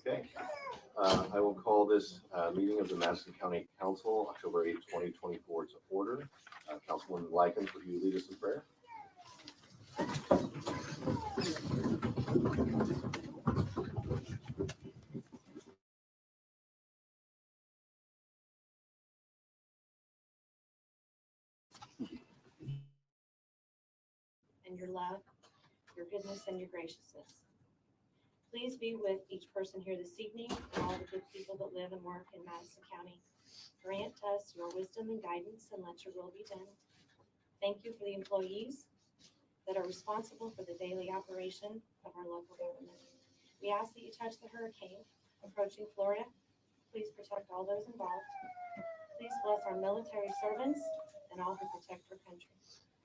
Okay. I will call this meeting of the Madison County Council, October 8, 2024 to order. Councilwoman Likens, would you lead us in prayer? And your love, your goodness, and your graciousness. Please be with each person here this evening and all the good people that live and work in Madison County. Grant us your wisdom and guidance and let your will be done. Thank you for the employees that are responsible for the daily operation of our local government. We ask that you touch the hurricane approaching Florida. Please protect all those involved. Please bless our military servants and all who protect our country.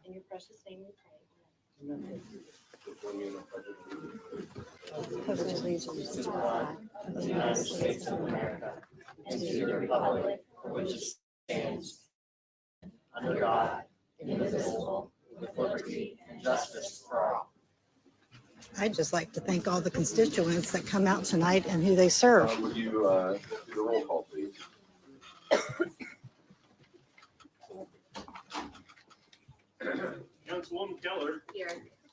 In your precious name we pray. Amen. Pledge allegiance to the flag of the United States of America and to the republic for which it stands, under God, indivisible, with liberty and justice for all. I'd just like to thank all the constituents that come out tonight and who they serve. Would you do the roll call, please? Councilwoman Keller. Here.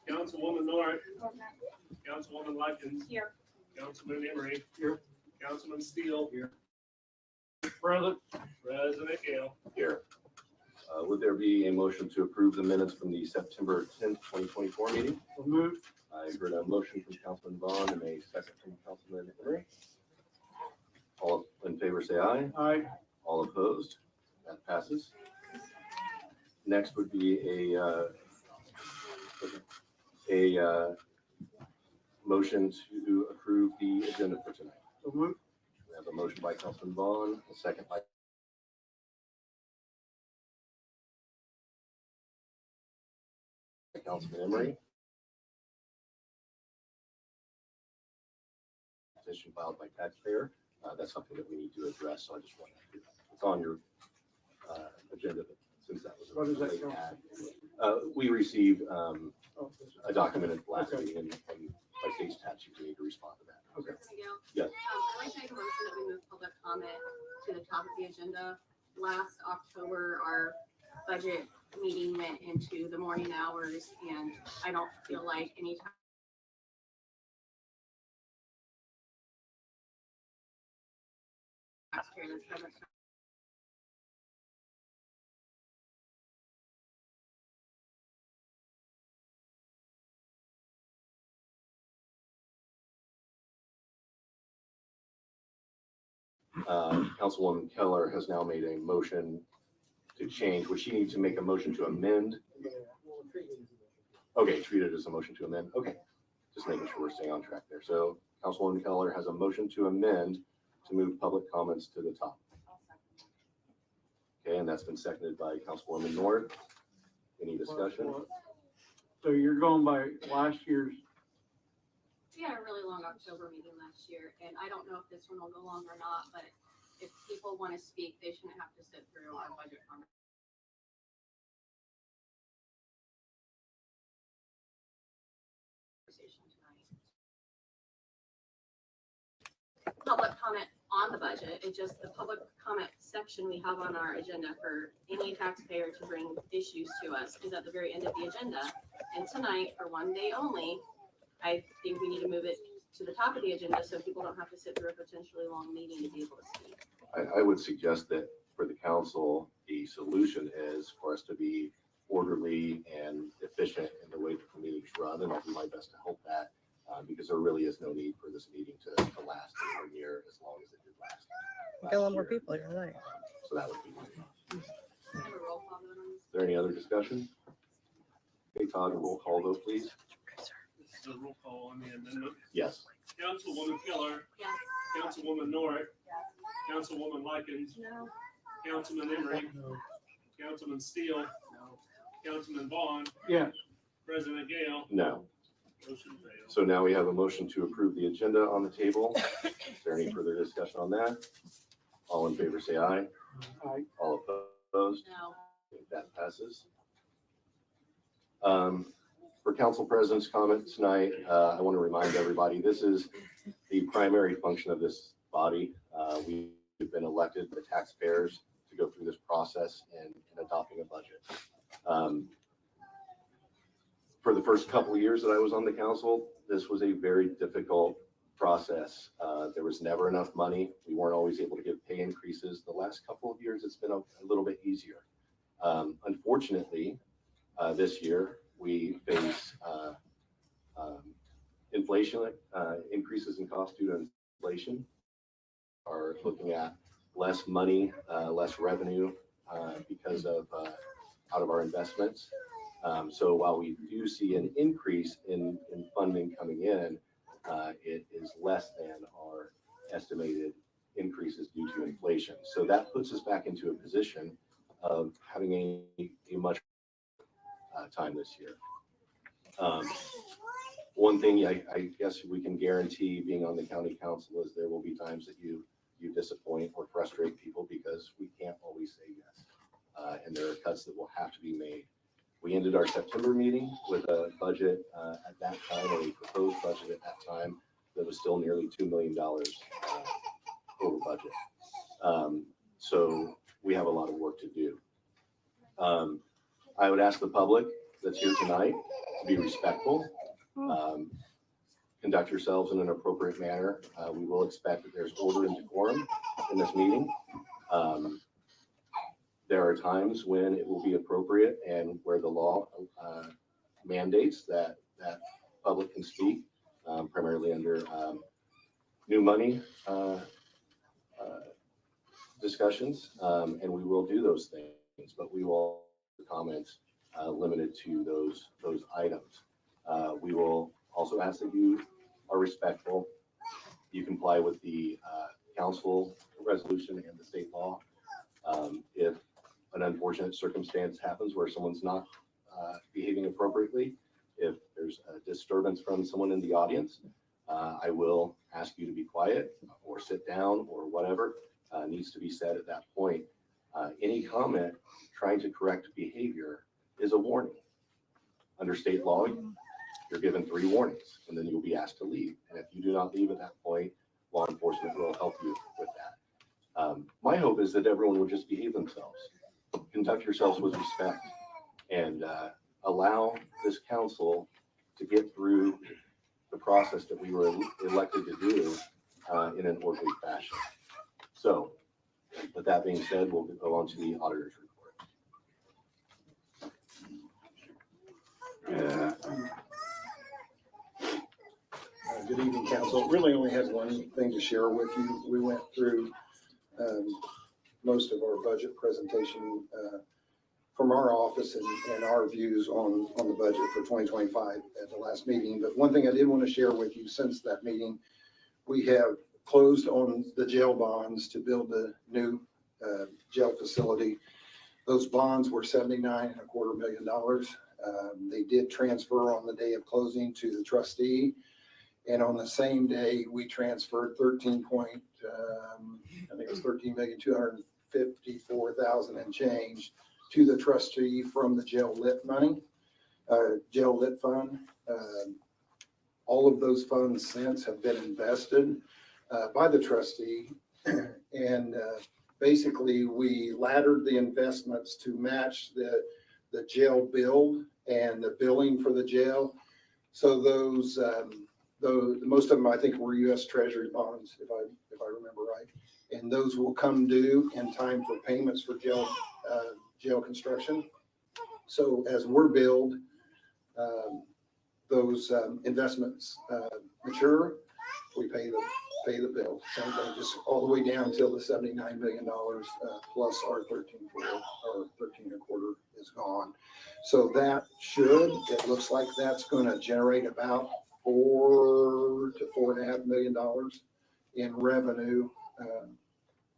Councilwoman North. Councilwoman Likens. Here. Councilman Emery. Here. Councilman Steele. Here. President Gale. Here. Would there be a motion to approve the minutes from the September 10th, 2024 meeting? Moved. I heard a motion from Councilman Vaughn and a second from Councilman Emery. All in favor say aye. Aye. All opposed? That passes. Next would be a motion to approve the agenda for tonight. Moved. We have a motion by Councilman Vaughn, a second by Councilman Emery. Petition filed by taxpayer. That's something that we need to address. So I just want to, it's on your agenda, but since that was. What is that, late add, we received a document last Okay. week and by state statute, we need to respond to that. Okay. Yes. I'd like to make a motion that we move public comment to the top of the agenda. Last October, our budget meeting went into the morning hours, and I don't feel like any time taxpayer that's present. Councilwoman Keller has now made a motion to change. Would she need to make a motion to amend? Okay, treat it as a motion to amend. Okay, just making sure we're staying on track there. So Councilwoman Keller has a motion to amend to move public comments to the top. Okay, and that's been seconded by Councilwoman North. Any discussion? So you're going by last year's, We had a really long October meeting last year, and I don't know if this one will go long or not, but if people want to speak, they shouldn't have to sit through our budget conversation tonight. Public comment on the budget, it's just the public comment section we have on our agenda for any taxpayer to bring issues to us is at the very end of the agenda. And tonight, for one day only, I think we need to move it to the top of the agenda so people don't have to sit through a potentially long meeting to be able to speak. I would suggest that for the council, the solution is for us to be orderly and efficient in the way that the meetings run, and I'll do my best to help that because there really is no need for this meeting to last anywhere near as long as it did last. Got a lot more year. people here tonight. So that would be. Can I have a roll call vote on this? Is there any other discussion? Okay, Todd, a roll call vote, please. the roll call on the amendment. Yes. Councilwoman Keller. Yes. Councilwoman North. Councilwoman Likens. No. Councilman Emery. Councilman Steele. Councilman Vaughn. Yes. President Gale. No. Motion fails. So now we have a motion to approve the agenda on the table. Is there any further discussion on that? All in favor, say aye. Aye. All opposed? No. That passes. For council president's comment tonight, I want to remind everybody, this is the primary function of this body. We've been elected, the taxpayers, to go through this process and adopting a budget. For the first couple of years that I was on the council, this was a very difficult process. There was never enough money. We weren't always able to give pay increases. The last couple of years, it's been a little bit easier. Unfortunately, this year, we face inflation, increases in cost due to inflation, are looking at less money, less revenue because of out of our investments. So while we do see an increase in funding coming in, it is less than our estimated increases due to inflation. So that puts us back into a position of having a much time this year. One thing I guess we can guarantee being on the county council is there will be times that you disappoint or frustrate people because we can't always say yes. And there are cuts that will have to be made. We ended our September meeting with a budget at that time, or a proposed budget at that time, that was still nearly $2 million over budget. So we have a lot of work to do. I would ask the public that's here tonight to be respectful. Conduct yourselves in an appropriate manner. We will expect that there's order and decorum in this meeting. There are times when it will be appropriate and where the law mandates that public can speak, primarily under new money discussions, and we will do those things, but we will comment limited to those items. We will also ask that you are respectful. You comply with the council resolution and the state law. If an unfortunate circumstance happens where someone's not behaving appropriately, if there's a disturbance from someone in the audience, I will ask you to be quiet or sit down or whatever needs to be said at that point. Any comment trying to correct behavior is a warning. Under state law, you're given 3 warnings and then you'll be asked to leave. And if you do not leave at that point, law enforcement will help you with that. My hope is that everyone will just behave themselves. Conduct yourselves with respect and allow this council to get through the process that we were elected to do in an orderly fashion. So with that being said, we'll go on to the auditor's report. Good evening, council. Really only has one thing to share with you. We went through most of our budget presentation from our office and our views on the budget for 2025 at the last meeting. But one thing I did want to share with you since that meeting, we have closed on the jail bonds to build the new jail facility. Those bonds were $79.25 million. They did transfer on the day of closing to the trustee. And on the same day, we transferred $13,254,000 and change to the trustee from the jail lit money, jail lit fund. All of those funds since have been invested by the trustee. And basically, we laddered the investments to match the jail build and the billing for the jail. So those, most of them, I think, were U.S. Treasury bonds, if I remember right. And those will come due in time for payments for jail construction. So as we're billed, those investments mature, we pay the bill. Same thing, just all the way down till the $79 million plus our 13.25 is gone. So that it looks like that's going to generate about $4 to $4.5 million in revenue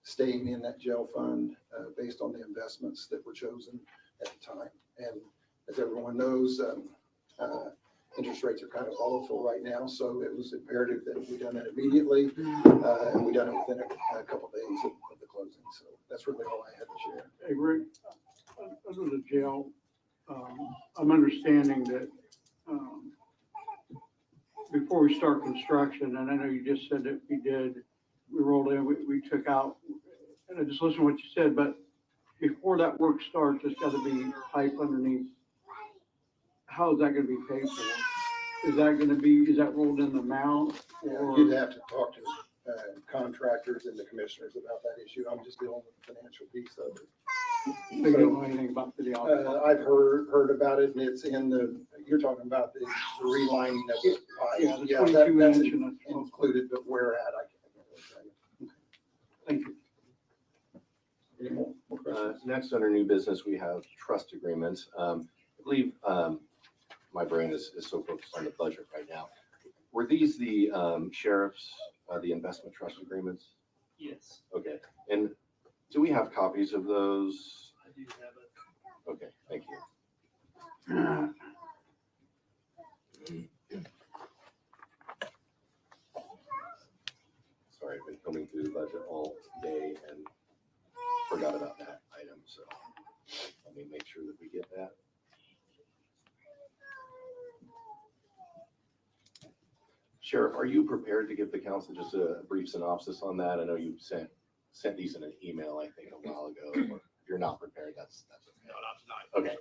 staying in that jail fund based on the investments that were chosen at the time. And as everyone knows, interest rates are kind of volatile right now, so it was imperative that we done it immediately, and we done it within a couple of days of the closing. So that's really all I had to share. Hey, Rick, under the jail, I'm understanding that before we start construction, and I know you just said that we rolled in, we took out, and I just listened to what you said, but before that work starts, there's gotta be pipe underneath. How is that gonna be paid for? Is that rolled in the amount? Or You'd have to talk to contractors and the commissioners about that issue. I'm just dealing with the financial piece of it. you don't know anything about the audit? I've heard about it, and it's you're talking about the relining of the Yeah, pipe. the Yeah, 22 that's inch and the 12. included, but where at, I can't really tell you. Thank you. Any more questions? Next, under new business, we have trust agreements. I believe my brain is so focused on the budget right now. Were these the sheriff's, the investment trust agreements? Yes, Okay, and do we have copies of those? I do have it. Okay, thank you. Sorry, I've been combing through the budget all day and forgot about that item, so let me make sure that we get that. Sheriff, are you prepared to give the council just a brief synopsis on that? I know you sent these in an email, I think, a while ago. Or if you're not prepared, that's okay. No, not tonight. Okay.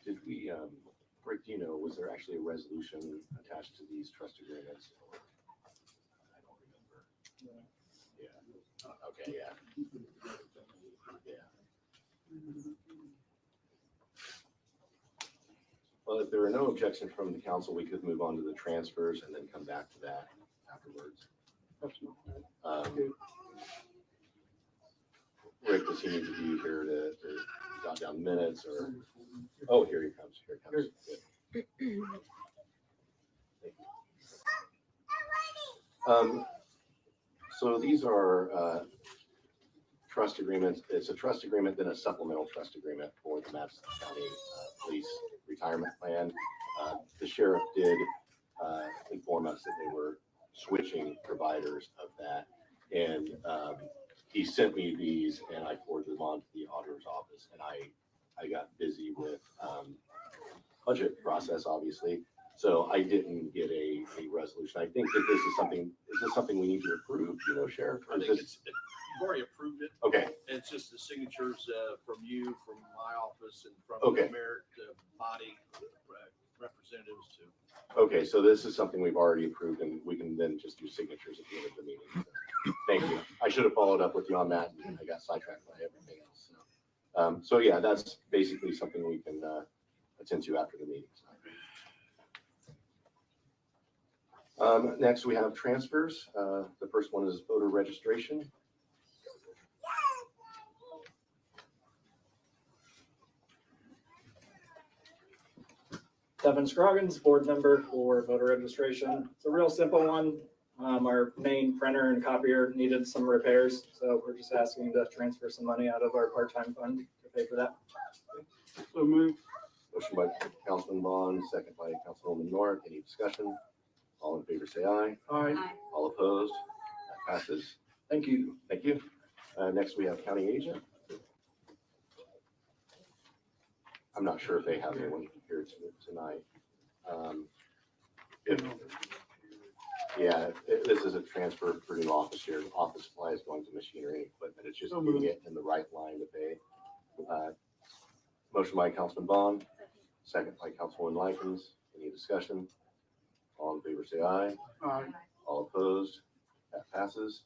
Did we, Rick, do you know, was there actually a resolution attached to these trust agreements? I don't remember. Yeah. Okay, yeah. Yeah. Well, if there are no objections from the council, we could move on to the transfers and then come back to that afterwards. Rick, does he need to be here to jot down minutes or? Oh, here he comes. Good. So these are trust agreements. It's a trust agreement, then a supplemental trust agreement for the Madison County Police Retirement Plan. The sheriff did inform us that they were switching providers of that. And he sent me these and I forwarded them on to the auditor's office. And I got busy with budget process, obviously. So I didn't get a resolution. I think that is this something we need to approve, you know, Sheriff? Or I is think this- you've already approved it. Okay, It's just the signatures from you, from my office, and from Okay. the merit body representatives too. okay, so this is something we've already approved and we can then just do signatures at the end of the meeting. So, thank you. I should have followed up with you on that and I got sidetracked by everything else. So yeah, that's basically something we can attend to after the meeting. Next, we have transfers. The first one is voter registration. Devin Scroggins, board member for voter registration. It's a real simple one. Our main printer and copier needed some repairs, so we're just asking to transfer some money out of our part-time fund to pay for that. So move. Motion by Councilman Vaughn, second by Councilwoman Norick. Any discussion? All in favor, say aye. Aye. Aye. All opposed? That passes. Thank you. Thank you. Next, we have county agent. I'm not sure if they have anyone here tonight. This is a transfer for new office here. Office supplies going to machinery and equipment. It's just So getting moved. it in the right line to pay. Motion by Councilman Vaughn, second by Councilwoman Likens. Any discussion? All in favor, say aye. Aye. All opposed? That passes.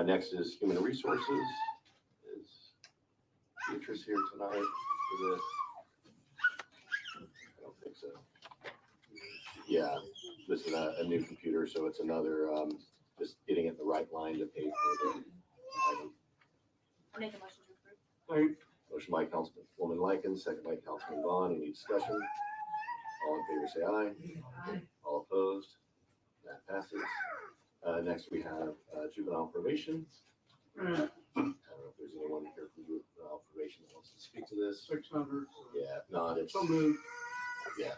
Next is human resources. Is Beatrice here tonight for this? I don't think so. Yeah, this is a new computer, so it's another, just getting it in the right line to pay for the item. I make a motion to approve. Aye. Motion Motion by Councilwoman Likens, second by Councilman Vaughn. Any discussion? All in favor, say aye. All opposed? That passes. Next, we have juvenile probation. I don't know if there's anyone here from juvenile probation that wants to speak to this. 600. Yeah, if not, it's, So moved. yeah,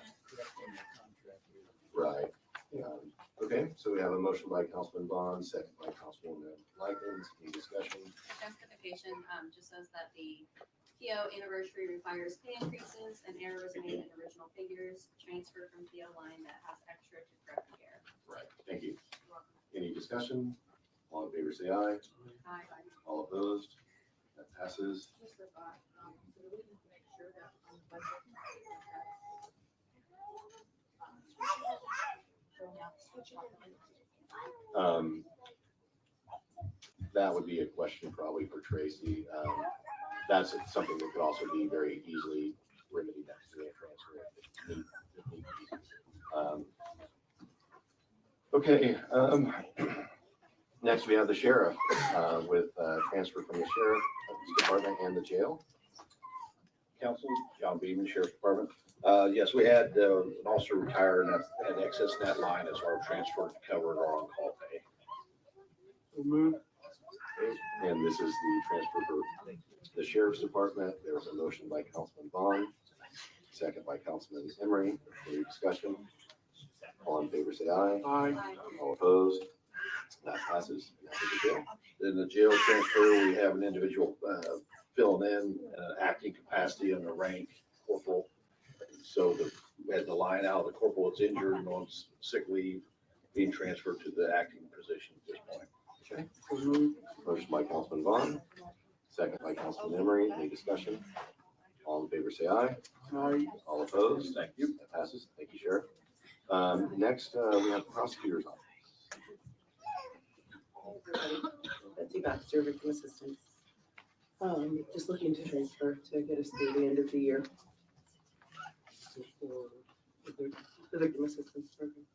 right. Okay, so we have a motion by Councilman Vaughn, second by Councilwoman Likens. Any discussion? Justification, just says that the PO anniversary requires pay increases and error was made in original figures, transfer from PO line that has extra to correct the error. Right, thank you. Any discussion? All in favor, say aye. Aye. All opposed? That passes. Just a thought, so we need to make sure that on the budget. That would be a question probably for Tracy. That's something that could also be very easily remedied next to the transfer if need be. Okay, next we have the sheriff with transfer from the sheriff's department and the jail. Council, John Beeman, Sheriff's Department. Yes, we had an officer retire and had excess in that line as our transfer to cover our on-call pay. So moved. And this is the transfer for the sheriff's department. There was a motion by Councilman Vaughn, second by Councilman Emery. Any discussion? All in favor, say aye. Aye. All opposed? That passes. Now to the jail. In the jail transfer, we have an individual filling in acting capacity under rank corporal. So we had the line out, the corporal is injured and on sick leave, being transferred to the acting position at this point. Okay. So moved. Motion by Councilman Vaughn, second by Councilman Emery. Any discussion? All in favor, say aye. Aye. All opposed? Thank you. That passes. Thank you, Sheriff. Next, we have the prosecutor's office. Betsy Baxter, victim assistance. Just looking to transfer to get us through the end of the year. The victim assistance program.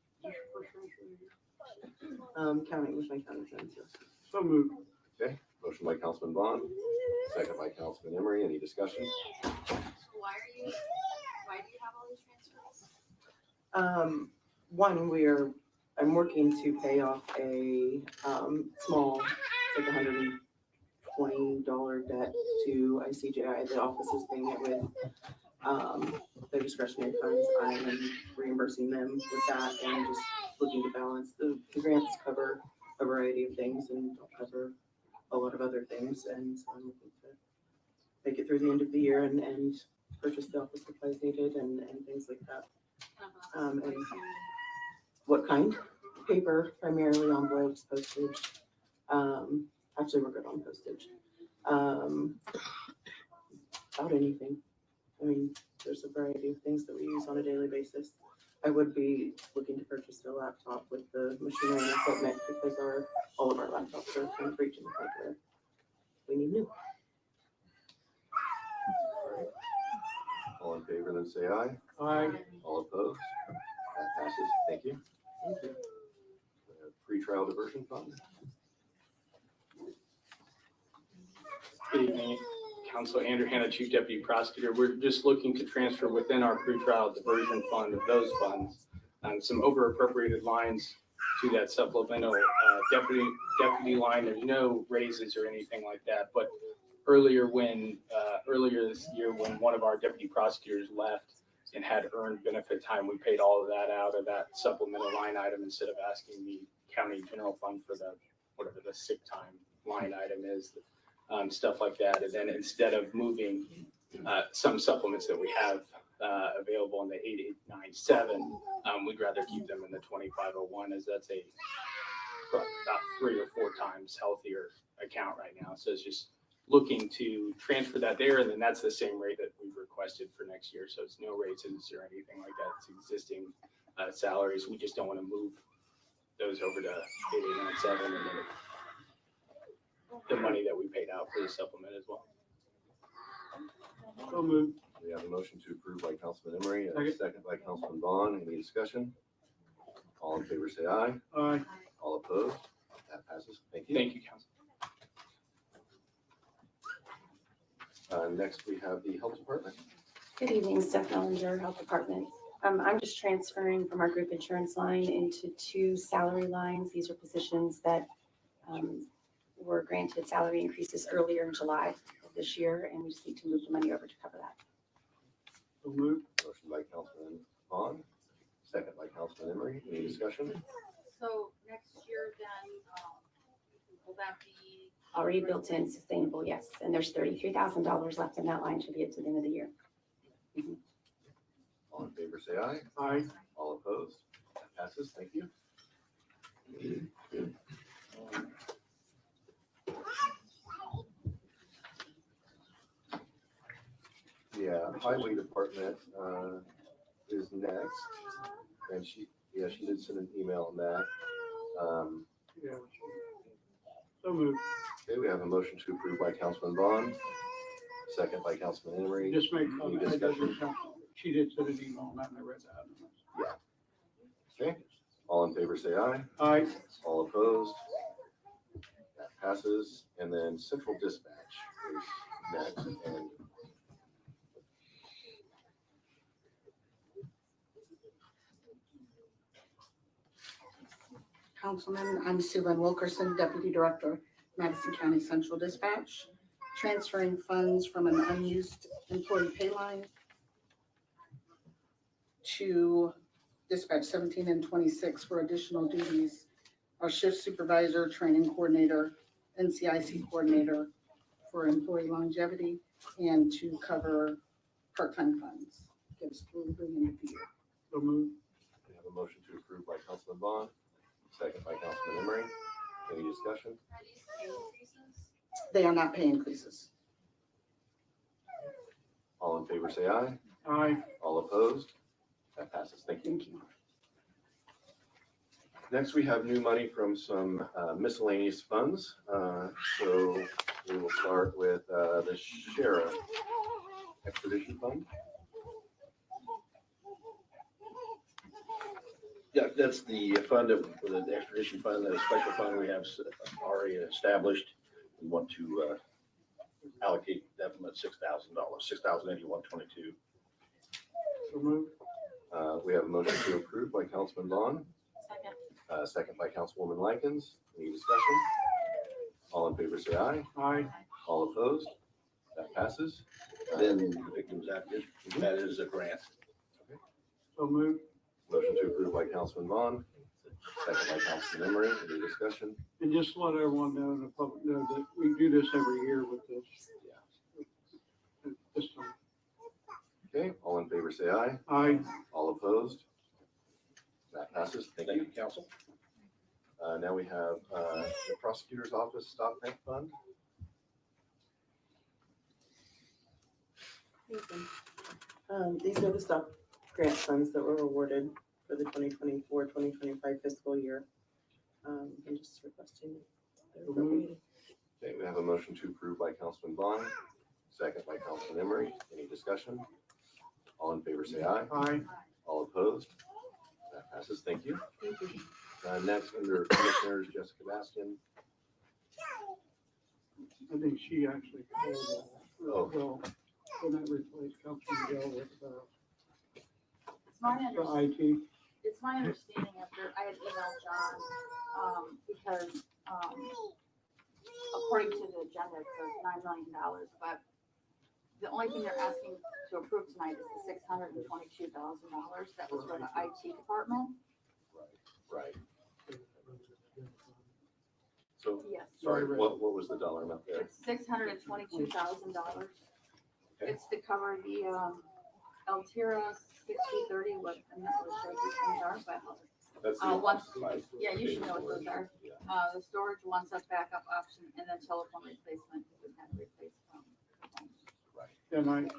County with my county friends, yes. So moved. Okay, motion by Councilman Vaughn, second by Councilman Emery. Any discussion? Why do you have all these transfers? One, I'm working to pay off a small, like $120 debt to ICJI. The office is paying it with their discretionary funds. I am reimbursing them with that and just looking to balance. The grants cover a variety of things and don't cover a lot of other things. And so I'm looking to make it through the end of the year and purchase the office supplies needed and things like that. And what kind? Paper, primarily envelopes, postage. Actually, we're good on postage. About anything. I mean, there's a variety of things that we use on a daily basis. I would be looking to purchase a laptop with the machinery and equipment because all of our laptops are kind of reaching the point where we need new. All in favor, then say aye. Aye. All opposed? That passes. Thank you. Thank you. Pretrial diversion fund. Good evening, Council. Andrew Hanna, Chief Deputy Prosecutor. We're just looking to transfer within our pretrial diversion fund of those funds some over appropriated lines to that supplemental deputy line. There's no raises or anything like that, but earlier this year when one of our deputy prosecutors left and had earned benefit time, we paid all of that out of that supplemental line item instead of asking the county general fund for whatever the sick time line item is, stuff like that. And then instead of moving some supplements that we have available in the 8897, we'd rather keep them in the 2501 as that's about 3 or 4 times healthier account right now. So it's just looking to transfer that there, and then that's the same rate that we've requested for next year. So it's no raises or anything like that. It's existing salaries. We just don't want to move those over to 8897 and then the money that we paid out for the supplement as well. So moved. We have a motion to approve by Councilman Emery, and a Second. second by Councilman Vaughn. Any discussion? All in favor, say aye. Aye. All opposed? That passes. Thank you. Thank you, Council. Next, we have the Health Department. Good evening, Steph Ellinger, Health Department. I'm just transferring from our group insurance line into two salary lines. These are positions that were granted salary increases earlier in July of this year, and we just need to move the money over to cover that. So moved. Motion by Councilman Vaughn, second by Councilman Emery. Any discussion? So next year then, will that be? Already built in, sustainable, yes. And there's $33,000 left in that line to get to the end of the year. All in favor, say aye. Aye. All opposed? That passes. Thank you. Yeah, Highway Department is next. And she did send an email on that. Yeah. So moved. Okay, we have a motion to approve by Councilman Vaughn, second by Councilman Emery. Just make, Any I discussion? she did send an email on that and I read that. Okay, all in favor, say aye. Aye. All opposed? That passes. And then Central Dispatch is next. And Councilman, I'm Sue Lynn Wilkerson, Deputy Director, Madison County Central Dispatch, transferring funds from an unused employee pay line to dispatch 17 and 26 for additional duties. Our shift supervisor, training coordinator, NCIC coordinator for employee longevity, and to cover part-time funds. Gives through the end of the year. So moved. we have a motion to approve by Councilman Vaughn, second by Councilman Emery. Any discussion? Are these pay increases? They are not pay increases. All in favor, say aye. Aye. All opposed? That passes. Thank you. Thank you. Next, we have new money from some miscellaneous funds. So we will start with the Sheriff Expedition Fund. Yeah, that's the fund of the extradition fund, that special fund we have already established. We want to allocate that from $6,000, $6,081.22. So moved. We have a motion to approve by Councilman Vaughn, Second. second by Councilwoman Likens. Any discussion? All in favor, say aye. Aye. All opposed? That passes. Then the victims advocate, that is a grant. So moved. Motion to approve by Councilman Vaughn, second by Councilman Emery. Any discussion? And just to let everyone know, the public know that we do this every year with this. This time. Okay, all in favor, say aye. Aye. All opposed? That passes. Thank Thank you. you, council. Now we have the Prosecutor's Office Stop Bank Fund. These are the stop grant funds that were awarded for the 2024-2025 fiscal year. I'm just requesting their appropriated. Okay, we have a motion to approve by Councilman Vaughn, second by Councilman Emery. Any discussion? All in favor, say aye. Aye. All opposed? That passes. Thank you. Thank you. Next, under Commissioners, Jessica Baskin. I think she actually called, Oh. well, when that replaced Councilman Dell with It's my the understanding, IT. it's my understanding after I had emailed John, because, according to the agenda, it says $9 million, but the only thing they're asking to approve tonight is the $622,000 that was for the IT department. Right. So, Yes. sorry, what was the dollar amount there? It's $622,000. It's to cover the, Altera 6030, what, I'm not really sure what these things are, but, That's the once, office supplies. yeah, you should know what those are. Yeah. The storage, one set backup option, and then telephone replacement, we had to replace, And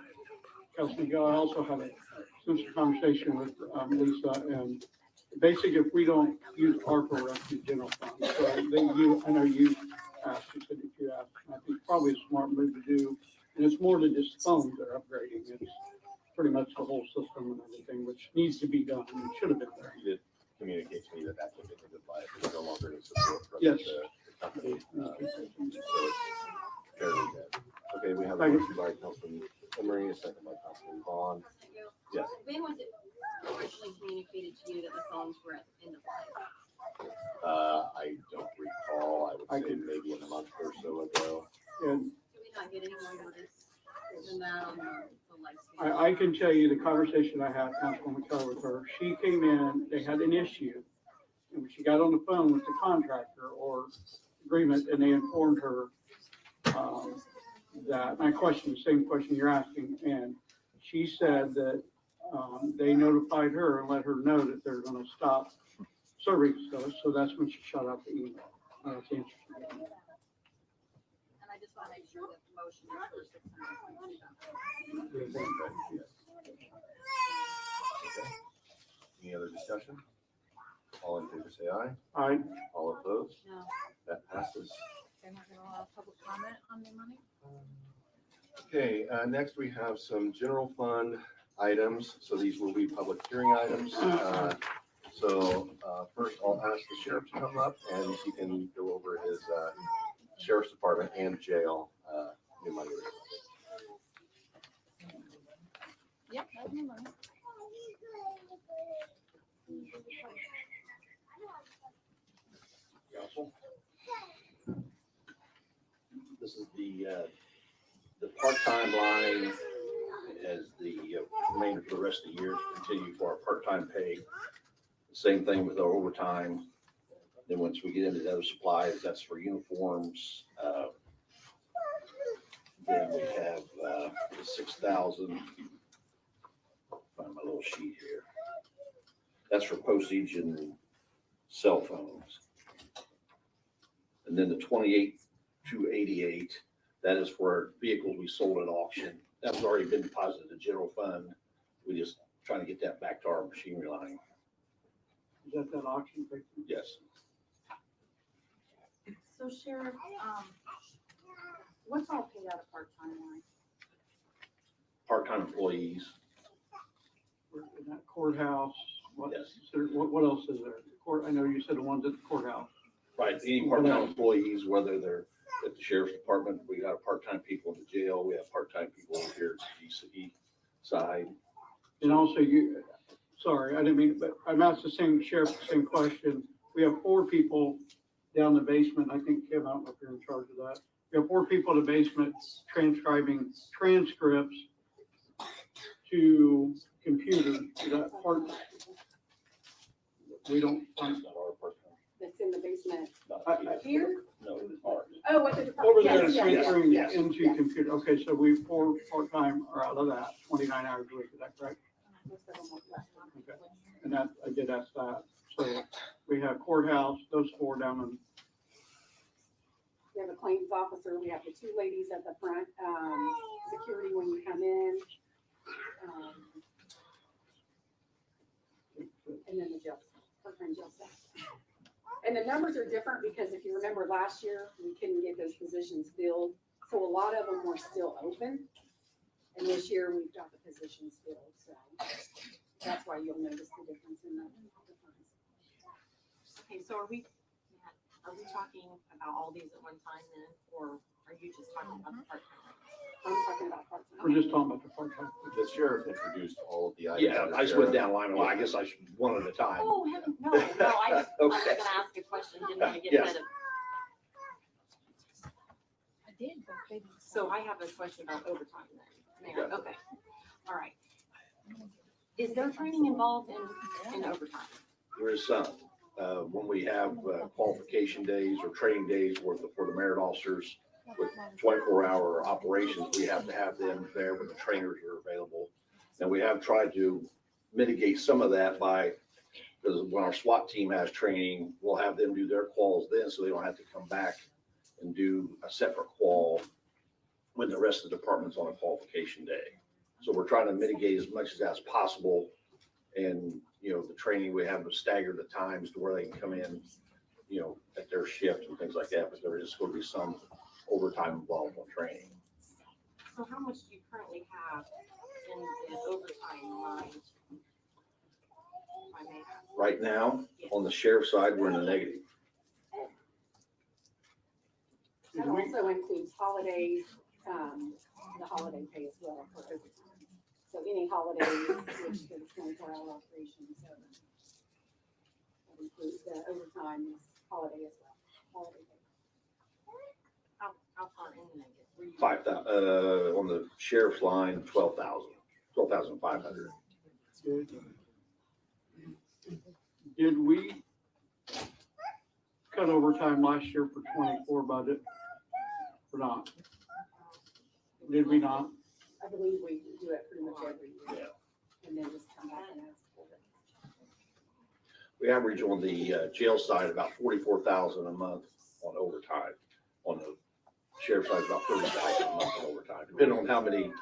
Councilman Gill, I also had a conversation with Lisa, and basically, if we don't use ARPA, we're actually general fund. So I know you asked, you said that you asked, and I think probably a smart move to do. And it's more than just phones they're upgrading, it's pretty much the whole system and everything, which needs to be done, and it should have been there. You did communicate to me that that's what they could buy. It's no longer in support from Yes. the company. So it's fairly good. Okay, we have Motion by Councilman Emery, a second by Councilman Vaughn. Yes. When was it originally communicated to you that the phones were at the end of life? I don't recall. I would say maybe a month or so ago. And Do we not get any more notice than that on the life? I can tell you the conversation I had, Councilwoman Keller, with her. She came in, they had an issue. And when she got on the phone with the contractor or agreement, and they informed her that, I questioned the same question you're asking, and she said that they notified her and let her know that they're gonna stop serving stuff, so that's when she shot out the email. That's interesting. And I just want to make sure that the motion is for $622. Any other discussion? All in favor, say aye. Aye. All opposed? No. That passes. They're not going to allow public comment on their money? Okay, next we have some general fund items. So these will be public hearing items. First I'll ask the sheriff to come up and he can go over his sheriff's department and jail new money. Yep, that's new money. This is the part-time line as the remainder for the rest of the year to continue for our part-time pay. Same thing with our overtime. Then once we get into the other supplies, that's for uniforms. Then we have the 6,000. Find my little sheet here. That's for postage and cell phones. And then the 28,288, that is for vehicles we sold at auction. That's already been deposited to general fund. We just trying to get that back to our machinery line. Is that auction? Yes. So Sheriff, what's all paid out of part-time line? Part-time employees. In that courthouse, what, Yes. what else is there? Court, I know you said the ones at the courthouse. Right, any part-time employees, whether they're at the sheriff's department, we got part-time people in the jail, we have part-time people over here at the DCE side. And also you, sorry, I didn't mean, but I'm asked the same sheriff, the same question. We have 4 people down the basement. I think Kim, I don't know if you're in charge of that. We have 4 people in the basement transcribing transcripts to computers. Is that part? We don't. That's not our part-time. That's in the basement Not here? No, ours. Oh, at the Over department. there, Yes, yes, transferring yes, into yes. computer. Okay, so we 4 part-time are out of that, 29 hours a week. Is that correct? Most of them were left. Okay. And that, I did ask that. So we have courthouse, those 4 down in. We have a claims officer, we have the 2 ladies at the front, security when you come in. And then the jail, part-time jail staff. And the numbers are different because if you remember last year, we couldn't get those positions filled. So a lot of them were still open. And this year we've got the positions filled, so that's why you'll notice the difference in the funds. Okay, so are we talking about all these at one time then, or are you just talking about the part-time? I'm talking about part-time. We're just talking about the part-time. The sheriff introduced all of the items. Yeah, I just went down line, well, I guess I should one at a time. Oh, heaven, no, I just, I was Okay. gonna ask a question, didn't want to get Yes. ahead of. I did, but they. So I have a question about overtime then. Mayor, okay, all right. Is there training involved in overtime? There is some. When we have qualification days or training days for the merit officers with 24-hour operations, we have to have them there when the trainers are available. And we have tried to mitigate some of that by, because when our SWAT team has training, we'll have them do their quals then, so they don't have to come back and do a separate qual when the rest of the department's on a qualification day. So we're trying to mitigate as much as that's possible. And, the training, we have to stagger the times to where they can come in, at their shift and things like that, but there is going to be some overtime involved on training. So how much do you currently have in the overtime line? If I may ask? Right now, on the sheriff's side, we're in the negative. That also includes holidays, the holiday pay as well for overtime. So any holidays, which is 24-hour operation, so that includes the overtime is holiday as well, holiday pay. How far in the negative? Were you- 5,000, on the sheriff's line, 12,500. Did we cut overtime last year for 24 budget or not? Did we not? I believe we do it pretty much every year. Yeah. And then just come back and ask for it. We average on the jail side about 44,000 a month on overtime. On the sheriff's side, about 30,000 a month on overtime, depending on how many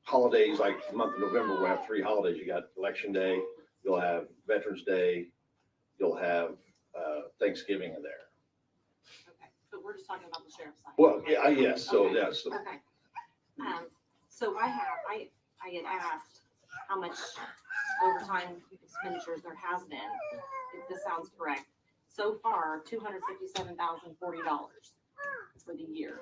holidays, like the month of November, we'll have 3 holidays. You got Election Day, you'll have Veterans Day, you'll have Thanksgiving in there. Okay, but we're just talking about the sheriff's side. Well, yeah, yes, so Okay. that's, Okay. So I had asked how much overtime expenditures there has been, if this sounds correct. So far, $257,040 for the year.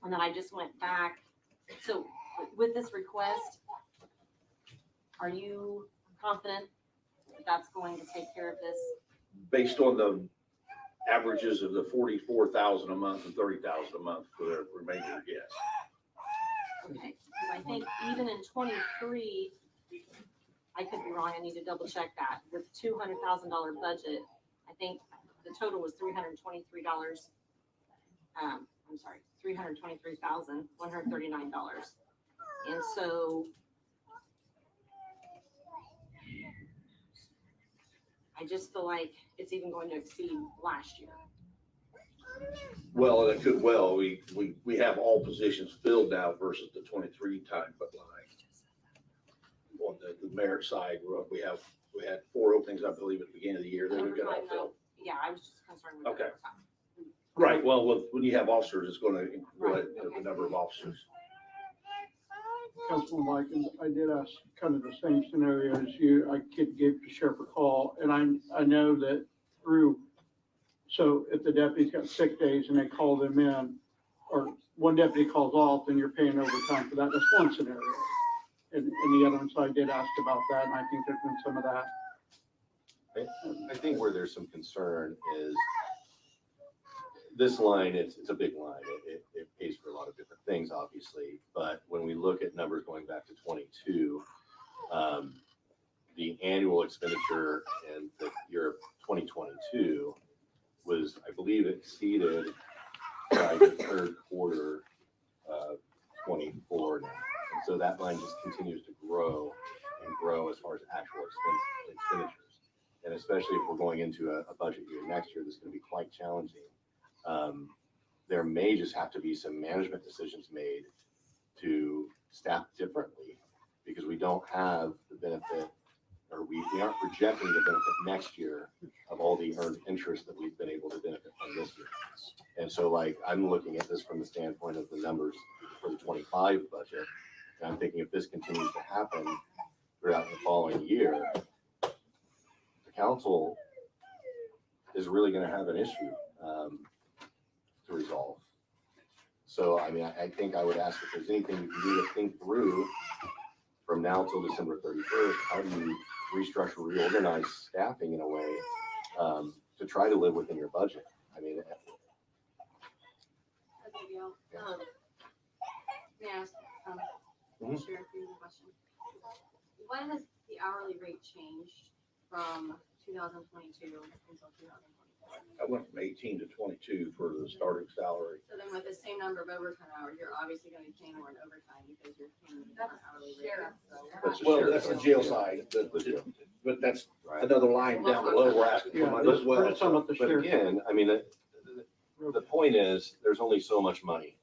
And then I just went back, so with this request, are you confident that that's going to take care of this? based on the averages of the 44,000 a month and 30,000 a month for the remainder, yes. Okay, because I think even in 23, I could be wrong, I need to double check that, with $200,000 budget, I think the total was $323, I'm sorry, $323,139. And so I just feel like it's even going to exceed last year. Well, it could well, we have all positions filled now versus the 23 time but line. On the merit side, we had 4 openings, I believe, at the beginning of the year, then we've got all Overtime, filled. though, yeah, I was just concerned with the Okay. overtime. Right, well, when you have officers, it's gonna increase Right, the okay. number of officers. Councilman Mike, I did ask kind of the same scenario as you. I gave the sheriff a call, and I know that so if the deputy's got sick days and they call them in, or one deputy calls off, then you're paying overtime for that. That's one scenario. And the other one, so I did ask about that, and I think there's been some of that. I think where there's some concern is this line, it's a big line. It pays for a lot of different things, obviously. But when we look at numbers going back to 22, the annual expenditure in the year of 2022 was, I believe, exceeded by the third quarter of 24 now. And so that line just continues to grow and grow as far as actual expenditures. And especially if we're going into a budget year next year, that's going to be quite challenging. There may just have to be some management decisions made to staff differently because we don't have the benefit, or we aren't projecting the benefit next year of all the earned interest that we've been able to benefit from this year. And so like, I'm looking at this from the standpoint of the numbers for the 25 budget. And I'm thinking if this continues to happen throughout the following year, the council is really going to have an issue to resolve. So, I mean, I think I would ask if there's anything you can do to think through from now till December 31st, how do you restructure, reorganize staffing in a way to try to live within your budget? I mean, Okay, Gail. May I ask, Mhm. Sheriff, you have a question? What has the hourly rate changed from 2022 until 2024? I went from 18 to 22 for the starting salary. So then with the same number of overtime hours, you're obviously gonna be paying more in overtime because you're paying the hourly rate. So- That's the jail side, but that's another line down below, we're asking for money as well. We're just talking about the but sheriff. again, I mean, the point is, there's only so much money.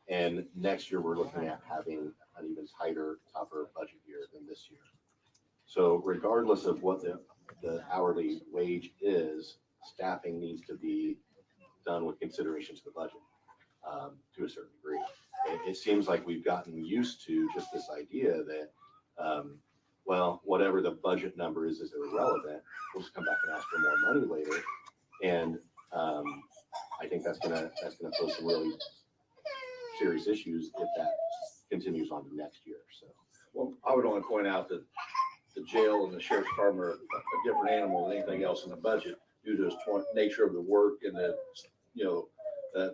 And next year, we're looking at having an even tighter, tougher budget year than this year. So regardless of what the hourly wage is, staffing needs to be done with consideration to the budget to a certain degree. It seems like we've gotten used to just this idea that, well, whatever the budget number is irrelevant. We'll just come back and ask for more money later. And that's gonna pose some really serious issues if that continues on to next year, so. Well, I would only point out that the jail and the sheriff's department are a different animal than anything else in the budget due to the nature of the work and the,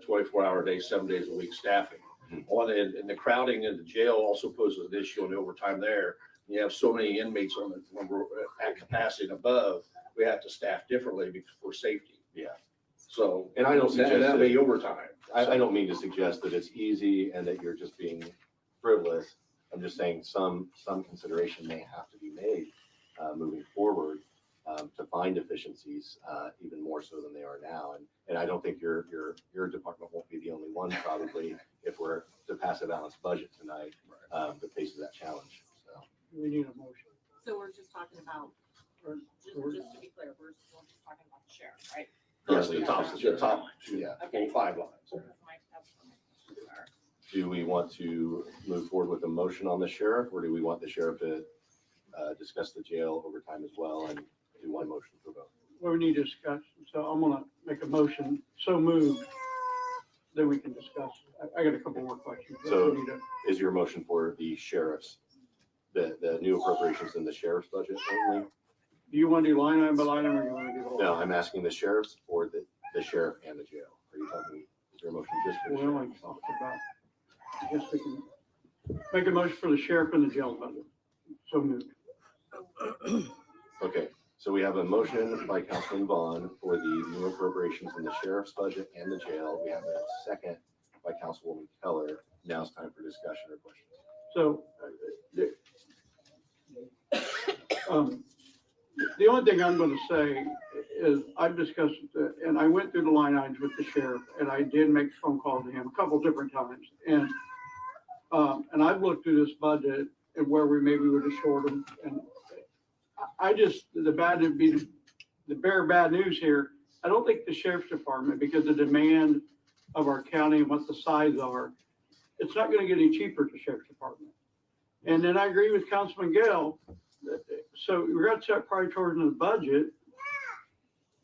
24-hour day, 7 days a week staffing. And the crowding in the jail also poses an issue on the overtime there. You have so many inmates when we're at capacity and above, we have to staff differently for safety. Yeah. So. And I don't suggest That'd that- be overtime. I don't mean to suggest that it's easy and that you're just being frivolous. I'm just saying some consideration may have to be made moving forward to find efficiencies even more so than they are now. And I don't think your department won't be the only one probably if we're to pass a balanced budget tonight that faces that challenge. So We need a motion. So we're just talking about, Or- just to be clear, we're just talking about the sheriff, right? Yes, the top two, Yeah. Okay. 5 lines. do we want to move forward with a motion on the sheriff, or do we want the sheriff to discuss the jail overtime as well and do one motion for both? Well, we need to discuss, so I'm gonna make a motion, so moved, then we can discuss. I got a couple more questions. but So- we need to- Is your motion for the sheriff's, the new appropriations in the sheriff's budget only? Do you want to do line item by line item, or you want to do the whole? No, I'm asking the sheriff's or the sheriff and the jail. Are you talking, is your motion just for the We sheriff? only talked about, I guess we can make a motion for the sheriff and the jail budget. So moved. Okay, so we have a motion by Councilman Vaughn for the new appropriations in the sheriff's budget and the jail. We have a second by Councilwoman Keller. Now it's time for discussion or questions. So, the only thing I'm gonna say is I've discussed, and I went through the line items with the sheriff, and I did make phone calls to him a couple different times. And I've looked through this budget and where we maybe would have shorted him. And I just, the bare bad news here, I don't think the sheriff's department, because the demand of our county and what the size are, it's not gonna get any cheaper at the sheriff's department. And then I agree with Councilman Gale, so we're gonna set priorities in the budget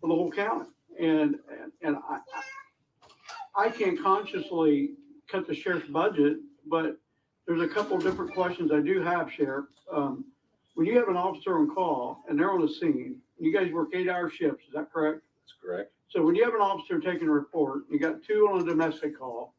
for the whole county. And I can't consciously cut the sheriff's budget, but there's a couple of different questions I do have, Sheriff. When you have an officer on call and they're on the scene, you guys work 8-hour shifts, is that correct? That's correct. So when you have an officer taking a report, you got 2 on a domestic call,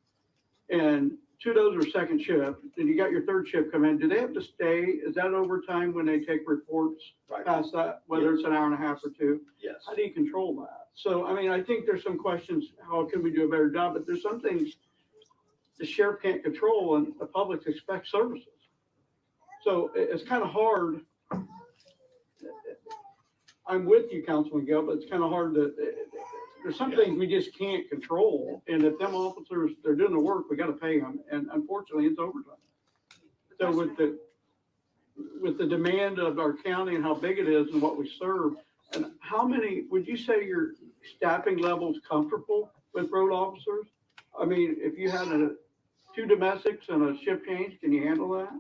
and 2 of those are second shift, then you got your third shift come in, do they have to stay? Is that overtime when they take reports Right. past that, whether it's an hour and a half or 2? Yes. How do you control that? So, I mean, I think there's some questions, how can we do a better job? But there's some things the sheriff can't control and the public expects services. So it's kind of hard. I'm with you, Councilman Gill, but it's kind of hard to, there's some things we just can't control. And if them officers, they're doing the work, we got to pay them. And unfortunately, it's overtime. So with the demand of our county and how big it is and what we serve, and how many, would you say your staffing level's comfortable with road officers? I mean, if you had 2 domestics and a shift change, can you handle that?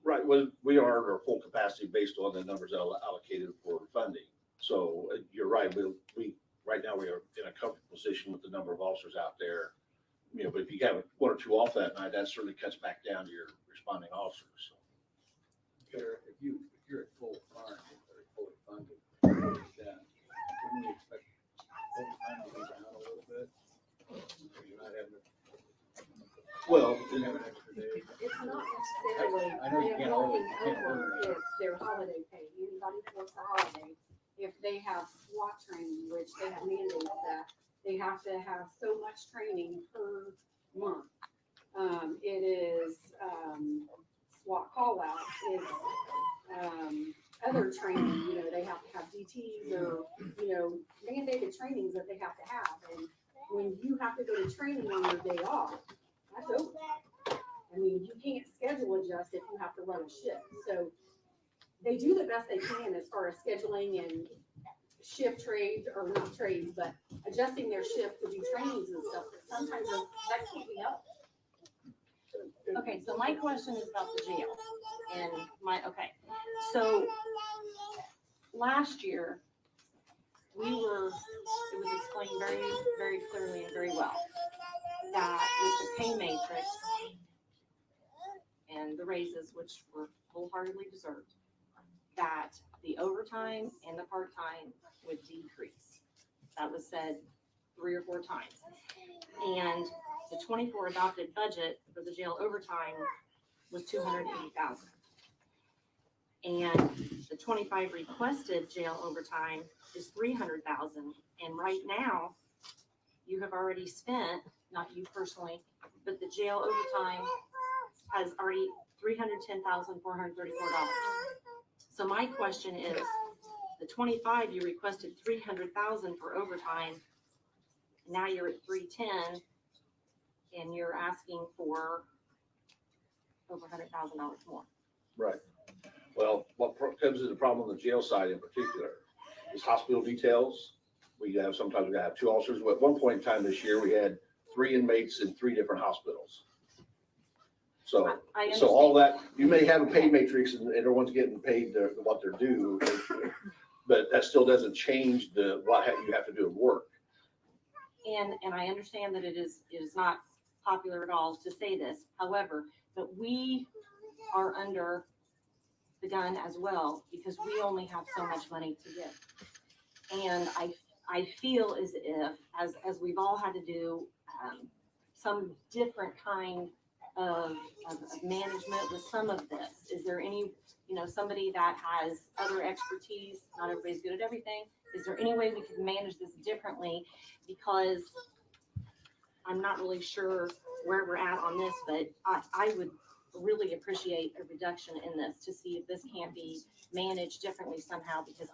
Right, well, we are at our full capacity based on the numbers allocated for funding. So you're right, we, right now we are in a comfortable position with the number of officers out there. But if you have 1 or 2 off that night, that certainly cuts back down to your responding officers. So. Sheriff, if you're at full fund or fully funded, then wouldn't we expect overtime to be down a little bit? Or you're not having Well, didn't have an extra day. It's not necessarily, I know you they're can't rolling always- over if their holiday pay. Anybody that works a holiday, if they have SWAT training, which they have mandates that they have to have so much training per month. It is, SWAT call outs, it's, other training, they have to have DTs or, mandated trainings that they have to have. And when you have to go to training on your day off, that's over. I mean, you can't schedule adjust if you have to run a shift. So they do the best they can as far as scheduling and shift trades, or not trades, but adjusting their shift to do trainings and stuff. But sometimes that can't be helped. Okay, so my question is about the jail and so last year, it was explained very, very clearly and very well that with the pay matrix and the raises, which were wholeheartedly deserved, that the overtime and the part-time would decrease. That was said 3 or 4 times. And the 24 adopted budget for the jail overtime was $280,000. And the 25 requested jail overtime is $300,000. And right now, you have already spent, not you personally, but the jail overtime has already $310,434. So my question is, the 25 you requested $300,000 for overtime, now you're at $310,000, and you're asking for over $100,000 more. Right. Well, what comes to the problem on the jail side in particular is hospital details. Sometimes we have 2 officers. At one point in time this year, we had 3 inmates in 3 different hospitals. So, I so all that, you may have a pay matrix and everyone's getting paid what they're due, but that still doesn't change what you have to do at work. And I understand that it is not popular at all to say this. However, but we are under the gun as well because we only have so much money to give. And I feel as if, as we've all had to do some different kind of management with some of this. Is there any, somebody that has other expertise? Not everybody's good at everything. Is there any way we could manage this differently? Because I'm not really sure where we're at on this, but I would really appreciate a reduction in this to see if this can't be managed differently somehow, because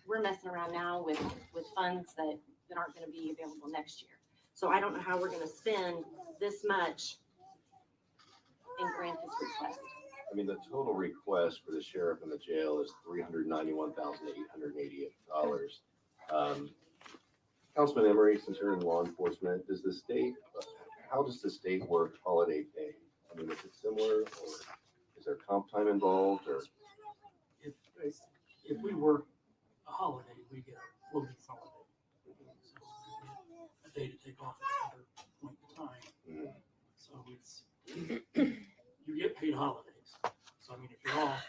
we're messing around now with funds that aren't going to be available next year. So I don't know how we're going to spend this much and grant this request. I mean, the total request for the sheriff and the jail is $391,888. Councilman Emery, since you're in law enforcement, how does the state work holiday pay? I mean, is it similar, or is there comp time involved, or? If we work a holiday, we get a floating holiday. So we get a day to take off at another point in time. So you get paid holidays. So I mean, if you're off,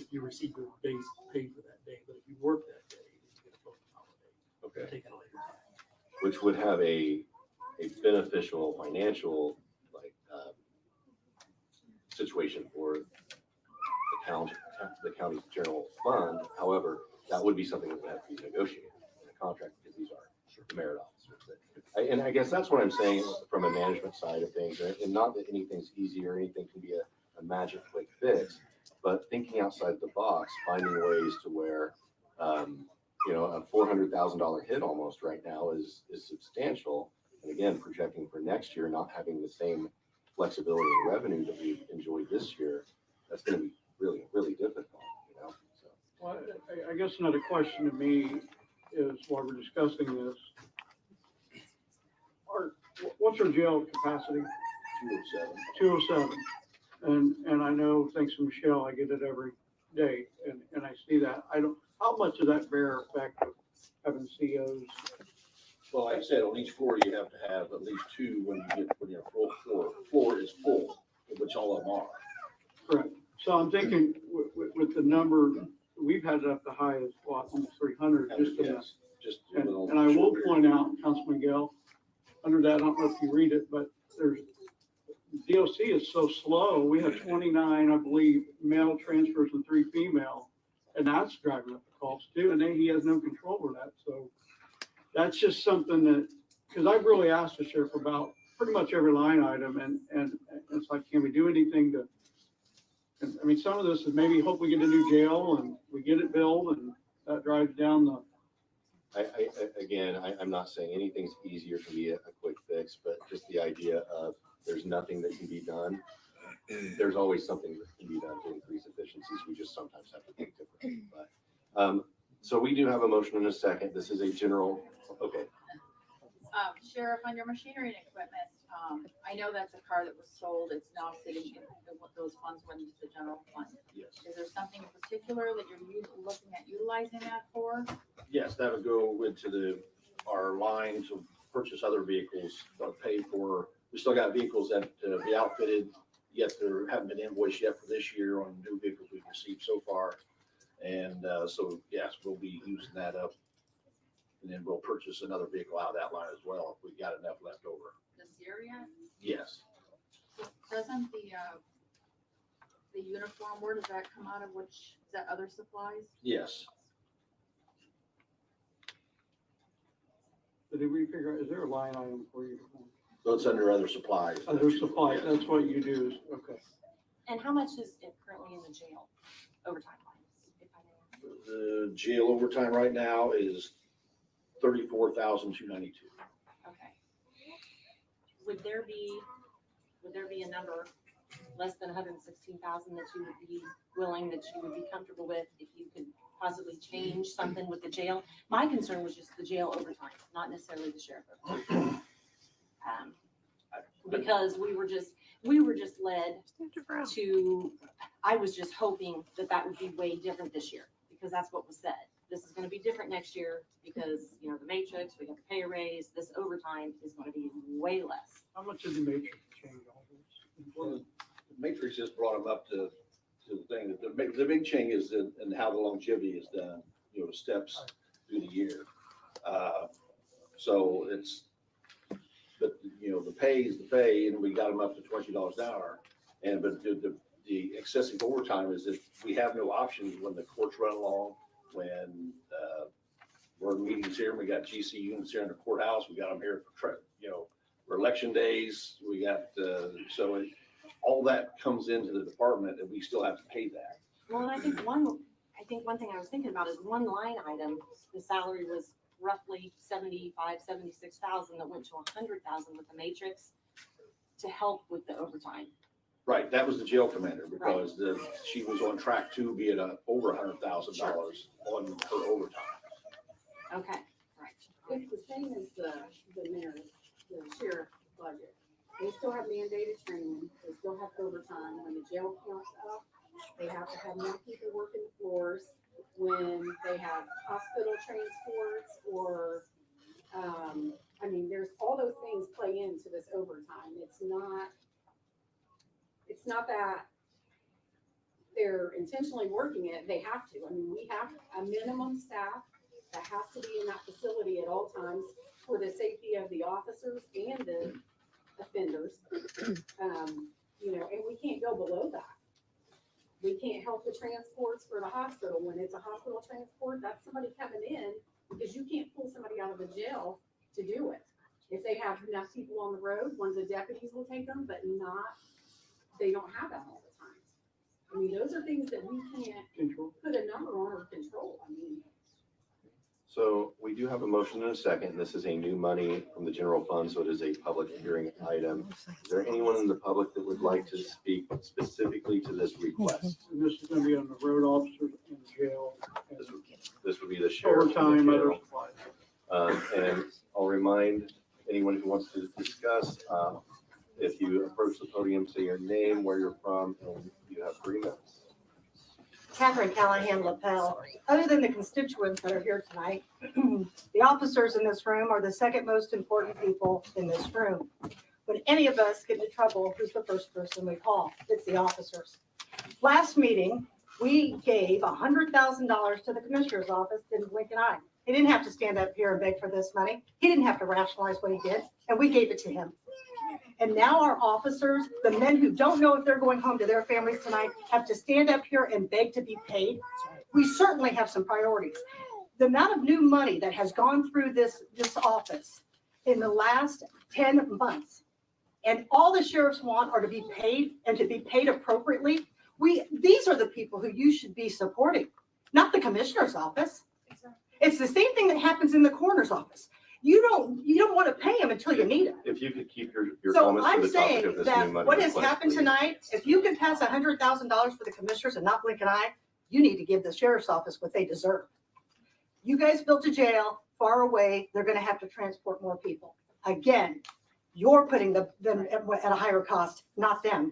you receive your day's pay for that day. But if you work that day, you get a floating holiday. Okay. Take it later time. Which would have a beneficial financial situation for the county's general fund. However, that would be something that would have to be negotiated in a contract because these are the merit officers. And I guess that's what I'm saying from a management side of things, and not that anything's easy or anything can be a magic quick fix, but thinking outside the box, finding ways to where, a $400,000 hit almost right now is substantial. And again, projecting for next year, not having the same flexibility and revenue that we've enjoyed this year, that's going to be really, really difficult, So. Well, I guess another question to me is, while we're discussing this, what's our jail capacity? 207. And I know, thanks to Michelle, I get it every day, and I see that. How much does that bear effect of having COs? Well, like I said, on each floor, you have to have at least 2 when your full floor is full, which all of them are. Correct. So I'm thinking with the number, we've had it up to high as almost 300 just in this. And I will point out, Councilman Gale, under that, I don't know if you read it, but DOC is so slow. We have 29, I believe, male transfers and 3 female, and that's driving up the cost too. And then he has no control over that. So that's just something that, because I've really asked the sheriff about pretty much every line item, and it's like, can we do anything to? I mean, some of this is maybe hope we get a new jail and we get it built, and that drives down the. I'm not saying anything's easier to be a quick fix, but just the idea of there's nothing that can be done. There's always something that can be done to increase efficiencies. We just sometimes have to think differently. But so we do have a motion and a second. This is a general. Okay. Sheriff, on your machinery and equipment, I know that's a car that was sold. It's now sitting in those funds went into the general fund. Yes. Is there something in particular that you're looking at utilizing that for? Yes, that would go into our line to purchase other vehicles, pay for, we still got vehicles that be outfitted, yet there haven't been invoiced yet for this year on new vehicles we've received so far. And so, yes, we'll be using that up. And then we'll purchase another vehicle out of that line as well if we got enough left over. This year yet? Yes. Doesn't the uniform, where does that come out of, which, is that other supplies? Yes. So did we figure out, is there a line item for you? So it's under other supplies. Other supplies, that's what you do, okay. And how much is it currently in the jail overtime lines, if I may ask? The jail overtime right now is $34,292. Okay. Would there be a number less than 116,000 that you would be willing, that you would be comfortable with if you could possibly change something with the jail? My concern was just the jail overtime, not necessarily the sheriff overtime. Because we were just led to, I was just hoping that would be way different this year, because that's what was said. This is gonna be different next year because, you know, the matrix, we got to pay a raise, this overtime is gonna be way less. How much did the matrix change all this? Well, the matrix just brought them up to the thing that the big change is in how the longevity is done, you know, steps through the year. So it's, but you know, the pay is the pay, and we got them up to $20 an hour. And but the excessive overtime is that we have no options when the courts run along, when we're in meetings here, and we got GC units here in the courthouse, we got them here for, you know, for election days, we got, all that comes into the department and we still have to pay that. Well, and I think one thing I was thinking about is one line item, the salary was roughly 76,000 that went to 100,000 with the matrix to help with the overtime. Right, that was the jail commander, because she was on track to be at over $100,000 on her overtime. Okay, right. It's the same as the mayor, the sheriff budget. They still have mandated training, they still have overtime. When the jail counts up, they have to have more people working the floors. When they have hospital transports or, I mean, there's all those things play into this overtime. It's not that they're intentionally working it, they have to. I mean, we have a minimum staff that has to be in that facility at all times for the safety of the officers and the offenders. You know, and we can't go below that. We can't help the transports for the hospital. When it's a hospital transport, that's somebody coming in, because you can't pull somebody out of the jail to do it. If they have enough people on the road, one of the deputies will take them, but they don't have that all the time. I mean, those are things that we can't put a number on or control. I mean, So we do have a motion and a second. This is a new money from the general fund, so it is a public hearing item. Is there anyone in the public that would like to speak specifically to this request? And this is gonna be on the road officers in jail. This would be the sheriff. Overtime, other general. supplies. And I'll remind anyone who wants to discuss, if you approach the podium, say your name, where you're from, and you have 3 minutes. Katherine Callahan, lapel. Other than the constituents that are here tonight, the officers in this room are the second most important people in this room. When any of us get into trouble, who's the first person we call? It's the officers. Last meeting, we gave $100,000 to the commissioner's office, didn't blink an eye. He didn't have to stand up here and beg for this money. He didn't have to rationalize what he did, and we gave it to him. And now our officers, the men who don't know if they're going home to their families tonight, have to stand up here and beg to be paid. We certainly have some priorities. The amount of new money that has gone through this office in the last 10 months, and all the sheriffs want are to be paid and to be paid appropriately. These are the people who you should be supporting, not the commissioner's office. It's the same thing that happens in the coroner's office. You don't want to pay them until you need them. If you could keep your So comments to I'm the topic saying of this that new money what has request, happened please. tonight, if you can pass $100,000 for the commissioners and not blink an eye, you need to give the sheriff's office what they deserve. You guys built a jail far away. They're going to have to transport more people. Again, you're putting them at a higher cost, not them.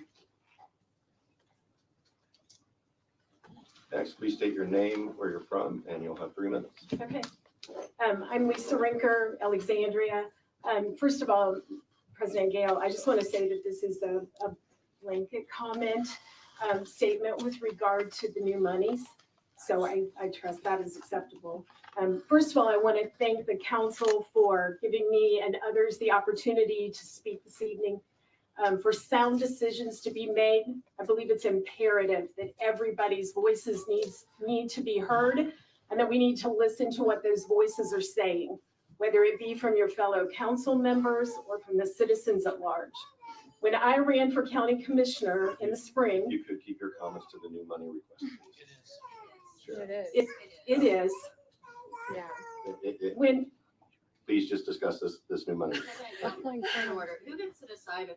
Next, please state your name, where you're from, and you'll have 3 minutes. Okay, I'm Lisa Rinker, Alexandria. First of all, President Gale, I just want to say that this is a blanket comment statement with regard to the new monies. So I trust that is acceptable. First of all, I want to thank the council for giving me and others the opportunity to speak this evening. For sound decisions to be made, I believe it's imperative that everybody's voices need to be heard, and that we need to listen to what those voices are saying, whether it be from your fellow council members or from the citizens at large. When I ran for county commissioner in the spring, You could keep your comments to the new money request. Please. Sure. it is, It- when, Please just discuss this new money. Point of order, who gets to decide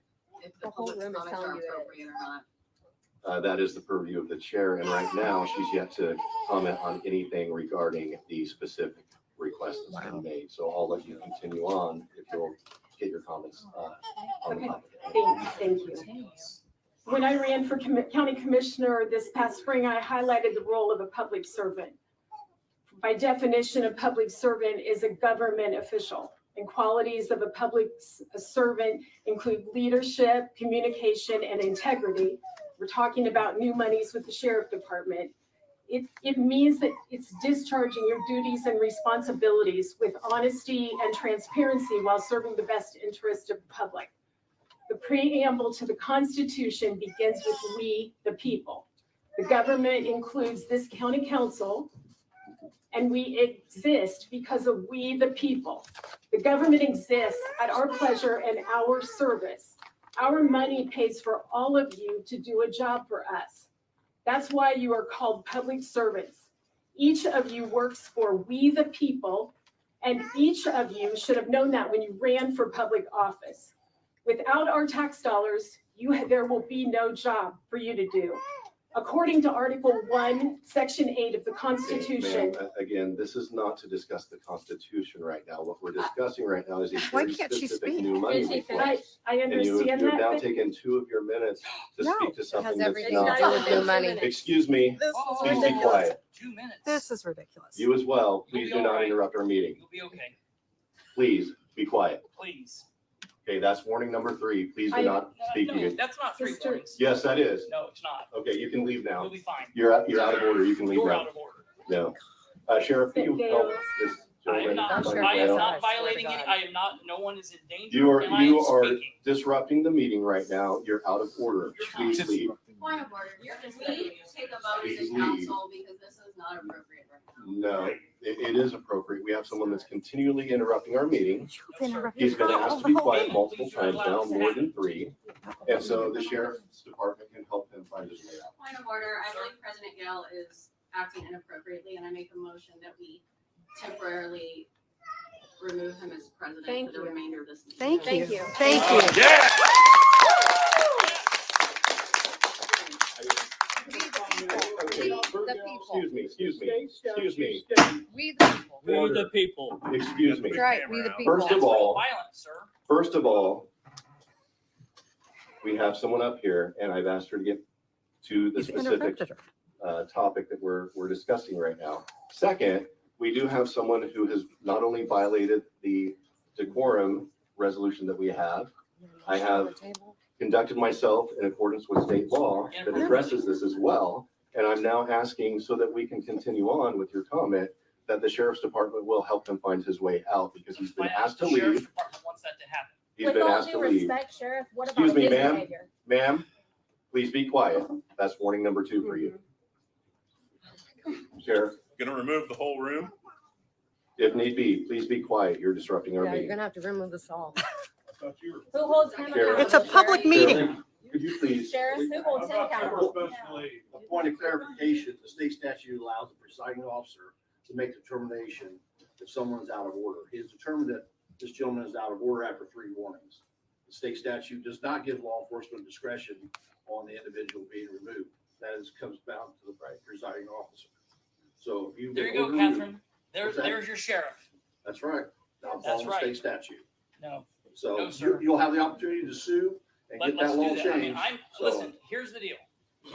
if the whole public's room is comments telling are you it is. appropriate or not? That is the purview of the chair, and right now, she's yet to comment on anything regarding the specific request that's been made. So I'll let you continue on if you'll get your comments on the Okay. topic. thank you. When I ran for county commissioner this past spring, I highlighted the role of a public servant. By definition, a public servant is a government official, and qualities of a public servant include leadership, communication, and integrity. We're talking about new monies with the sheriff department. It means that it's discharging your duties and responsibilities with honesty and transparency while serving the best interest of the public. The preamble to the Constitution begins with "we, the people." The government includes this county council, and we exist because of we, the people. The government exists at our pleasure and our service. Our money pays for all of you to do a job for us. That's why you are called public servants. Each of you works for we, the people, and each of you should have known that when you ran for public office. Without our tax dollars, there will be no job for you to do. According to Article 1, Section 8 of the Constitution. Ma'am, again, this is not to discuss the Constitution right now. What we're discussing right now is a Why very can't she specific speak? new money request. I And you've understand now that, taken 2 of your minutes to No, speak to it has something that's everything to not. do with new money. Excuse me, This please be quiet. 2 minutes. This is ridiculous. You as well, please You'll do be not all right. interrupt our meeting. You'll be okay, Please be quiet. please. Okay, that's warning number 3. Please do I- not speak No, again. that's not 3 Mr. points. Yes, that is. No, it's not. Okay, you can leave now. You'll be fine. You're out of order. You can leave You're now. out of order. No. Sheriff, can you help this I am gentleman? not, sure I am Gail. not I swear to violating God. any, I am not, no one is in danger. You and I are am speaking. disrupting the meeting right now. You're out of order. Please leave. Point of order, we take a vote as Please a leave. council because this is not appropriate right now. No, it is appropriate. We have someone that's continually interrupting our meeting. You've interrupted He's been all asked to the be whole quiet thing. multiple times now, more than 3. And so the sheriff's department can help him find his way out. Point of order, I believe President Gale is acting inappropriately, and I make a motion that we temporarily remove him as president Thank for the you. remainder of this meeting. Thank you. Thank you. Okay, Excuse me. We the people. We the people. Excuse me. That's right, we the people. First of all, Violence, sir. First of all, we have someone up here, and I've asked her to get to the You've specific interrupted her. topic that we're discussing right now. Second, we do have someone who has not only violated the decorum resolution that we have, I have conducted myself in accordance with state law that addresses this as well. And I'm now asking so that we can continue on with your comment that the sheriff's department will help him find his way out because he's been asked to The sheriff's leave. department wants that to happen. He's been asked to leave. Sheriff, what Excuse me, ma'am. Ma'am, please be quiet. That's warning number 2 for you. Sheriff, Gonna remove the whole room? if need be, please be quiet. You're disrupting our Yeah, you're meeting. gonna have to remove this all. Thought you were- Who holds him Sheriff. It's a public meeting. Could you please? Sheriff, who holds him accountable? A point of clarification, the state statute allows the presiding officer to make determination if someone's out of order. He has determined that this gentleman is out of order after 3 warnings. The state statute does not give law enforcement discretion on the individual being removed. Comes down to the presiding officer. So if you. There you go, Catherine. There's your sheriff. That's right. Now That's following right. state statute. No, So No, sir. you'll have the opportunity to sue and get let's that law do that. I mean, changed. I'm, listen, here's the deal.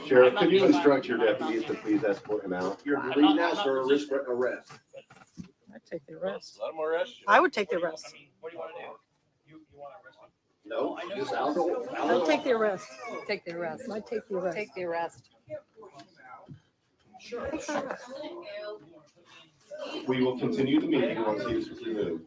Sheriff, I'm could you not- instruct your I'm not- deputies to please escort him out? You're I'm deleting not- now I'm for a not risk arrest. take the arrest. Let them arrest you. I would take the arrest. What do you want to do? You want to arrest them? No, just out. I'd take the arrest. Take the arrest. I'd take the arrest. Take the arrest. We will continue the meeting once he is removed.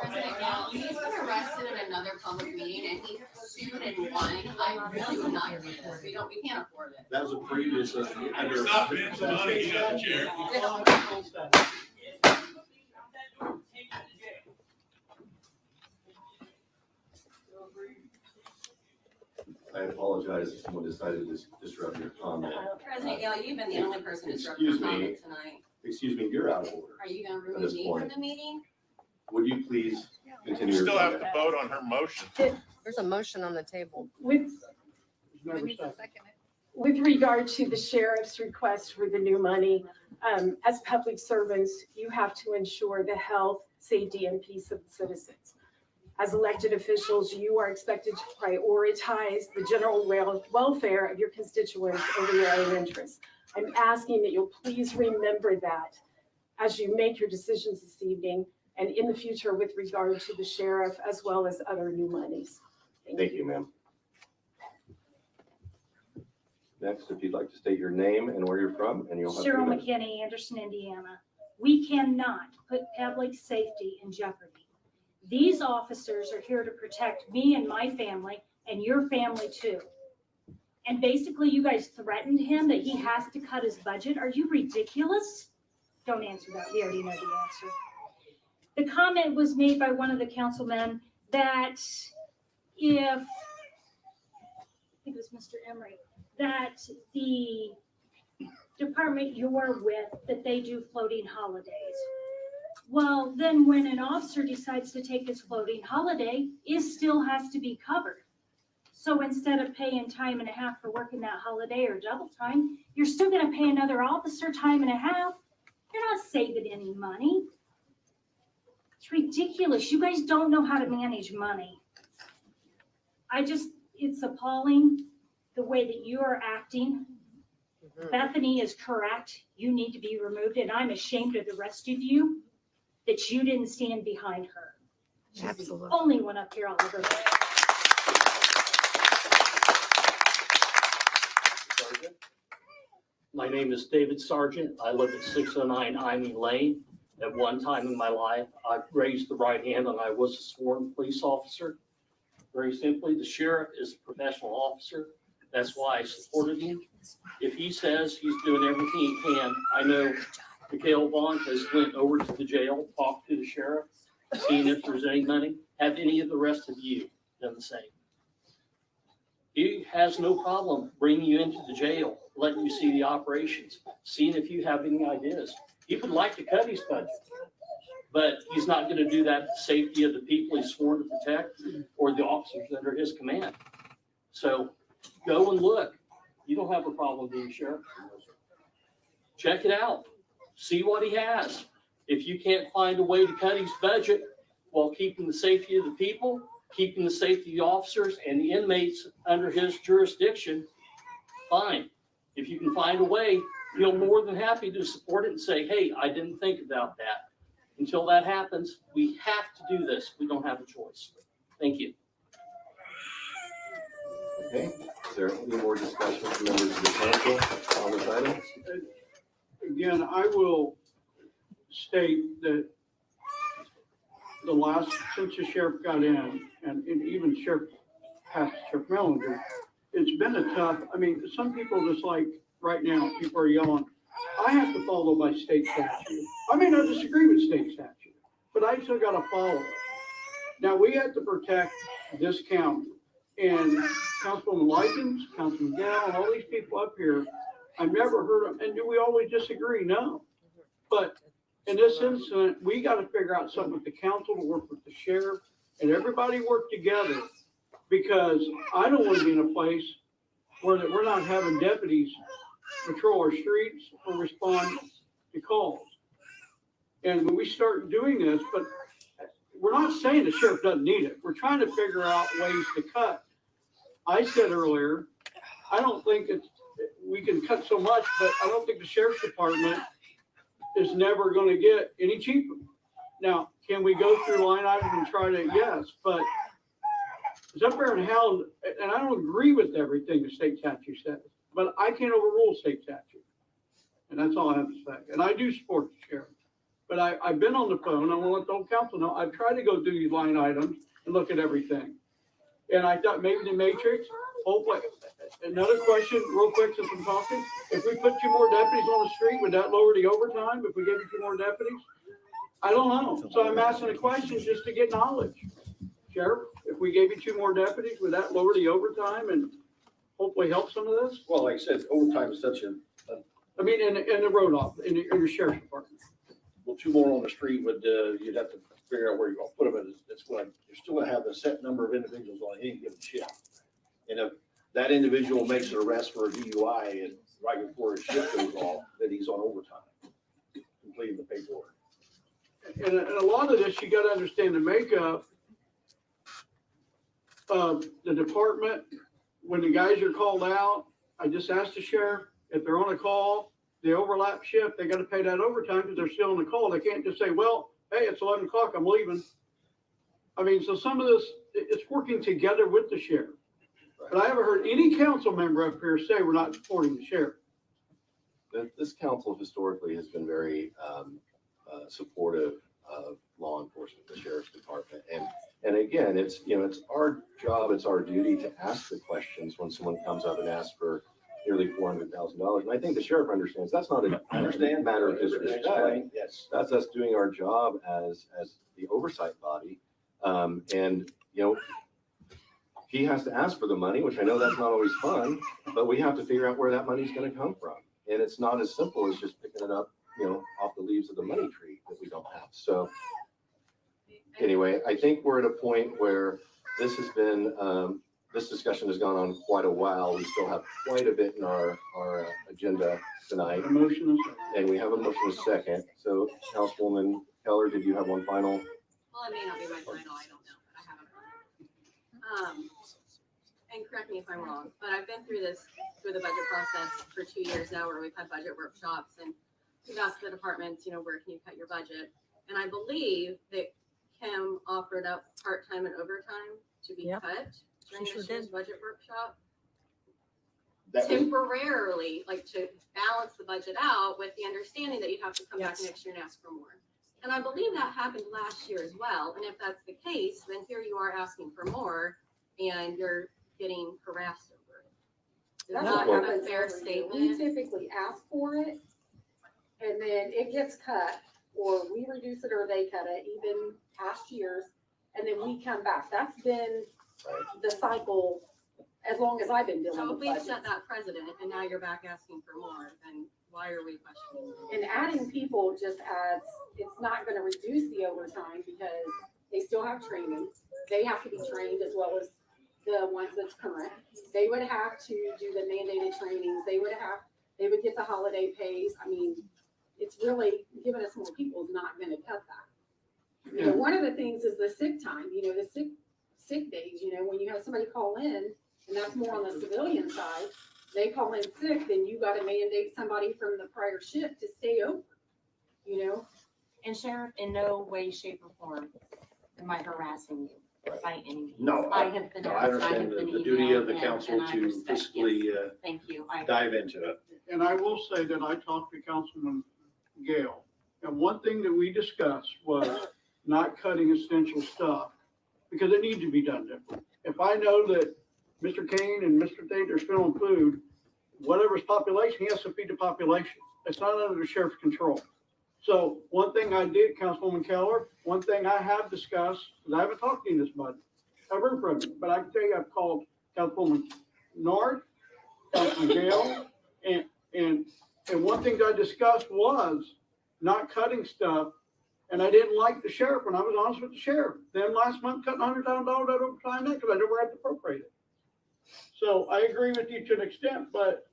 President Gale, he's been arrested in another public meeting and he sued and won. I really would not do this. We can't afford it. That was a previous, under. Stop being so money, get out of the chair. I apologize if someone decided to disrupt your comment. President Gale, you've been the only person to disrupt your Excuse me. comment tonight. Excuse me, you're out of order. Are you gonna At remove this me point. from the meeting? Would you please continue You your still have to comment? vote on her motion. There's a motion on the table. With, Never We need to second. second it. with regard to the sheriff's request for the new money, as public servants, you have to ensure the health, safety, and peace of the citizens. As elected officials, you are expected to prioritize the general welfare of your constituents over your own interests. I'm asking that you'll please remember that as you make your decisions this evening and in the future with regard to the sheriff as well as other new monies. Thank you, ma'am. Next, if you'd like to state your name and where you're from, and you'll have. Cheryl 3 minutes. McKinney, Anderson, Indiana. We cannot put public safety in jeopardy. These officers are here to protect me and my family and your family too. And basically you guys threatened him that he has to cut his budget. Are you ridiculous? Don't answer that. We already know the answer. The comment was made by one of the councilmen that if, I think it was Mr. Emery, that the department you're with, that they do floating holidays. Well, then when an officer decides to take his floating holiday, it still has to be covered. So instead of paying time and a half for working that holiday or double time, you're still gonna pay another officer time and a half. You're not saving any money. It's ridiculous. You guys don't know how to manage money. It's appalling the way that you are acting. Bethany is correct. You need to be removed, and I'm ashamed of the rest of you that you didn't stand behind her. She's Absolutely. the only one up here I'll ever say. My name is David Sargent. I live at 609 Ivy Lane. At one time in my life, I raised the right hand and I was a sworn police officer. Very simply, the sheriff is a professional officer. That's why I supported him. If he says he's doing everything he can, I know Mikhail Vaughn has went over to the jail, talked to the sheriff, seen if there's any money. Have any of the rest of you done the same? He has no problem bringing you into the jail, letting you see the operations, seeing if you have any ideas. He would like to cut his budget, but he's not going to do that to the safety of the people he's sworn to protect or the officers under his command. So go and look. You don't have a problem being sheriff. Check it out. See what he has. If you can't find a way to cut his budget while keeping the safety of the people, keeping the safety of the officers and the inmates under his jurisdiction, fine. If you can find a way, feel more than happy to support it and say, hey, I didn't think about that. Until that happens, we have to do this. We don't have a choice. Thank you. Okay, is there any more discussion from members of the council on this item? Again, I will state that the last, since the sheriff got in, and even past Sheriff Mellinger, it's been a tough, I mean, some people just like, right now, people are yelling, I have to follow my state statute. I may not disagree with state statute, but I still gotta follow it. Now, we have to protect this county, and Councilwoman Likens, Councilman Gale, and all these people up here, I've never heard of, and do we always disagree? No. But in this incident, we gotta figure out something with the council to work with the sheriff, and everybody work together, because I don't wanna be in a place where that we're not having deputies patrol our streets or respond to calls. And when we start doing this, but we're not saying the sheriff doesn't need it. We're trying to figure out ways to cut. I said earlier, I don't think we can cut so much, but I don't think the sheriff's department is never gonna get any cheaper. Now, can we go through line items and try to, yes, but it's up there and held, and I don't agree with everything the state statute says, but I can't overrule state statute. And that's all I have to say. And I do support the sheriff. But I've been on the phone, I want to let the whole council know, I've tried to go do these line items and look at everything. And I thought maybe the matrix, hopefully, another question, real quick, since I'm talking. If we put 2 more deputies on the street, would that lower the overtime if we gave you 2 more deputies? I don't know. So I'm asking a question just to get knowledge. Sheriff, if we gave you 2 more deputies, would that lower the overtime and hopefully help some of this? Well, like I said, overtime is such I mean, in the road office, in your sheriff's department. well, 2 more on the street would, you'd have to figure out where you're gonna put them. It's going, you're still gonna have a set number of individuals on any given shift. And if that individual makes an arrest for a DUI and right before his shift goes off, then he's on overtime, completing the paperwork. And a lot of this, you gotta understand the makeup of the department. When the guys are called out, I just asked the sheriff, if they're on a call, they overlap shift, they gotta pay that overtime because they're still on the call. They can't just say, well, hey, it's 11 o'clock, I'm leaving. I mean, so some of this, it's working together with the sheriff. But I haven't heard any council member up here say we're not supporting the sheriff. This council historically has been very supportive of law enforcement, the sheriff's department. And again, it's, you know, it's our job, it's our duty to ask the questions when someone comes up and asks for nearly $400,000. And I think the sheriff understands that's not a matter of disrespect. Yes. That's us doing our job as the oversight body. And, you know, he has to ask for the money, which I know that's not always fun, but we have to figure out where that money's going to come from. And it's not as simple as just picking it up, you know, off the leaves of the money tree that we don't have. So anyway, I think we're at a point where this has been, this discussion has gone on quite a while. We still have quite a bit in our agenda tonight. And we have a motion and a second. So Councilwoman Keller, did you have one final? Well, it may not be my final, I don't know, but I have a and correct me if I'm wrong, but I've been through the budget process for 2 years now, where we've had budget workshops and we've asked the departments, you know, where can you cut your budget? And I believe that Kim offered up part-time and overtime to be cut during this year's budget workshop. Temporarily, like to balance the budget out with the understanding that you'd have to come back next year and ask for more. And I believe that happened last year as well. And if that's the case, then here you are asking for more and you're getting harassed over it. Is that not a fair statement? We typically ask for it, and then it gets cut, or we reduce it, or they cut it, even past years, and then we come back. That's been the cycle as long as I've been dealing So if with we've budgets. set that precedent and now you're back asking for more, then why are we questioning? And adding people just adds, it's not gonna reduce the overtime because they still have training. They have to be trained as well as the ones that's current. They would have to do the mandated trainings. They would get the holiday pays. I mean, it's really giving us more people is not gonna cut that. You know, one of the things is the sick time, you know, the sick days, you know, when you have somebody call in, and that's more on the civilian side, they call in sick, then you gotta mandate somebody from the prior shift to stay over, you know? And Sheriff, in no way, shape, or form am I harassing you by any means. No, I have been no, asked, I understand have been the duty of the emailed, council and I to respect, fiscally yes. Thank you. dive into it. And I will say that I talked to Councilman Gale, and one thing that we discussed was not cutting essential stuff, because it needs to be done different. If I know that Mr. Kane and Mr. Tate are spilling food, whatever's population, he has to feed the population. It's not under the sheriff's control. So one thing I did, Councilwoman Keller, one thing I have discussed, because I haven't talked to you this budget, ever from you, but I can tell you I've called Councilwoman Nard, Councilman Gale, and one thing I discussed was not cutting stuff. And I didn't like the sheriff, and I was honest with the sheriff. Then last month, cutting $100,000 out overtime because I never had to appropriate it. So I agree with you to an extent, but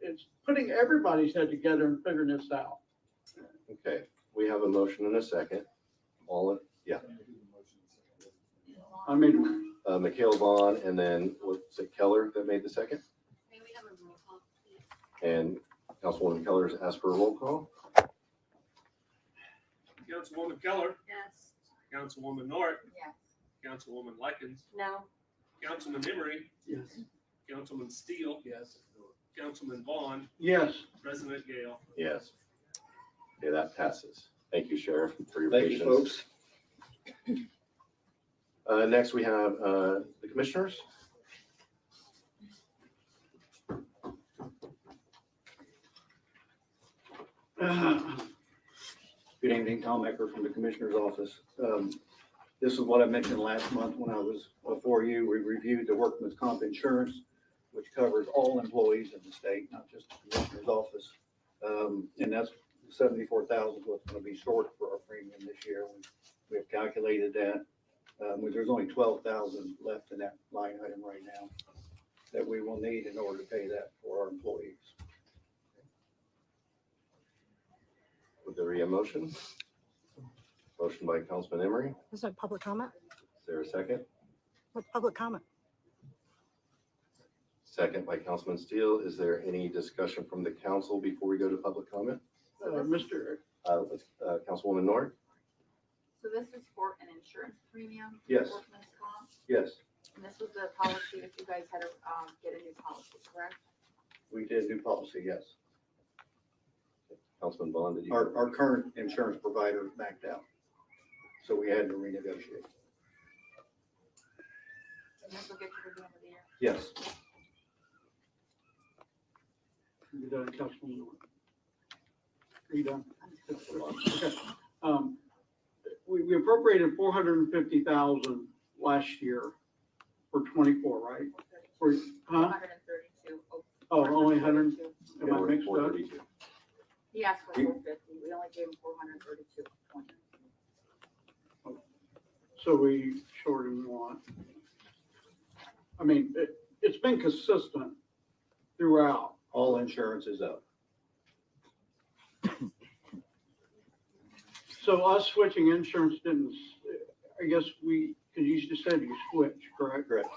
it's putting everybody's head together and figuring this out. Okay, we have a motion and a second. I made Mikhail Vaughn, and then was it Keller that made the second? May we have a roll call, please? And Councilwoman Keller's asked for a roll call. Councilwoman Keller, Yes. Councilwoman Nort, Yes. Councilwoman Likens, No. Councilman Emery, Yes. Councilman Steele, Yes. Councilman Vaughn, Yes. President Gale. Yes. Okay, that passes. Thank you, Sheriff, for your Thank you, patience. folks. Next, we have the commissioners. Good evening, Tom Ecker from the Commissioner's Office. This is what I mentioned last month when I was before you. We reviewed the workman's comp insurance, which covers all employees in the state, not just the Commissioner's Office. And that's 74,000 what's going to be short for our premium this year. We have calculated that. There's only 12,000 left in that line item right now that we will need in order to pay that for our employees. Would there be a motion? Motion by Councilman Emery. Is that public comment? Is there a second? What public comment? Second by Councilman Steele. Is there any discussion from the council before we go to public comment? Councilwoman Nord? So this is for an insurance premium? Yes. Workman's comp? Yes, And this was the policy if you guys had to, get a new policy, correct? we did do policy, yes. Councilman Vaughn, did you? Our current insurance provider backed out, so we had to renegotiate. And this will get you to the end of the year? Yes. You done, Councilman Nord? Are you done? Okay. We appropriated 450,000 last year for 24, right? For, huh? 132. Oh, only 100? Am I Yeah, mixed up? 432. He asked for 450. We only gave him 432. So we shorted one. I mean, it's been consistent throughout. All insurance is up. So us switching insurance didn't, I guess because you just said you switched, correct? Correct.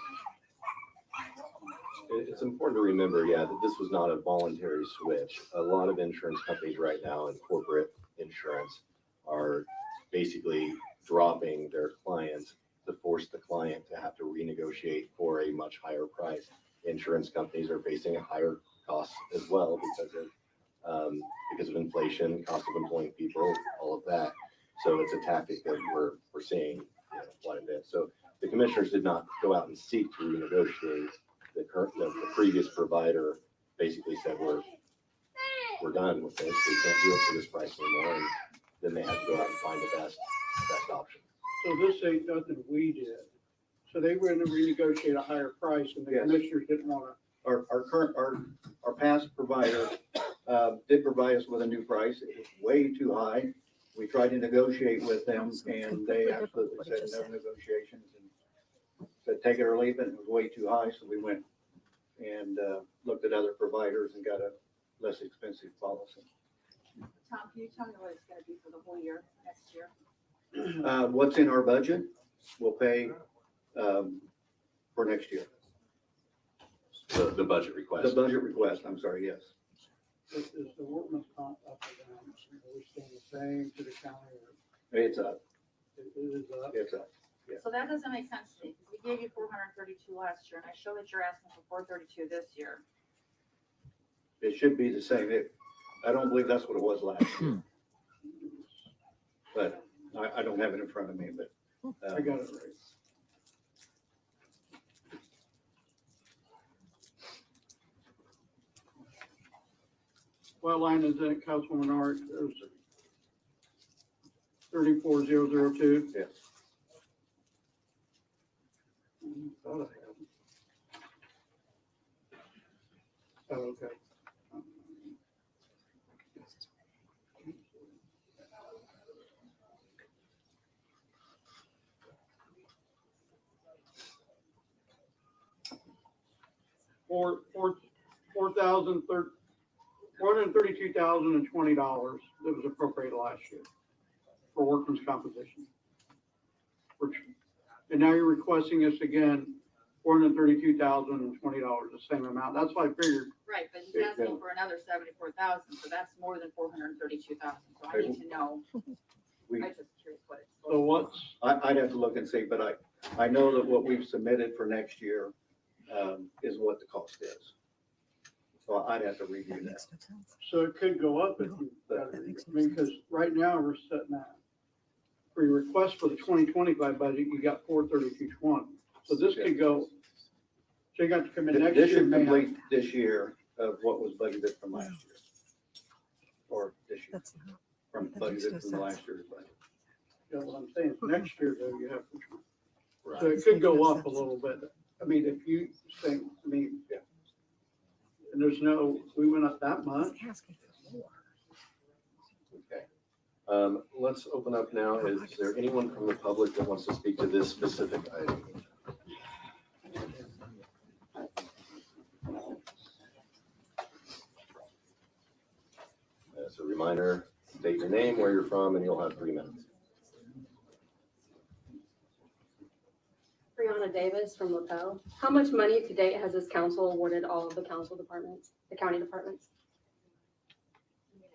It's important to remember, yeah, that this was not a voluntary switch. A lot of insurance companies right now in corporate insurance are basically dropping their clients to force the client to have to renegotiate for a much higher price. Insurance companies are facing a higher cost as well because of inflation, cost of employing people, all of that. So it's a tactic that we're seeing quite a bit. So the commissioners did not go out and seek to renegotiate. The previous provider basically said, we're done with this. We can't do it for this price anymore. And then they had to go out and find the best option. So this ain't nothing we did. So they were going to renegotiate a higher price and the Yes. commissioners didn't want to. Our past provider did provide us with a new price. It was way too high. We tried to negotiate with them and they absolutely said no negotiations and said take it or leave it. It was way too high. So we went and looked at other providers and got a less expensive policy. Tom, can you tell me what it's gonna be for the whole year, next year? What's in our budget, we'll pay for next year. The budget request. The budget request, I'm sorry, yes. Is the workman's comp up or down? Are we staying the same to the county? It's up, It is up. it's up. Yeah. So that doesn't make sense to me, because we gave you 432 last year, and I show that you're asking for 432 this year. It should be the same. I don't believe that's what it was last year. But I don't have it in front of me, but. I got it right. What line is that, Councilwoman Art? There's 34002. Yes. Thought I had it. Oh, okay. $432,020 that was appropriated last year for workman's compensation. And now you're requesting us again, $432,020, the same amount. That's why I figured. Right, but he's asking for another 74,000, so that's more than 432,000, so I need to know. We what's, I'd have to look and see, but I know that what we've submitted for next year, is what the cost is. So I'd have to review that. so it could go up if you, I mean, because right now we're sitting at, for your request for the 2025 budget, you got 43220. So this could go, so you got to come in next This year. should may not- complete this year of what was budgeted from last year. Or this year, from budgeted from last year's budget. You know what I'm saying? Next year though, you have to. Right. So it could go up a little bit. I mean, if you think, I mean, Yeah. and there's no, we went up that much. Okay. Let's open up now. Is there anyone from the public that wants to speak to this specific item? As a reminder, state your name, where you're from, and you'll have 3 minutes. Brianna Davis from LaPel. How much money to date has this council awarded all of the council departments, the county departments?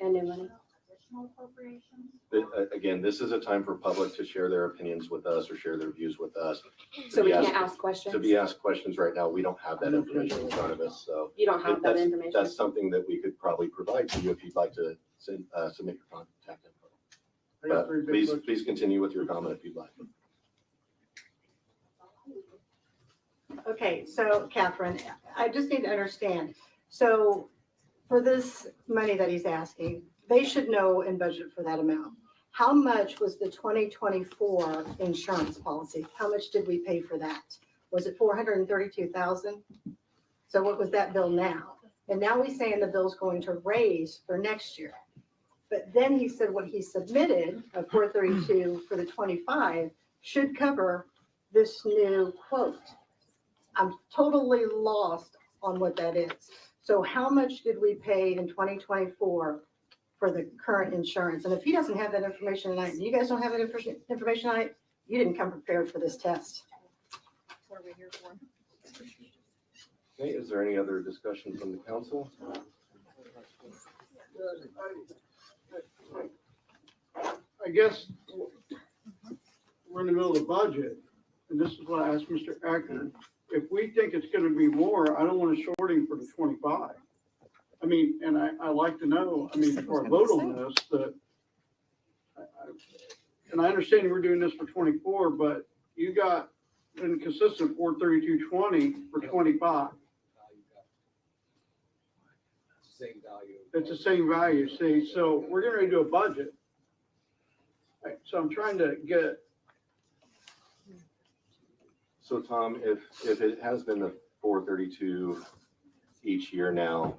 And new money? Additional appropriations? Again, this is a time for public to share their opinions with us or share their views with us. So we To be can't asked- ask questions? To be asked questions right now, we don't have that information in front of us, so. You don't have that That's- information? That's something that we could probably provide to you if you'd like to submit your contact info. I got But 3 big please, books. please continue with your comment if you'd like. Okay, so Catherine, I just need to understand. So for this money that he's asking, they should know and budget for that amount. How much was the 2024 insurance policy? How much did we pay for that? Was it 432,000? So what was that bill now? And now he's saying the bill's going to raise for next year. But then he said what he submitted of 432 for the 25 should cover this new quote. I'm totally lost on what that is. So how much did we pay in 2024 for the current insurance? And if he doesn't have that information tonight, and you guys don't have that information tonight, you didn't come prepared for this test. What are we here for? Okay, is there any other discussion from the council? I guess we're in the middle of the budget, and this is what I asked Mr. Acker. If we think it's gonna be more, I don't want to short him for the 25. I mean, and I like to know, I mean, before I vote on this, that, and I understand we're doing this for 24, but you got been consistent 43220 for 25. Same value. It's the same value, see, so we're gonna do a budget. Right, so I'm trying to get, So Tom, if it has been the 432 each year now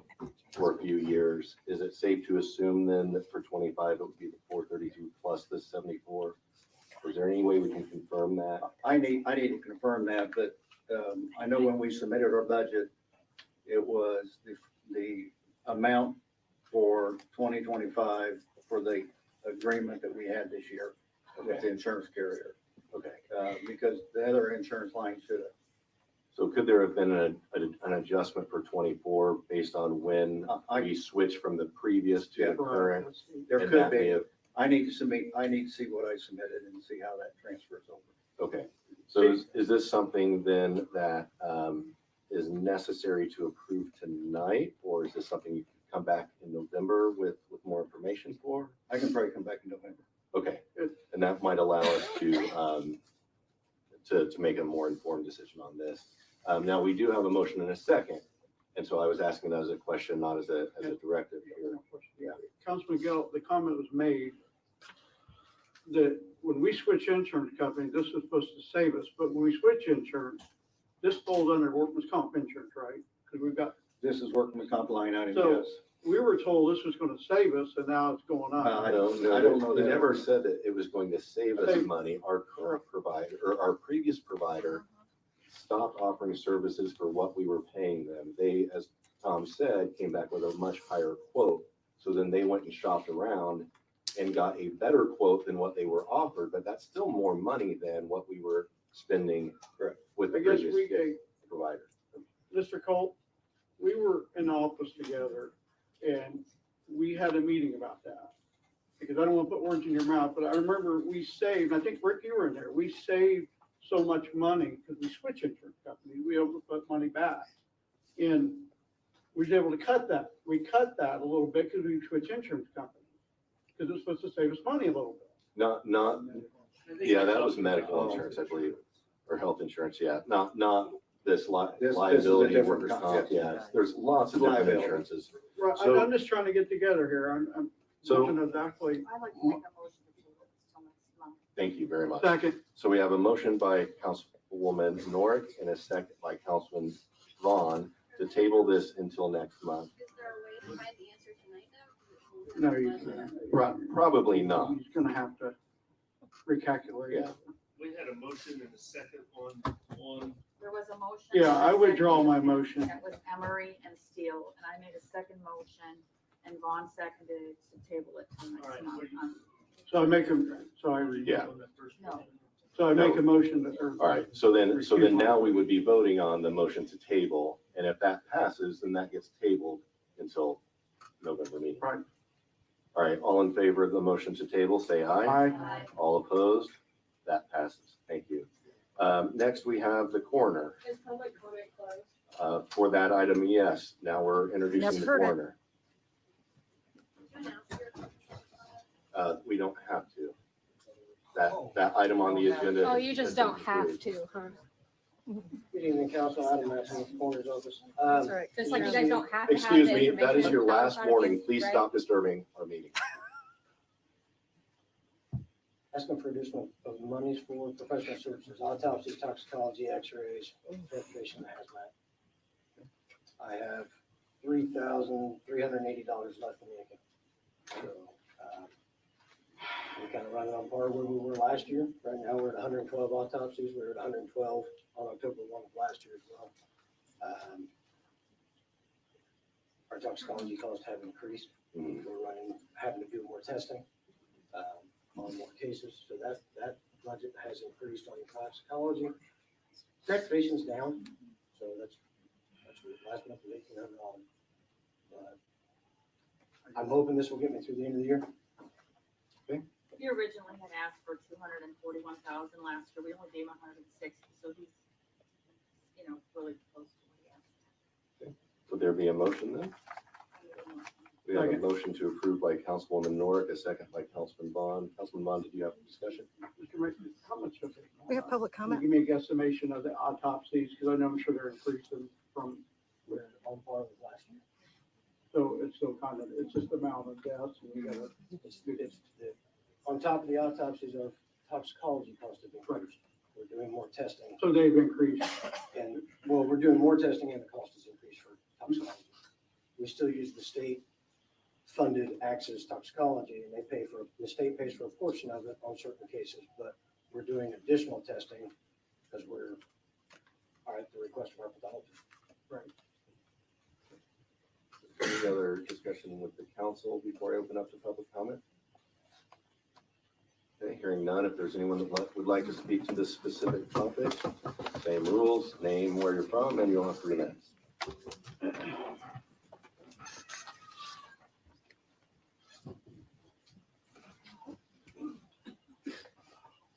for a few years, is it safe to assume then that for 25, it would be the 432 plus the 74? Is there any way we can confirm that? I need to confirm that, but I know when we submitted our budget, it was the amount for 2025 for the agreement that we had this year with the insurance carrier. Okay. Because the other insurance line should have. So could there have been an adjustment for 24 based on when we switched from the previous to the current? There And could that may be. have- I need to see what I submitted and see how that transfers over. Okay, so is this something then that is necessary to approve tonight? Or is this something you can come back in November with more information for? I can probably come back in November. Okay, and that might allow us to make a more informed decision on this. Now, we do have a motion and a second, and so I was asking that as a question, not as a directive here. yeah, Councilman Gill, the comment was made that when we switch insurance companies, this is supposed to save us, but when we switch insurance, this falls under workman's comp insurance, right? Because we've got. This is workman's comp line item, So yes. we were told this was gonna save us and now it's going up. I don't know They that. never said that it was going to save us Okay. money. Our current provider, or our previous provider, stopped offering services for what we were paying them. They, as Tom said, came back with a much higher quote. So then they went and shopped around and got a better quote than what they were offered, but that's still more money than what we were spending with I the guess previous we gave, provider. Mr. Colt, we were in the office together and we had a meeting about that. because I don't want to put words in your mouth, but I remember we saved, I think Rick, you were in there, we saved so much money because we switched insurance companies. We were able to put money back. And we was able to cut that. We cut that a little bit because we switched insurance companies. Because it was supposed to save us money a little bit. Not, yeah, that was medical insurance, I believe, or health insurance, yeah, not this This is a liability, different workers' kind, comp, yeah, there's lots of different Liability. insurances. Right, So- I'm just trying to get together here. I'm So- looking exactly. I'd like to make a motion to table this till next month. Thank you very much. Second, So we have a motion by Councilwoman Norick and a second by Councilman Vaughn to table this until next month. Is there a way to find the answer tonight, though? no, Probably not. he's gonna have to recalculate. Yeah. We had a motion and a second on, There was a motion. Yeah, and a I withdraw second. my motion. That was Emery and Steele, and I made a second motion, and Vaughn seconded to table it till next Alright, month. what do you- So I make a, so I read. Yeah. on that first No. one. So I make a motion that. All right, so then now we would be voting on the motion to table, and if that passes, then that gets tabled until November meeting. Right. All right, all in favor of the motion to table, say aye. Aye. All opposed? That passes. Thank you. Next, we have the coroner. Is public comment closed? For that item, yes. Now we're Never introducing the heard it. coroner. We don't have to. That item on the agenda. Oh, you just has been don't have approved. to, huh? Good evening, Council. Adam Madison with the Coroner's Office. That's right. Just like you guys don't have to have Excuse the me, that is information your from the last outside warning. of you, Please right? stop disturbing our meeting. Asking for additional monies for professional services, autopsies, toxicology, x-rays, verification, hazmat. I have $3,380 left in the account. So, we're kind of running on par where we were last year. Right now, we're at 112 autopsies. We were at 112 on October 1 of last year as well. Our toxicology costs have increased. Mhm. We're having to do more testing on more cases, so that budget has increased on toxicology. Transportation's down, so that's last month was $1,800. I'm hoping this will get me through the end of the year. You originally had asked for 241,000 last year, we only gave him 160, so he's, really close to what he asked. Would there be a motion then? We have a motion to approve by Councilwoman Norick, a second by Councilman Bond. Councilman Bond, did you have a discussion? Mr. Mayor, how much of it? We have public comment. Give me a guesstimation of the autopsies, because I know I'm sure they're increasing from, We're on par with last year. so it's still kind of, it's just the amount of deaths, and we gotta, On top of the autopsies, our toxicology costs have increased. We're doing more testing, so they've increased. and, well, we're doing more testing and the cost has increased for toxicology. We still use the state-funded Access Toxicology, and the state pays for a portion of it on certain cases, but we're doing additional testing because we're at the request of our pathologist. Right. Any other discussion with the council before I open up to public comment? Okay, hearing none, if there's anyone that would like to speak to this specific topic, same rules, name, where you're from, and you'll have 3 minutes.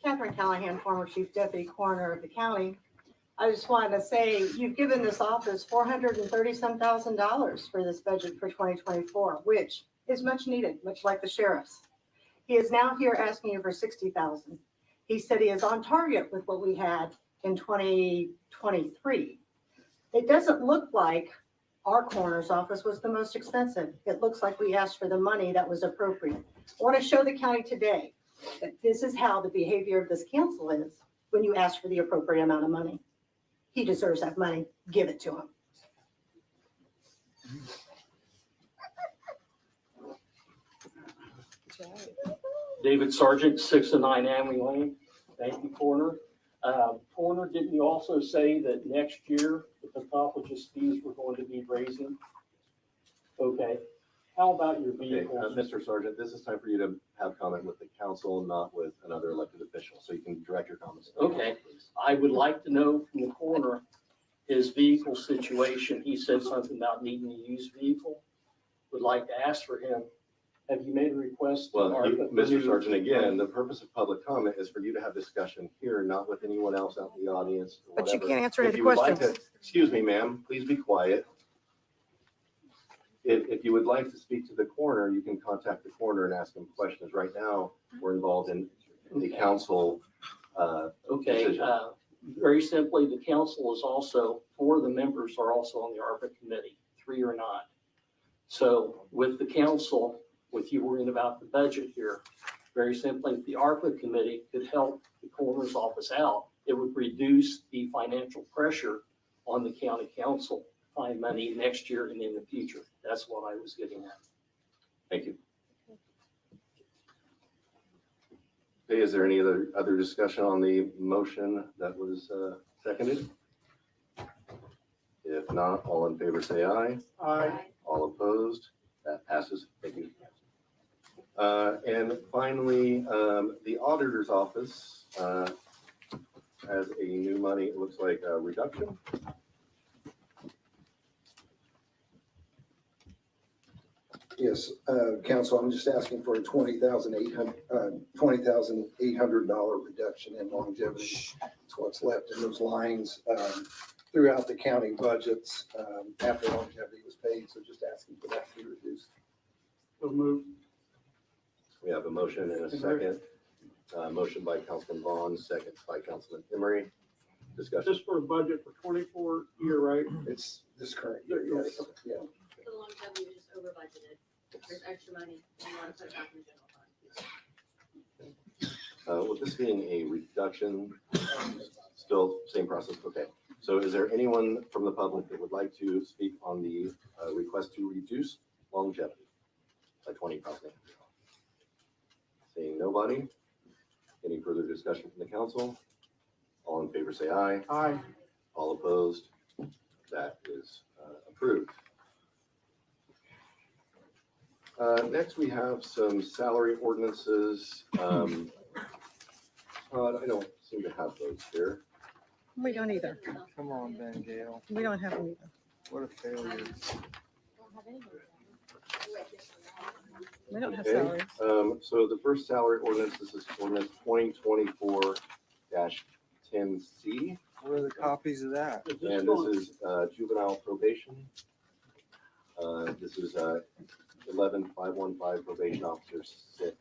Katherine Callahan, former Chief Deputy Coroner of the county. I just wanted to say, you've given this office $430-some thousand for this budget for 2024, which is much needed, much like the sheriff's. He is now here asking you for $60,000. He said he is on target with what we had in 2023. It doesn't look like our coroner's office was the most expensive. It looks like we asked for the money that was appropriate. I want to show the county today that this is how the behavior of this council is when you ask for the appropriate amount of money. He deserves that money. Give it to him. David Sargent, 6 and 9 Amity Lane. Thank you, Coroner. Coroner, didn't you also say that next year the pathologist fees were going to be raising? Okay. How about your Okay, vehicles? Mr. Sergeant, this is time for you to have comment with the council, not with another elected official, so you can direct your comments. to the council, Okay. please. I would like to know from the coroner, his vehicle situation. He said something about needing a used vehicle. Would like to ask for him Have you made a request? to Well, ARPA Mr. to- Sergeant, again, the purpose of public comment is for you to have discussion here, not with anyone else out in the audience. or But you whatever. can't answer any If you would like questions. to- Excuse me, ma'am, please be quiet. If you would like to speak to the coroner, you can contact the coroner and ask him questions. Right now, we're involved in the council. Okay, decision. very simply, the council is also, 4 of the members are also on the ARPA committee, 3 are not. So with the council, with you worrying about the budget here, very simply, if the ARPA committee could help the coroner's office out, it would reduce the financial pressure on the county council to find money next year and in the future. That's what I was getting at. Thank you. Okay, is there any other discussion on the motion that was seconded? If not, all in favor say aye. Aye. All opposed? That passes. Thank you. And finally, the auditor's office has a new money, it looks like a reduction. Yes, council, I'm just asking for a $20,800 reduction in longevity. It's what's left in those lines throughout the county budgets after longevity was paid. So just asking for that to be reduced. So moved. We have a motion and a second. Motion by Councilman Vaughn, second by Councilman Emery. Discussion. Just for a budget for 24 year, right? It's this current year, yes. Yeah. For the longevity, we just over budgeted. There's extra money, and you want to put it back in the general fund. With this being a reduction, still same process, okay. So is there anyone from the public that would like to speak on the request to reduce longevity by 20%? Seeing nobody, any further discussion from the council? All in favor say aye. Aye. All opposed? That is approved. Next, we have some salary ordinances. I don't seem to have those here. We don't either. Come on, Ben Gale. We don't have them either. What a failure. We don't have Okay, salaries. so the first salary ordinance, this is ordinance 2024-10C. Where are the copies of that? And this is juvenile probation. This is 11515 probation officer 6.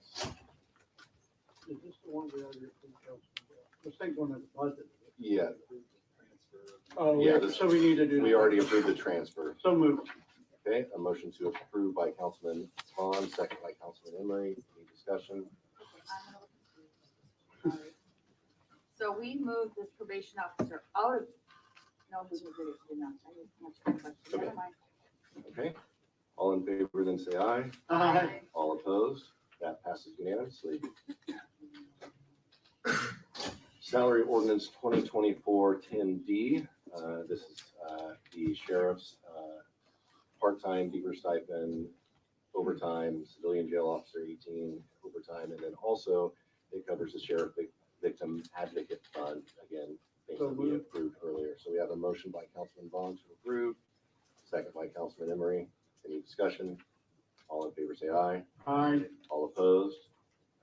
Is this the one we already approved? This thing's one that's budgeted. Yeah, Oh, Yeah, yeah, this- so we need to do. we that. already approved the transfer. So moved. Okay, a motion to approve by Councilman Vaughn, second by Councilman Emery. Any discussion? So we moved this probation officer out of, no, we did it, did not. I didn't answer the question. Never Okay. mind. Okay, all in favor then say aye. Aye. All opposed? That passes unanimously. Salary ordinance 2024-10D. This is the sheriff's part-time beaver stipend, overtime, civilian jail officer 18, overtime, and then also it covers the sheriff victim advocate fund. Again, things that we approved earlier. So we have a motion by Councilman Vaughn to approve, second by Councilman Emery. Any discussion? All in favor say aye. Aye. All opposed?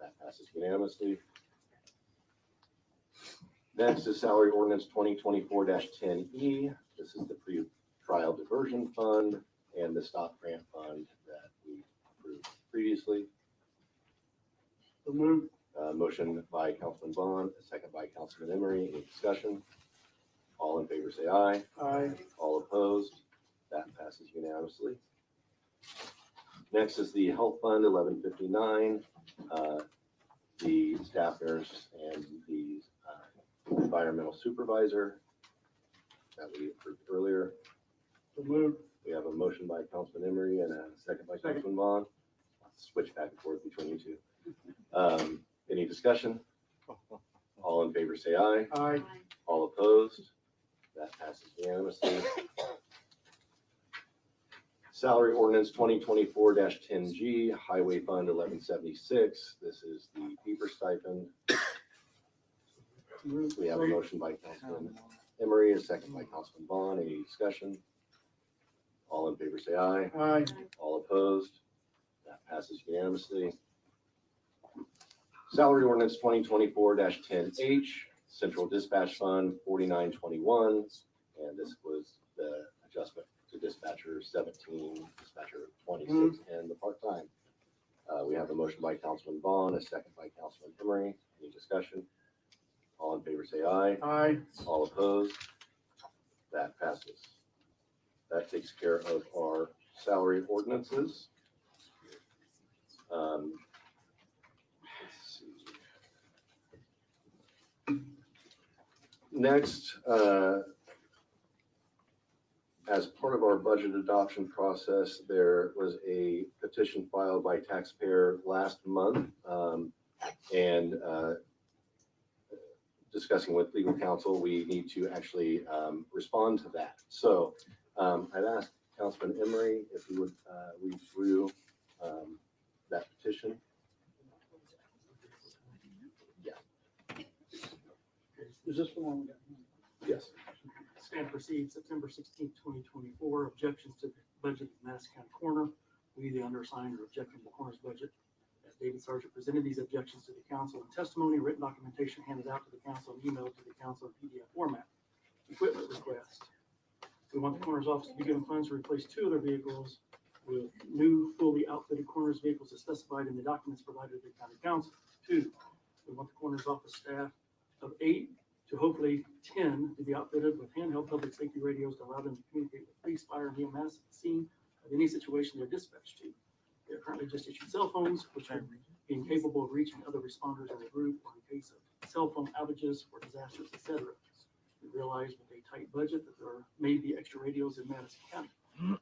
That passes unanimously. Next is salary ordinance 2024-10E. This is the pre-trial diversion fund and the stop grant fund that we approved previously. So moved. Motion by Councilman Vaughn, second by Councilman Emery. Any discussion? All in favor say aye. Aye. All opposed? That passes unanimously. Next is the health fund 1159. The staff nurse and the environmental supervisor that we approved earlier. So moved. We have a motion by Councilman Emery and a second by Second. Councilman Vaughn. Switch back and forth between you two. Any discussion? All in favor say aye. Aye. All opposed? That passes unanimously. Salary ordinance 2024-10G, Highway Fund 1176. This is the beaver stipend. We have a motion by Councilman Emery, a second by Councilman Vaughn. Any discussion? All in favor say aye. Aye. All opposed? That passes unanimously. Salary ordinance 2024-10H, Central Dispatch Fund 4921. And this was the adjustment to dispatcher 17, dispatcher 26, and the part-time. We have a motion by Councilman Vaughn, a second by Councilman Emery. Any discussion? All in favor say aye. Aye. All opposed? That passes. That takes care of our salary ordinances. Let's see. Next, as part of our budget adoption process, there was a petition filed by taxpayer last month, and discussing with legal counsel, we need to actually respond to that. So I'd ask Councilman Emery if he would read through that petition. Yeah. Is this the one we got? Yes. Stand proceed September 16th, 2024. Objections to the budget of Madison County Coroner. We, the undersigned, are objecting to the coroner's budget. As David Sargent presented these objections to the council in testimony, written documentation handed out to the council, and emailed to the council in PDF format. Equipment request. We want the coroner's office to be given funds to replace 2 of their vehicles with new fully outfitted coroner's vehicles as specified in the documents provided to the county council. 2, we want the coroner's office staff of 8 to hopefully 10 to be outfitted with handheld public safety radios to allow them to communicate with police, fire, and EMS at the scene of any situation they're dispatched to. They are currently just issued cell phones, which are being capable of reaching other responders in the group or in case of cell phone outages or disasters, etc. We realize with a tight budget that there may be extra radios in Madison County.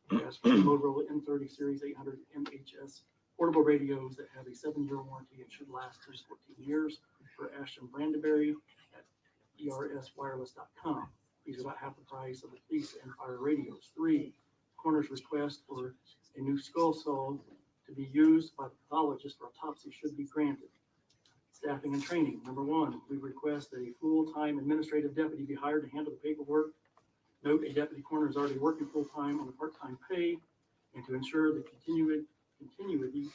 We ask for the Motorola M30 Series 800 MHS portable radios that have a 7-year warranty and should last through 14 years for Ashton Brandenberry at erswireless.com. These are about half the price of the police and fire radios. 3, coroner's request for a new skull saw to be used by the pathologist for autopsy should be granted. Staffing and training. Number 1, we request that a full-time administrative deputy be hired to handle the paperwork. Note, a deputy coroner is already working full-time on a part-time pay, and to ensure the continuity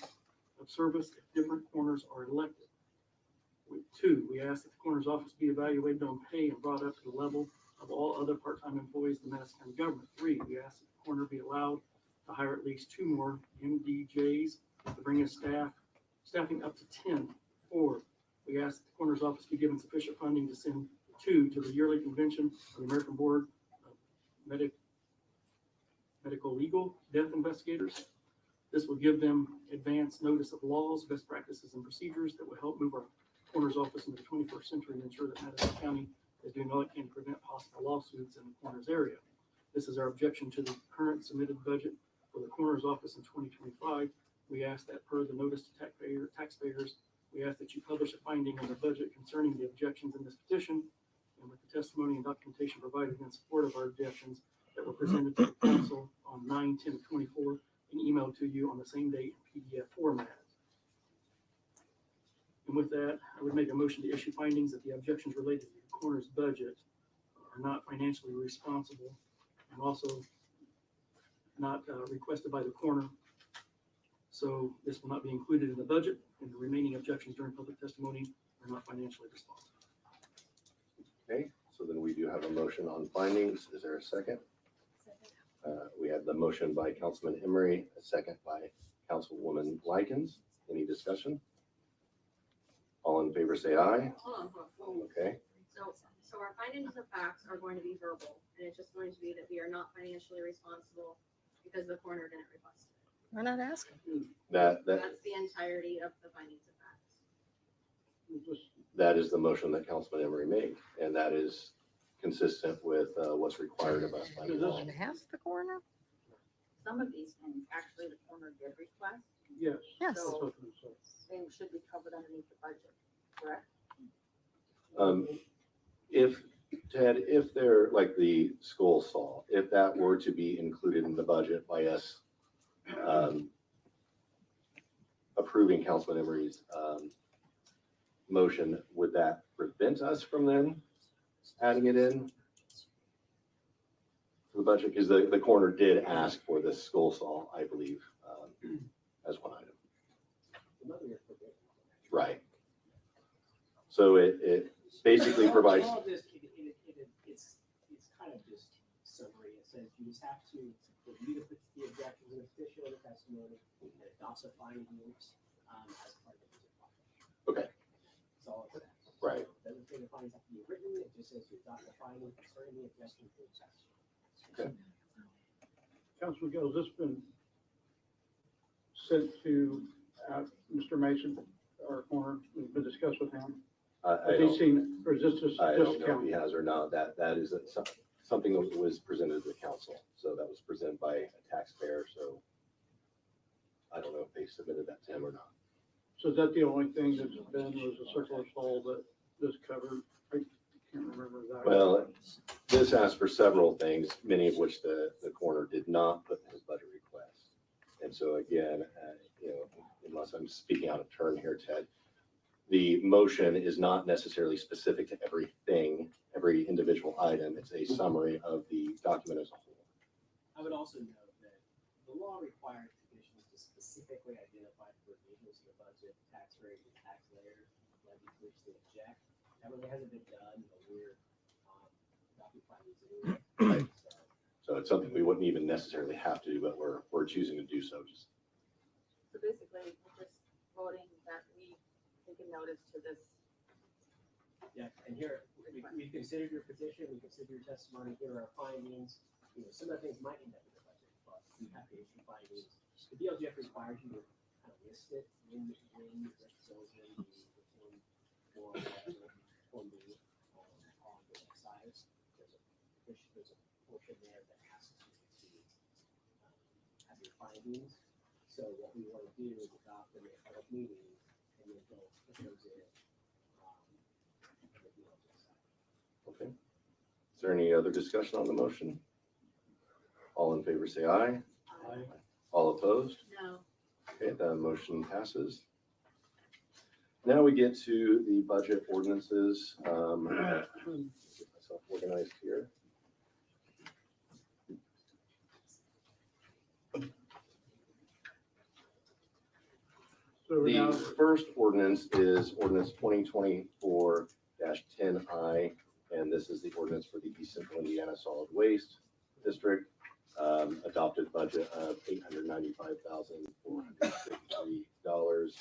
of service if different coroners are elected. 2, we ask that the coroner's office be evaluated on pay and brought up to the level of all other part-time employees in the Madison County government. 3, we ask that the coroner be allowed to hire at least 2 more MDJs to bring us staffing up to 10. 4, we ask that the coroner's office be given sufficient funding to send 2 to the yearly convention of the American Board of Medical Legal Death Investigators. This will give them advance notice of laws, best practices, and procedures that will help move our coroner's office into the 21st century and ensure that Madison County is doing all it can to prevent possible lawsuits in the coroner's area. This is our objection to the current submitted budget for the coroner's office in 2025. We ask that per the notice to taxpayers, we ask that you publish a finding in the budget concerning the objections in this petition, and with the testimony and documentation provided in support of our objections that were presented to the council on 9/10/24 and emailed to you on the same date in PDF format. And with that, I would make a motion to issue findings that the objections related to the coroner's budget are not financially responsible and also not requested by the coroner. So this will not be included in the budget, and the remaining objections during public testimony are not financially responsible. Okay, so then we do have a motion on findings. Is there a second? We have the motion by Councilman Emery, a second by Councilwoman Likens. Any discussion? All in favor say aye. Okay. So our findings of facts are going to be verbal, and it's just going to be that we are not financially responsible because the coroner didn't request it. We're not asking. That's the entirety of the findings of facts. that is the motion that Councilman Emery made, and that is consistent with what's required of us by the law. Ask the coroner? Some of these things, actually, the coroner did request, Yes. Yes. so they should be covered underneath the budget, correct? If, Ted, if they're like the skull saw, if that were to be included in the budget by us approving Councilman Emery's motion, would that prevent us from then adding it in to the budget? Because the coroner did ask for this skull saw, I believe, as one item. Right. So it basically provides, All of this, it's kind of just summary. It says you just have to review the objections and petition of the testimony and adopt the findings as part of the project. okay, That's all it says. right. Doesn't say the findings have to be written, it just says you adopt the findings concerning the objection to the testimony. Okay. Councilman Gill, has this been sent to Mr. Mason, our coroner, has been discussed with him? I Has he don't, seen, or is this just I don't know if count? he has or not. That is something that was presented to the council. So that was presented by a taxpayer. So I don't know if they submitted that to him or not. So is that the only thing that's been, was a circular stall that this covered? I can't remember exactly. Well, this asked for several things, many of which the coroner did not put in his budget request. And so again, unless I'm speaking out of turn here, Ted, the motion is not necessarily specific to everything, every individual item. It's a summary of the document as a whole. I would also note that the law requires petitions to specifically identify provisions of the budget, tax rate, and tax layer, levy to which they object. That really hasn't been done, but we're occupying these anyway. So it's something we wouldn't even necessarily have to do, but we're choosing to do so. Just So basically, we're just voting that we take a notice to this. Yeah, and here, we considered your petition, we considered your testimony, here are our findings. Some of the things might end up in the budget, but we have to issue findings. The DLGF requires you to kind of list it when it goes in the form B on the website. There's a portion there that asks you to have your findings. So what we want to do is adopt them at a public meeting and then go put those in. okay. Is there any other discussion on the motion? All in favor, say aye. Aye. All opposed? No. Okay, the motion passes. Now we get to the budget ordinances. Get myself organized here. So The now, first ordinance is ordinance 2024-10I, and this is the ordinance for the East Central Indiana Solid Waste District. Adopted budget of $895,453.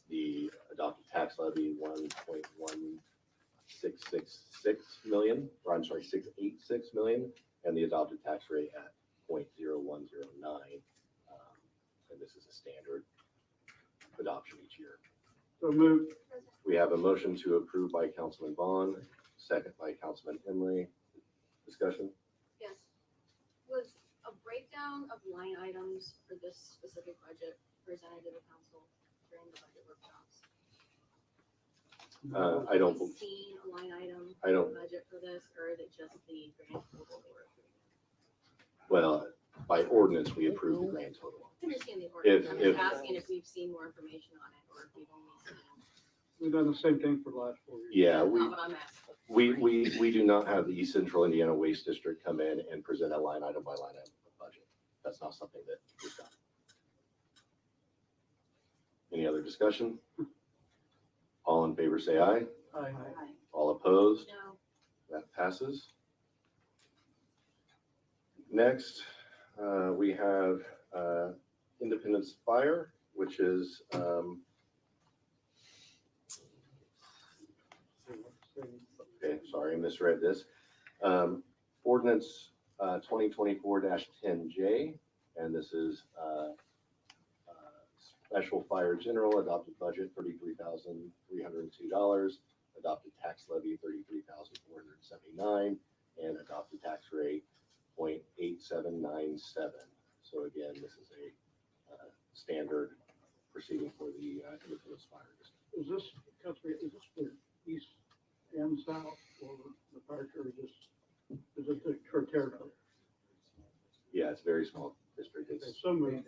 The adopted tax levy, 1.1666 million, or I'm sorry, 686 million, and the adopted tax rate at 0.0109. And this is a standard adoption each year. so moved. We have a motion to approve by Councilman Vaughn, second by Councilman Emery. Discussion? Yes. Was a breakdown of line items for this specific budget presented to the council during the budget workshops? I don't, Have you seen a line item I don't- in the budget for this, or is it just the grant total that we're approving? well, by ordinance, we approve the grand total. I understand the ordinance. I'm If- just asking if we've seen more information on it, or if we've only seen. We've done the same thing for the last 4 years. Yeah, That's not what I'm asking. we do not have the East Central Indiana Waste District come in and present a line item by line item budget. That's not something that we've done. Any other discussion? All in favor, say aye. Aye. All opposed? No. That passes. Next, we have Independence Fire, which is okay, sorry, I misread this. Ordinance 2024-10J, and this is special fire general adopted budget $33,302, adopted tax levy $33,479, and adopted tax rate 0.8797. So again, this is a standard proceeding for the Independence Fire District. Is this, Councilman, is this for east and south, or the fire, or is it the territory? Yeah, it's a very small district. Okay, It's, so moved.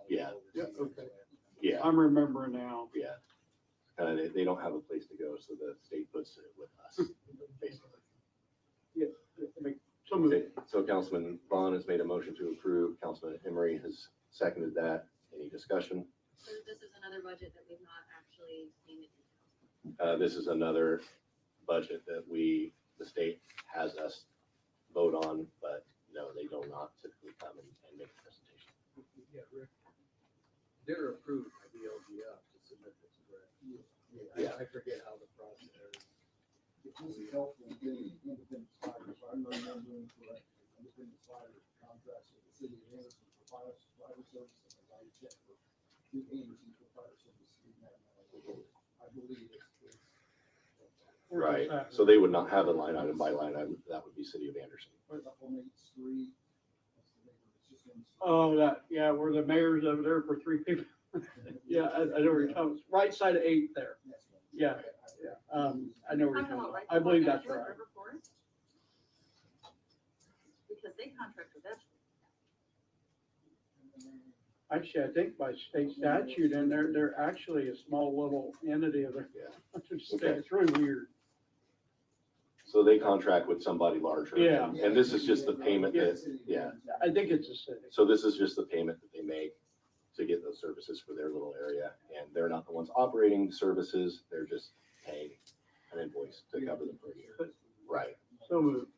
yeah, Yeah, okay. yeah, I'm remembering now. yeah. They don't have a place to go, so the state puts it with us, basically. Yeah, I mean, so moved. Okay, so Councilman Vaughn has made a motion to approve. Councilman Emery has seconded that. Any discussion? So this is another budget that we've not actually seen the details. This is another budget that the state has us vote on, but no, they do not typically come and make a presentation. Yeah, Rick. They're approved by the LGF to submit this, correct? Yeah. I forget how the process is. It will be helpful in getting independent spiders. I remember correctly, independent spider contracts with the city of Anderson for fire services. And I checked for Anderson for fire services. I believe it's. Right, so they would not have a line item by line item, that would be City of Anderson. Oh, that, yeah, where the mayor's over there for 3 people. Yeah, I know where you're talking, about. Right side of 8 there. Yeah, I know where you're talking about. I believe that's right. Because they contract with us. Actually, I think by state statute, and they're actually a small little entity of their, it's really weird. So they contract with somebody larger. Yeah. And this is just the payment that, yeah. I think it's a city. So this is just the payment that they make to get those services for their little area. And they're not the ones operating services, they're just paying an invoice to cover them for a year. Right. So moved.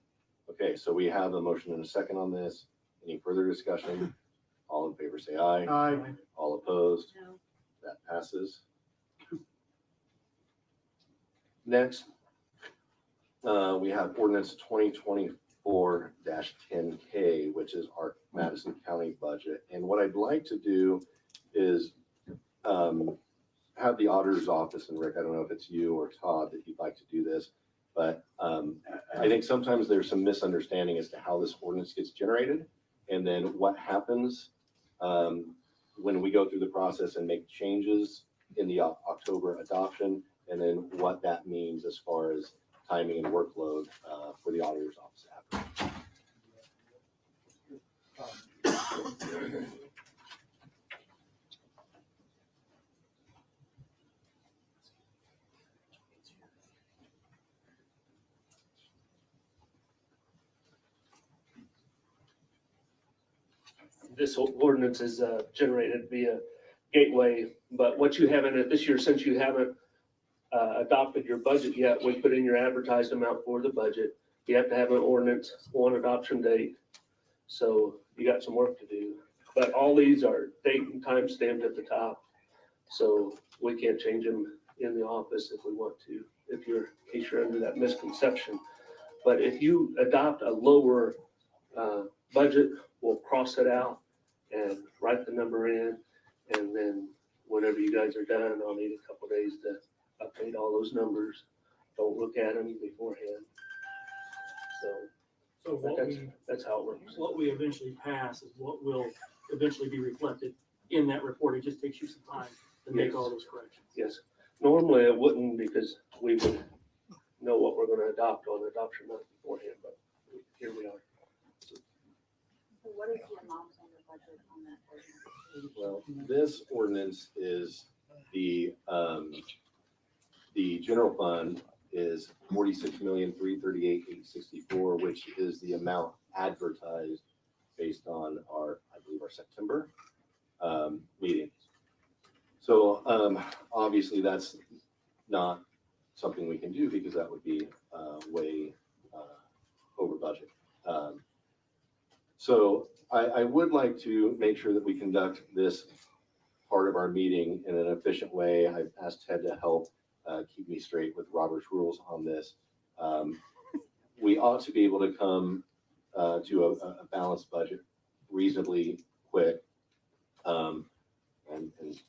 Okay, so we have a motion and a second on this. Any further discussion? All in favor, say aye. Aye. All opposed? No. That passes. Next, we have ordinance 2024-10K, which is our Madison County budget. And what I'd like to do is have the auditor's office, and Rick, I don't know if it's you or Todd that you'd like to do this, but I think sometimes there's some misunderstanding as to how this ordinance gets generated, and then what happens when we go through the process and make changes in the October adoption, and then what that means as far as timing and workload for the auditor's office after. This ordinance is generated via Gateway, but what you have in it this year, since you haven't adopted your budget yet, we put in your advertised amount for the budget. You have to have an ordinance on adoption date, so you got some work to do. But all these are date and time stamped at the top, so we can't change them in the office if we want to, in case you're under that misconception. But if you adopt a lower budget, we'll cross it out and write the number in, and then whenever you guys are done, I'll need a couple days to update all those numbers. Don't look at them beforehand. So That's how it works. what we eventually pass is what will eventually be reflected in that report. It just takes you some time to make all those corrections. Yes. Normally it wouldn't, because we would know what we're gonna adopt on adoption night beforehand, but here we are. So what is the amount on the budget on that ordinance? Well, this ordinance is the general fund is 46,338,864, which is the amount advertised based on our September meeting. So obviously that's not something we can do because that would be way over budget. So I would like to make sure that we conduct this part of our meeting in an efficient way. I've asked Ted to help keep me straight with Robert's rules on this. We ought to be able to come to a balanced budget reasonably quick. And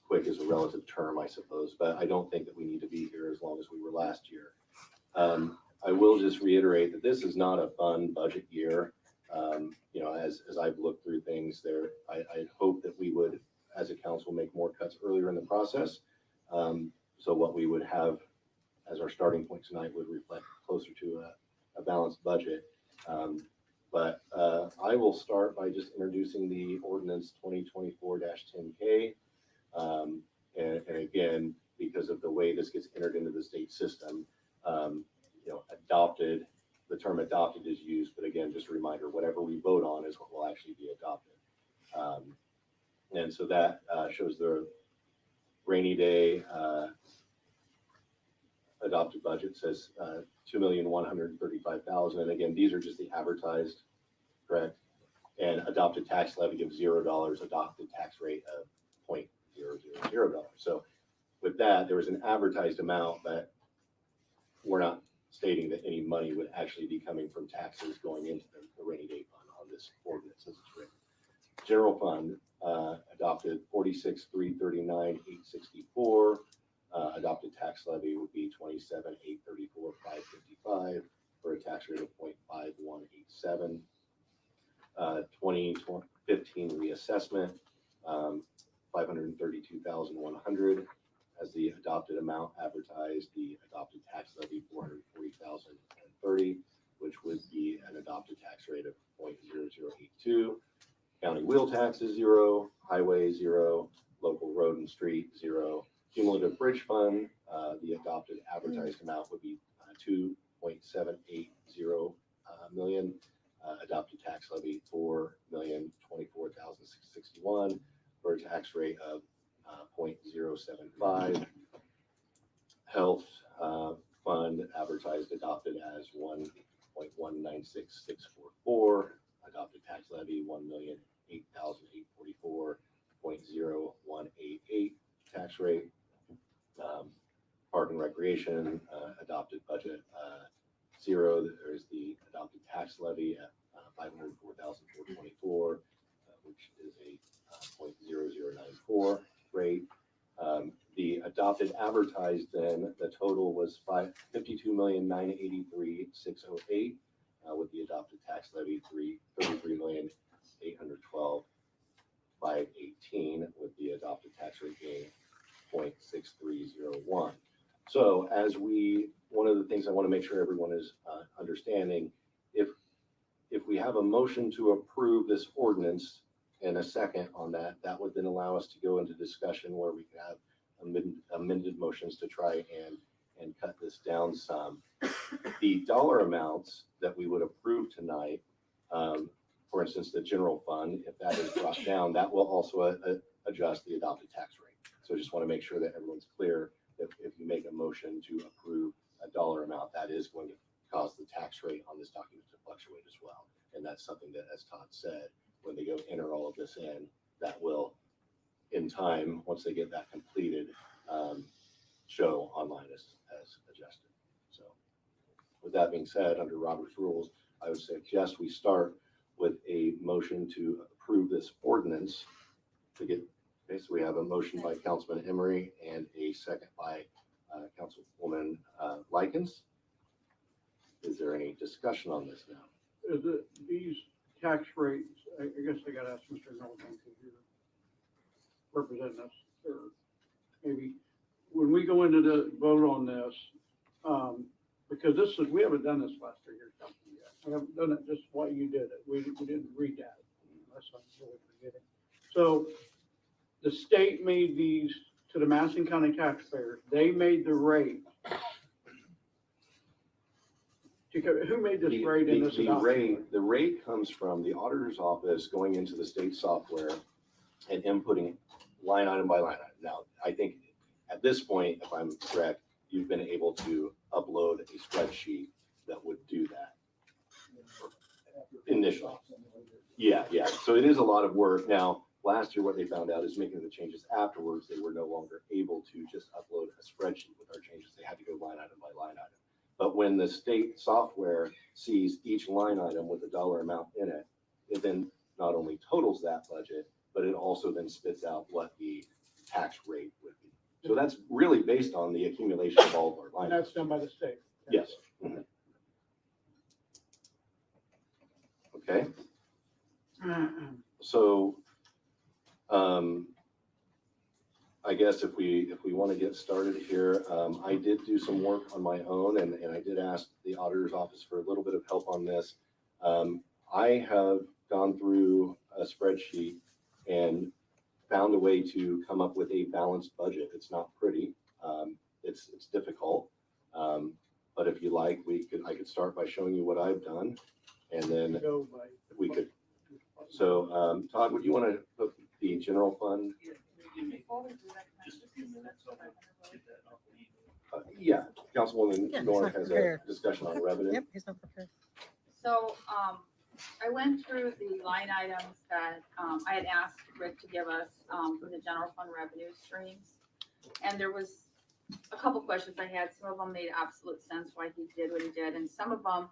quick is a relative term, I suppose, but I don't think that we need to be here as long as we were last year. I will just reiterate that this is not a fun budget year. You know, as I've looked through things there, I hope that we would, as a council, make more cuts earlier in the process. So what we would have as our starting point tonight would reflect closer to a balanced budget. But I will start by just introducing the ordinance 2024-10K. And again, because of the way this gets entered into the state system, you know, adopted, the term adopted is used, but again, just a reminder, whatever we vote on is what will actually be adopted. And so that shows the rainy day adopted budget says $2,135,000. And again, these are just the advertised, correct? And adopted tax levy of $0, adopted tax rate of $0.000. So with that, there was an advertised amount, but we're not stating that any money would actually be coming from taxes going into the rainy day fund on this ordinance as it's written. General fund adopted 46,339,864. Adopted tax levy would be 27,834,555 for a tax rate of 0.5187. 2015 reassessment, 532,100 as the adopted amount advertised. The adopted tax levy 440,030, which would be an adopted tax rate of 0.0082. County wheel tax is 0, highway 0, local road and street 0. Cumulative bridge fund, the adopted advertised amount would be 2.780 million. Adopted tax levy 4,024,661 for a tax rate of 0.075. Health fund advertised adopted as 1.196644. Adopted tax levy 1,008,844.0188 tax rate. Park and recreation adopted budget 0. There's the adopted tax levy at 504,424, which is a 0.0094 rate. The adopted advertised then, the total was 52,983,608, with the adopted tax levy 33,812,518, with the adopted tax rate being 0.6301. So one of the things I want to make sure everyone is understanding, if we have a motion to approve this ordinance and a second on that, that would then allow us to go into discussion where we can have amended motions to try and cut this down some. The dollar amounts that we would approve tonight, for instance, the general fund, if that is brought down, that will also adjust the adopted tax rate. So I just want to make sure that everyone's clear that if you make a motion to approve a dollar amount, that is going to cause the tax rate on this document to fluctuate as well. And that's something that, as Todd said, when they go enter all of this in, that will, in time, once they get that completed, show online as adjusted. So with that being said, under Robert's rules, I would suggest we start with a motion to approve this ordinance to get. Okay, so we have a motion by Councilman Emery and a second by Councilwoman Likens. Is there any discussion on this now? These tax rates, I guess I gotta ask Mr. Nelson, because you're representing us, or maybe, when we go into the vote on this, because we haven't done this last 3 years yet. We haven't done it just why you did it. We didn't read that, unless I'm really forgetting. So the state made these to the Madison County taxpayers. They made the rate. Who made this rate in this adoption? The rate comes from the auditor's office going into the state software and inputting line item by line item. Now, I think at this point, if I'm correct, you've been able to upload a spreadsheet that would do that initially. Yeah. So it is a lot of work. Now, last year, what they found out is making the changes afterwards, they were no longer able to just upload a spreadsheet with our changes. They had to go line item by line item. But when the state software sees each line item with a dollar amount in it, it then not only totals that budget, but it also then spits out what the tax rate would be. So that's really based on the accumulation of all of our line And that's done by the state. Yes. Mhm. Okay. So, I guess if we want to get started here, I did do some work on my own, and I did ask the auditor's office for a little bit of help on this. I have gone through a spreadsheet and found a way to come up with a balanced budget. It's not pretty. It's difficult. But if you like, I could start by showing you what I've done, and then we could. So, Todd, would you want to put the general fund, Before we do that, can I Just a just few discuss minutes, the I'll $500? get that off the yeah, Councilwoman Yeah, he's Nor not has a prepared. discussion on revenue. Yep, he's not prepared. So, I went through the line items that, I had asked Rick to give us, for the general fund revenue streams. And there was a couple questions I had. Some of them made absolute sense why he did what he did, and some of them,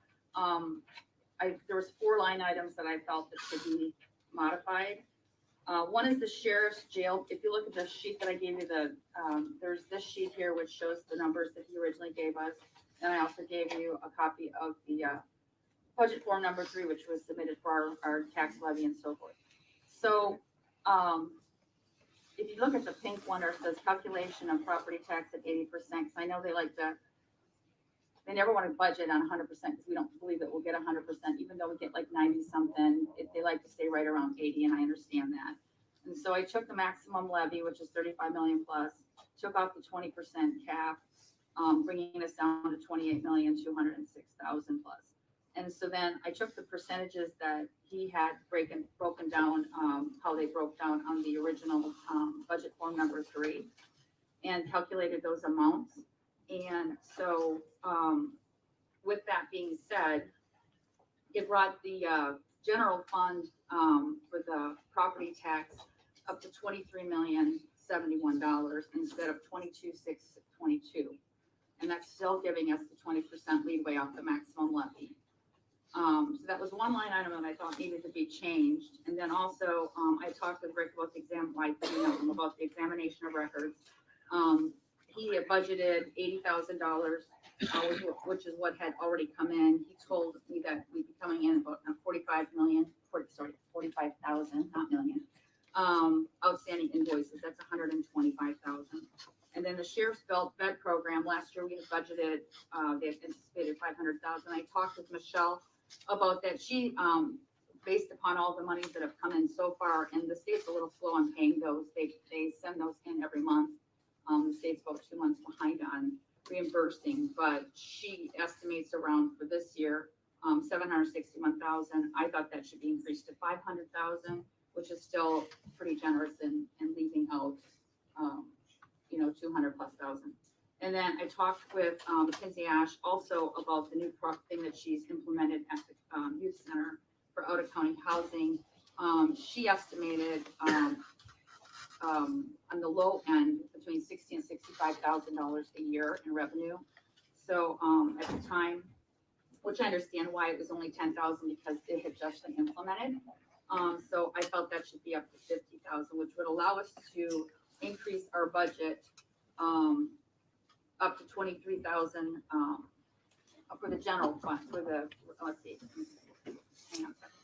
there was 4 line items that I felt that should be modified. One is the sheriff's jail. If you look at the sheet that I gave you, there's this sheet here which shows the numbers that he originally gave us. And I also gave you a copy of the budget form number 3, which was submitted for our tax levy and so forth. So if you look at the pink one, where it says calculation of property tax at 80%, because I know they never want to budget on 100% because we don't believe that we'll get 100%, even though we get like 90 something. They like to stay right around 80, and I understand that. And so I took the maximum levy, which is 35 million plus, took off the 20% cap, bringing us down to 28,206,000 plus. And so then I took the percentages that he had broken down, how they broke down on the original budget form number 3, and calculated those amounts. And so with that being said, it brought the general fund for the property tax up to $23,071,000 instead of $22,622. And that's still giving us the 20% leeway off the maximum levy. So that was one line item that I thought needed to be changed. And then also, I talked with Rick about about the examination of records. He had budgeted $80,000, which is what had already come in. He told me that we'd be coming in about 45,000, not million, outstanding invoices. That's 125,000. And then the sheriff's bed program, last year we had budgeted, they had anticipated 500,000. I talked with Michelle about that. She, based upon all the monies that have come in so far, and the state's a little slow on paying those. They send those in every month. The state's about 2 months behind on reimbursing, but she estimates around for this year, 761,000. I thought that should be increased to 500,000, which is still pretty generous in leaving out, 200 plus thousand. And then I talked with Mackenzie Ash also about the new thing that she's implemented at the youth center for out of county housing. She estimated on the low end between $60,000 and $65,000 a year in revenue. So at the time, which I understand why it was only 10,000 because it had just been implemented. So I felt that should be up to 50,000, which would allow us to increase our budget up to 23,000 for the general fund, for the, let's see, hang on a second.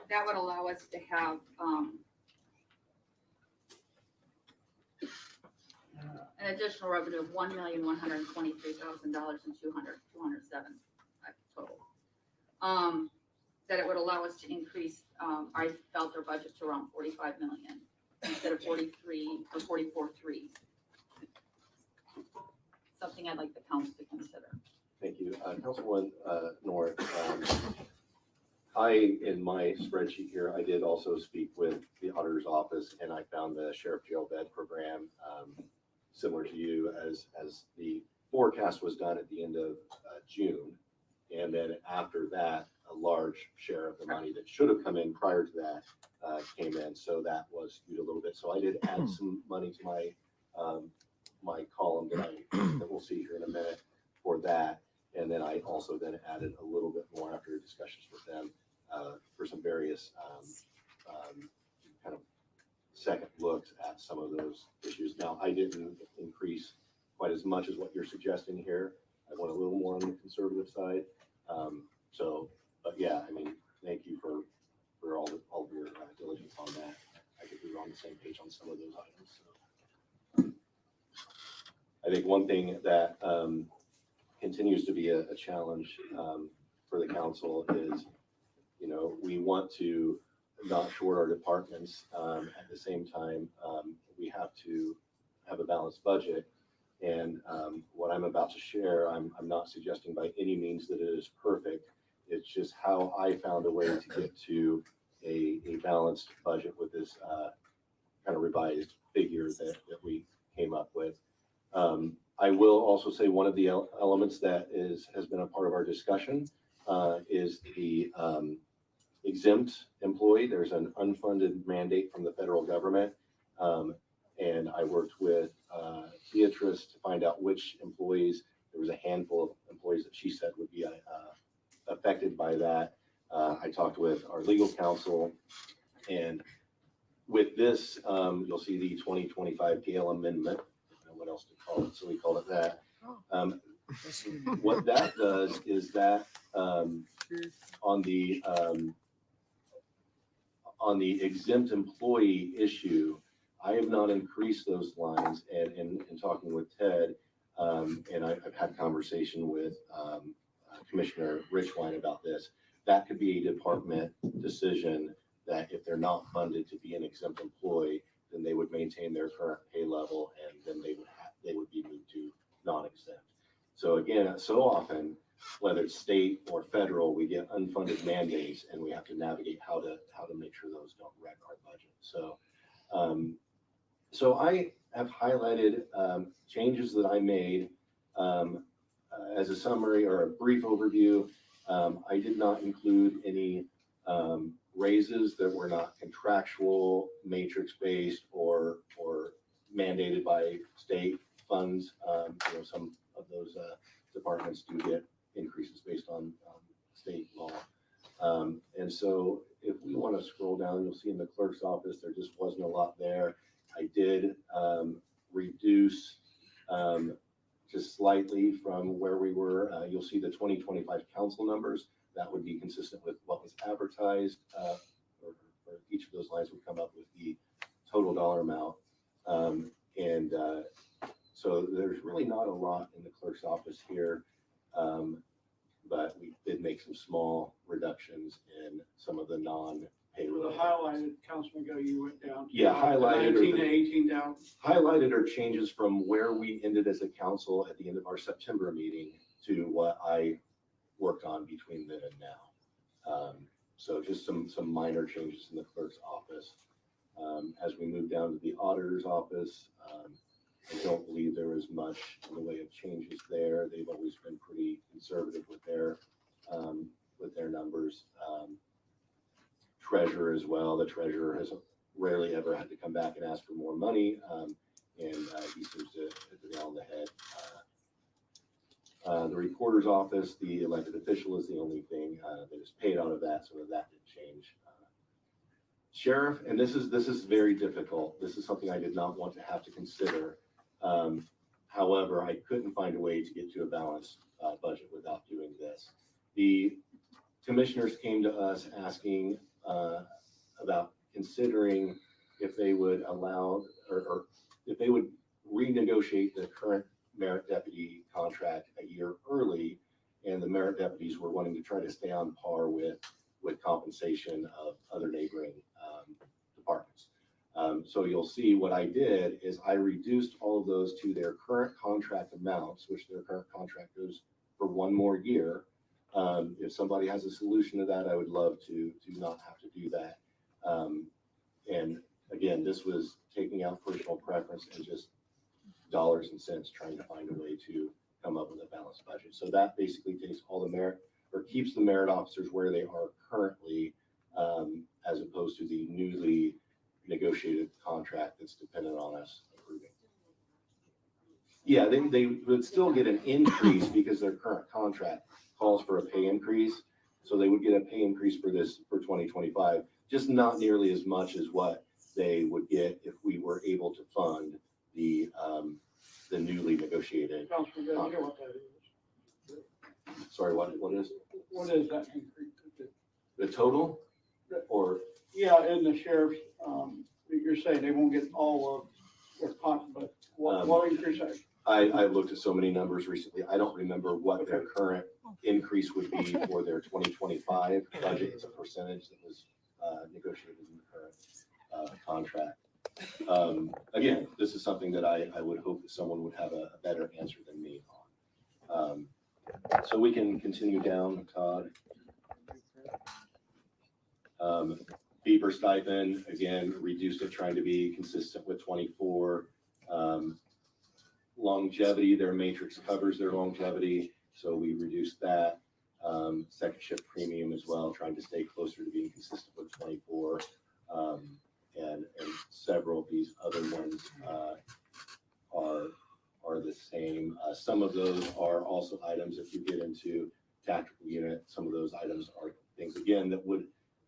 That would allow us to have an additional revenue of $1,123,000 and 207 total. That it would allow us to increase, I felt our budget to around 45 million instead of 43 or 44.3. Something I'd like the council to consider. Thank you. Councilwoman North, in my spreadsheet here, I did also speak with the auditor's office, and I found the sheriff jail bed program similar to you as the forecast was done at the end of June. And then after that, a large share of the money that should have come in prior to that came in. So that was skewed a little bit. So I did add some money to my my column that we'll see here in a minute for that. And then I also then added a little bit more after discussions with them for some various kind of second looks at some of those issues. Now, I didn't increase quite as much as what you're suggesting here. I went a little more on the conservative side. But yeah, I mean, thank you for all of your diligence on that. I think we were on the same page on some of those items. So. I think one thing that continues to be a challenge for the council is, we want to not short our departments. At the same time, we have to have a balanced budget. And what I'm about to share, I'm not suggesting by any means that it is perfect, It's just how I found a way to get to a balanced budget with this kind of revised figure that we came up with. I will also say one of the elements that has been a part of our discussion is the exempt employee. There's an unfunded mandate from the federal government. And I worked with Beatrice to find out which employees, there was a handful of employees that she said would be affected by that. I talked with our legal counsel, and with this, you'll see the 2025 Gale Amendment. I don't know what else to call it, so we call it that. What that does is that on the exempt employee issue, I have not increased those lines, and in talking with Ted, and I've had conversation with Commissioner Richwine about this. That could be a department decision that if they're not funded to be an exempt employee, then they would maintain their current pay level, and then they would be moved to non-exempt. So again, so often, whether it's state or federal, we get unfunded mandates, and we have to navigate how to make sure those don't wreck our budget. So I have highlighted changes that I made as a summary or a brief overview. I did not include any raises that were not contractual, matrix-based, or mandated by state funds. Some of those departments do get increases based on state law. And so if we want to scroll down, you'll see in the clerk's office, there just wasn't a lot there. I did reduce just slightly from where we were. You'll see the 2025 council numbers. That would be consistent with what was advertised, or each of those lines would come up with the total dollar amount. So there's really not a lot in the clerk's office here, but we did make some small reductions in some of the non-payroll. The highlighted, Councilman Go, you went down. Yeah, highlighted. 19 to 18 down. Highlighted are changes from where we ended as a council at the end of our September meeting to what I worked on between then and now. So just some minor changes in the clerk's office. As we move down to the auditor's office, I don't believe there was much in the way of changes there. They've always been pretty conservative with their numbers. Treasurer as well. The treasurer has rarely ever had to come back and ask for more money, and he seems to hit the nail on the head. The recorder's office, the elected official is the only thing that is paid out of that, so that didn't change. Sheriff, and this is very difficult. This is something I did not want to have to consider. However, I couldn't find a way to get to a balanced budget without doing this. The commissioners came to us asking about considering if they would allow or if they would renegotiate the current merit deputy contract a year early, and the merit deputies were wanting to try to stay on par with compensation of other neighboring departments. So you'll see what I did is I reduced all of those to their current contract amounts, which their current contract goes for one more year. If somebody has a solution to that, I would love to not have to do that. And again, this was taking out personal preference and just dollars and cents, trying to find a way to come up with a balanced budget. So that basically takes all the merit, or keeps the merit officers where they are currently, as opposed to the newly negotiated contract that's dependent on us approving. Yeah, they would still get an increase because their current contract calls for a pay increase. So they would get a pay increase for 2025, just not nearly as much as what they would get if we were able to fund the newly negotiated Councilman Go, you know contract. what that is. Sorry, what is What is that increase? the total? Or Yeah, in the sheriff's, you're saying they won't get all of their contract, but what increase? I looked at so many numbers recently. I don't remember what their current increase would be for their 2025 budget. It's a percentage that was negotiated in the current contract. Again, this is something that I would hope that someone would have a better answer than me on. So we can continue down, Todd. Beeper stipend, again, reduced it, trying to be consistent with 24. Longevity, their matrix covers their longevity, so we reduced that. Second shift premium as well, trying to stay closer to being consistent with 24. And several of these other ones are the same. Some of those are also items, if you get into tactical unit, some of those items are things, again, that would,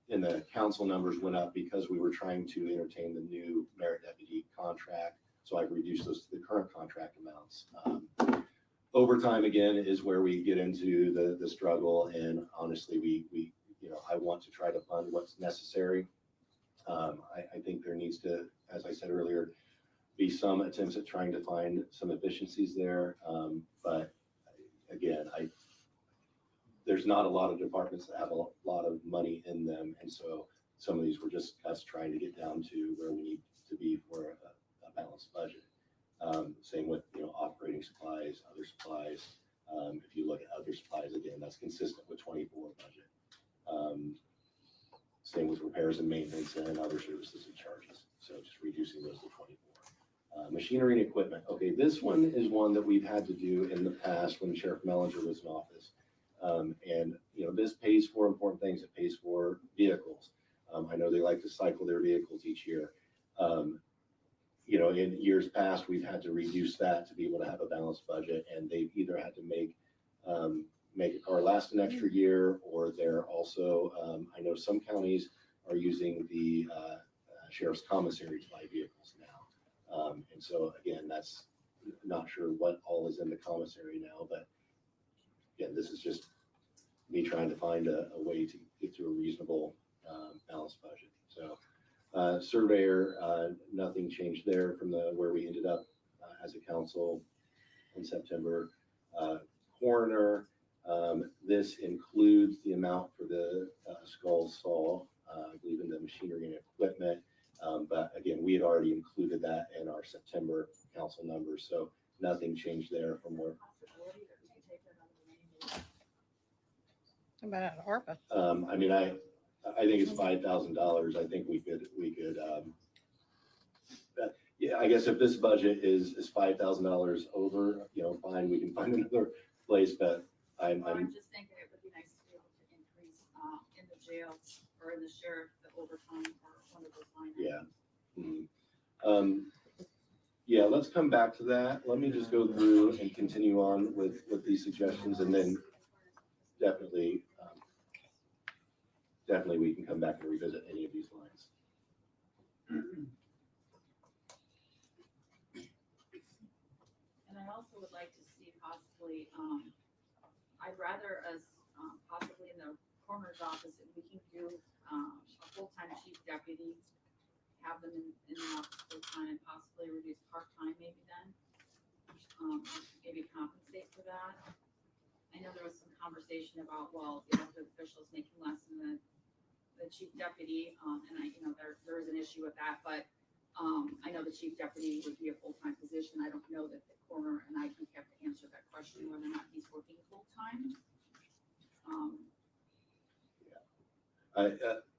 in the council numbers went up because we were trying to entertain the new merit deputy contract. So I've reduced those to the current contract amounts. Overtime, again, is where we get into the struggle. And honestly, we I want to try to fund what's necessary. I think there needs to, as I said earlier, be some attempts at trying to find some efficiencies there. But again, there's not a lot of departments that have a lot of money in them. And so some of these were just us trying to get down to where we need to be for a balanced budget. Same with, operating supplies, other supplies. If you look at other supplies, again, that's consistent with 24 budget. Same with repairs and maintenance and other services and charges. So just reducing those to 24. Machinery and equipment. Okay, this one is one that we've had to do in the past when Sheriff Mellinger was in office. And this pays for important things. It pays for vehicles. I know they like to cycle their vehicles each year. In years past, we've had to reduce that to be able to have a balanced budget, and they've either had to make a car last an extra year, or they're also, I know some counties are using the sheriff's commissary to buy vehicles now. And so again, that's not sure what all is in the commissary now, but again, this is just me trying to find a way to get to a reasonable balanced budget. So surveyor, nothing changed there from where we ended up as a council in September. Coroner, this includes the amount for the skull saw, I believe in the machinery and equipment. But again, we had already included that in our September council numbers, so nothing changed there from where. About ARPA. I think it's $5,000. I think we could, yeah, I guess if this budget is $5,000 over, fine, we can find another place, but I'm just thinking it would be nice to be able to increase, in the jail or in the sheriff, the overtime or one of those line items. yeah. Yeah, let's come back to that. Let me just go through and continue on with these suggestions, and then definitely we can come back and revisit any of these lines. And I also would like to see possibly, I'd rather us, possibly in the coroner's office, if we can do, a full-time chief deputy, have them in the office full-time and possibly reduce part-time maybe then. Maybe compensate for that. I know there was some conversation about, well, the elected officials making less than the chief deputy, and there is an issue with that, but I know the chief deputy would be a full-time position. I don't know that the coroner, and I think have to answer that question whether or not he's working full-time.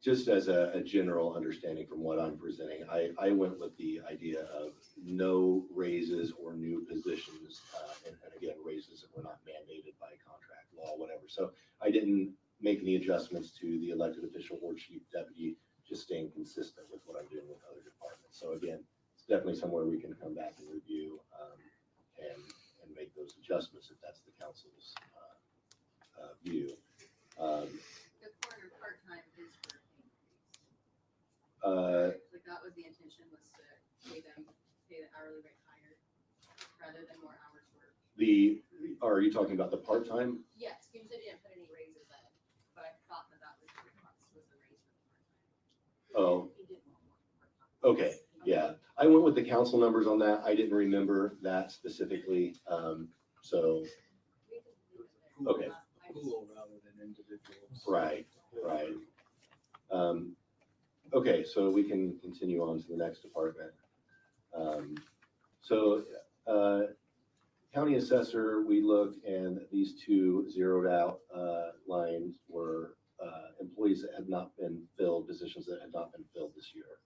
Just as a general understanding from what I'm presenting, I went with the idea of no raises or new positions, and again, raises that were not mandated by contract law, whatever. So I didn't make any adjustments to the elected official or chief deputy, just staying consistent with what I'm doing with other departments. So again, it's definitely somewhere we can come back and review and make those adjustments if that's the council's view. The coroner part-time is for increase. Like that was the intention, was to pay the hourly rate higher rather than more hours worked. Are you talking about the part-time? Yes, you said you didn't put any raises in, but I thought that was the request, was the raise for the part-time. Oh, He did want more part-time. okay, yeah. I went with the council numbers on that. I didn't remember that specifically. So, okay. Pool rather than individuals. Right. Okay, so we can continue on to the next department. County assessor, we looked and these two zeroed out lines were employees that had not been filled, positions that had not been filled this year.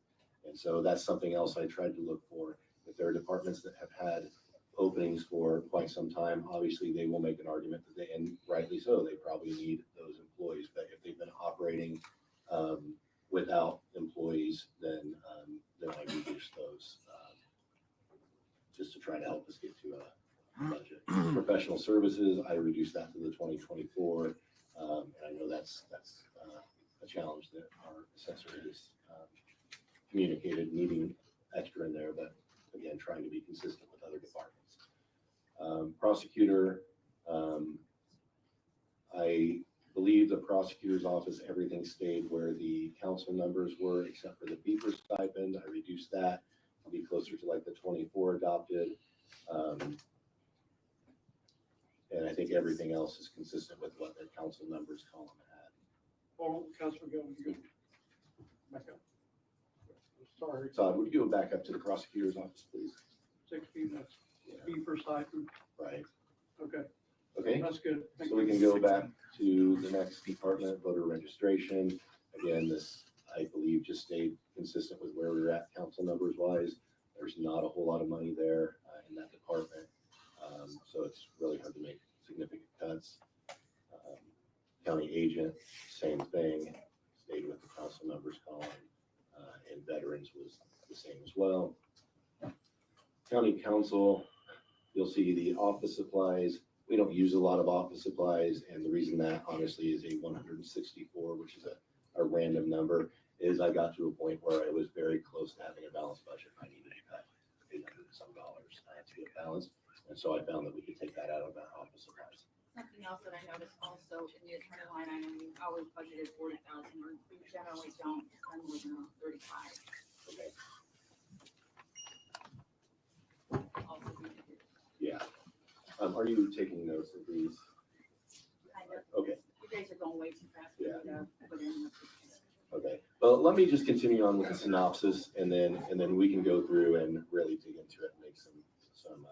And so that's something else I tried to look for. If there are departments that have had openings for quite some time, obviously they will make an argument that they, and rightly so, they probably need those employees. But if they've been operating without employees, then I reduce those just to try to help us get to a budget. Professional services, I reduced that to the 2024. And I know that's a challenge that our assessor has communicated, needing extra in there, but again, trying to be consistent with other departments. Prosecutor, I believe the prosecutor's office, everything stayed where the council numbers were, except for the beeper stipend. I reduced that. I'll be closer to like the 24 adopted. And I think everything else is consistent with what the council numbers column had. Oh, Councilman Gilman, you back up. Sorry, Todd, would you go back up to the prosecutor's office, please? 16, that's B per stipend. Right. Okay, Okay. that's good. Thank So we you. can go back to the next department, voter registration. Again, this, I believe, just stayed consistent with where we were at council numbers wise. There's not a whole lot of money there in that department. So it's really hard to make significant cuts. County agent, same thing, stayed with the council numbers column. And veterans was the same as well. County council, you'll see the office supplies. We don't use a lot of office supplies, and the reason that honestly is a 164, which is a random number, is I got to a point where I was very close to having a balanced budget. I needed to cut $800 and some dollars to get balanced, and so I found that we could take that out of that office supplies. Something else that I noticed also in the attorney line item, we always budgeted 40,000, or we generally don't spend more than 35. Okay. Also, we did Yeah. Are you taking notes of these? kind of, Okay. you guys are going way too fast. Yeah. Put in. Okay, well, let me just continue on with the synopsis, and then we can go through and really dig into it and make some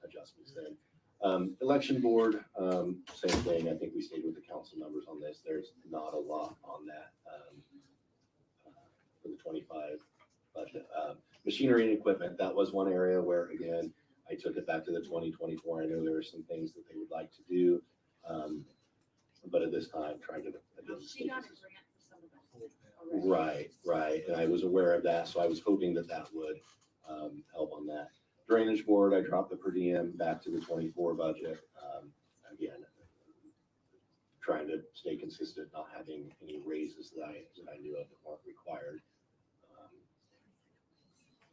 adjustments then. Election board, same thing. I think we stayed with the council numbers on this. There's not a lot on that for the 25 budget. Machinery and equipment, that was one area where, again, I took it back to the 2024. I know there are some things that they would like to do, but at this time, trying to, again, She got a grant for some of that. Right, right, and I was aware of that, so I was hoping that that would help on that. Drainage board, I dropped the per diem back to the 24 budget. Again, trying to stay consistent, not having any raises that I knew of that weren't required.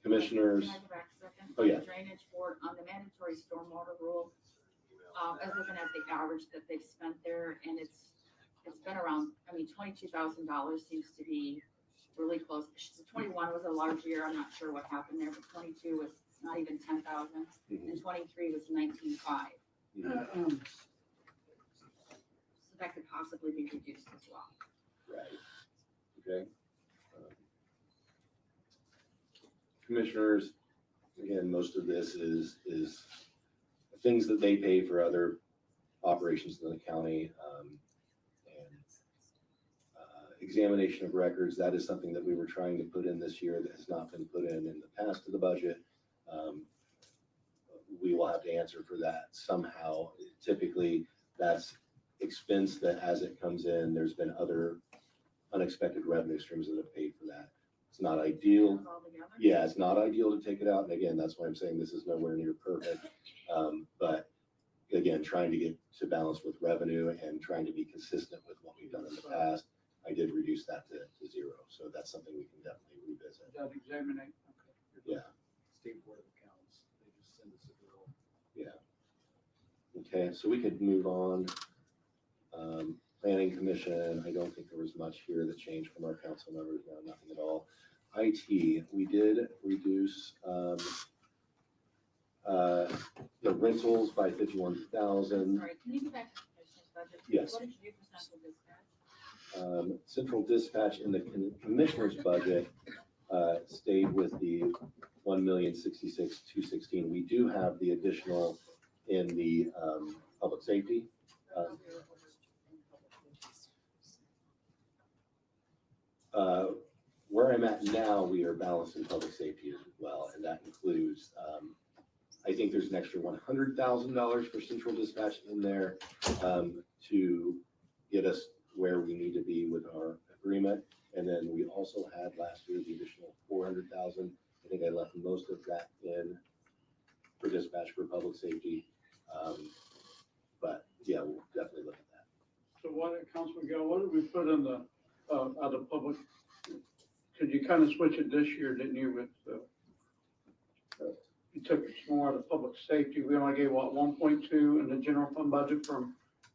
Commissioners. Can I go back a second? Oh, yeah. Drainage board on the mandatory stormwater rule. I was looking at the average that they've spent there, and it's been around, I mean, $22,000 seems to be really close. 21 was a large year. I'm not sure what happened there, but 22 was not even 10,000, and 23 was 19,500. So that could possibly be reduced as well. Right, okay. Commissioners, again, most of this is things that they pay for other operations in the county. Examination of records, that is something that we were trying to put in this year that has not been put in the past of the budget. We will have to answer for that somehow. Typically, that's expense that as it comes in, there's been other unexpected revenue streams that have paid for that. It's not ideal. Yeah, it's not ideal to take it out. And again, that's why I'm saying this is nowhere near perfect. But again, trying to get to balance with revenue and trying to be consistent with what we've done in the past, I did reduce that to 0. So that's something we can definitely revisit. That examinate, okay. Yeah. State Board of Accounts, they just send us a bill. Yeah. Okay, so we could move on. Planning Commission, I don't think there was much here that changed from our council numbers. No, nothing at all. IT, we did reduce the rentals by 51,000. Sorry, can you go back to the commissioner's budget? Yes. What did you do for central dispatch? Central dispatch in the commissioner's budget stayed with the 1,066,216. We do have the additional in the public safety. where I'm at now, we are balanced in public safety as well, and that includes, I think there's an extra $100,000 for central dispatch in there to get us where we need to be with our agreement. And then we also had last year the additional 400,000. I think I left most of that in for dispatch for public safety. But yeah, we'll definitely look at that. So Councilman Gale, what did we put in the, other public? Could you kind of switch it this year, didn't you, with, you took it more out of public safety. We only gave, what, 1.2 in the general fund budget from,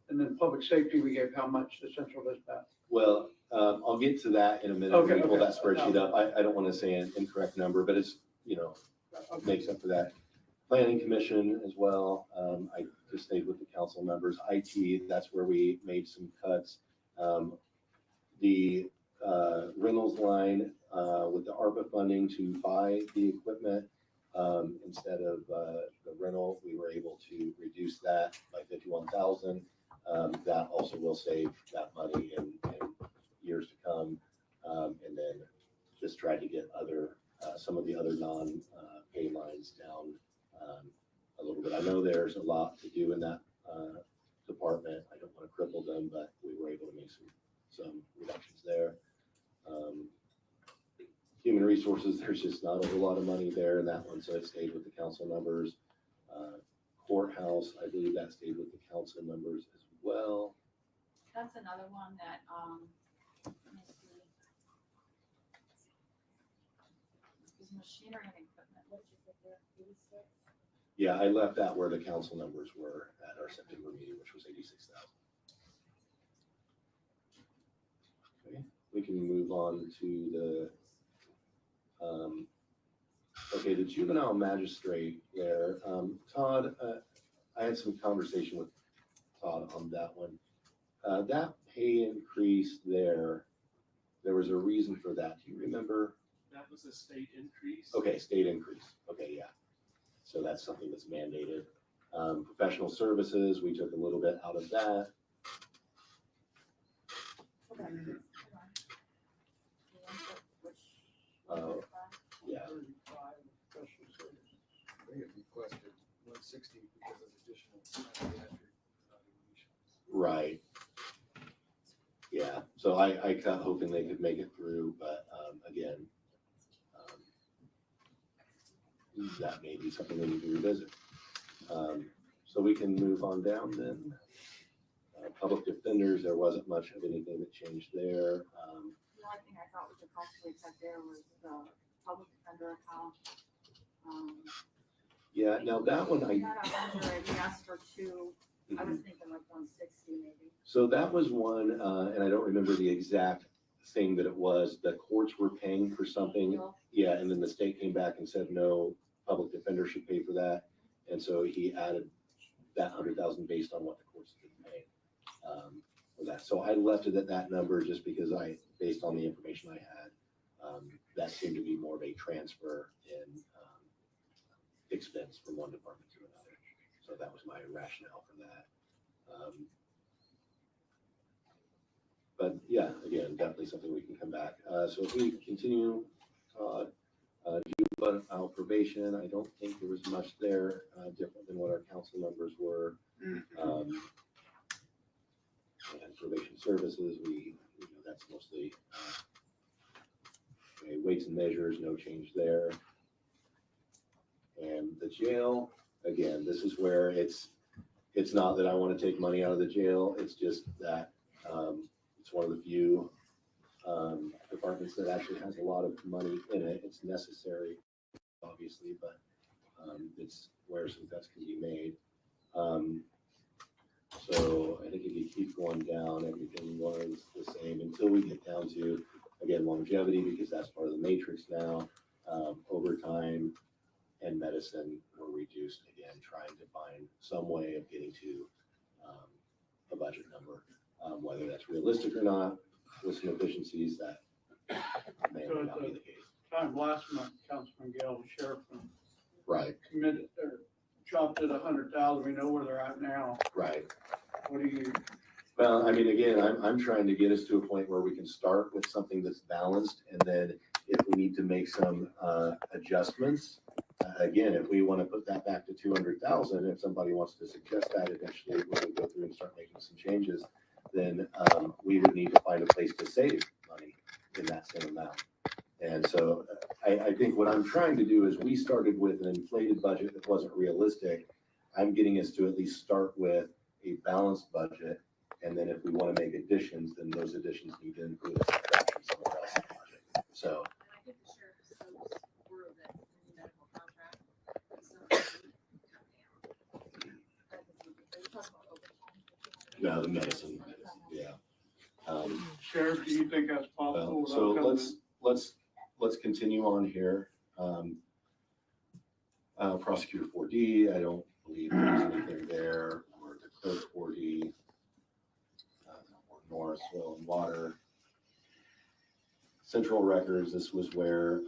and then public safety, we gave how much to central dispatch? Well, I'll get to that in a minute. Okay, We pull okay. that spreadsheet up. I don't want to say an incorrect number, but it's, makes up for that. Planning Commission as well. I just stayed with the council members. IT, that's where we made some cuts. The rentals line with the ARPA funding to buy the equipment, instead of the rental, we were able to reduce that by 51,000. That also will save that money in years to come. And then just try to get some of the other non-pay lines down a little bit. I know there's a lot to do in that department. I don't want to cripple them, but we were able to make some reductions there. Human resources, there's just not a whole lot of money there in that one, so it stayed with the council members. Courthouse, I believe that stayed with the council members as well. That's another one that, let me see. Is machinery and equipment, what did you put there, 86? Yeah, I left that where the council members were at our September meeting, which was 86,000. Okay, we can move on to the juvenile magistrate there. Todd, I had some conversation with Todd on that one. That pay increase there was a reason for that. Do you remember? That was a state increase. Okay, state increase. Okay, yeah. So that's something that's mandated. Professional services, we took a little bit out of that. Yeah. They had requested 160 because of additional psychiatric evaluations. Right. Yeah, so I kept hoping they could make it through, but again, that may be something we need to revisit. So we can move on down then. Public defenders, there wasn't much of anything that changed there. The only thing I thought was a possibly cut there was the public defender account. Yeah, now that one We had 100, we asked for 2, I was thinking like 160 maybe. So that was one, and I don't remember the exact thing that it was. The courts were paying for something. Yeah, and then the state came back and said, no, public defender should pay for that. And so he added that 100,000 based on what the courts did pay for that. So I left it at that number just because based on the information I had, that seemed to be more of a transfer in expense from one department to another. So that was my rationale for that. But yeah, again, definitely something we can come back. So if we continue, juvenile probation, I don't think there was much there different than what our council members were. And probation services, that's mostly weights and measures, no change there. And the jail, again, this is where it's not that I want to take money out of the jail. It's just that it's one of the few departments that actually has a lot of money in it. It's necessary, obviously, but it's where some cuts can be made. So I think if you keep going down, everything was the same until we get down to, again, longevity, because that's part of the matrix now. Overtime and medicine were reduced, again, trying to find some way of getting to a budget number. Whether that's realistic or not, with some efficiencies, that may or may not be the case. Time last month, Councilman Gale, the sheriff, Right, committed, or chopped it 100,000. We know where they're at now. right. What do you? Well, I mean, again, I'm trying to get us to a point where we can start with something that's balanced, and then if we need to make some adjustments, again, if we want to put that back to 200,000, if somebody wants to suggest that eventually, when we go through and start making some changes, then we would need to find a place to save money in that same amount. And so I think what I'm trying to do is, we started with an inflated budget that wasn't realistic. I'm getting us to at least start with a balanced budget. And then if we want to make additions, then those additions need to include a subtraction somewhere else in the budget. So. No, the medicine, yeah. Sheriff, do you think that's possible? So let's continue on here. Prosecutor 4D, I don't believe there's anything there, or the clerk 4D. Or soil and water. Central records, this was where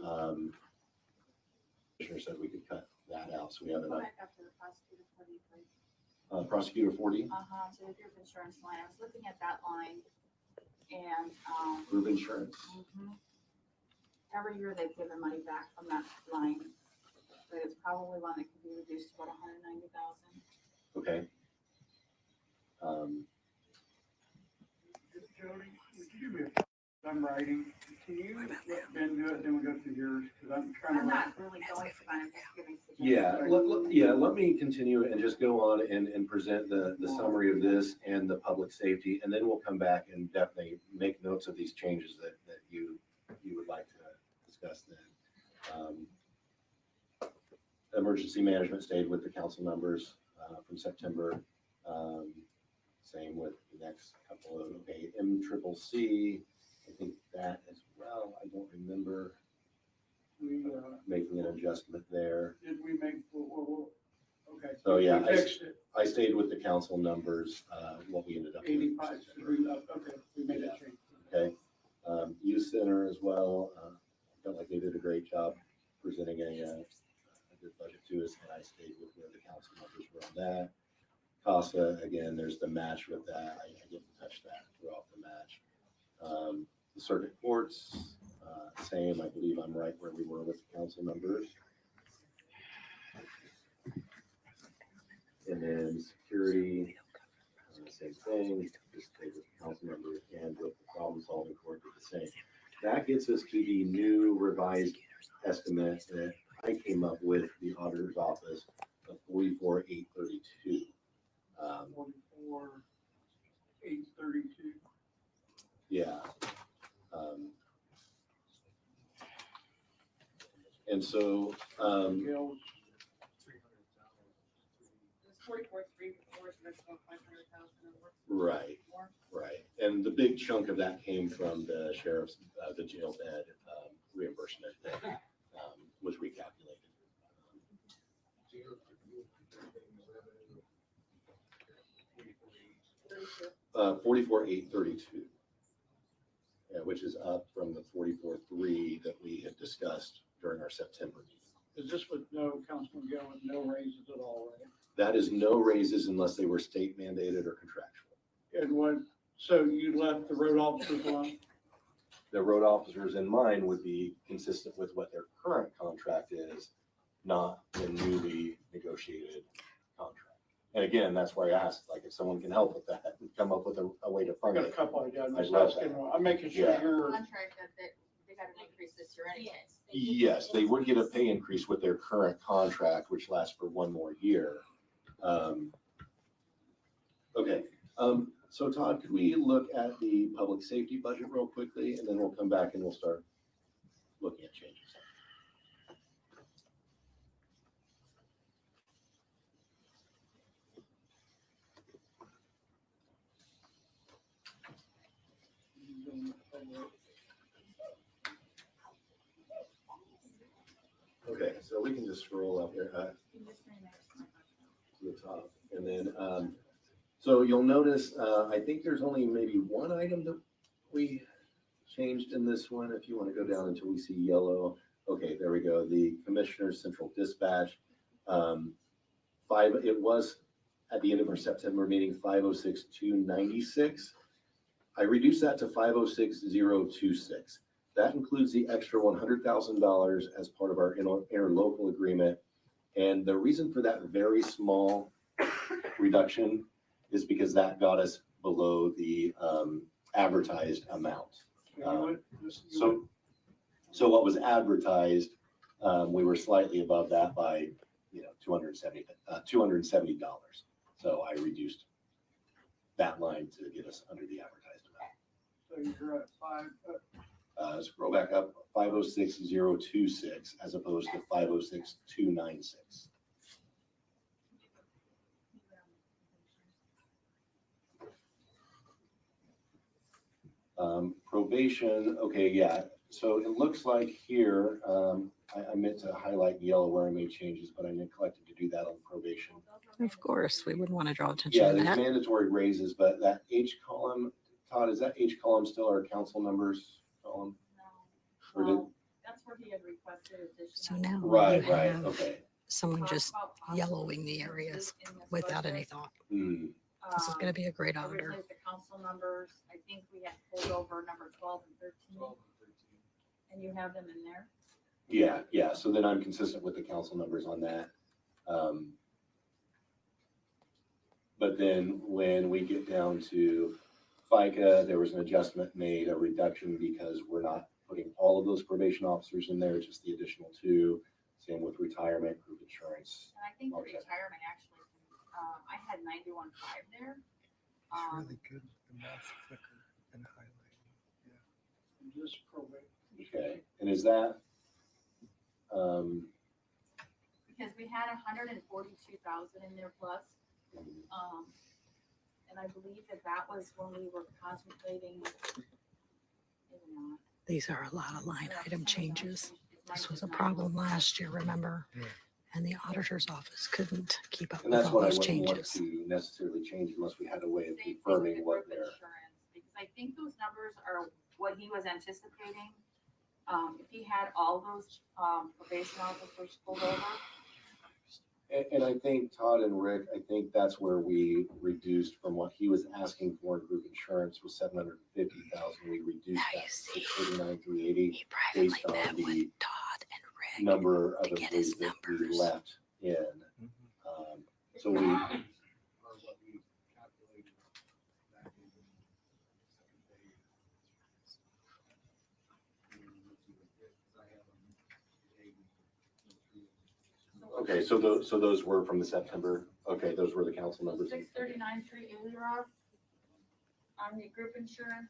Commissioner said we could cut that out, so we have enough. Prosecutor 40? So the group insurance line, I was looking at that line and, Group insurance. every year they've given money back from that line. But it's probably one that could be reduced to about 190,000. Okay. Jody, would you do me a, I'm writing, can you let Ben do it, then we go through yours, because I'm trying to. I'm not really going to, I'm just giving Yeah, suggestions. let me continue and just go on and present the summary of this and the public safety, and then we'll come back and definitely make notes of these changes that you would like to discuss then. Emergency management stayed with the council members from September. Same with the next couple of, okay, MCCC, I think that as well. I don't remember We, making an adjustment there. did we make, okay. So yeah, We fixed it, I stayed with the council numbers, what we ended up doing. 85, okay, we made that change. Okay, youth center as well, felt like they did a great job presenting a good budget to us, and I stayed with where the council members were on that. CASA, again, there's the match with that, I didn't touch that, throw off the match. The circuit courts, same, I believe I'm right where we were with the council members. And then security, same thing, just stay with the council members, and with the problem solving court did the same. That gets us to the new revised estimate that I came up with the auditor's office of 44,832. 44,832. Yeah. And so, Gills, 44,344, right, right. And the big chunk of that came from the sheriff's, the jail bed reimbursement that was recalculated. 44,832. Yeah, which is up from the 44,3 that we had discussed during our September meeting. is this with no, Councilman Gill, with no raises at all, right? That is no raises unless they were state mandated or contractual. And what, so you left the road officers alone? The road officers in mine would be consistent with what their current contract is, not the newly negotiated contract. And again, that's where I asked, like, if someone can help with that, and come up with a way to I fund got a it. couple ideas, I'm I just love asking, that. I'm making sure Yeah. you're, Contract that they got an increase this year anyway. Yes, they would get a pay increase with their current contract, which lasts for one more year. Okay, so Todd, could we look at the public safety budget real quickly, and then we'll come back and we'll start looking at changes. Okay, so we can just scroll up here to the top, and then, so you'll notice, I think there's only maybe one item that we changed in this one. If you want to go down until we see yellow. Okay, there we go. The Commissioner's Central Dispatch. It was at the end of our September meeting, 506,296. I reduced that to 506,026. That includes the extra $100,000 as part of our interlocal agreement. And the reason for that very small reduction is because that got us below the advertised amount. So what was advertised, we were slightly above that by, $270. So I reduced that line to get us under the advertised amount. So you're at Scroll back up, 506,026 as opposed to 506,296. Probation, okay, yeah. So it looks like here, I meant to highlight yellow where I made changes, but I neglected to do that on probation. Of course, we wouldn't want to draw attention Yeah, to there's that. mandatory raises, but that H column, Todd, is that H column still our council numbers column? Or did- That's where he had requested additional. So now we Right, have okay. someone just yellowing the areas without any thought. This is going to be a great auditor. Originally the council numbers, I think we had pulled over number 12 and 13. And you have them in there? Yeah, so then I'm consistent with the council numbers on that. But then when we get down to FICA, there was an adjustment made, a reduction because we're not putting all of those probation officers in there, just the additional 2. Same with retirement, group insurance. And I think the Okay. retirement actually, I had 91.5 there. Really good. The mouse clicker and highlighting. And just probate. Okay, and is that, Because we had 142,000 in there plus. And I believe that was when we were contemplating. Maybe not. These are a lot of line item changes. This was a problem last year, remember? And the auditor's office couldn't keep up and with that's all what I those wouldn't want changes. to necessarily change unless we had a way of Same thing with confirming the what group they're. insurance, because I think those numbers are what he was anticipating. If he had all those probation officers pulled over. And I think Todd and Rick, I think that's where we reduced from what he was asking for in group insurance was 750,000. We reduced that to 639,380 He privately based on met with the Todd and Rick number of to get his employees that we numbers. left in. So we, okay, so those were from the September, okay, those were the council numbers. 639,380 off on the group insurance.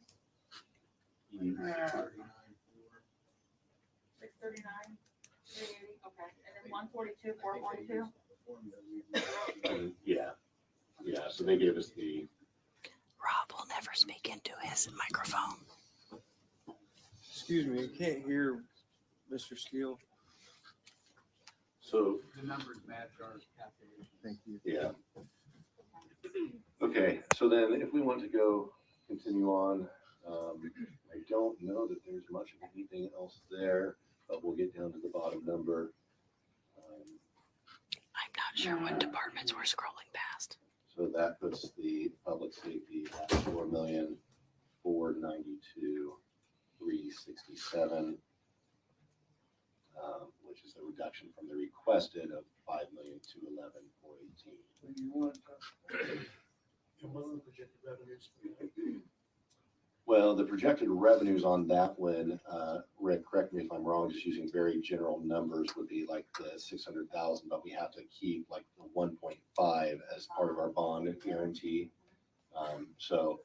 639,380, okay, and then 142,442. Yeah, so they gave us the, Rob will never speak into his microphone. Excuse me, I can't hear Mr. Steele. so, The numbers match our calculation. Thank you. yeah. Okay, so then if we want to go continue on, I don't know that there's much of anything else there, but we'll get down to the bottom number. I'm not sure what departments we're scrolling past. So that puts the public safety at 4,492,367, which is a reduction from the requested of 5,211,418. You want And what's the projected revenues? Well, the projected revenues on that one, Rick, correct me if I'm wrong, just using very general numbers would be like the 600,000, but we have to keep like the 1.5 as part of our bond guarantee. So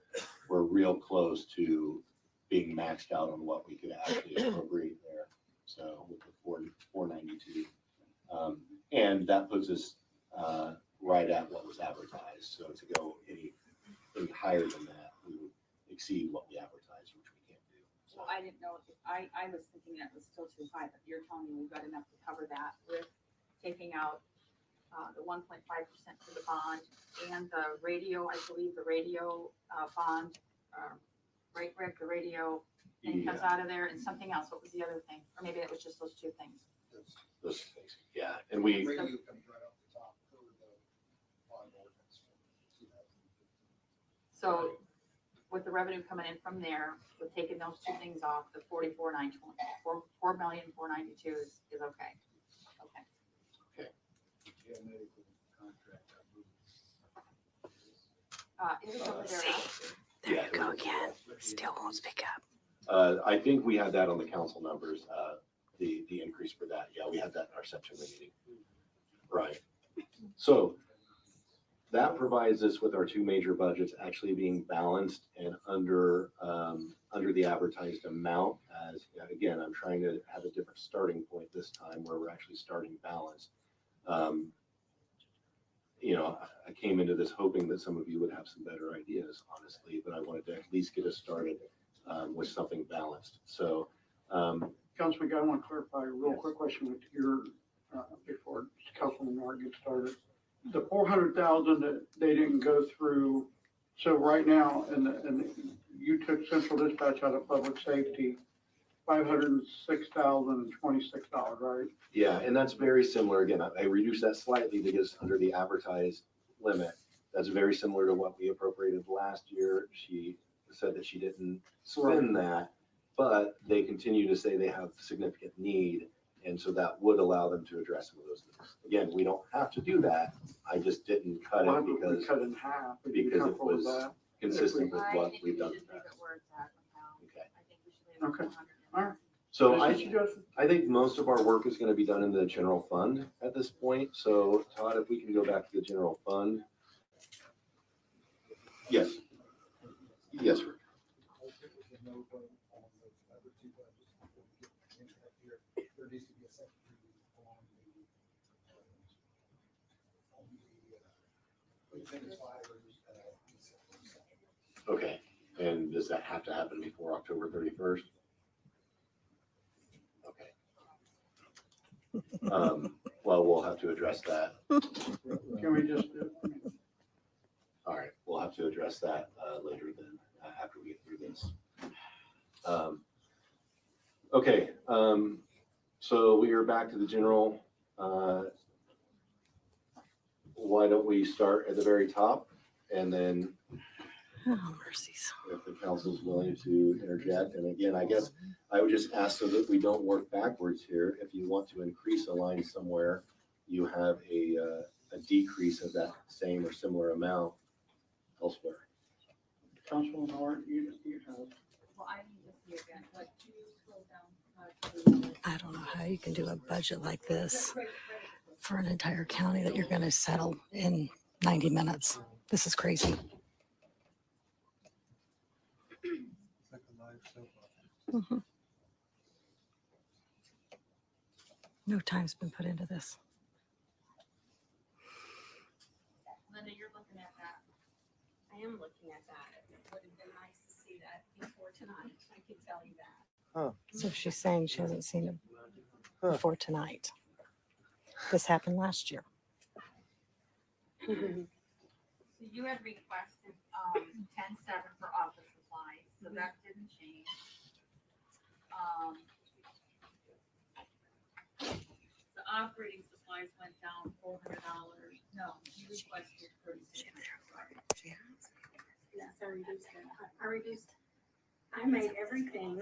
we're real close to being maxed out on what we could actually appropriate there. So with the 492. And that puts us right at what was advertised. So to go any higher than that, we would exceed what we advertised, which we can't do. Well, I didn't know, I was thinking that was still too high, but you're telling me we've got enough to cover that with taking out the 1.5% for the bond and the radio, I believe the radio bond, right, Rick, the radio thing comes out of there, and something else. What was the other thing? Or maybe that was just those two things. Those things, yeah. And we, Radio comes right off the top, cover the bond ordinance. So with the revenue coming in from there, with taking those two things off, the 4,492,492 is okay. Okay. Is it over there? There you go again. Still won't speak up. I think we had that on the council numbers, the increase for that. Yeah, we had that in our September meeting. Right. So that provides us with our two major budgets actually being balanced and under the advertised amount. As again, I'm trying to have a different starting point this time where we're actually starting balanced. You know, I came into this hoping that some of you would have some better ideas, honestly, but I wanted to at least get us started with something balanced. So, Councilman, I want to clarify a real quick question with your, before Councilman Mark gets started. The 400,000 that they didn't go through, so right now, and you took central dispatch out of public safety, $506,026, right? yeah, and that's very similar. Again, I reduced that slightly because under the advertised limit, that's very similar to what we appropriated last year. She said that she didn't spend that, but they continue to say they have significant need. And so that would allow them to address some of those things. Again, we don't have to do that. I just didn't cut Why it would we because, cut it in half? Are you because it comfortable with was that? consistent with I what think we've we done. should in the leave it past. where it's at now. Okay. I think we should leave it at Okay. 400. All right. So Just I, a suggestion. I think most of our work is going to be done in the general fund at this point. So Todd, if we can go back to the general fund. Yes. Yes, sir. Okay, and does that have to happen before October 31st? Okay. Well, we'll have to address that. Can we just, All right, we'll have to address that later then, after we get through this. Okay, so we are back to the general. Why don't we start at the very top and then Oh, mercies. if the council's willing to interject. And again, I guess I would just ask so that we don't work backwards here. If you want to increase a line somewhere, you have a decrease of that same or similar amount elsewhere. Councilman Howard, you have. Well, I need to see again, like, can you scroll down? I don't know how you can do a budget like this for an entire county that you're going to settle in 90 minutes. This is crazy. Mhm. No time's been put into this. Linda, you're looking at that. I am looking at that. It would have been nice to see that before tonight. I can tell you that. So she's saying she hasn't seen it before tonight. This happened last year. So you had requested, 10.7 for office supplies, so that didn't change. The operating supplies went down $400. No, you requested 36. Yes, I reduced it. I made everything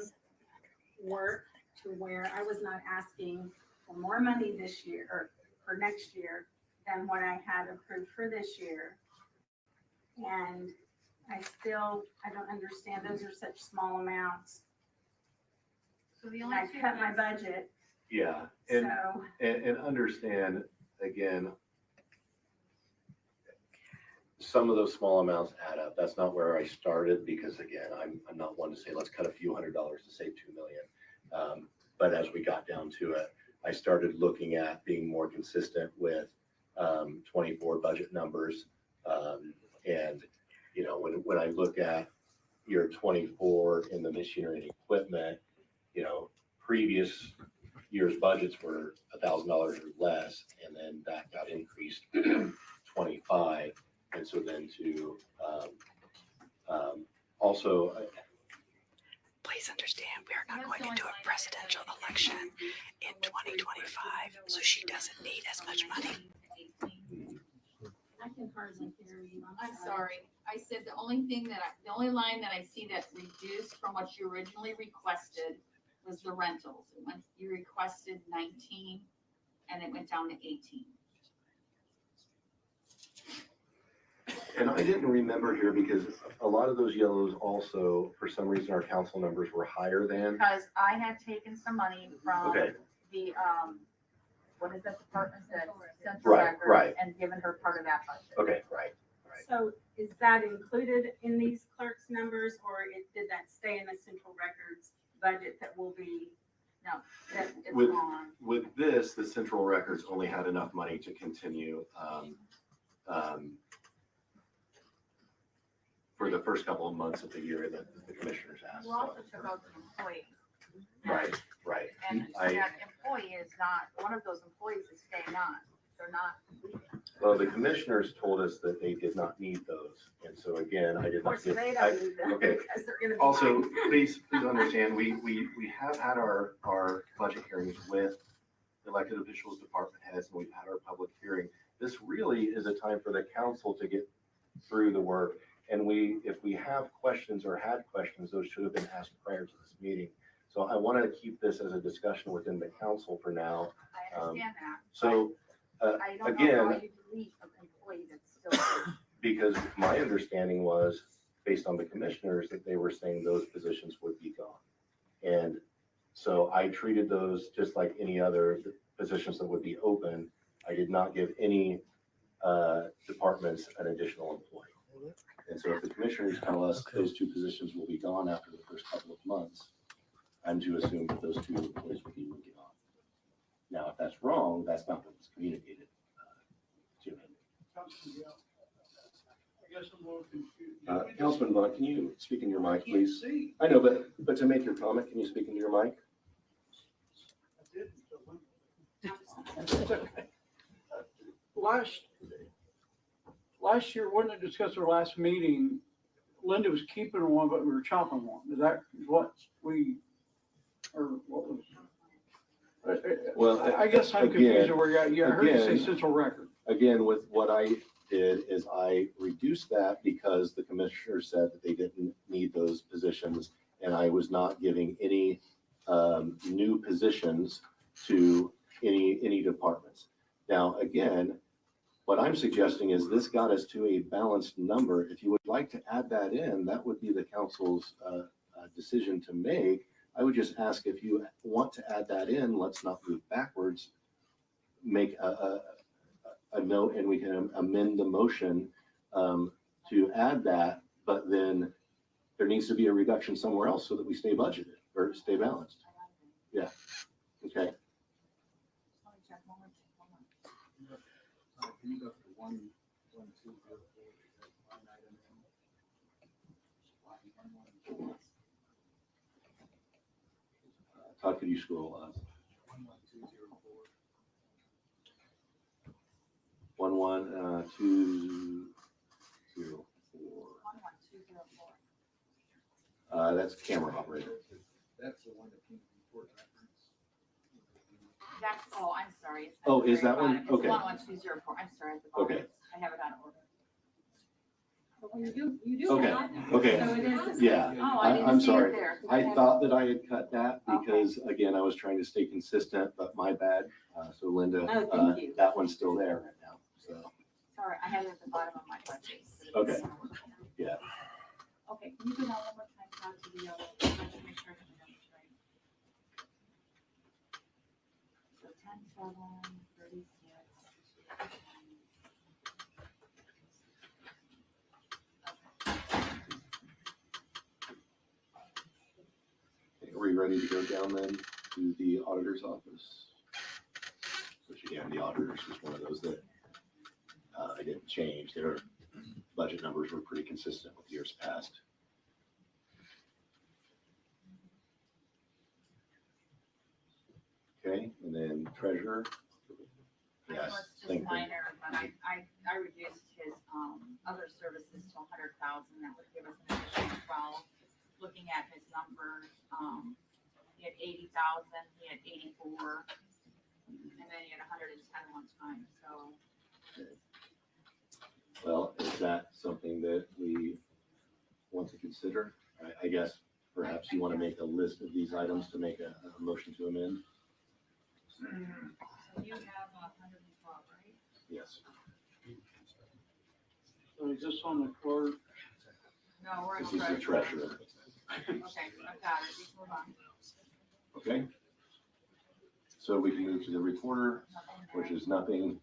work to where I was not asking for more money this year or for next year than what I had approved for this year. And I don't understand. Those are such small amounts. So the And only I two cut my ones- budget, Yeah, and, so. and understand, again, some of those small amounts add up. That's not where I started because again, I'm not one to say, let's cut a few $100s to save 2 million. But as we got down to it, I started looking at being more consistent with 24 budget numbers. And, you know, when I look at your 24 in the machinery and equipment, you know, previous year's budgets were $1,000 or less, and then that got increased to 25. And so then to also, Please understand, we are not going to do a presidential election in 2025, so she doesn't need as much money. I can hardly hear you. I'm sorry. I said the only line that I see that reduced from what you originally requested was the rentals. You requested 19 and it went down to 18. And I didn't remember here because a lot of those yellows also, for some reason, our council numbers were higher than. Because I had taken some money from Okay. the, what is that department, the central Right, record, right. and given her part of that budget. Okay, right. So is that included in these clerks' numbers, or did that stay in the central records budget that will be? No, that it's With- gone. With this, the central records only had enough money to continue for the first couple of months of the year that the commissioners asked. You also took out the employee. Right, right. And I- that employee is not, one of those employees is staying on. They're not leaving. Well, the commissioners told us that they did not need those. And so again, I did Of not course, get. they I- don't need them Okay. because they're gonna be. Also, mine. please understand, we have had our budget hearings with elected officials, department heads, and we've had our public hearing. This really is a time for the council to get through the work. And if we have questions or had questions, those should have been asked prior to this meeting. So I want to keep this as a discussion within the council for now. I understand that. So, I don't know how again, you delete an employee that's still there. because my understanding was, based on the commissioners, that they were saying those positions would be gone. And so I treated those just like any other positions that would be open. I did not give any departments an additional employee. And so if the commissioners tell us those two positions will be gone after the first couple of months, I'm to assume that those two employees will be moving on. Now, if that's wrong, that's not what was communicated to me. I guess I'm a little confused. Councilman Vaughn, can you speak in your mic, Can't please? see. I know, but to make your comment, can you speak into your mic? I didn't, so Last year, when they discussed our last meeting, Linda was keeping one, but we were chopping one. Is that what we, or what was? Well, I guess I'm confused again- where you're at. Yeah, I heard you say again- central record. Again, with what I did is I reduced that because the commissioner said that they didn't need those positions. And I was not giving any new positions to any departments. Now, again, what I'm suggesting is this got us to a balanced number. If you would like to add that in, that would be the council's decision to make. I would just ask if you want to add that in, let's not move backwards. Make a note and we can amend the motion to add that, but then there needs to be a reduction somewhere else so that we stay budgeted or stay balanced. Yeah, okay. Can you go to 11204? Line item in. Todd, could you scroll up? 11204. 11204. That's camera operator. That's the one that came before reference. That's, oh, I'm sorry. Oh, is that one? It's Okay. 11204. I'm sorry. I forgot. Okay. I have it on order. But when you do. Okay, have that. okay. So it is. Yeah, Oh, I I'm didn't see it sorry. there. I thought that I had cut that because, again, I was trying to stay consistent, but my bad. So Linda, Oh, thank you. that one's still there right now, so. Sorry, I had it at the bottom of my budget. Okay. Yeah. Okay, can you go down one more time down to the, budget, make sure I have the numbers right. So 10, 7, 36. Are we ready to go down then to the auditor's office? Which again, the auditors is one of those that I didn't change. Their budget numbers were pretty consistent with years past. Okay, and then treasurer. I know Yes, it's just thank you. minor, but I reduced his, other services to 100,000. That would give us an additional 12. Looking at his numbers, he had 80,000, he had 84, and then he had 110 one time, so. Well, something that we want to consider? I guess perhaps you want to make a list of these items to make a motion to amend? So you have 112, right? Yes. So is this on the clerk? No, we're in This is the treasurer. Okay, I've got it. Just move on. Okay. So we can move to the reporter, which is nothing.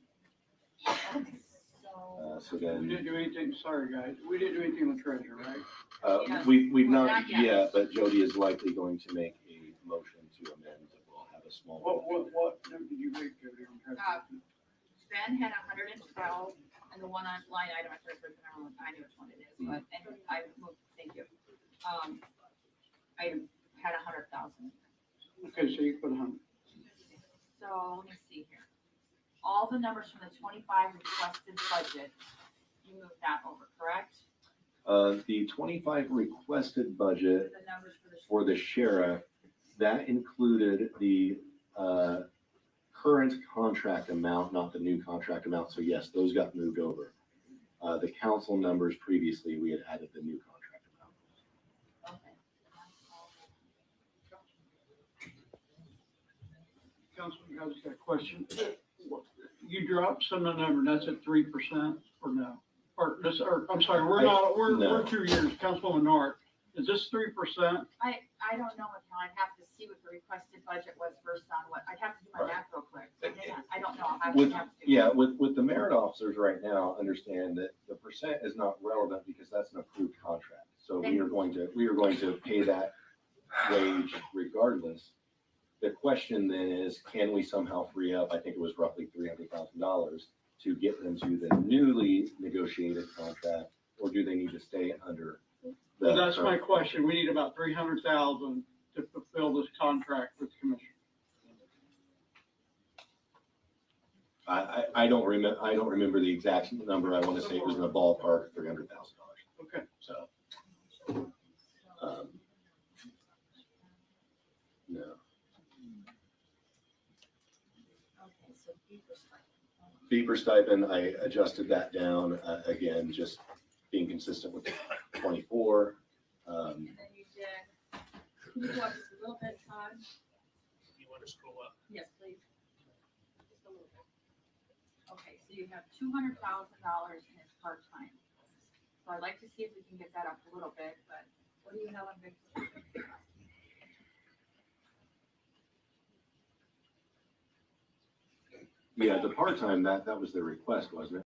So We then, didn't do anything, sorry, guys, we didn't do anything with treasure, right? we've Well, not not yet. yet, but Jody is likely going to make a motion to amend. We'll have a small. What note did you make, Jody, on treasure? Ben had 112, and the one on line item, I knew which one it is, but, and I moved, thank you. I had 100,000. Okay, so you put 100. So let me see here. All the numbers from the 25 requested budget, you moved that over, correct? The 25 requested budget The numbers for the sheriff, that included the current contract amount, not the new contract amount. So yes, those got moved over. The council numbers previously, we had added the new contract amount. Okay. Councilman, I just got a question. You dropped some of the number, that's at 3% or no? Or this, or, I'm sorry, we're not, No. we're 2 years, Councilwoman Nart. Is this 3%? I don't know, I'd have to see what the requested budget was first on what, I'd have to do my math real quick. I don't know. I would With, have to do. yeah, with the merit officers right now, understand that the percent is not relevant because that's an approved contract. So we are going to pay that wage regardless. The question then is, can we somehow free up, I think it was roughly $300,000 to get them to the newly negotiated contract, or do they need to stay under? Well, that's my question. We need about 300,000 to fulfill this contract with the commission. I don't remember the exact number. I want to say it was in the ballpark of $300,000. Okay. So, no. Okay, so Beeper stipend, I adjusted that down, again, just being consistent with 24. And then you did, can you go up just a little bit, Todd? You want to scroll up? Yes, please. Just a little bit. Okay, so you have $200,000 in his part-time. So I'd like to see if we can get that up a little bit, but what do you have on vacation? Yeah, the part-time, that was the request, wasn't it?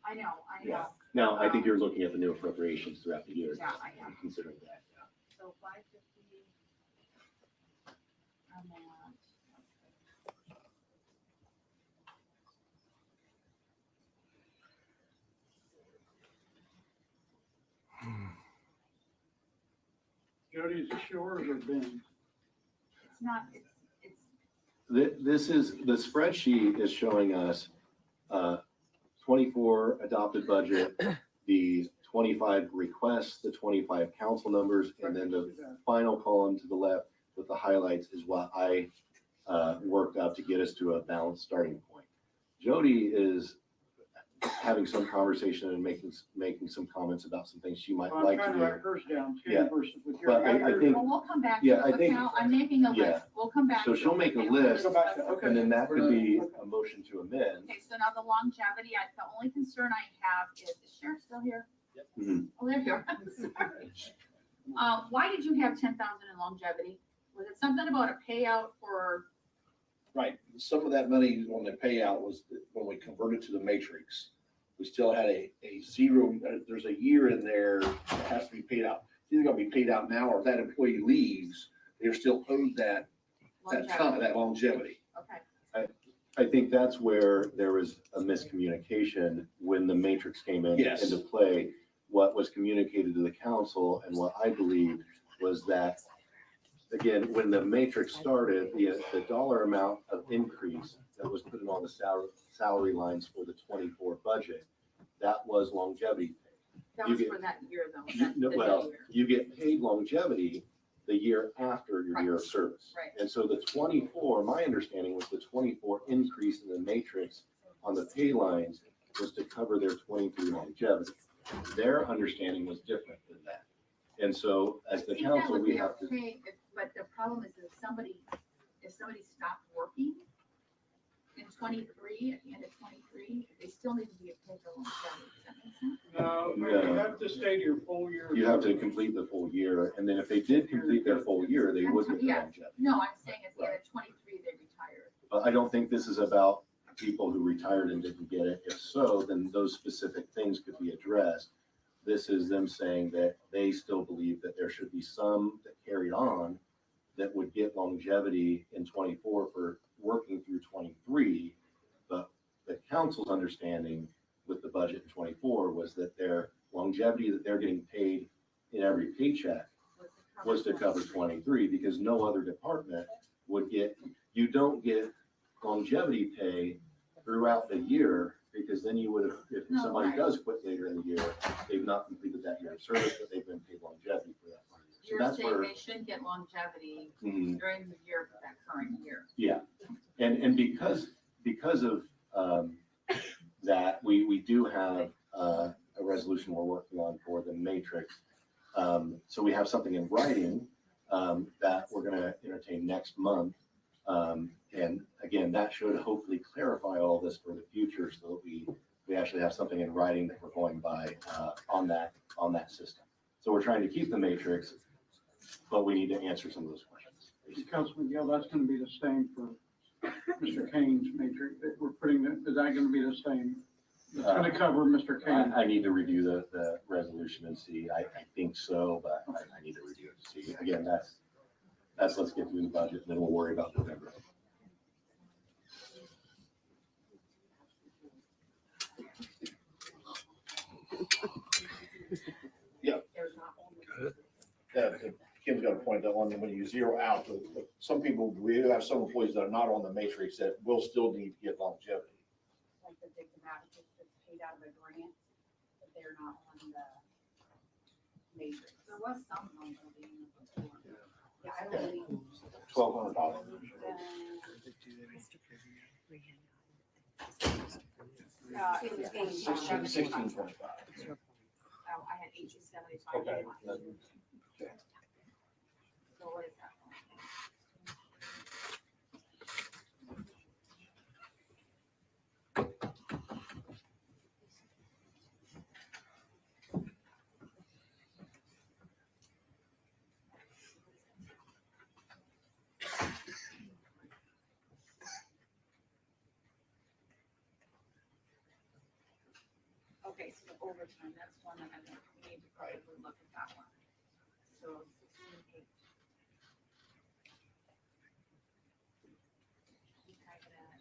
I know. Yeah. Now, I think you're looking at the new appropriations throughout the year. Yeah, I am. Considering that, yeah. So 550 on that. Jody, is this yours or Ben's? It's not, it's, This is, the spreadsheet is showing us 24 adopted budget, the 25 requests, the 25 council numbers, and then the final column to the left with the highlights is what I worked out to get us to a balanced starting point. Jody is having some conversation and making some comments about some things she might I'm like trying to to do. write hers down too Yeah. versus with But I your. think- well, we'll come back to Yeah, it. I Look think- now, I'm making a yeah. list. We'll come back. So to she'll it. make a Okay, list, Go back to, okay. and then that could be a motion to amend. Okay, so now the longevity, the only concern I have is Sheriff still here? Mhm. Oh, there you are. I'm sorry. Why did you have 10,000 in longevity? Was it something about a payout for, Right, some of that money on the payout was when we converted to the matrix. We still had a zero, there's a year in there that has to be paid out. It's either gonna be paid out now, or if that employee leaves, they're still owed that time, that longevity. okay, I think that's where there was a miscommunication when the matrix came Yes. into play. What was communicated to the council and what I believed was that, again, when the matrix started, the dollar amount of increase that was put in all the salary lines for the 24 budget, that was longevity. that You was get- for that year though. Well, you get paid longevity the year after your year of service. Right. And so the 24, my understanding was the 24 increase in the matrix on the pay lines was to cover their 23 longevity. Their understanding was different than that. And so as the council, we have to. But the problem is if somebody stopped working in 23, at the end of 23, they still need to be paid for longevity. Does that make sense? No, you have to stay to your full year. You have to complete the full year, and then if they did complete their full year, they would get the Yeah. longevity. No, I'm saying at the end of 23, they retired. But I don't think this is about people who retired and didn't get it. If so, then those specific things could be addressed. This is them saying that they still believe that there should be some that carried on that would get longevity in 24 for working through 23. But the council's understanding with the budget in 24 was that their longevity that they're getting paid in every paycheck was to cover 23, because no other department would get, you don't get longevity pay throughout the year, because then you would have, if somebody does quit later in the year, they've not completed that year of service, but they've been paid longevity for that one year. So You're that's saying where, they shouldn't get longevity Mhm. during the year for that current year. yeah. And because of that, we do have a resolution we're working on for the matrix. So we have something in writing that we're gonna entertain next month. And again, that should hopefully clarify all this for the future, so that we actually have something in writing that we're going by on that system. So we're trying to keep the matrix, but we need to answer some of those questions. Councilman Gill, that's gonna be the same for Mr. Kane's matrix, that we're putting, is that gonna be the same? It's gonna cover Mr. Kane. I need to review the resolution and see. I think so, but I need to review it to see. Again, that's let's get through the budget, and then we'll worry about November. Yeah. Kim's got a point that when you zero out, some people, we have some employees that are not on the matrix that will still need to get longevity. Like the victim advocates that's paid out of a grant, but they're not on the matrix. There was some longevity in it before. Yeah, I don't believe. $1,200. It was getting 1625. Oh, I had 1875. Okay. So what is that? Okay, so the overtime, that's one that I think we need to probably look at that one. So 16.8. We type it at.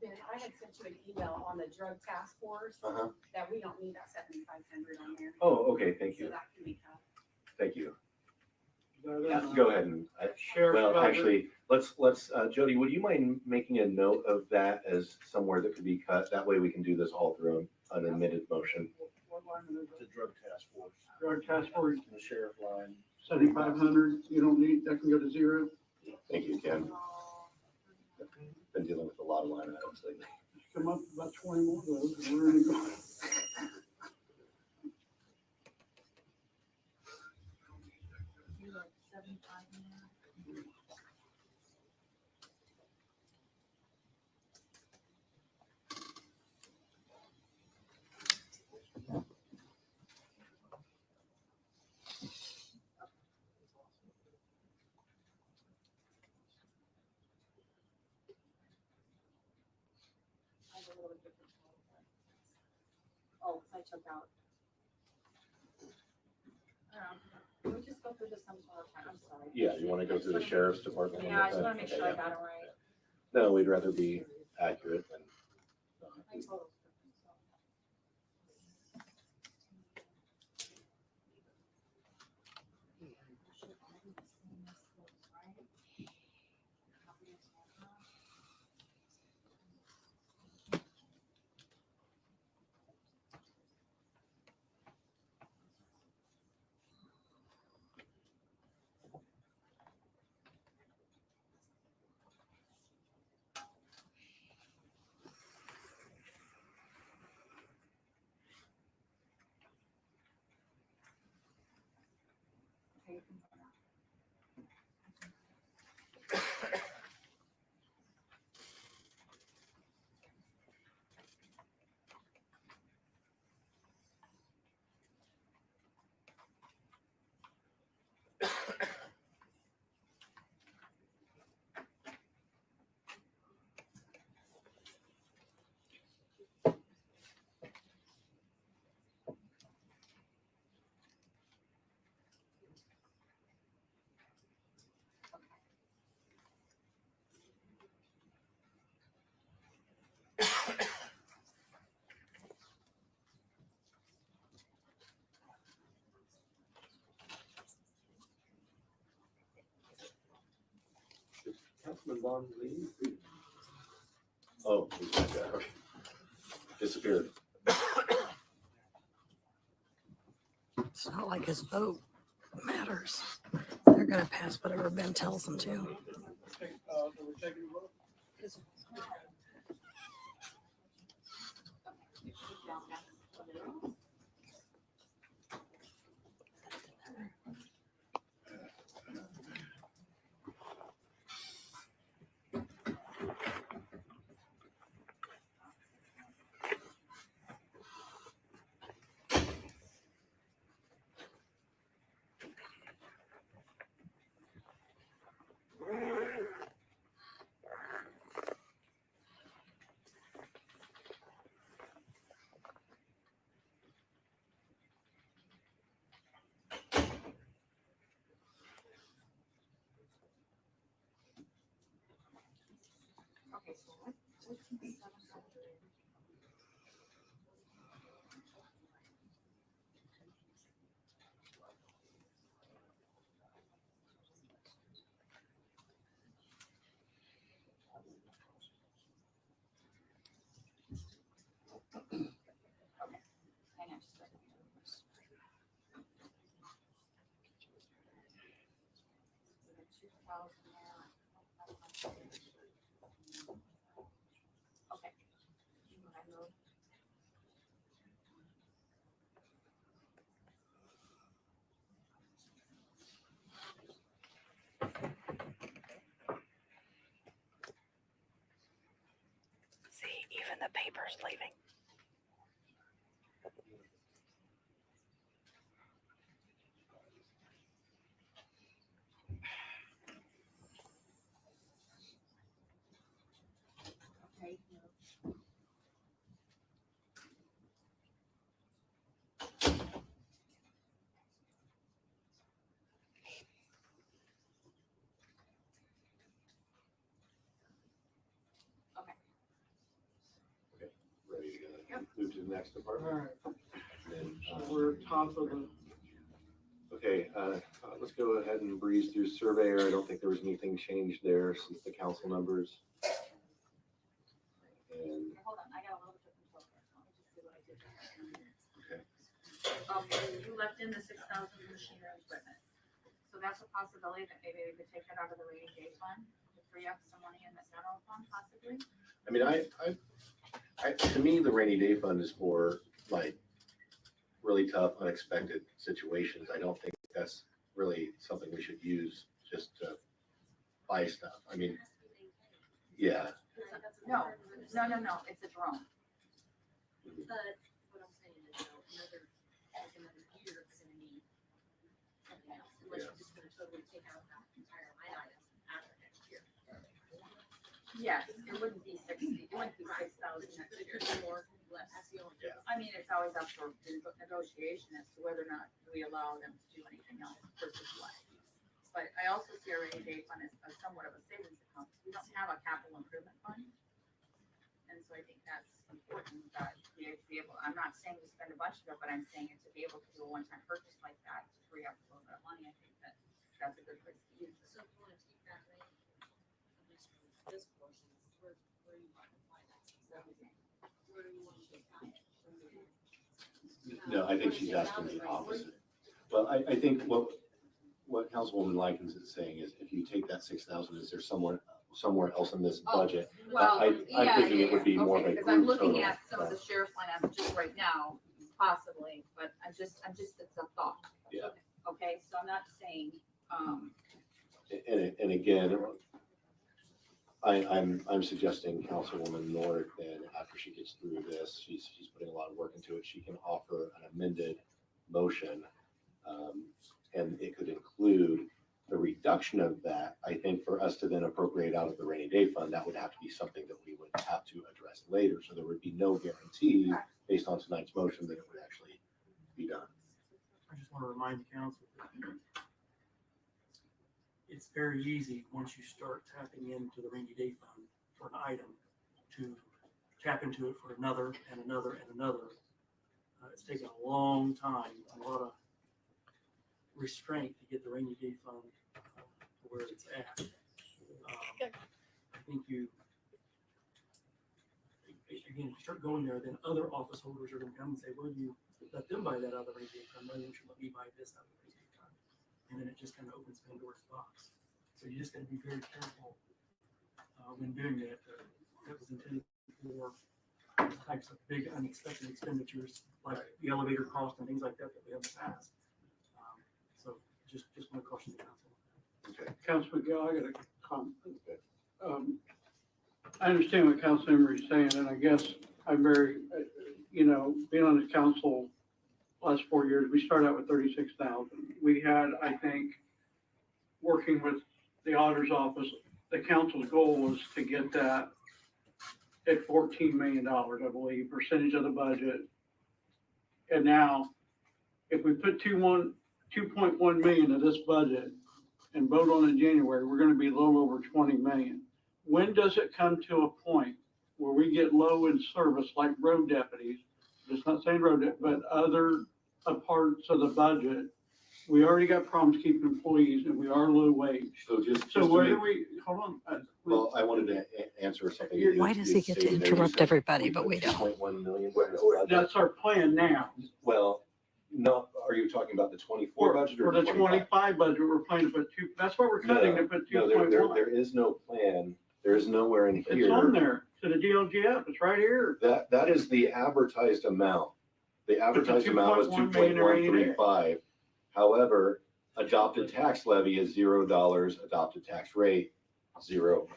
Ben, I had sent you an email on the drug task force that we don't need that 7,500 on there. Oh, okay, thank So you, that can be cut. thank you. Yeah. Go ahead and, Sheriff well, budget. actually, let's, Jody, would you mind making a note of that as somewhere that could be cut? That way we can do this all through an admitted motion. What line is it? The drug task force. Drug task force, The sheriff line. 7,500, you don't need, that can go to zero. Thank you, Ken. Been dealing with a lot of line items lately. Come up with about 20 more of those, and we're gonna go. like 75 in there. I have a little different. Oh, I took out. Can we just go through this some more time? I'm sorry. Yeah, you want to go through the sheriff's department? Yeah, I just want to make sure I got it right. No, we'd rather be accurate than. I totally. Councilman Bond leave? Oh, he's back there. Okay. Disappeared. It's not like his vote matters. They're gonna pass whatever Ben tells them to. Okay, so what? Hang on just a second. So the 2,000 there. Okay. I wrote. See, even the paper's leaving. Okay. Ready to go. Move to the next department. All right, And, so we're top of the, okay, let's go ahead and breeze through surveyor. I don't think there was anything changed there since the council numbers. And, Hold on, I got a little bit different filter. Let me just see what I did there. okay. You left in the 6,000 machinery and equipment. So that's a possibility that maybe we could take that out of the rainy day fund to free up some money in the general fund possibly. I mean, to me, the rainy day fund is for like really tough, unexpected situations. I don't think that's really something we should use just to buy stuff. I mean, yeah. No, it's a drone. But what I'm saying is, though, another year, it's gonna need something else, unless you're just gonna totally take out that entire line item after next year. Yes, it wouldn't be 60, it wouldn't be 6,000 next year. More, less, that's the only. Yeah. I mean, it's always up for negotiation as to whether or not we allow them to do anything else purpose-wise. But I also see our rainy day fund as somewhat of a savings account. We don't have a capital improvement fund. And so I think that's important that we be able, I'm not saying we spend a bunch of it, but I'm saying to be able to do a one-time purchase like that to free up a little bit of money, I think that's a good place to use it. So if you wanna take that rate, at least for this portion, where you want to apply that, where do you want to apply it? No, I think she's asking the opposite. Well, I think what Councilwoman Likens is saying is if you take that 6,000, is there somewhere else in this budget? Well, I'm thinking it would be more of a because I'm group looking total. at some of the sheriff's line items just right now, possibly, but I'm just, it's a thought. Yeah. Okay, so I'm not saying, And again, I'm suggesting Councilwoman Nord, then after she gets through this, she's putting a lot of work into it, she can offer an amended motion. And it could include the reduction of that. I think for us to then appropriate out of the rainy day fund, that would have to be something that we would have to address later. So there would be no guarantee based on tonight's motion that it would actually be done. I just want to remind the council that it's very easy, once you start tapping into the rainy day fund for an item, to tap into it for another and another and another. It's taken a long time, a lot of restraint to get the rainy day fund to where it's at. I think again, if you start going there, then other office holders are going to come and say, well, you let them buy that out of the rainy day fund, why don't you let me buy this out of the rainy day fund? And then it just kind of opens Pandora's box. So you just got to be very careful when doing that. That was intended for types of big unexpected expenditures like the elevator cost and things like that we have in the past. So just want to caution the council. Okay. Councilman Gill, I got a comment. I understand what Councilmember is saying, and I guess I'm very, being on the council last 4 years, we started out with 36,000. We had, I think, working with the auditor's office, the council's goal was to get that at $14 million, I believe, percentage of the budget. And now, if we put 2.1 million of this budget and vote on it in January, we're gonna be a little over 20 million. When does it come to a point where we get low in service like road deputies, just not saying road deputies, but other parts of the budget? We already got problems keeping employees and we are low wage. So where do we, hold on. Well, I wanted to answer something. Why does he get to interrupt everybody, but we don't? 2.1 million. That's our plan now. Well, no, are you talking about the 24 budget or For the 25? 25 budget, we're planning to put that's why we're cutting to put No, 2.1. there is no plan. There is nowhere in here. It's on there to the DLGF. It's right here. That is the advertised amount. The advertised amount was 2.135. However, adopted tax levy is $0, adopted tax rate, 0.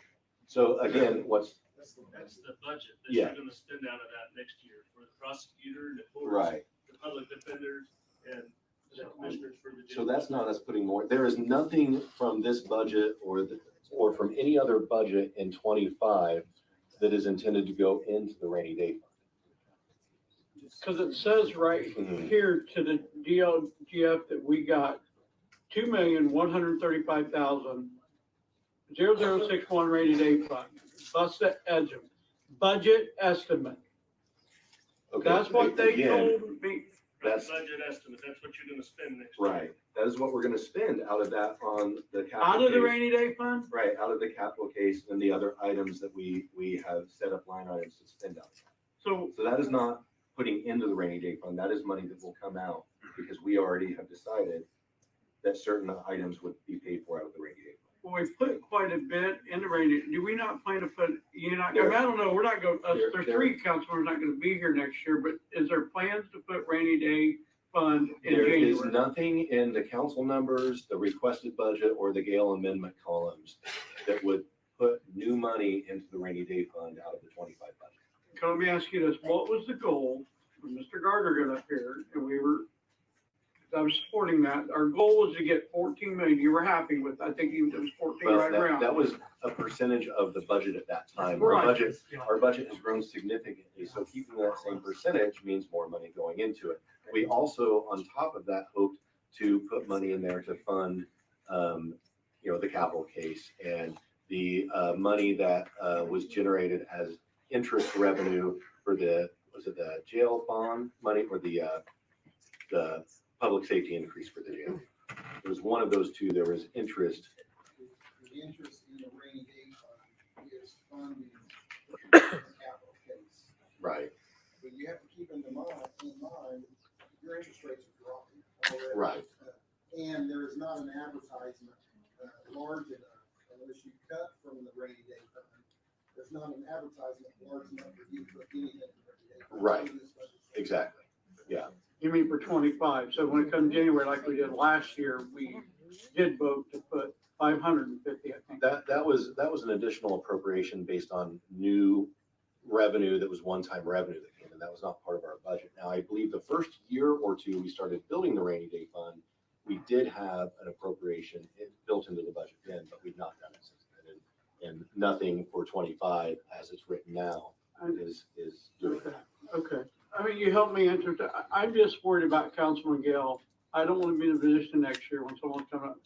So again, That's the budget that Yeah. you're gonna spend out of that next year for the prosecutor, the courts, right. the public defenders, and the commissioners for the jail. So that's not us putting more. There is nothing from this budget or from any other budget in 25 that is intended to go into the rainy day fund. Because it says right here to the DLGF that we got 2,135,000 rainy day fund. Bust the edge of budget estimate. Okay, That's what they again, told me. That's budget estimate, that's what you're gonna spend next year. Right. That is what we're gonna spend out of that on the capital. Out of the case. rainy day fund? Right, out of the capital case and the other items that we have set up line items to spend out. So that is not putting into the rainy day fund. That is money that will come out because we already have decided that certain items would be paid for out of the rainy day fund. well, we put quite a bit in the rainy. Do we not plan to put, I don't know, we're not going, there's 3 councilors not gonna be here next year, but is there plans to put rainy day fund in There is January. nothing in the council numbers, the requested budget, or the Gale amendment columns that would put new money into the rainy day fund out of the 25 budget. So let me ask you this, what was the goal when Mr. Gardner got up here and I was supporting that, our goal was to get 14 million, you were happy with, I think it was 14 Well, right around. that was a percentage of the budget at that time. Our Right. budget has grown significantly, so keeping that same percentage means more money going into it. We also, on top of that, hoped to put money in there to fund, the capital case and the money that was generated as interest revenue for the jail bond money or the public safety increase for the jail. It was one of those two. There was interest. The interest in the rainy day fund is funding the capital case. Right. But you have to keep in mind, your interest rates are dropping already. Right. And there is not an advertisement large enough, unless you cut from the rainy day fund. There's not an advertisement large enough for you to put anything in the rainy day fund. Right. Exactly. Yeah. You mean for 25, so when it comes January, like we did last year, we did vote to put 550, I think. That was an additional appropriation based on new revenue that was one-time revenue that came in. That was not part of our budget. Now, I believe the first year or two we started building the rainy day fund, we did have an appropriation built into the budget then, but we've not done it since then. And nothing for 25 as it's written now is doing that. Okay. I mean, you helped me answer that. I'm just worried about Councilman Gale. I don't want to be in a position next year when someone comes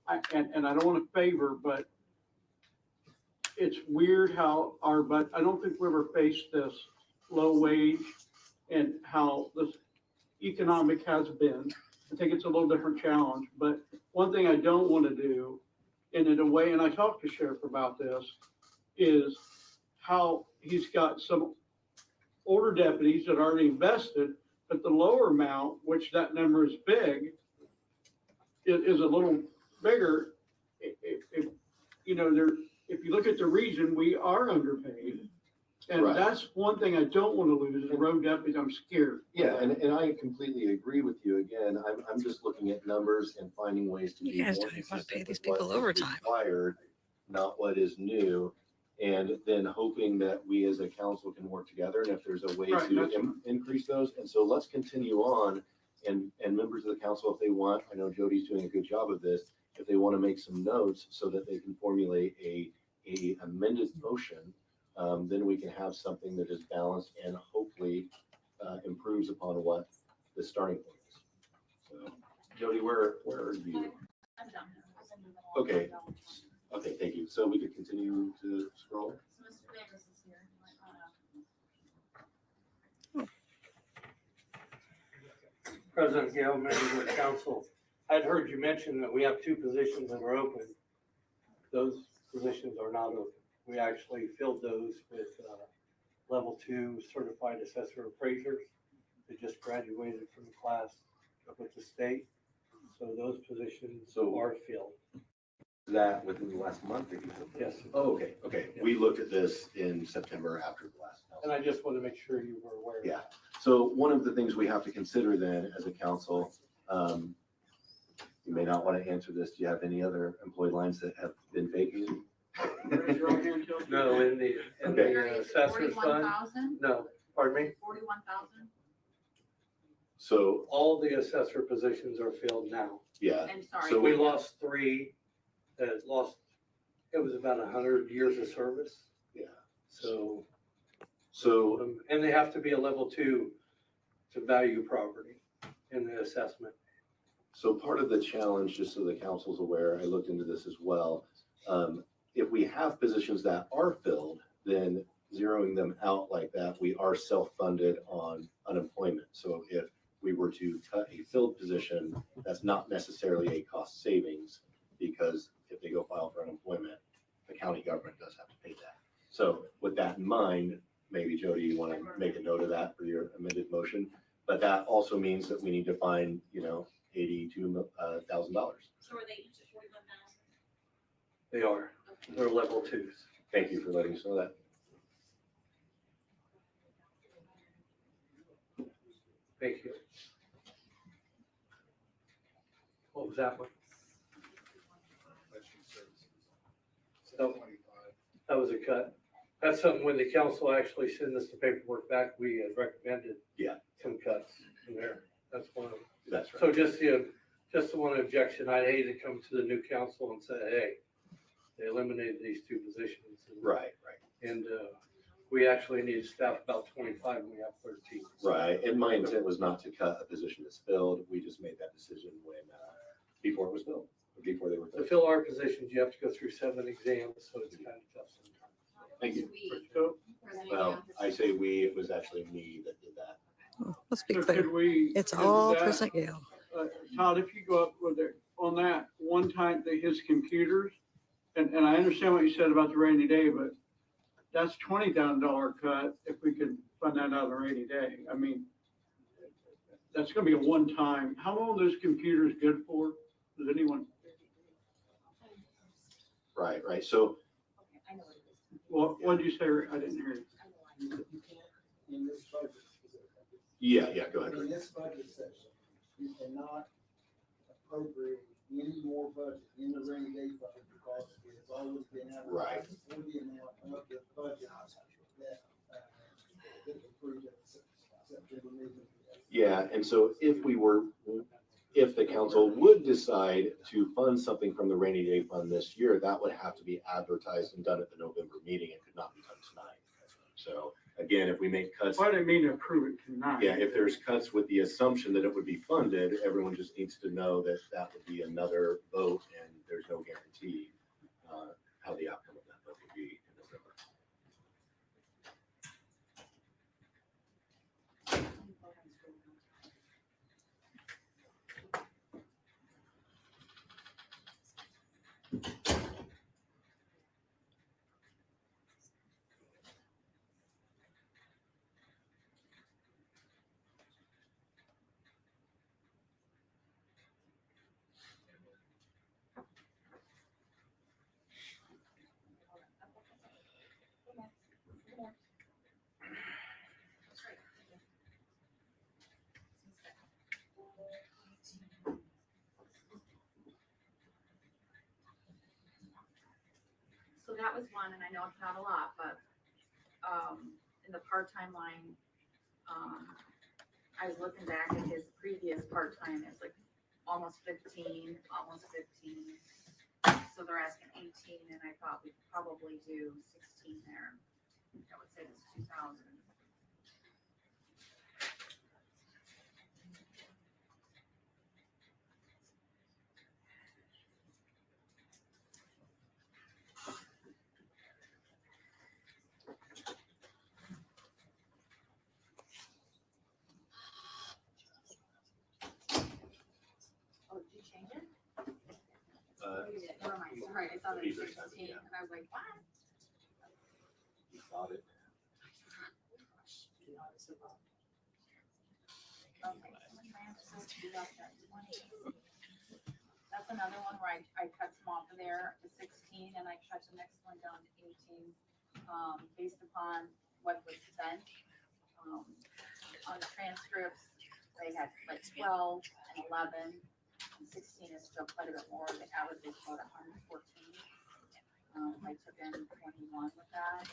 up. And I don't want to favor, but it's weird how I don't think we ever faced this low wage and how this economic has been. I think it's a little different challenge, but one thing I don't want to do, and in a way, and I talked to Sheriff about this, is how he's got some older deputies that are already invested, but the lower amount, which that number is big, is a little bigger. If you look at the region, we are underpaid. And Right. that's one thing I don't want to lose is the road deputies. I'm scared. Yeah, and I completely agree with you. Again, I'm just looking at numbers and finding ways to be You guys more don't even want to pay consistent these with what people is overtime. required, not what is new. And then hoping that we as a council can work together and if there's a way Right, to that's- increase those. And so let's continue on and members of the council, if they want, I know Jody's doing a good job of this, if they want to make some notes so that they can formulate a amended motion, then we can have something that is balanced and hopefully improves upon what the starting point is. So Jody, where are you? Okay. Okay, thank you. So we could continue to scroll? President Gale, members of the council, I'd heard you mention that we have two positions that are open. Those positions are not open. We actually filled those with level 2 certified assessor appraisers. They just graduated from the class with the state. So those positions are filled. That within the last month or two? Yes. Oh, okay, okay. We looked at this in September after the last council. And I just want to make sure you were aware of Yeah. that. So one of the things we have to consider then as a council, you may not want to answer this. Do you have any other employee lines that have been vacated? No, in the assessor's fund, 41,000? no, pardon me? 41,000? So, all the assessor positions are filled now. Yeah. I'm sorry. So we lost 3 that lost, it was about 100 years of service. Yeah. So, So, and they have to be a level 2 to value property in the assessment. so part of the challenge, just so the council's aware, I looked into this as well. If we have positions that are filled, then zeroing them out like that, we are self-funded on unemployment. So if we were to cut a filled position, that's not necessarily a cost savings because if they go file for unemployment, the county government does have to pay that. So with that in mind, maybe Jody, you want to make a note of that for your amended motion, but that also means that we need to find, $82,000. So are they each at 41,000? They are. They're level 2s. Thank you for letting us know that. Thank you. was that one? Professional services. So 25. that was a cut. That's something when the council actually sent us the paperwork back, we had recommended Yeah, some cuts in there. That's one of them. that's right. So just the one objection, I'd hate to come to the new council and say, hey, they eliminated these two positions. Right. And we actually need to staff about 25 and we have 13. Right, and my intent was not to cut a position that's filled. We just made that decision when, before it was filled, or before they were To filled. fill our positions, you have to go through 7 exams, so it's kind of tough sometimes. Thank you. So, Well, I say we, it was actually me that did that. Let's be so clear. could we? It's is all that- President Gale. Todd, if you go up with it, on that one time, his computers, and I understand what you said about the rainy day, but that's $20,000 cut if we could fund that out of the rainy day. I mean, that's gonna be a one-time. How long are those computers good for? Does anyone, Right, so, what did you say? I didn't hear you. You can't, in this budget. yeah, go ahead. In this budget section, you cannot appropriate any more budget in the rainy day budget because it has always been Right. advertised for the amount of the budget that is approved at the September meeting. Yeah, and so if the council would decide to fund something from the rainy day fund this year, that would have to be advertised and done at the November meeting. It could not be done tonight. So again, if we make cuts, I didn't mean to approve it tonight. yeah, if there's cuts with the assumption that it would be funded, everyone just needs to know that that would be another vote and there's no guarantee how the outcome of that vote would be in November. So that was one, and I know it's not a lot, but, in the part-time line, I was looking back at his previous part-time, it's like almost 15. So they're asking 18, and I thought we could probably do 16 there. That would save us 2,000. Oh, did you change it? Never mind, sorry, I thought it was 16, and I was like, what? Audit. Okay, so the transfers, we left at 20. That's another one where I cut some off of there to 16, and I cut the next one down to 18, based upon what was spent. On the transcripts, they had like 12 and 11, and 16 is still quite a bit more. The average is about 114. I took in 21 with that.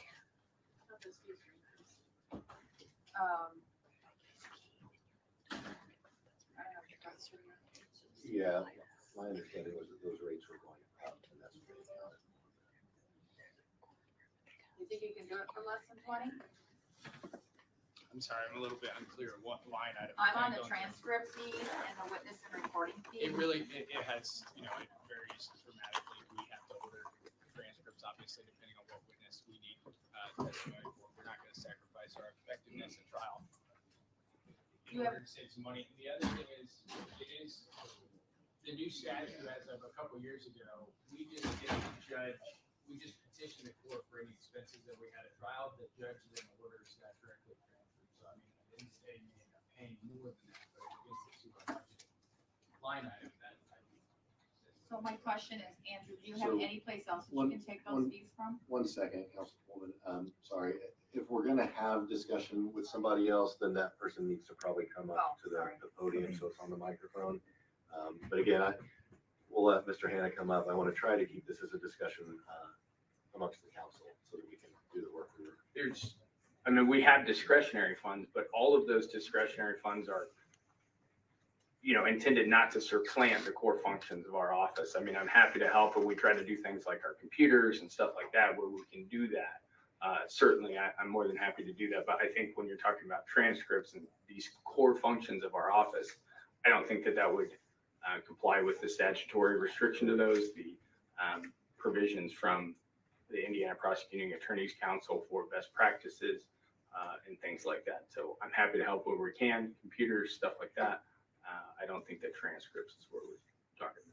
Yeah, my understanding was that those rates were going up, and that's what they counted. You think you can do it for less than 20? I'm sorry, I'm a little bit unclear of what line item. I'm on the transcript feed and the witness and recording feed. It really, it has, it varies dramatically. We have to order transcripts, obviously, depending on what witness we need testimony for. We're not gonna sacrifice our effectiveness at trial in order to save some money. The other thing is, it is the new statute as of a couple years ago. We just didn't judge, we just petitioned the court for any expenses that we had at trial. The judge then orders that directly transferred. So I mean, at the end of the day, you may end up paying more than that, but against the super budget line item that. So my question is, Andrew, do you have So, any place else that you can take those fees from? 1 second, Councilwoman. Sorry, if we're gonna have discussion with somebody else, then that person needs to probably come up to the podium, so it's on the microphone. But again, we'll let Mr. Hannah come up. I want to try to keep this as a discussion amongst the council so that we can do the work. I mean, we have discretionary funds, but all of those discretionary funds are, intended not to supplant the core functions of our office. I mean, I'm happy to help, but we try to do things like our computers and stuff like that where we can do that. Certainly, I'm more than happy to do that. But I think when you're talking about transcripts and these core functions of our office, I don't think that would comply with the statutory restriction to those, the provisions from the Indiana Prosecuting Attorneys Council for best practices and things like that. So I'm happy to help where we can, computers, stuff like that. I don't think that transcripts is what we're talking about.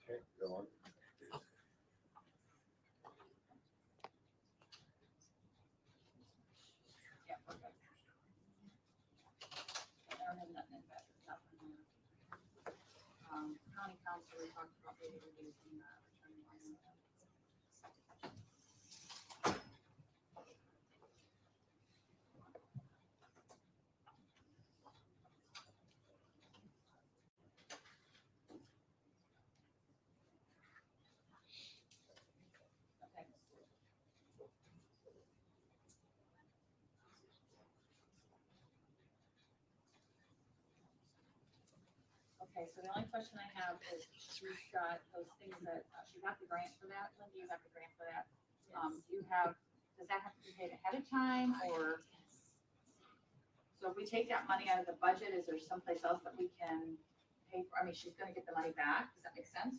Okay, go on. Yeah, okay. I don't have nothing in that, nothing. County Council, we talked about maybe reducing that, return line. Okay, so the only question I have is, we've got those things that, she got the grant for that, Linda, you got the grant for that? Does that have to be paid ahead of time, or? So if we take that money out of the budget, is there someplace else that we can pay for, I mean, she's gonna get the money back, does that make sense?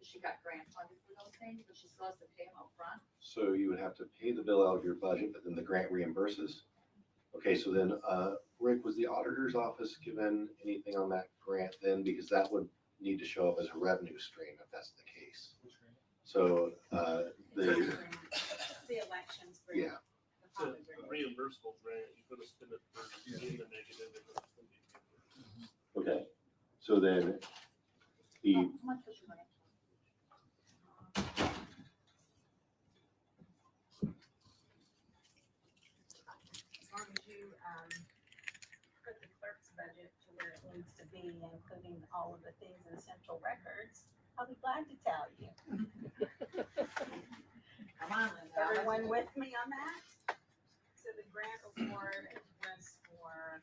She got grant funded for those things, but she still has to pay them up front. So you would have to pay the bill out of your budget, but then the grant reimburses. Okay, so then, Rick, was the auditor's office given anything on that grant then? Because that would need to show up as a revenue stream if that's the case. So, the elections. Yeah. It's a reimbursable grant, you could have spent it for in the negative. Okay, so then the, How much was your grant? As long as you, put the clerk's budget to where it needs to be, including all of the things in central records, I'll be glad to tell you. Come on, Linda. Everyone with me on that? So the grant award was for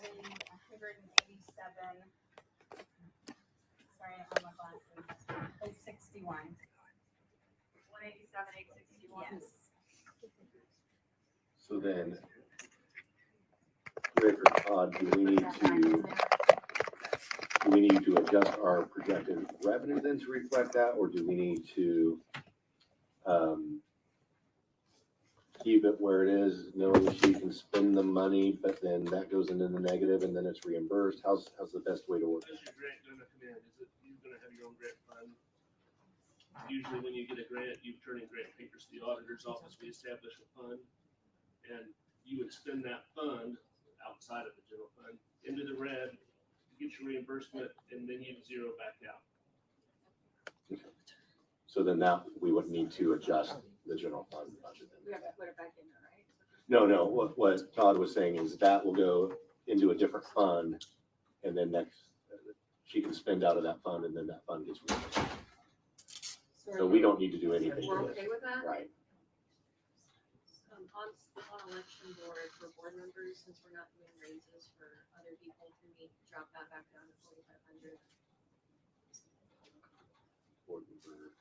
$187. Sorry, I have my glasses. 861. 187, 861. Yes. so then, Rick or Todd, do we need to adjust our projected revenue then to reflect that, or do we need to keep it where it is, knowing that she can spend the money, but then that goes into the negative and then it's reimbursed? How's the best way to work How's it? your grant gonna come in? Is it, you gonna have your own grant fund? Usually when you get a grant, you turn in grant papers to the auditor's office, we establish a fund. And you would spend that fund outside of the general fund into the red, get your reimbursement, and then you'd zero back out. So then that, we would need to adjust the general fund budget then. We have to put it back in there, right? No, what Todd was saying is that will go into a different fund, and then next, she can spend out of that fund, and then that fund gets reimbursed. So we don't need to do anything. We're with it. okay with that? Right. On election board for board members, since we're not doing raises for other people, can we drop that back down to 4,500? Board member.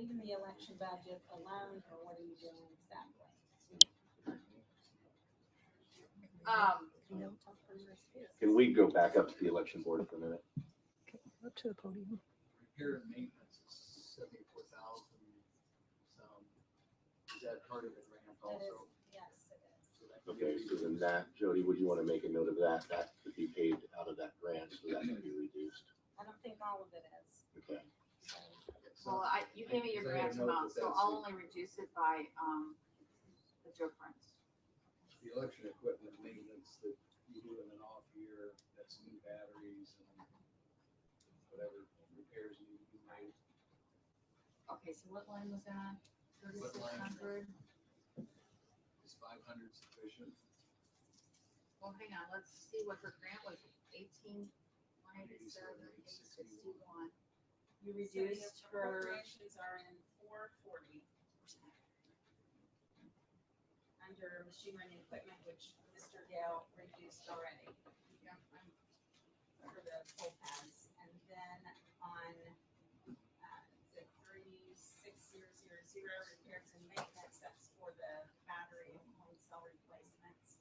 leaving the election budget alone, or what are you doing exactly? Can we go back up to the election board for a minute? Up to the podium. Repair and maintenance is 74,000. Is that part of the grant That is, also? yes, it is. So that could Okay, be so then that, Jody, would you want to make a note of that? That could be paid out of that grant, so that can be reduced. I don't think all of it is, Okay. so. Well, you gave me your Because I grant had a note amount, that so that's I'll only reduce it by, the difference. the election equipment maintenance that you do in an off year, that's new batteries and whatever repairs need to be made. Okay, so what line was that? What 3,600? Is 500 sufficient? Well, hang on, let's see what her grant was, 187, 861. You So the reduced her, appropriations are in 440. Under machinery and equipment, which Mr. Gale reduced already. yeah, For the full pads, and then on, the 36000 repairs and maintenance, that's for the battery and coin cell replacements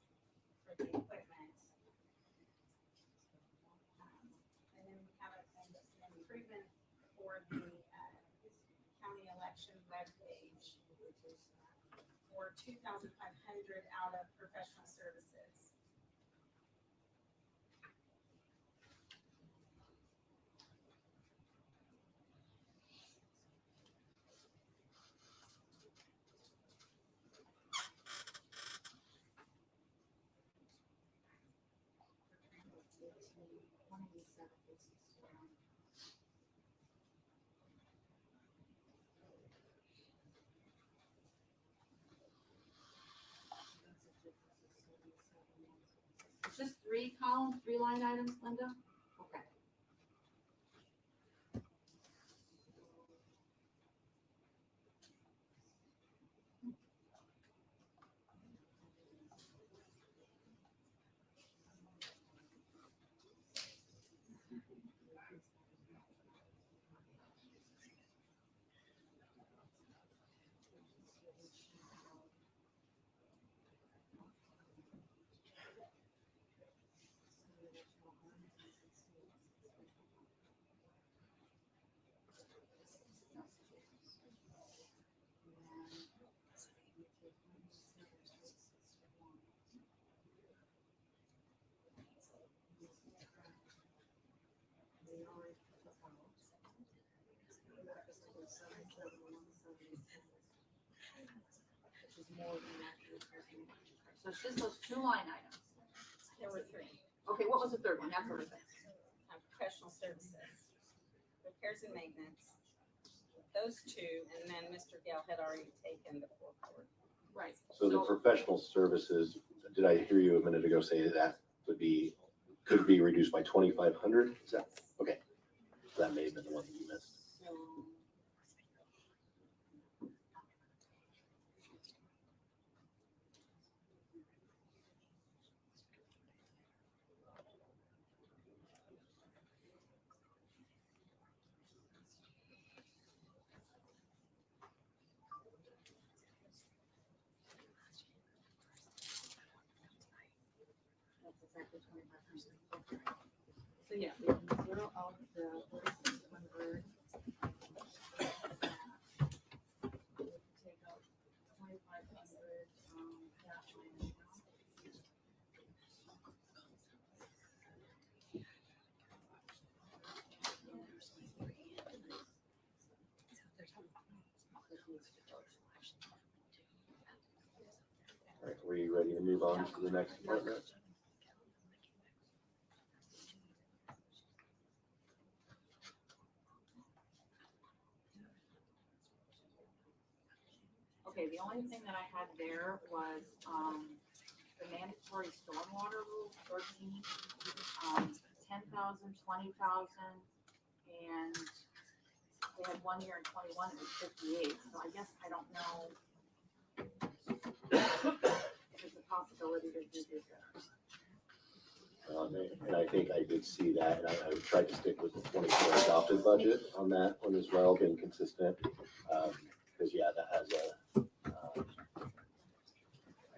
for the equipment. And then we have an improvement for the, county election webpage, for 2,500 out of professional services. it's just 3 columns, 3 line items, Linda? Okay. So it's just those 2 line items. There were 3. Okay, what was the third one? That's what it says. Professional services, repairs and maintenance, those 2, and then Mr. Gale had already taken the 440. Right. So the professional services, did I hear you a minute ago say that would be, could be reduced by 2,500? Is that, okay. So that may have been the one that you missed. So, That's exactly 25%. So yeah, we can zero out the 4,600. Take out 2,500, that line. All right, were you ready to move on to the next department? Okay, the only thing that I had there was, the mandatory stormwater rule 13, 10,000, 20,000, and they had 1 year in 21, it was 58, so I guess I don't know. If there's a possibility to do this. And I think I did see that, and I tried to stick with the 24 adopted budget on that one as well, being consistent. Because, yeah, that has a, I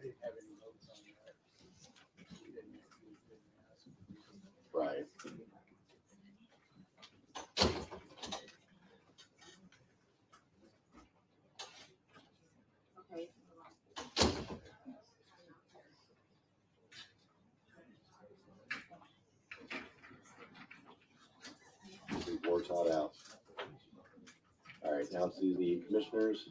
didn't have any notes on that. We didn't ask. right. Okay. Reports all out. All right, now to the commissioners.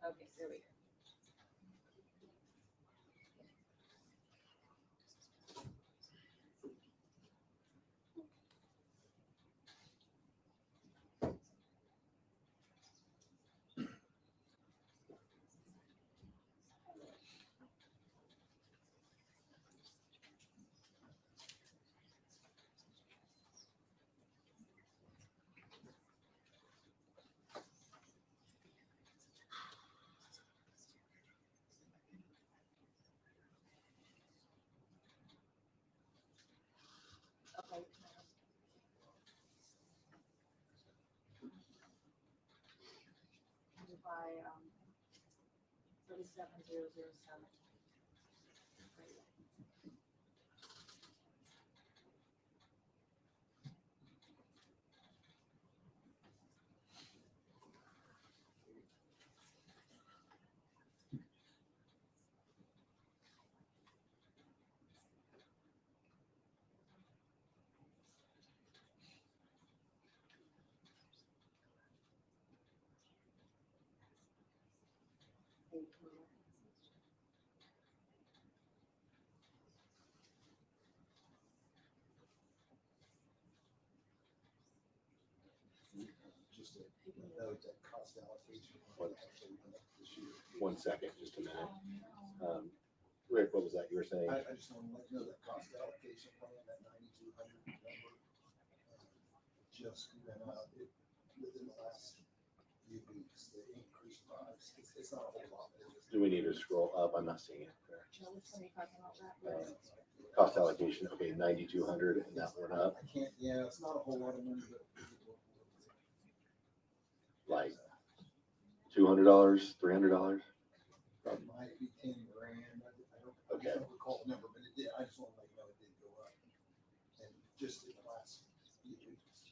Okay, there we go. Okay. By, 37007. Just a note that cost allocation. Actually went up this year. 1 second, just a minute. Rick, what was that you were saying? I just want to let you know that cost allocation plan, that 9,200 number, just went up within the last few weeks, the increased price. It's not a whole lot. Do we need to scroll up? I'm not seeing it there. Joe, which one are you talking about that? Cost allocation, okay, 9,200, and that went up, I can't, yeah, it's not a whole lot of money, but. like $200, $300? It might be 10 grand. I Okay. don't recall the number, but it did. I just want to let you know it did go up. And just in the last few weeks.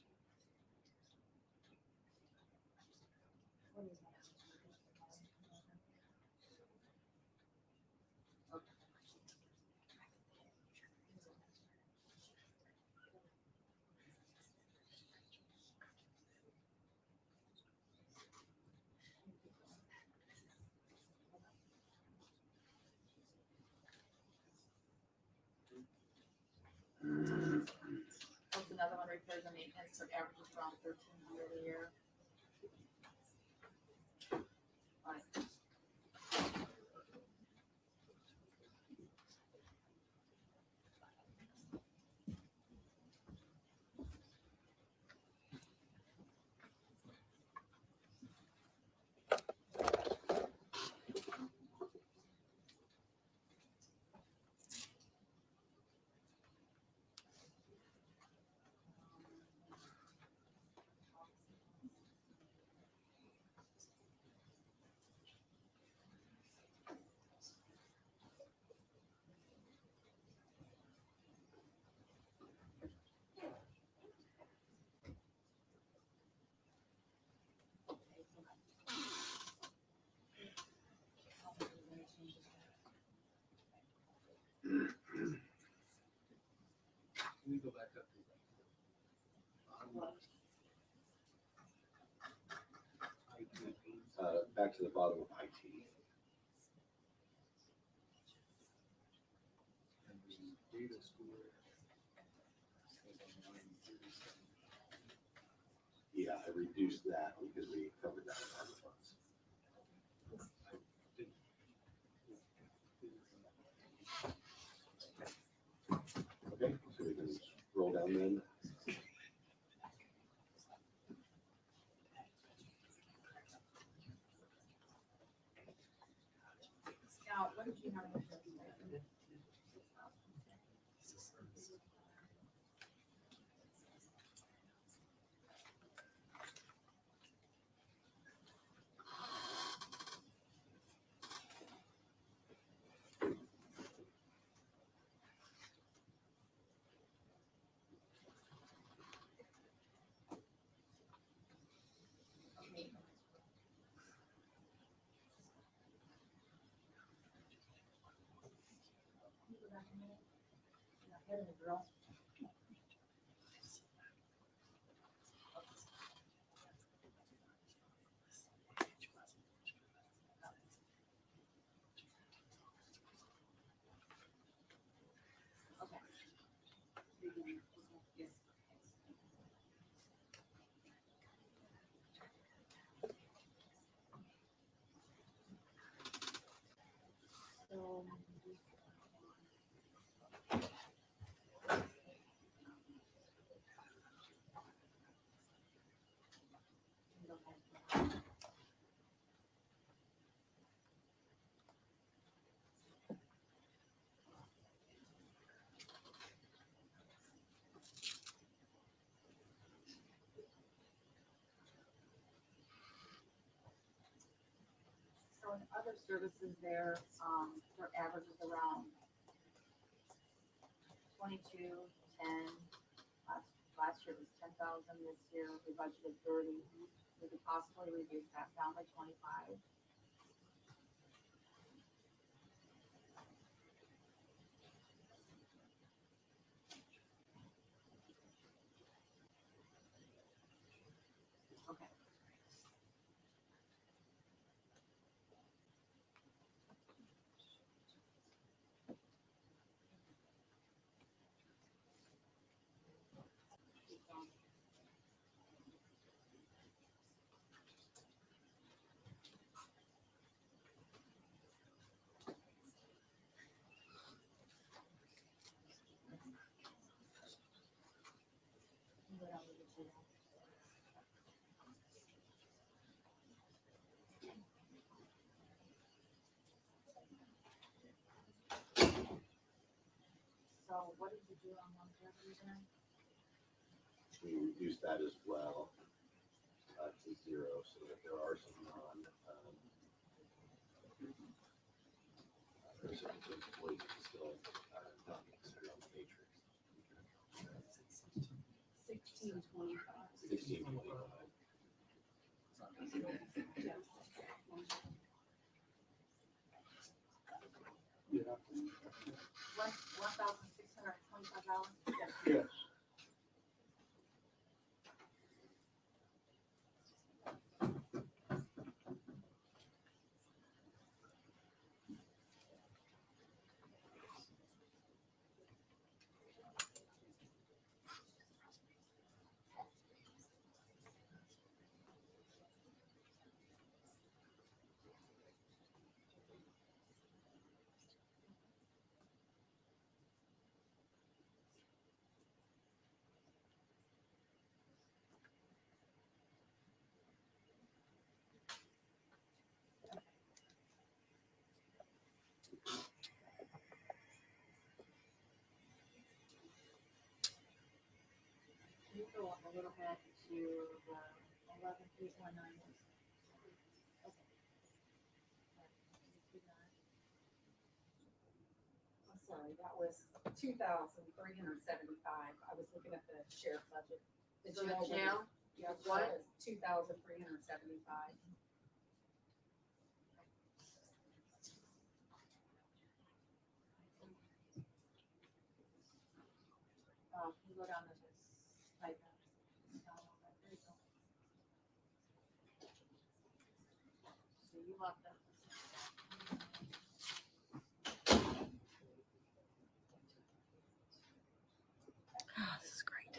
What's another one, repairs and maintenance, so averages around 1,300 a year. Right. Can we go back up? back to the bottom of IT. And the data score. Yeah, I reduced that because we covered that in other funds. Okay, so we can roll down then. Now, what did you have? So in other services there, their average is around 22, 10. Last year was 10,000. This year we budgeted 30. We could possibly reduce that down by 25. Okay. So what did you do on longevity then? We reduced that as well to 0, so that there are some there's some employees that still not considered on the matrix. 1625. 1625. Yeah. $1,625? Yes. Can you go up a little bit to 11,819? I'm sorry, that was 2,375. I was looking at the sheriff budget. So the jail? Yeah, What? what? 2,375. You go down to this stipend. There you go. you left them. This is great.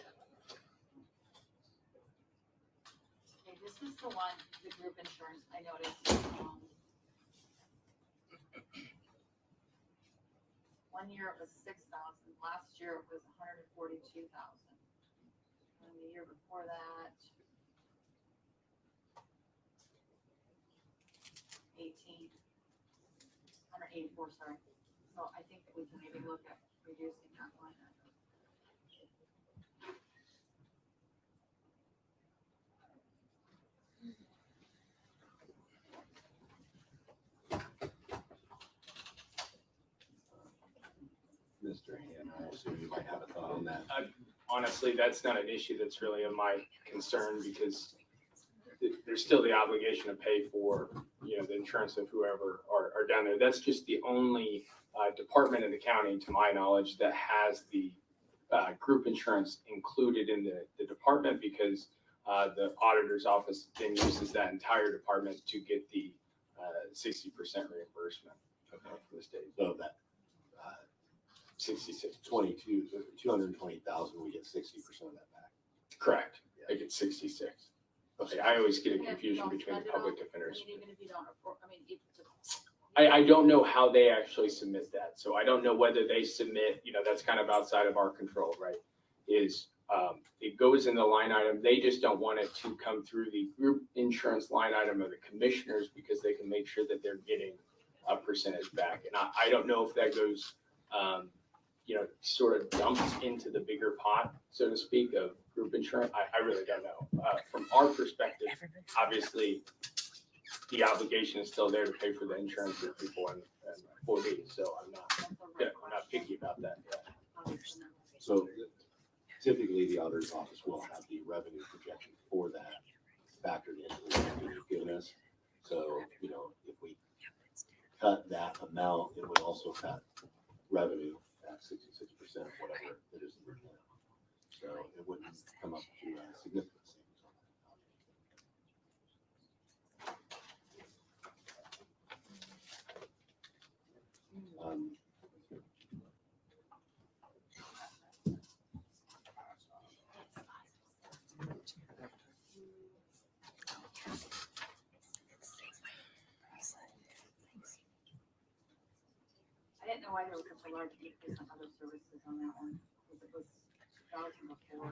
Okay, this is the one, the group insurance, I noticed. One year it was 6,000, last year it was 142,000. And the year before that, 184, sorry. So I think that we can maybe look at reducing that line item. Mr. Hand, I assume you might have a thought on that. Honestly, that's not an issue that's really of my concern because there's still the obligation to pay for, the insurance of whoever are down there. That's just the only department in the county, to my knowledge, that has the group insurance included in the department because the auditor's office then uses that entire department to get the 60% reimbursement from the state. So that 220,000, we get 60% of that back. Correct. I get 66. Okay, I always get a confusion between the public defenders. Even if you don't afford, I don't know how they actually submit that. So I don't know whether they submit, that's kind of outside of our control, right? It goes in the line item. They just don't want it to come through the group insurance line item of the commissioners because they can make sure that they're getting a percentage back. And I don't know if that goes, sort of dumped into the bigger pot, so to speak, of group insurance. I really don't know. From our perspective, obviously, the obligation is still there to pay for the insurance for people and employees. So I'm not picky about that. So typically, the auditor's office will have the revenue projection for that factored into the revenue you've given us. So, if we cut that amount, it would also cut revenue at 66% of whatever it is originally. So it wouldn't come up to significant savings on that. I didn't know why there was such a large increase on other services on that one, because it was 2,000 before.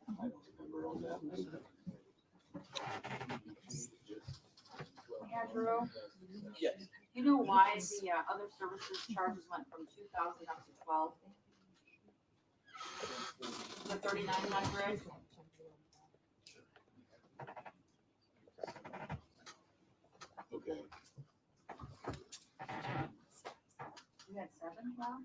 I don't remember on that one. Andrew? Yes. You know why the other services charges went from 2,000 up to 12? The 3,900? Okay. You had 7, Rob?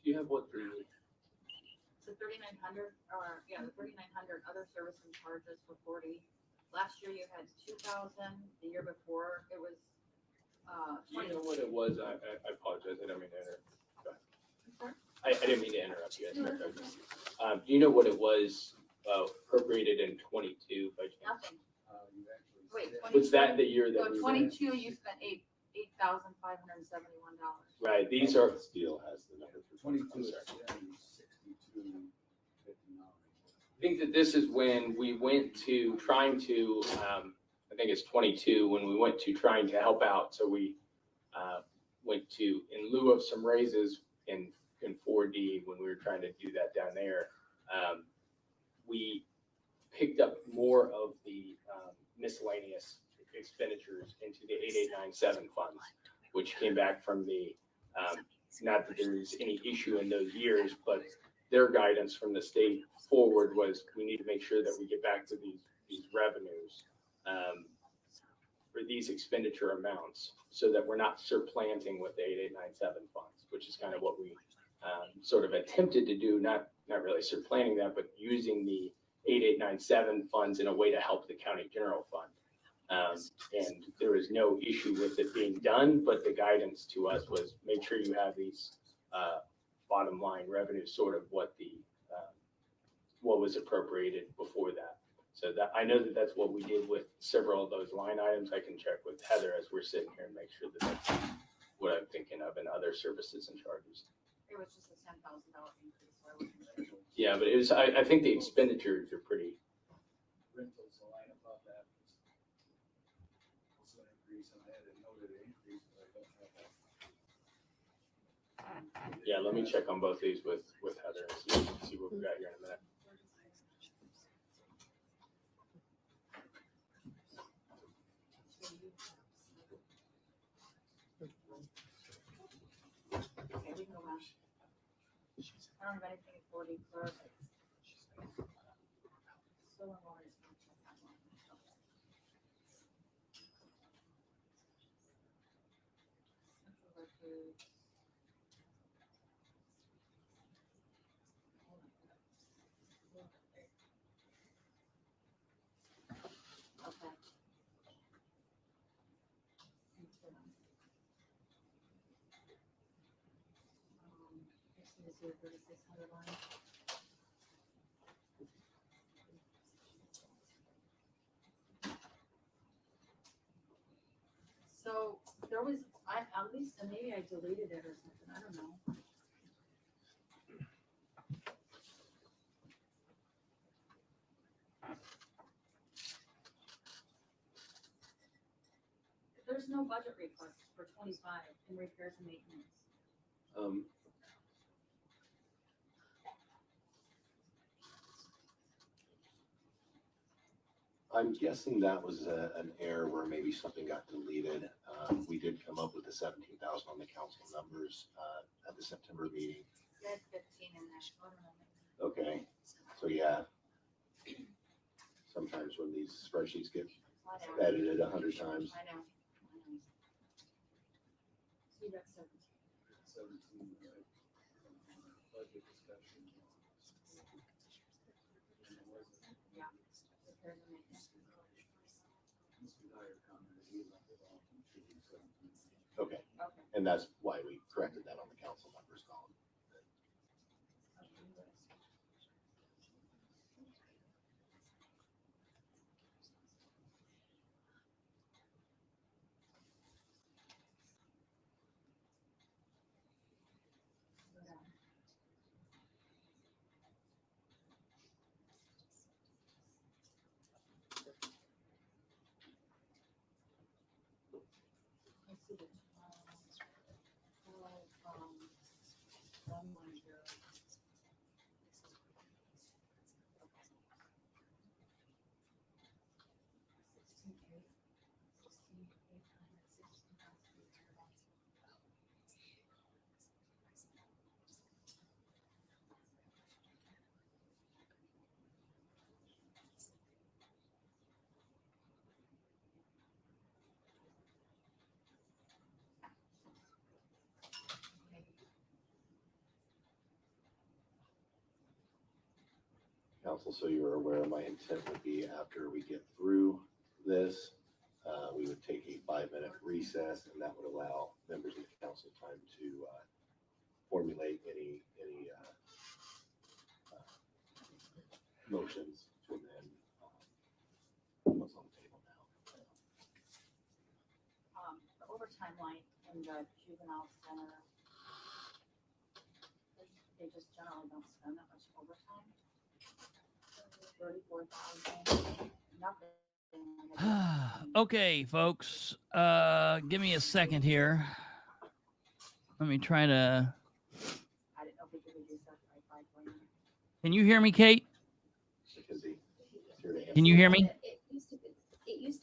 Do you have what the 3,900, or, the 3,900 other service and charges for 40. Last year you had 2,000, the year before it was, do you know what it was? I apologize. I didn't mean to interrupt. sorry? I didn't mean to interrupt you guys. Do you know what it was appropriated in 22 budget? Nothing. Wait, 22. Was that the year that No, we 22, you spent $8,571. Right, these are. Steel has the number for 22 is 62.59. I think that this is when we went to trying to, I think it's 22, when we went to trying to help out. So we went to, in lieu of some raises in 4D, when we were trying to do that down there, we picked up more of the miscellaneous expenditures into the 8897 funds, which came back from the, not that there's any issue in those years, but their guidance from the state forward was we need to make sure that we get back to these revenues for these expenditure amounts so that we're not supplanting with the 8897 funds, which is kind of what we sort of attempted to do, not really supplanting that, but using the 8897 funds in a way to help the county general fund. And there is no issue with it being done, but the guidance to us was make sure you have these bottom line revenues, sort of what what was appropriated before that. So that I know that that's what we did with several of those line items. I can check with Heather as we're sitting here and make sure that that's what I'm thinking of in other services and charges. It was just a $10,000 increase, so I wasn't sure. Yeah, but it was, I think the expenditures are pretty. Rentals, a line above that. Also an increase, and I had it noted an increase, but I don't have that. Yeah, let me check on both these with Heather and see what we got here in a minute. Okay, we can go on. I don't have anything for the clerk. So I'm always gonna check that one. Central records. Okay. This is your 3600 line. So there was, at least, and maybe I deleted it or something, I don't know. There's no budget request for 25 in repairs and maintenance. I'm guessing that was an error where maybe something got deleted. We did come up with the 17,000 on the council numbers at the September meeting. You had 15 in that. Okay, so yeah. Sometimes when these spreadsheets get edited 100 times. I know. So you got 17. 17, right? Budget discussion. Yeah. Repairs and maintenance. Mr. Dyer commented he left it off in 17. Okay, Okay. and that's why we corrected that on the council numbers column. Let's see the 110. Council, so you're aware, my intent would be after we get through this, we would take a 5-minute recess, and that would allow members of the council time to formulate any motions to amend what's on the table now. The overtime line in the juvenile center, they just generally don't spend that much overtime. 34,000, nothing. Okay, folks, give me a second here. Let me try to. I didn't know if we could reduce that by 5 grand. Can you hear me, Kate? Because he's here to answer. Can you hear me? It used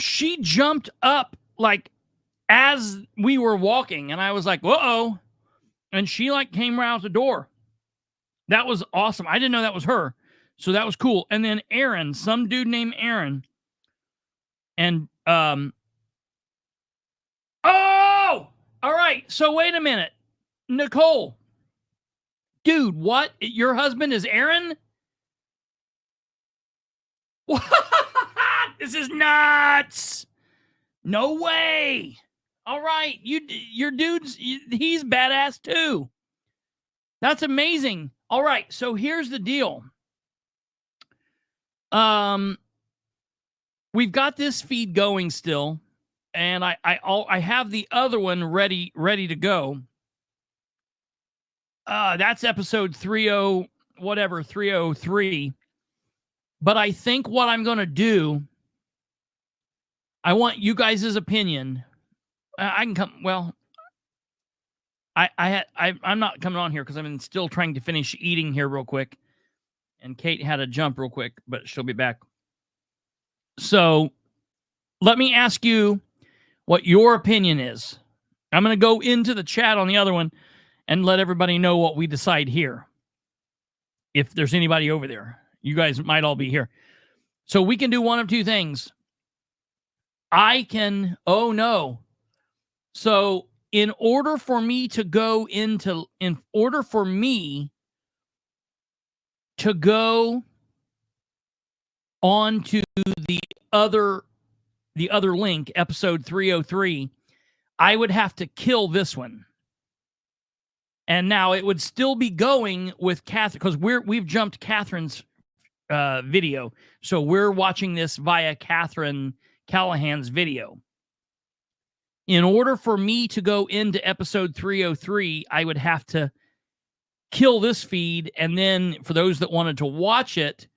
she jumped up like as we were walking, and I was like, "Uh-oh." And she like came right out the door. That was awesome. I didn't know that was her. So that was cool. And then Aaron, some dude named Aaron. And oh, all right. So wait a minute. Nicole. Dude, what? Your husband is Aaron? What? This is nuts. No way. All right. Your dude's, he's badass too. That's amazing. All right. So here's the deal. We've got this feed going still, and I have the other one ready to go. That's episode 303. But I think what I'm going to do, I want you guys' opinion. I can come. Well, I'm not coming on here because I'm still trying to finish eating here real quick. And Kate had to jump real quick, but she'll be back. So let me ask you what your opinion is. I'm going to go into the chat on the other one and let everybody know what we decide here. If there's anybody over there, you guys might all be here. So we can do one of two things. Oh no. So in order for me to go on to the other link, episode 303, I would have to kill this one. And now it would still be going with Catherine, because we've jumped Catherine's video. So we're watching this via Katherine Callahan's video. In order for me to go into episode 303, I would have to kill this feed, and then for those that wanted to watch it,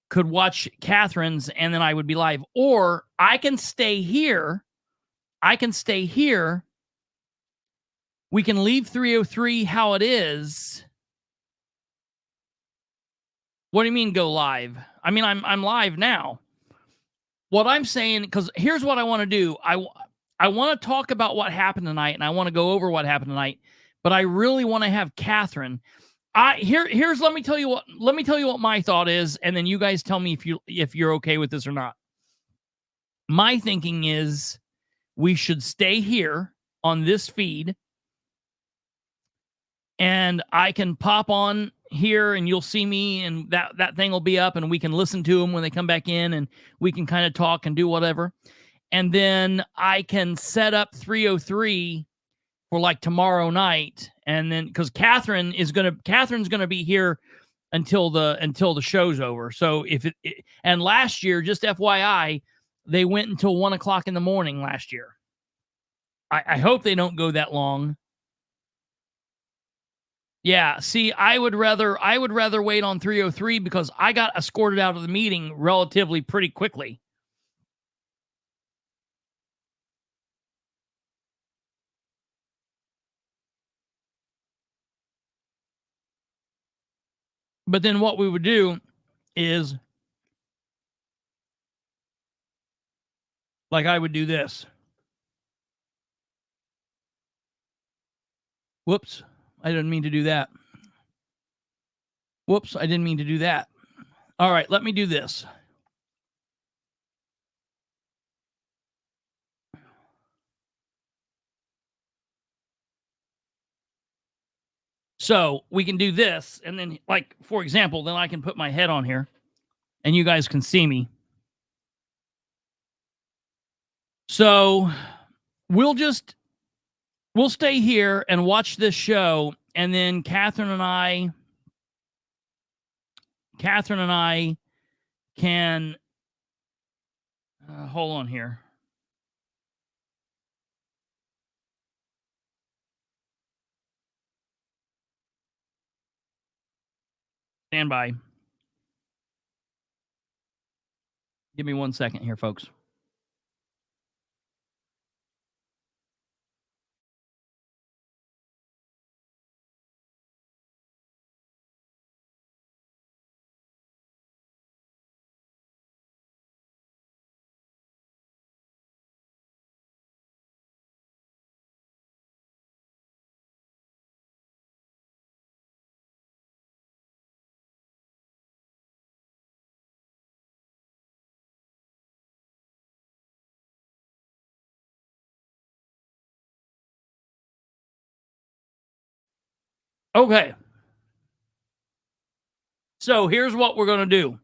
could watch Catherine's, and then I would be live. Or I can stay here. We can leave 303 how it is. What do you mean go live? I mean, I'm live now. What I'm saying, because here's what I want to do. I want to talk about what happened tonight, and I want to go over what happened tonight, but I really want to have Katherine. Let me tell you what my thought is, and then you guys tell me if you're okay with this or not. My thinking is we should stay here on this feed, and I can pop on here and you'll see me, and that thing will be up, and we can listen to them when they come back in, and we can kind of talk and do whatever. And then I can set up 303 for like tomorrow night. And then because Catherine's gonna be here until the show's over. So and last year, just FYI, they went until 1 o'clock in the morning last year. I hope they don't go that long. Yeah, see, I would rather wait on 303 because I got escorted out of the meeting relatively pretty quickly. But then what we would do is, like, I would do this. Whoops, I didn't mean to do that. Whoops, I didn't mean to do that. All right, let me do this. So we can do this, and then, like, for example, then I can put my head on here, and you guys can see me. So we'll stay here and watch this show, and then Katherine and I can hold on here. Stand by. Give me 1 second here, folks. Okay. So here's what we're going to do.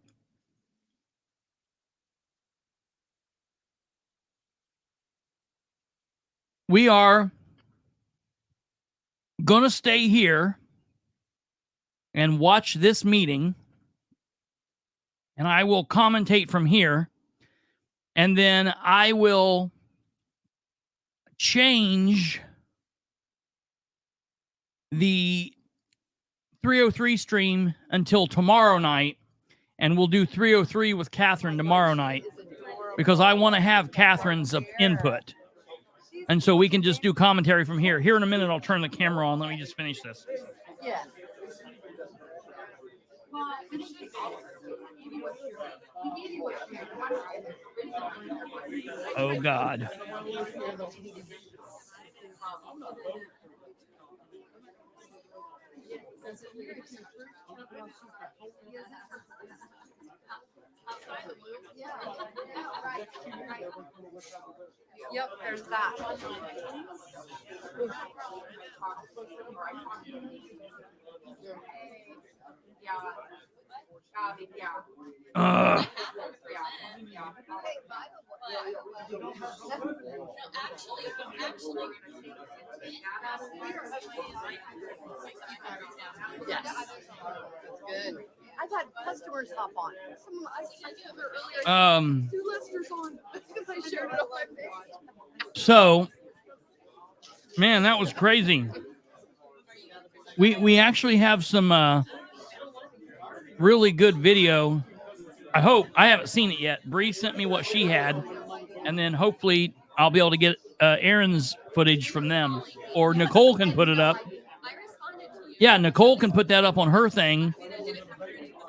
We are going to stay here and watch this meeting, and I will commentate from here, and then I will change the 303 stream until tomorrow night, and we'll do 303 with Katherine tomorrow night because I want to have Katherine's input. And so we can just do commentary from here. Here in a minute, I'll turn the camera on. Let me just finish this. Yeah. Oh, God. Yep, there's that. Yes. That's good. I've had customers hop on. I told her earlier. Two listers on because I shared it on my page. So, man, that was crazy. We actually have some really good video. I hope. I haven't seen it yet. Bree sent me what she had, and then hopefully I'll be able to get Aaron's footage from them, or Nicole can put it up. Yeah, Nicole can put that up on her thing,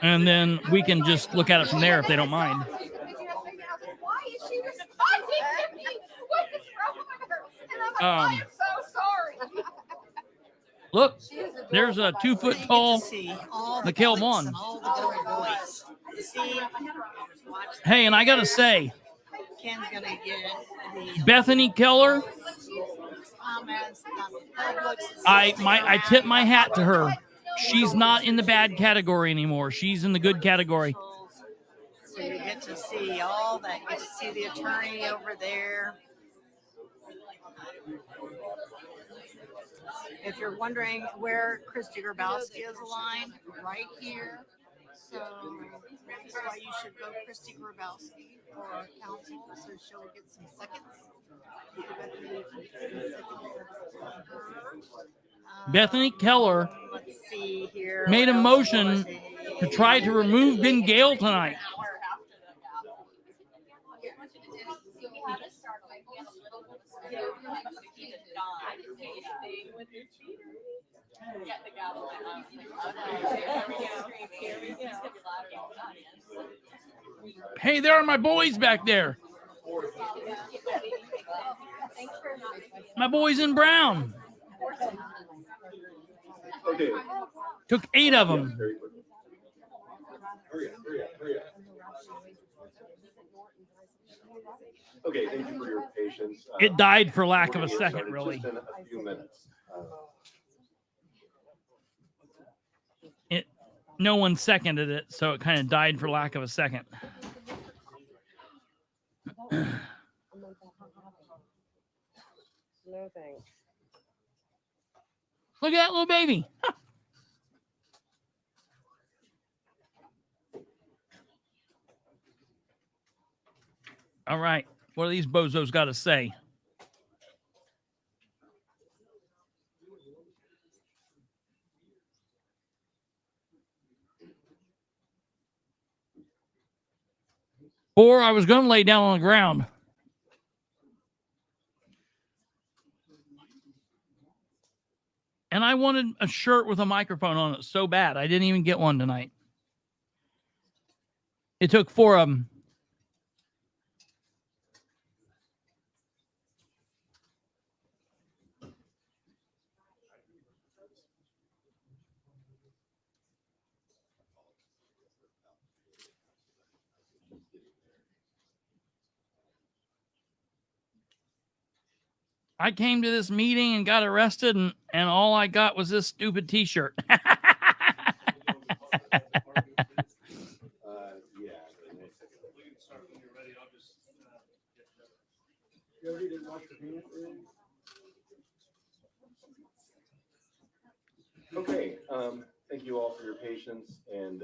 and then we can just look at it from there if they don't mind. Why is she responding to me? What is wrong with her? And I'm like, I'm so sorry. Look, there's a 2-foot tall Mikhail Vaughn. Hey, and I gotta say, Ken's gonna get Bethany Keller, I tip my hat to her. She's not in the bad category anymore. She's in the good category. So you get to see all that. You get to see the attorney over there. If you're wondering where Kristi Grabowski is aligned, right here. So that's why you should vote Kristi Grabowski for council, so she'll get some seconds. Bethany Keller Let's see here. made a motion to try to remove Ben Gale tonight. Hey, there are my boys back there. My boys in brown. Okay. Took 8 of them. Hurry up. Okay, thank you for your patience. It died for lack of we're a gonna get second, started really. Just in a few minutes. No one seconded it, so it kind of died for lack of a second. No thanks. Look at that little baby. All right. What do these bozos got to say? Or I was going to lay down on the ground. And I wanted a shirt with a microphone on it so bad. I didn't even get one tonight. It took 4 of them. I came to this meeting and got arrested, and all I got was this stupid T-shirt. Okay, thank you all for your patience, and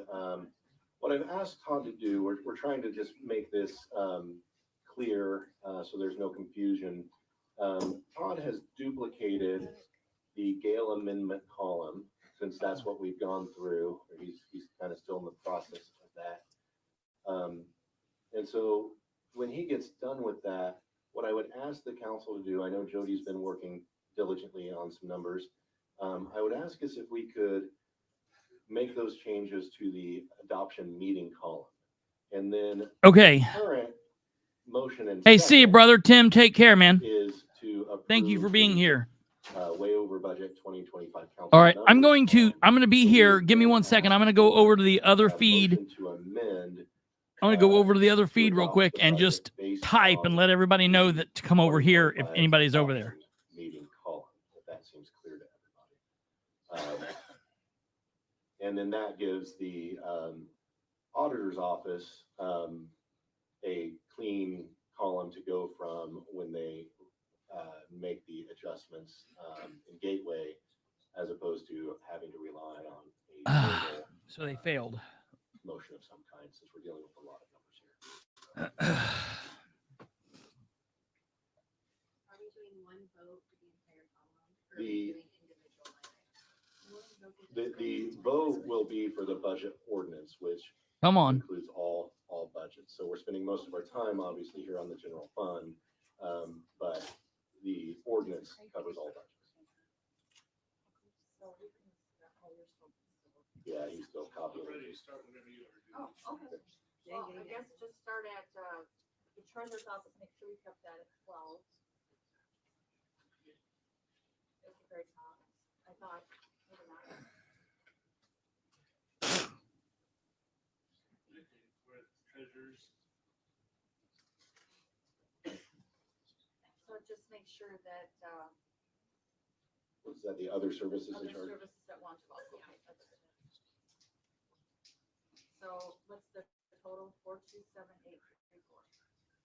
what I've asked Todd to do, we're trying to just make this clear, so there's no confusion. Todd has duplicated the Gale amendment column, since that's what we've gone through, or he's kind of still in the process of that. And so when he gets done with that, what I would ask the council to do, I know Jody's been working diligently on some numbers. I would ask us if we could make those changes to the adoption meeting column. And then Okay. current motion and Hey, see you, brother Tim. Take care, man. is to Thank you for being here. way over budget 2025 council. All right, I'm numbers. going to be here. Give me 1 second. I'm going to go over to the other feed. Motion to amend I'm going to go over to the other feed real quick and just type and let everybody know that to come over here if anybody's over there. meeting column, if that seems clear to everybody. And then that gives the auditor's office a clean column to go from when they make the adjustments in Gateway, as opposed to having to rely on a single So they failed. motion of some kind, since we're dealing with a lot of numbers here. Are we doing one vote for the entire column? Or are we doing individual items? The vote will be for the budget ordinance, which Come on. includes all budgets. So we're spending most of our time, obviously, here on the general fund, but the ordinance covers all budgets. Yeah, he's still copying. Oh, okay. Well, I guess just start at, the treasurer's office, make sure we kept that at 12. It's the very top. I thought, maybe not. So just make sure that, Was that the other services other in charge? services at 112, okay, that's good. So what's the total? 427,834.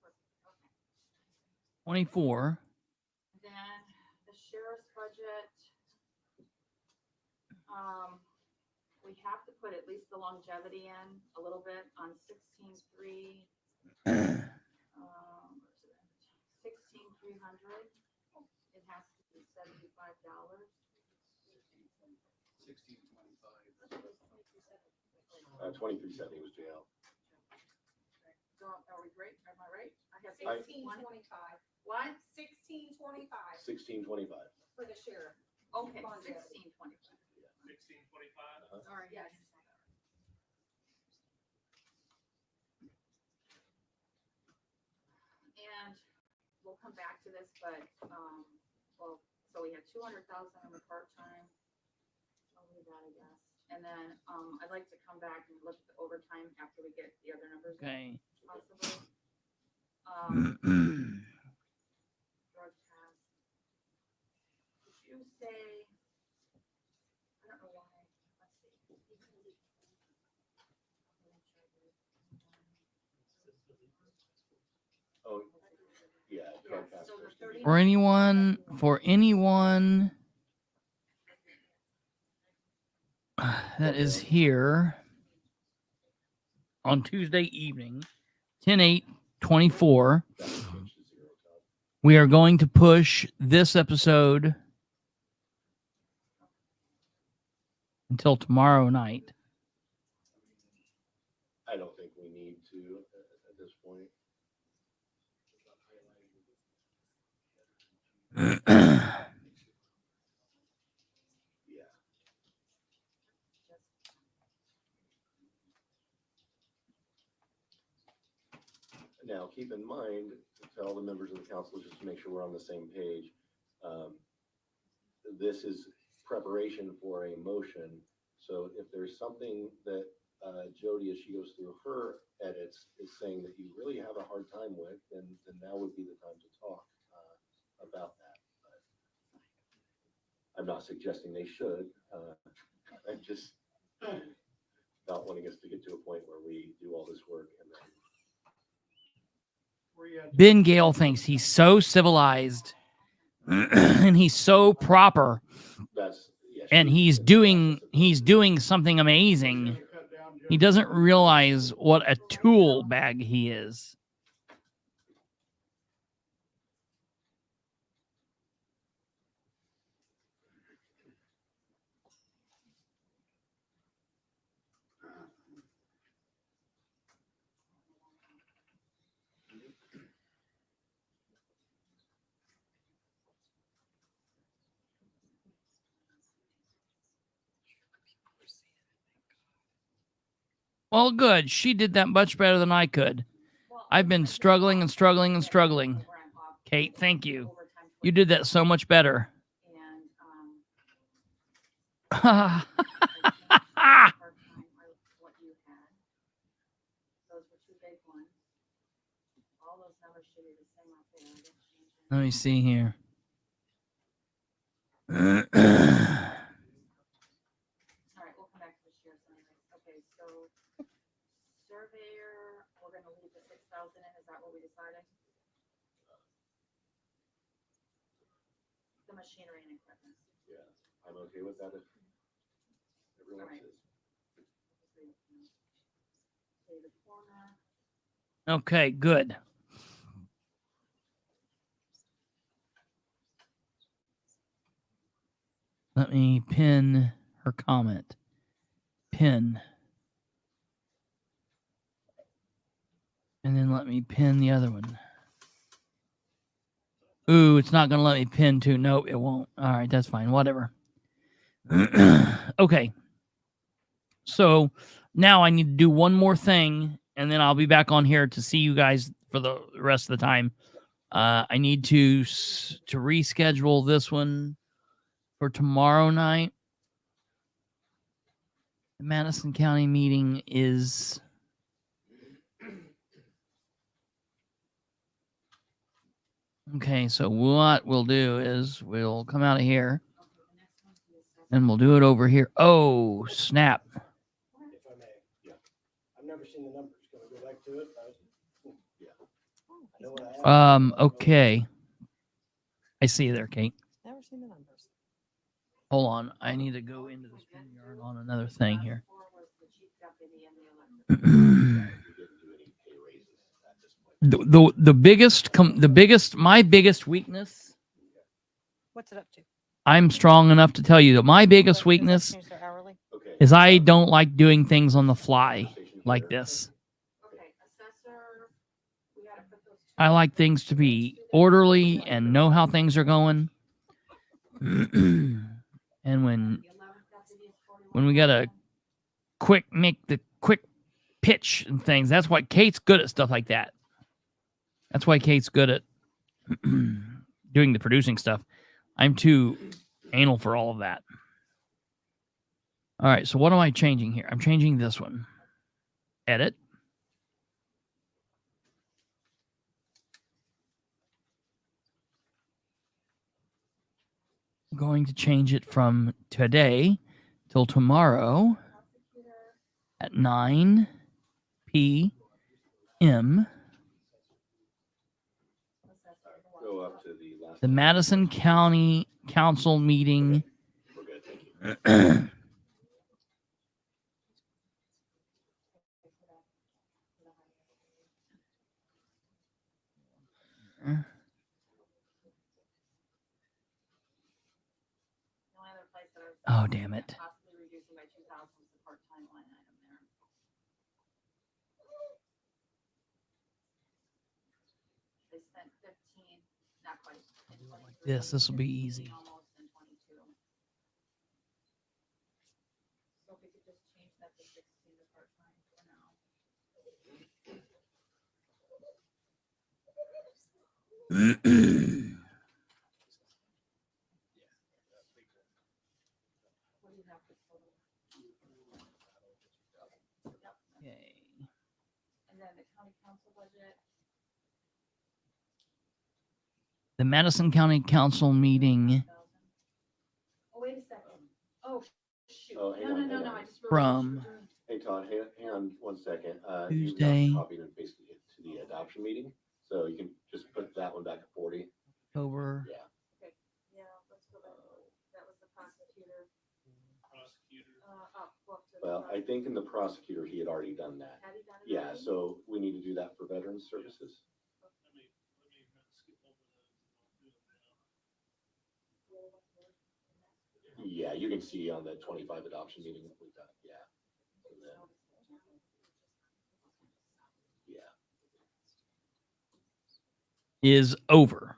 Okay. 24. Then the sheriff's budget, we have to put at least the longevity in a little bit on 16,300. It has to be $75. 2370 was jail. So are we great? Am I right? I have 1625. What? 1625 1625. for the sheriff. Okay, Longevity. 1625. 1625. Sorry. Yes. And we'll come back to this, but, well, so we had 200,000 on the part-time. I'll leave that, I guess. And then, I'd like to come back and look at the overtime after we get the other numbers. Okay. Possibly. Drug test. Did you say, I don't know why, let's see. Oh, yeah. drug test So the first can be- For anyone that is here on Tuesday evening, 10/8/24, we are going to push this episode until tomorrow night. I don't think we need to at this point. Yeah. Now, keep in mind, to tell the members of the council, just to make sure we're on the same page, this is preparation for a motion. So if there's something that Jody, as she goes through her edits, is saying that you really have a hard time with, then now would be the time to talk about that. I'm not suggesting they should. I'm just not wanting us to get to a point where we do all this work and then. Ben Gale thinks he's so civilized and he's so proper, and he's doing something amazing. He doesn't realize what a tool bag he is. Well, good. She did that much better than I could. I've been struggling and struggling and struggling. Kate, thank you. You did that so much better. Let me see here. All right, we'll come back to the sheriff's anyways. Okay, so surveyor, we're gonna leave the 6,000 in, is that what we decided? The machinery and equipment. Yeah, I'm okay with that if everyone Alright. is. Okay, the corner. Okay, good. Let me pin her comment. Pin. And then let me pin the other one. Ooh, it's not going to let me pin too. Nope, it won't. All right, that's fine. Whatever. Okay. So now I need to do one more thing, and then I'll be back on here to see you guys for the rest of the time. I need to reschedule this one for tomorrow night. The Madison County meeting is okay. So what we'll do is we'll come out of here and we'll do it over here. Oh, snap. If I may. Yeah. I've never seen the numbers. Can we go back to it? I know what I have. Okay. I see you there, Kate. Never seen the numbers. Hold on. I need to go into this yard on another thing here. My biggest weakness, What's it up to? I'm strong enough to tell you that my biggest weakness Change their hourly? is I don't like doing things on the fly like this. I like things to be orderly and know how things are going. And when we got to make the quick pitch and things, that's why Kate's good at stuff like that. That's why Kate's good at doing the producing stuff. I'm too anal for all of that. All right, so what am I changing here? I'm changing this one. Edit. I'm going to change it from today till tomorrow at 9 p.m. Go up to the last. The Madison County Council meeting. We're good, thank you. Oh, damn it. Possibly reducing by 2,000 is the part-time line item there. They spent 15, not quite. This will be easy. Almost in 22. So if we could just change that to 16 to part-time for now. What do you have for total? Yep. Okay. And then the county council budget. The Madison County Council meeting shoot. Oh, hang No, on, no, no, hang no, on. I just. From Hey Todd, hang on 1 second. Tuesday. You copied and pasted it to the adoption meeting, so you can just put that one back at 40. October. Yeah. Okay, yeah, let's go back. That was the prosecutor. Up, go up to the Well, I prosecutor. think in the prosecutor, he had already done that. Had he done it Yeah, already? so we need to do that for veterans services. Yeah, you can see on the 25 adoption meeting that we've done, yeah. And then- Yeah. Is over.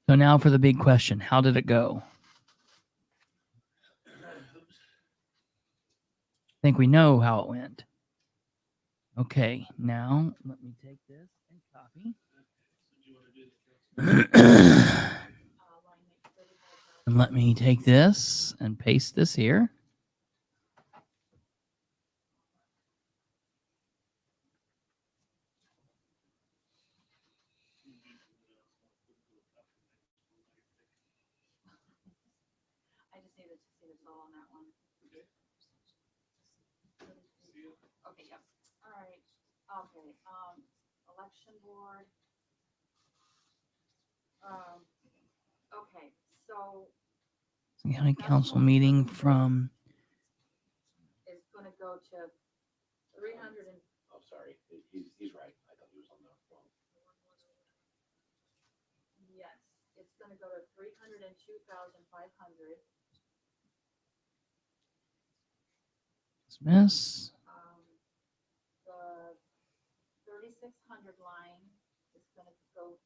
So now for the big question. How did it go? I think we know how it went. Okay, now let me take this and copy. And let me take this and paste this here. I just needed to see the total on that one. Okay, yep. All right. Okay, election board. Okay, so County Council meeting from it's gonna go to 300 and, Oh, sorry, he's right. I thought he was on the wrong. yes, it's gonna go to 302,500. dismiss. The 3,600 line is gonna go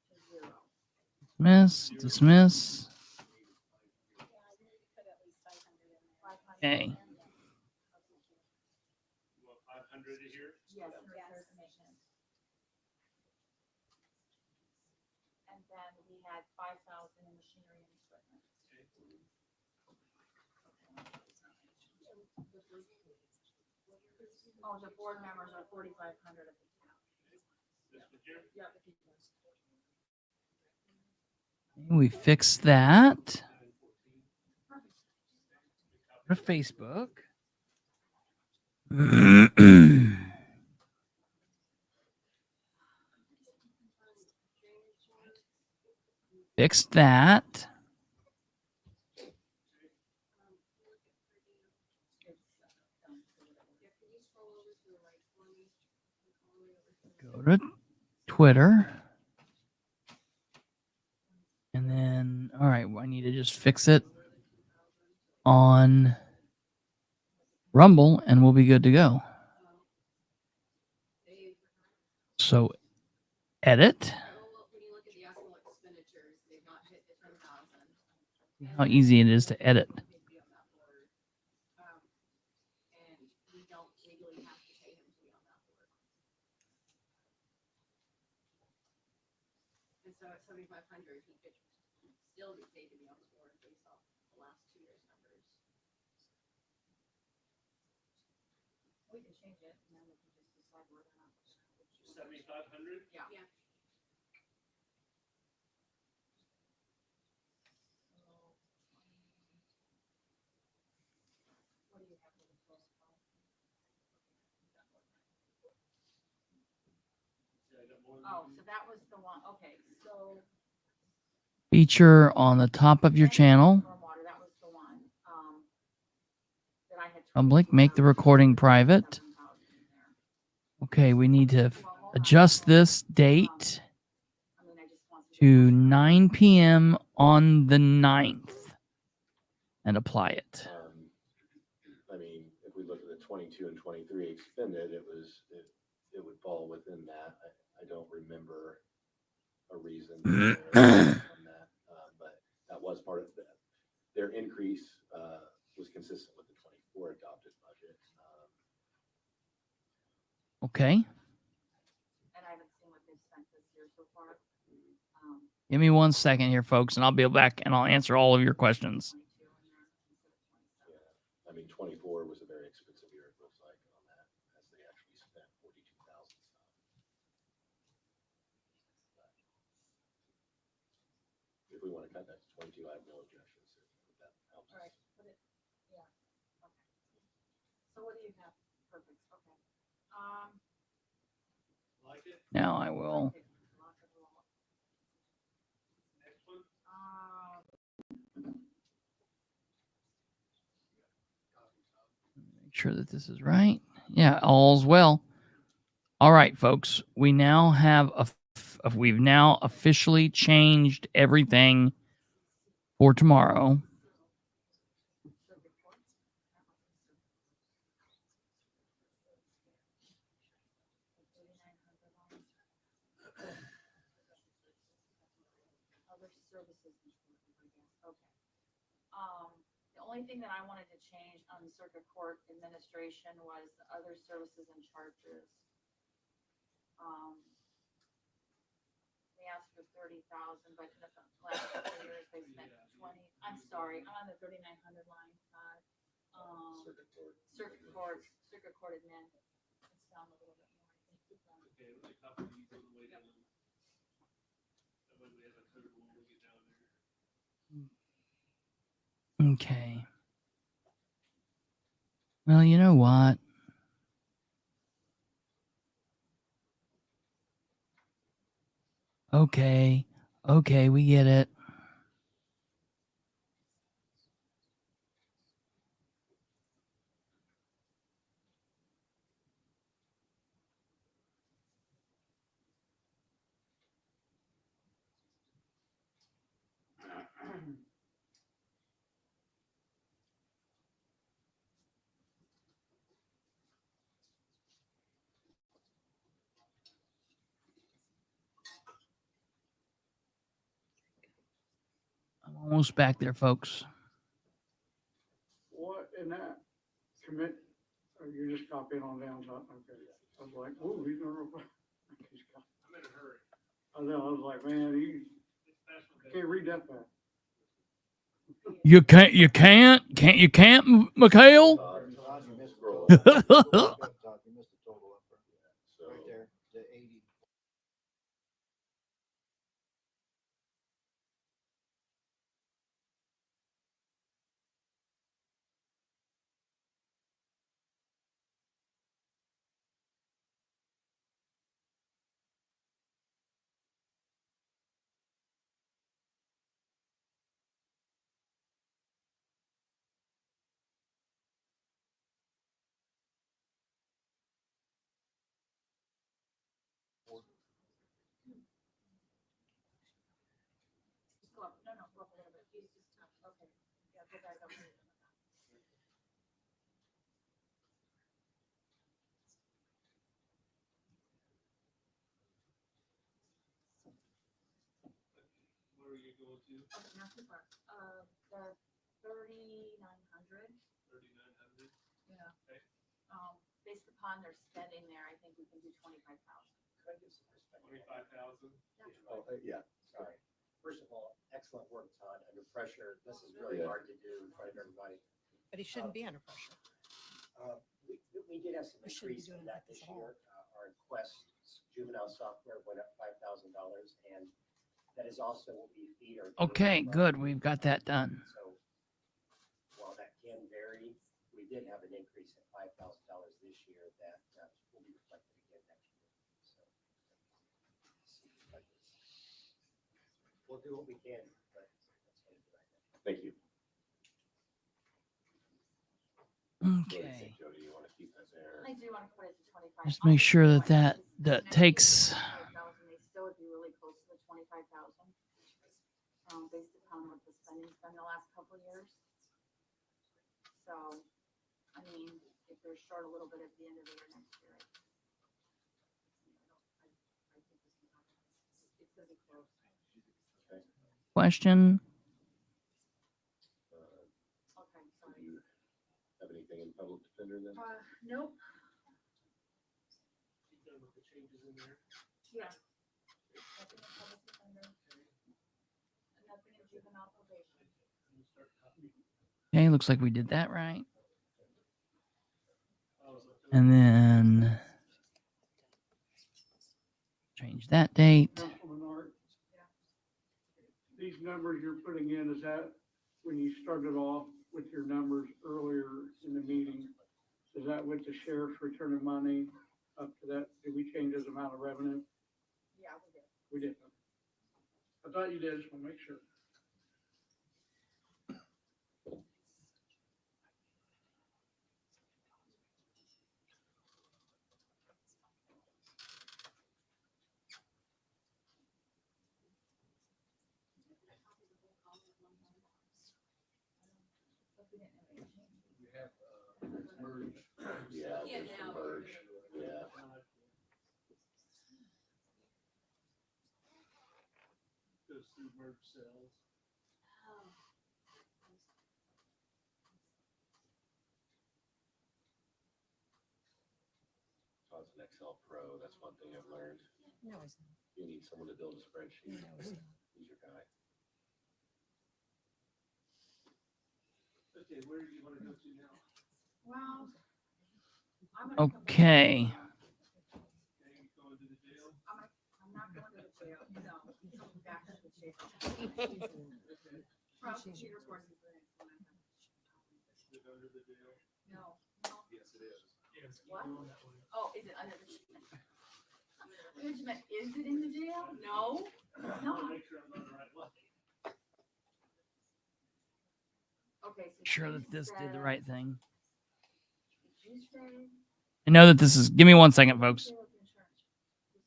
to 0. Dismiss. Dismiss. Okay. 500 here? Yes, repairs and maintenance. And then we had 5,000 in machinery and equipment. Oh, the board members are 4,500 at the top. Yeah. We fixed that. Go to Facebook. Fixed that. Go to Twitter. And then, all right, I need to just fix it on Rumble and we'll be good to go. So, edit. See how easy it is to edit. And so at 7,500, he could still be paid to be on the board based off the last 2 years' numbers. We can change it and then we can just decide whether or not. 7,500? Yeah. Yeah. What do you have for the first call? Oh, so that was the one, okay, so. Feature on the top of your channel. Stormwater, that was the one, that I had. Public, make the recording private. Okay, we need to adjust this date to 9 p.m. on the 9th and apply it. I mean, if we look at the 22 and 23 expended, it would fall within that. I don't remember a reason on that, but that was part of that. Their increase was consistent with the 24 adopted budget. Okay. And I haven't seen what they've spent this year so far. Give me 1 second here, folks, and I'll be back and I'll answer all of your questions. I mean, 24 was a very expensive cut that to 22, I have no objections. If that helps. All right, put it, yeah, okay. So what do you have? Perfect, okay. Like it? Now I will Next one? make sure that this is right. Yeah, all's well. All right, folks. We've now officially changed everything for tomorrow. Other services. Okay. The only thing that I wanted to change on the circuit court administration was the other services and charges. They asked for 30,000, but in the last couple of years, they spent 20. I'm sorry, I'm on the 3,900 line. Circuit court admin. It's down a little bit more. Okay, let me copy these on the way down. That way we have a total when we get down there. Okay. Well, you know what? Okay. Okay, we get it. I'm almost back there, folks. What in that commit, you're just copying on down top, okay. I was like, oh, he's in a real quick. I'm in a hurry. I know, I was like, man, I can't read that fast. You can't, Mikhail? Just go up. No, go up a little bit. He's just okay. Yeah, go back up. Where are you going to? Okay, not too far. The 3,900. 3,900. Yeah. Okay. Based upon their spending there, I think we can do 25,000. Could I give some perspective? 25,000. Oh, yeah, sorry. First of all, excellent work, Todd, under pressure. This is really hard to do in front of everybody. But he shouldn't be under pressure. We did have some We shouldn't be increase in doing that this this at all. year. Our Quest juvenile software went up $5,000, and that is also what we feed our. Okay, good. We've got that done. So while that can vary, we did have an increase at $5,000 this year that will be reflected again next year. So we'll do what we can, but that's what we're doing right now. Thank you. Okay. Jody, you want to keep that there? I do want to put it to 25. Just make sure that takes. They still would be really close to the 25,000. Based upon what the spending's been the last couple of years. So, I mean, if they're short a little bit at the end of the year next year, I think it's gonna be close. Question. Okay, Do sorry. you have anything in public defender then? Nope. You done with the changes in there? Yeah. Nothing in public defender. And nothing in juvenile probation. I'm gonna start copying. Okay, looks like we did that right. And then change that date. Councilman Art, these numbers you're putting in, is that when you started off with your numbers earlier in the meeting? Is that with the sheriff's return of money up to that? Did we change his amount of revenue? Yeah, we did. We did. I thought you did, just want to make sure. Yeah, Yeah, there's now. the merge, yeah. Goes through merge cells. So it's an Excel Pro, that's one thing I've learned. No, it's not. You need someone to build a spreadsheet. No, it's not. He's your guy. Okay, where do you want to go to now? Well, I'm gonna. Okay. Going to the jail? I'm not going to the jail, no, I'm back to the jail. Prosecutor course is the next one. Is it under the jail? No. Yes, it is. Yes. keep What? going that way. Oh, is it under the jail? Management, is it in the jail? No, I no. wanna make sure I'm on the right way. Okay. So Sure you that this did the said- right thing. Did you say? I know that this is. Give me 1 second, folks. Did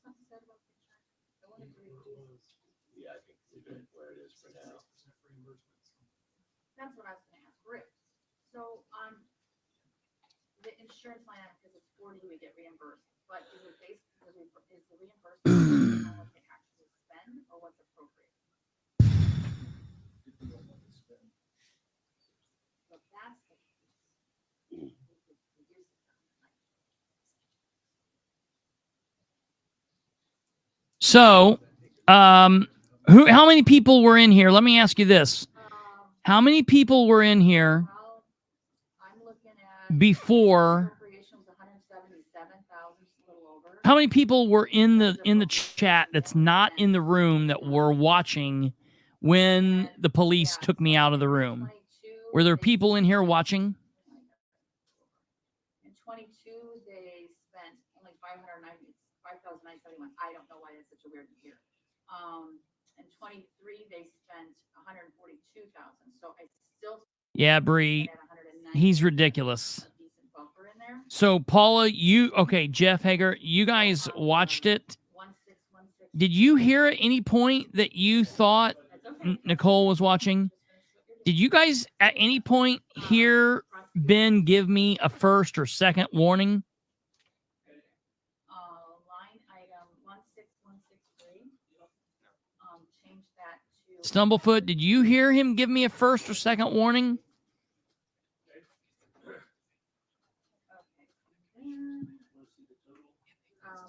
something said about the insurance? I wanted to reduce. Yeah, I think we're good where it is for now. That's what I was gonna ask, Rick. So on the insurance line, because it's 40, we get reimbursed, but is it based, is the reimbursement on what they actually spend or what's appropriate? But that's the case. We could reduce it. So, how many people were in here? Let me ask you this. How many people were in here Well, I'm looking at. before? Appropriations, 177,000, just a little over. How many people were in the chat that's not in the room that were watching when the police took me out of the room? Were there people in here watching? In 22, they spent only 5,971. I don't know why that's such a weird year. In 23, they spent 142,000. So I still. Yeah, Bree, he's ridiculous. A decent buffer in there. So Paula, Jeff Hager, you guys watched it. 1616. Did you hear at any point that you thought Nicole was watching? Did you guys at any point hear Ben give me a first or second warning? Line item 16163. Change that to. Stumblefoot, did you hear him give me a first or second warning?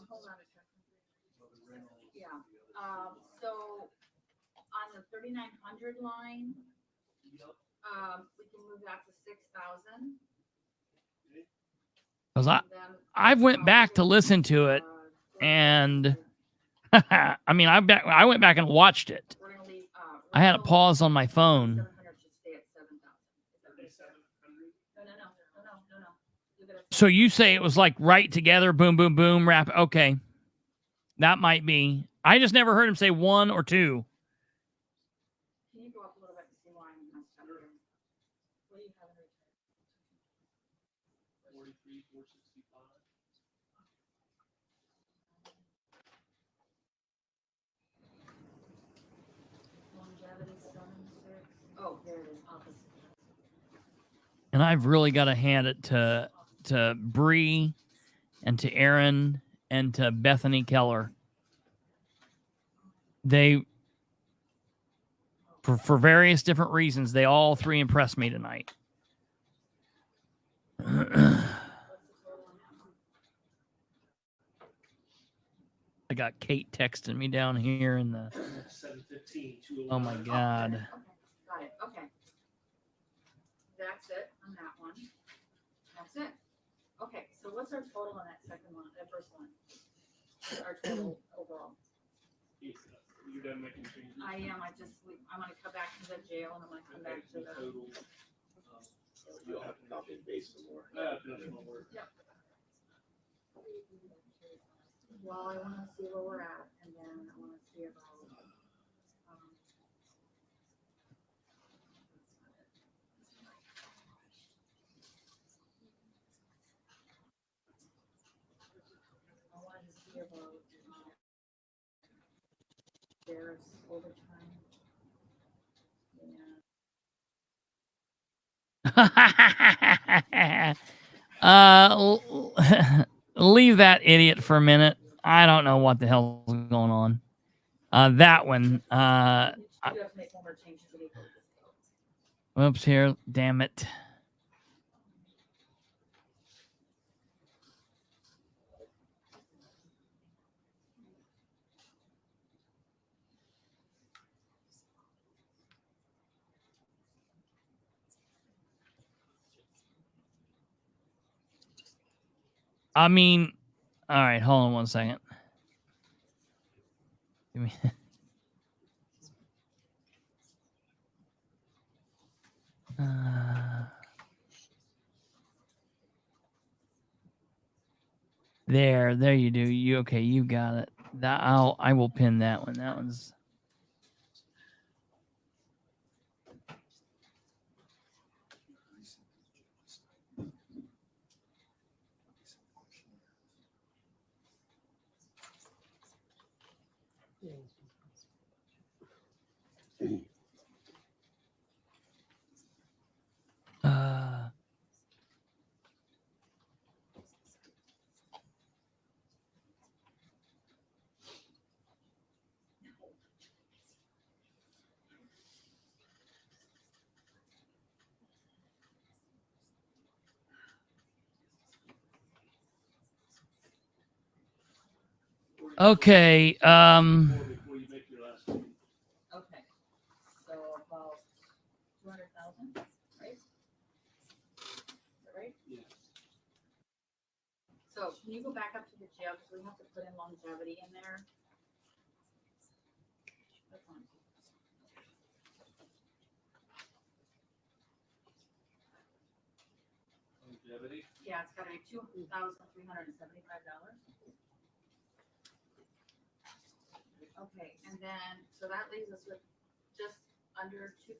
Hold on a second. Yeah, so on the 3,900 line, we can move that to 6,000. Because I went back to listen to it, and I mean, I went back and watched it. We're gonna leave, I had a pause on my phone. 700 should stay at 7,000. No. Leave it at So you say it was like right together, boom, boom, boom, rap. Okay. That might be. I just never heard him say 1 or 2. Can you go up a little bit and see why I'm messed up here? What do you have in return? 43,465. Longevity, 76. Oh, there it is, opposite. And I've really got to hand it to Bree and to Aaron and to Bethany Keller. They, for various different reasons, they all three impressed me tonight. I got Kate texting me down here in the. 715. Oh my God. Okay, got it, okay. That's it on that one. That's it. Okay, so what's our total on that second one, that first one? Our total overall? You done making changes? I am, I'm gonna come back to the jail and I'm gonna come back to the. Total, You'll have to copy and paste some more. additional work. Well, I wanna see where we're at, and then I wanna see about, I wanted to see about, there's overtime. Leave that idiot for a minute. I don't know what the hell's going on. That one. Whoops, here. Damn it. I mean, all right, hold on one second. Give me. There you do. You got it. I will pin that one. That one's. Okay. Okay, so about 200,000, right? Is that right? Yeah. So can you go back up to the jail, because we have to put in longevity in there? That's on. Longevity? Yeah, it's gotta be $2,375. Okay, and then, so that leaves us with just under Do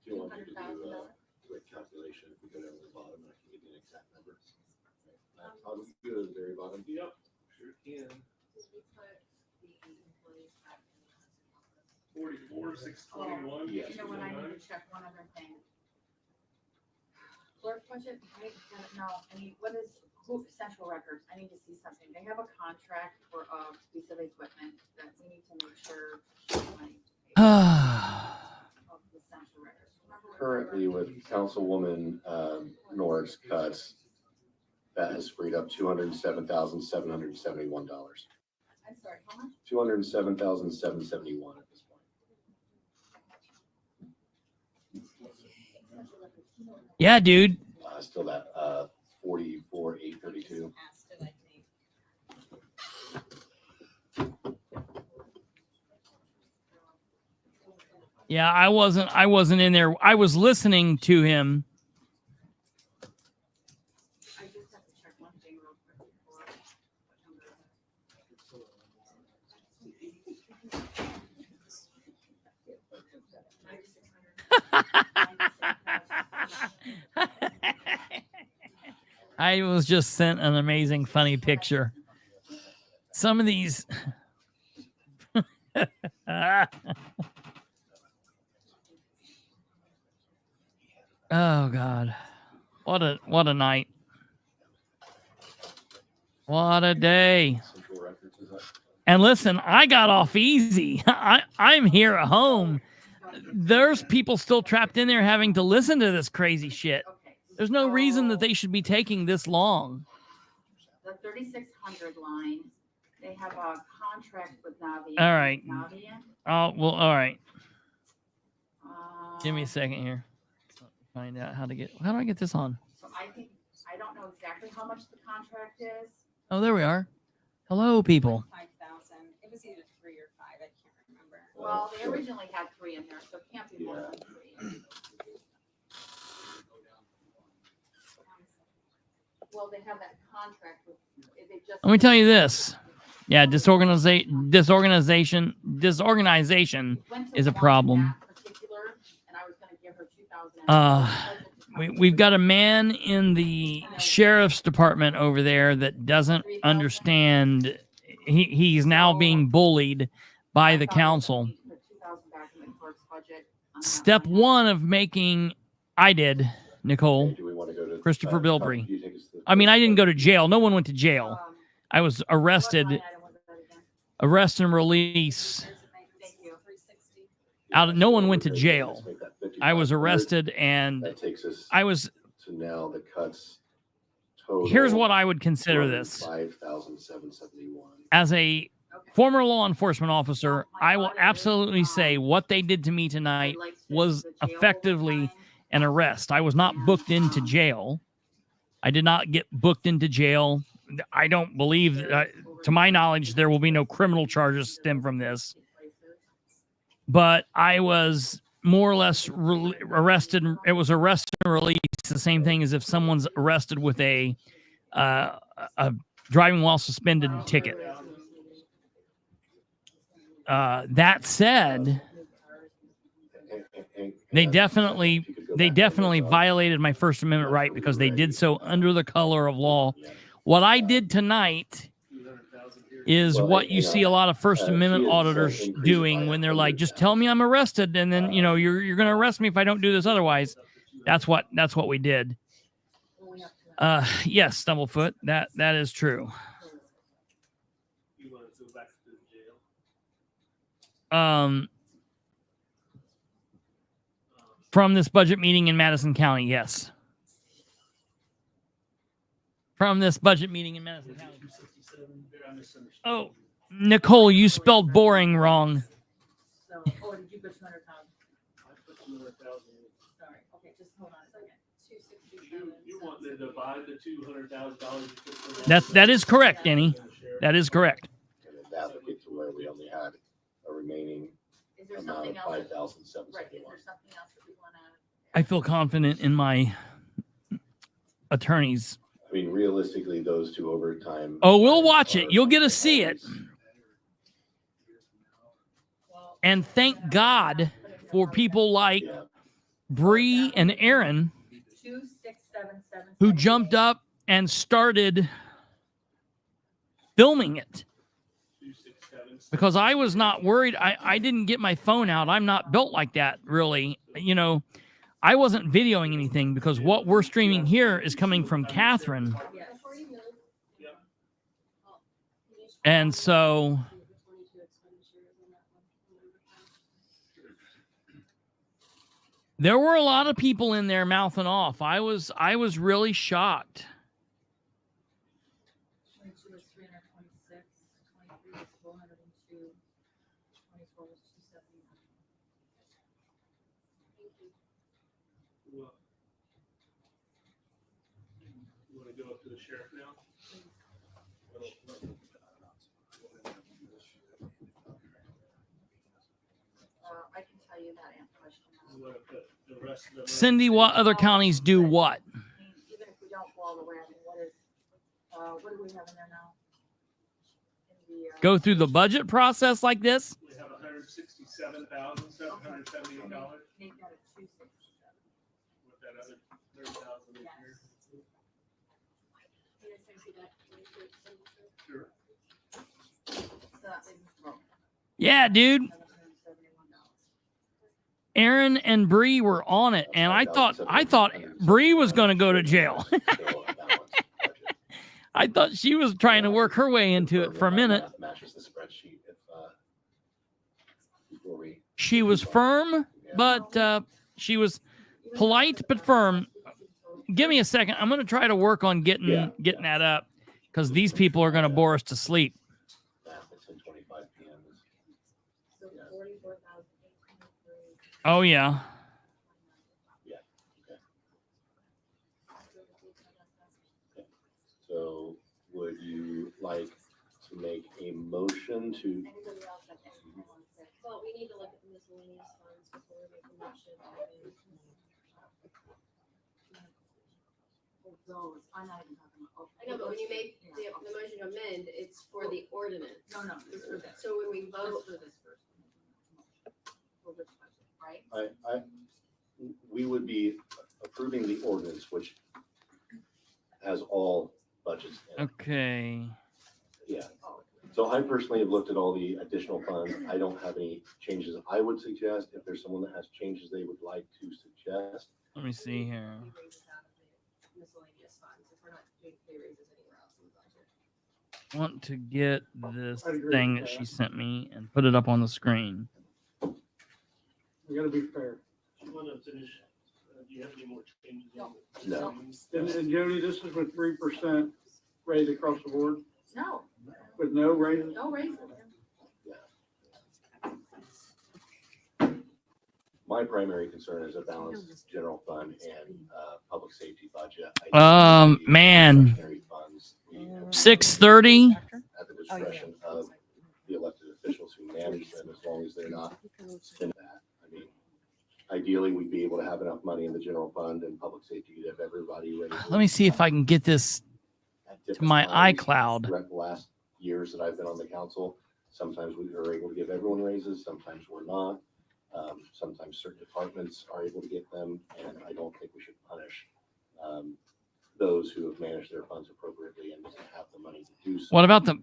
you want me to do $200,000. quick calculation? If we go down to the bottom, I can give you an exact number. I'll go to the very bottom. Yep, sure can. 44,621. Yes. You know what, I need to check one other thing. Clerk budget, central records, I need to see something. They have a contract for a piece of equipment that we need to make sure. Of the central records. Remember what Currently with Councilwoman Norris cuts, that has freed up $207,771. I'm sorry, how much? $207,771 at this point. Yeah, dude. Still that 44,832. Yeah, I wasn't in there. I was listening to him. I just have to check one thing real quick before. I was just sent an amazing, funny picture. Some of these. Oh God, what a night! What a day! And listen, I got off easy. I'm here at home. There's people still trapped in there having to listen to this crazy shit. There's no reason that they should be taking this long. The 3600 line, they have a contract with Navient. All right. Navient. Oh, well, all right. Give me a second here. Find out how do I get this on? So I don't know exactly how much the contract is. Oh, there we are. Hello, people. 5,000. It was either 3 or 5. I can't remember. Well, they so- originally had 3 in there, so it can't be more Yeah. than 3. Well, they have that contract with, they just. Let me tell you this. Yeah, disorganization Went to is a one problem. in particular, and I was gonna give her 2,000. We've got a man in the sheriff's department over there that doesn't understand. He's now being bullied by the council. Step one of making, I did, Nicole, Do we want to go to? Christopher Bilbrey. do you think it's the I mean, I first didn't go to budget? jail. No one went to jail. I was arrested, arrest and release. No one went to jail. Let's make that I was 5,500. arrested and That takes us I was. to now the cuts total. Here's what I would consider this. 5,771. As a former law enforcement officer, I will absolutely say what they did to me tonight was effectively an arrest. I was not booked into jail. I did not get booked into jail. I don't believe, to my knowledge, there will be no criminal charges stem from this. But I was more or less arrested. It was arrest and release, the same thing as if someone's arrested with a driving while suspended ticket. That said, they definitely violated my First Amendment right because they did so under the color of law. What I did tonight is what you see a lot of First Amendment auditors doing when they're like, just tell me I'm arrested, and then you're going to arrest me if I don't do this otherwise. That's what we did. Yes, Stumblefoot, that is true. You want to go back to jail? From this budget meeting in Madison County, yes. From this budget meeting in Madison County. Oh, Nicole, you spelled boring wrong. So, or did you put 200,000? I put 200,000. Sorry, okay, just hold on a second. 267. You want to divide the $200,000? That is correct, Denny. That is correct. And then that would get to where we only had a remaining Is there amount something of else? 5,771. Right, is there something else that we want to? I feel confident in my attorneys. I mean, realistically, those two overtime. Oh, we'll watch it. You'll get to see it. And thank God for people like Bree and Aaron 2677. who jumped up and started filming it. Because I was not worried. I didn't get my phone out. I'm not built like that, really. I wasn't videoing anything because what we're streaming here is coming from Katherine. And so there were a lot of people in there mouthing off. I was really shocked. 22 was 326, 23 was 402, 24 was 279. You want to go up to the sheriff now? I can tell you that question. You want to put the rest of the Cindy, what other counties do what? Even if we don't go all the way, I mean, what do we have in there now? In the, Go through the budget process like this? We have $167,778. Make that a 267. With that other 30,000 in here. Sure. So that leaves us broke. Yeah, dude. $771. Aaron and Bree were on it, and I thought Bree was going to go to jail. I thought she was trying to work her way into it for a minute. Matches the spreadsheet before we. She was firm, but she was polite but firm. Give me a second. I'm going to try to work on getting that up because these people are going to bore us to sleep. It's 10:25 p.m. So 44,803. Oh, yeah. Yeah. Okay. So would you like to make a motion to? Anybody else have anything they want to say? Well, we need to look at the miscellaneous funds before we make a motion. I know, but when you make the motion to amend, it's for the ordinance. No, this for this. So when we vote, For this first. For this budget, right? We would be approving the ordinance, which has all budgets in it. Okay. Yeah. So I personally have looked at all the additional funds. I don't have any changes I would suggest. If there's someone that has changes they would like to suggest. Let me see here. we raise it out of the miscellaneous funds, if we're not doing pay raises anywhere else in the budget. Want to get this I'd agree thing with that that. she sent me and put it up on the screen. We gotta be fair. Do you want to finish? Do you have any more changes? No. And Jody, this is with 3% raise across the board, No, with no raises? no raises. My primary concern is a balanced general fund and public safety budget. Man. Discretionary funds, we have 6:30. at the discretion of the elected officials who manage them, as long as they're not in that. I mean, ideally, we'd be able to have enough money in the general fund and public safety to have everybody ready. Let me see if I can get this At to different my times iCloud. Throughout the last years that I've been on the council, sometimes we are able to give everyone raises, sometimes we're not. Sometimes certain departments are able to get them, and I don't think we should punish those who have managed their funds appropriately and doesn't have the money to do so. What about the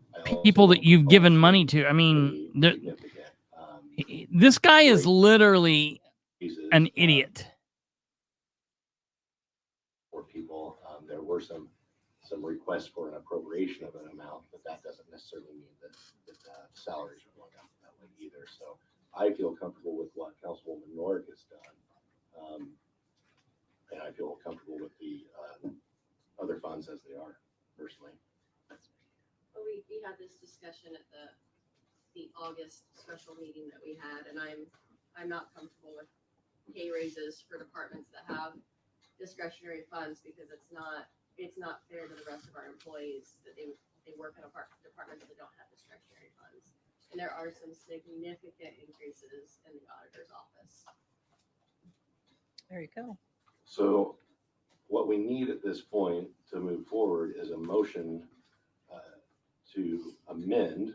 people that you've given money to? I mean, Significant, this guy is literally pieces, an idiot. For people, there were some requests for an appropriation of an amount, but that doesn't necessarily mean that salaries are going up that way either. So I feel comfortable with what Councilwoman Norick has done. And I feel comfortable with the other funds as they are, personally. Well, we had this discussion at the August special meeting that we had, and I'm not comfortable with pay raises for departments that have discretionary funds, because it's not fair to the rest of our employees that they work in a department that don't have discretionary funds. And there are some significant increases in the auditor's office. There you go. So what we need at this point to move forward is a motion to amend.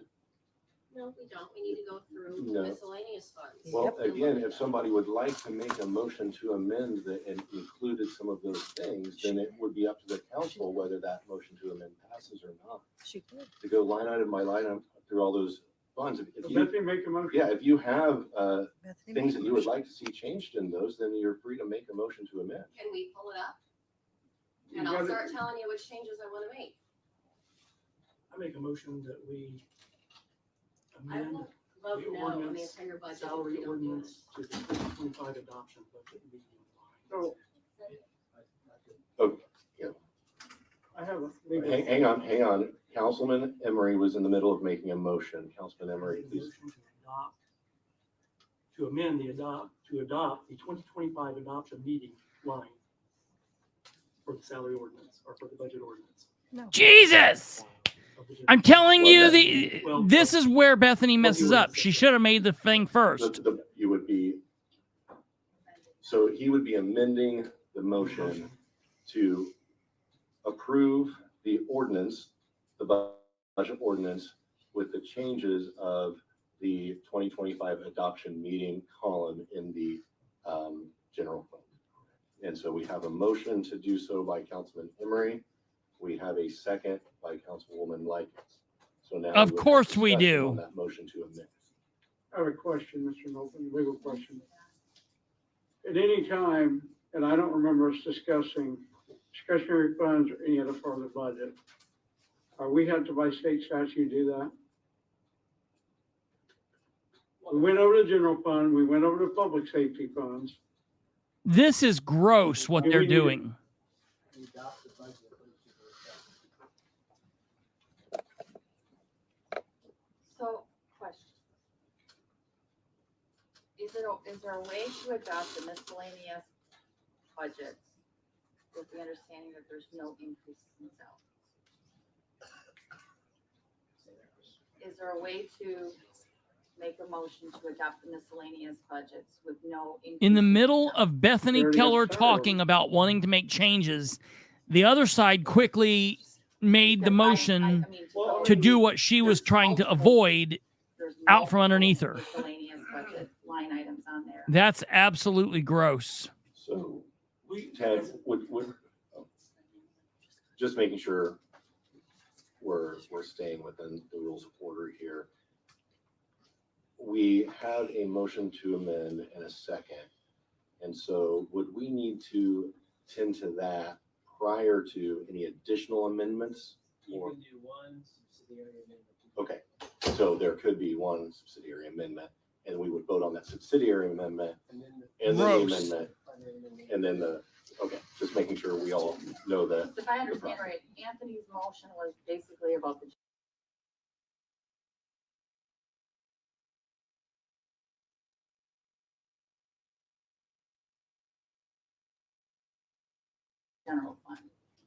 No, we don't. We need to go through No. miscellaneous funds. Well, again, if somebody would like to make a motion to amend that and included some of those things, then it would be up to the council whether that motion to amend passes or not. She did. To go line item by line item through all those funds. If you, Bethany, make a motion. yeah, if you have Bethany, things make that a you would motion. like to see changed in those, then you're free to make a motion to amend. Can we pull it up? You And I'll gotta- start telling you which changes I want to make. I make a motion that we I amend won't vote the no on the ordinance, entire budget if salary we don't do ordinance this. to the 2025 adoption budget meeting line. So Oh, yeah. I have a Hang on. Councilman Emery was in the middle of making a motion. Councilman Emery, Make a please. motion to amend to adopt the 2025 adoption meeting line for the salary ordinance or for the budget ordinance. Jesus! I'm telling you, this is where Bethany messes up. She should have made the thing first. You would be, so he would be amending the motion to approve the ordinance, the budget ordinance, with the changes of the 2025 adoption meeting column in the general fund. And so we have a motion to do so by Councilman Emery. We have a second by Councilwoman Likens. So now. Of we would have course we discussion do. on that motion to amend. I have a question, Mr. Milton, legal question. At any time, and I don't remember us discussing discretionary funds or any other part of the budget, we have to by state statute do that? We went over the general fund, we went over the public safety funds. This is gross what And they're we need to- doing. Adopt the budget. So, question. Is there a way to adopt the miscellaneous budget with the understanding that there's no increase in salaries? Is there a way to make a motion to adopt the miscellaneous budgets with no increase. In the middle of Bethany Already got Keller started. talking about wanting to make changes, the other side quickly made the motion to do what she was trying to avoid There's out from multiple underneath her. Miscellaneous budget line items on there. That's absolutely gross. So We, Ted, just making sure we're staying within the rules of order here. We have a motion to amend in a second. And so would we need to tend to that prior to any additional amendments? You Or, can do one subsidiary amendment. okay, so there could be one subsidiary amendment and we would vote on that subsidiary amendment And then and then the Gross. amendment primary amendment. and then okay, just making sure we all know that. If I understand right, Anthony's motion was basically about the general fund.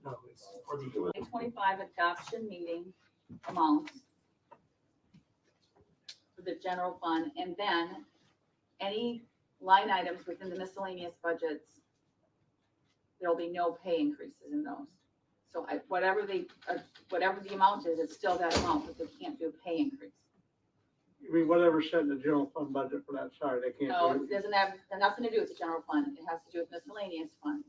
no, it's for the, 2025 adoption meeting amounts for the general fund, and then any line items within the miscellaneous budgets, there'll be no pay increases in those. So whatever the amount is, it's still that amount, but they can't do a pay increase. I mean, whatever's set in the general fund budget for that side, they can't No, do it it. doesn't have nothing to do with the general fund. It has to do with miscellaneous funds.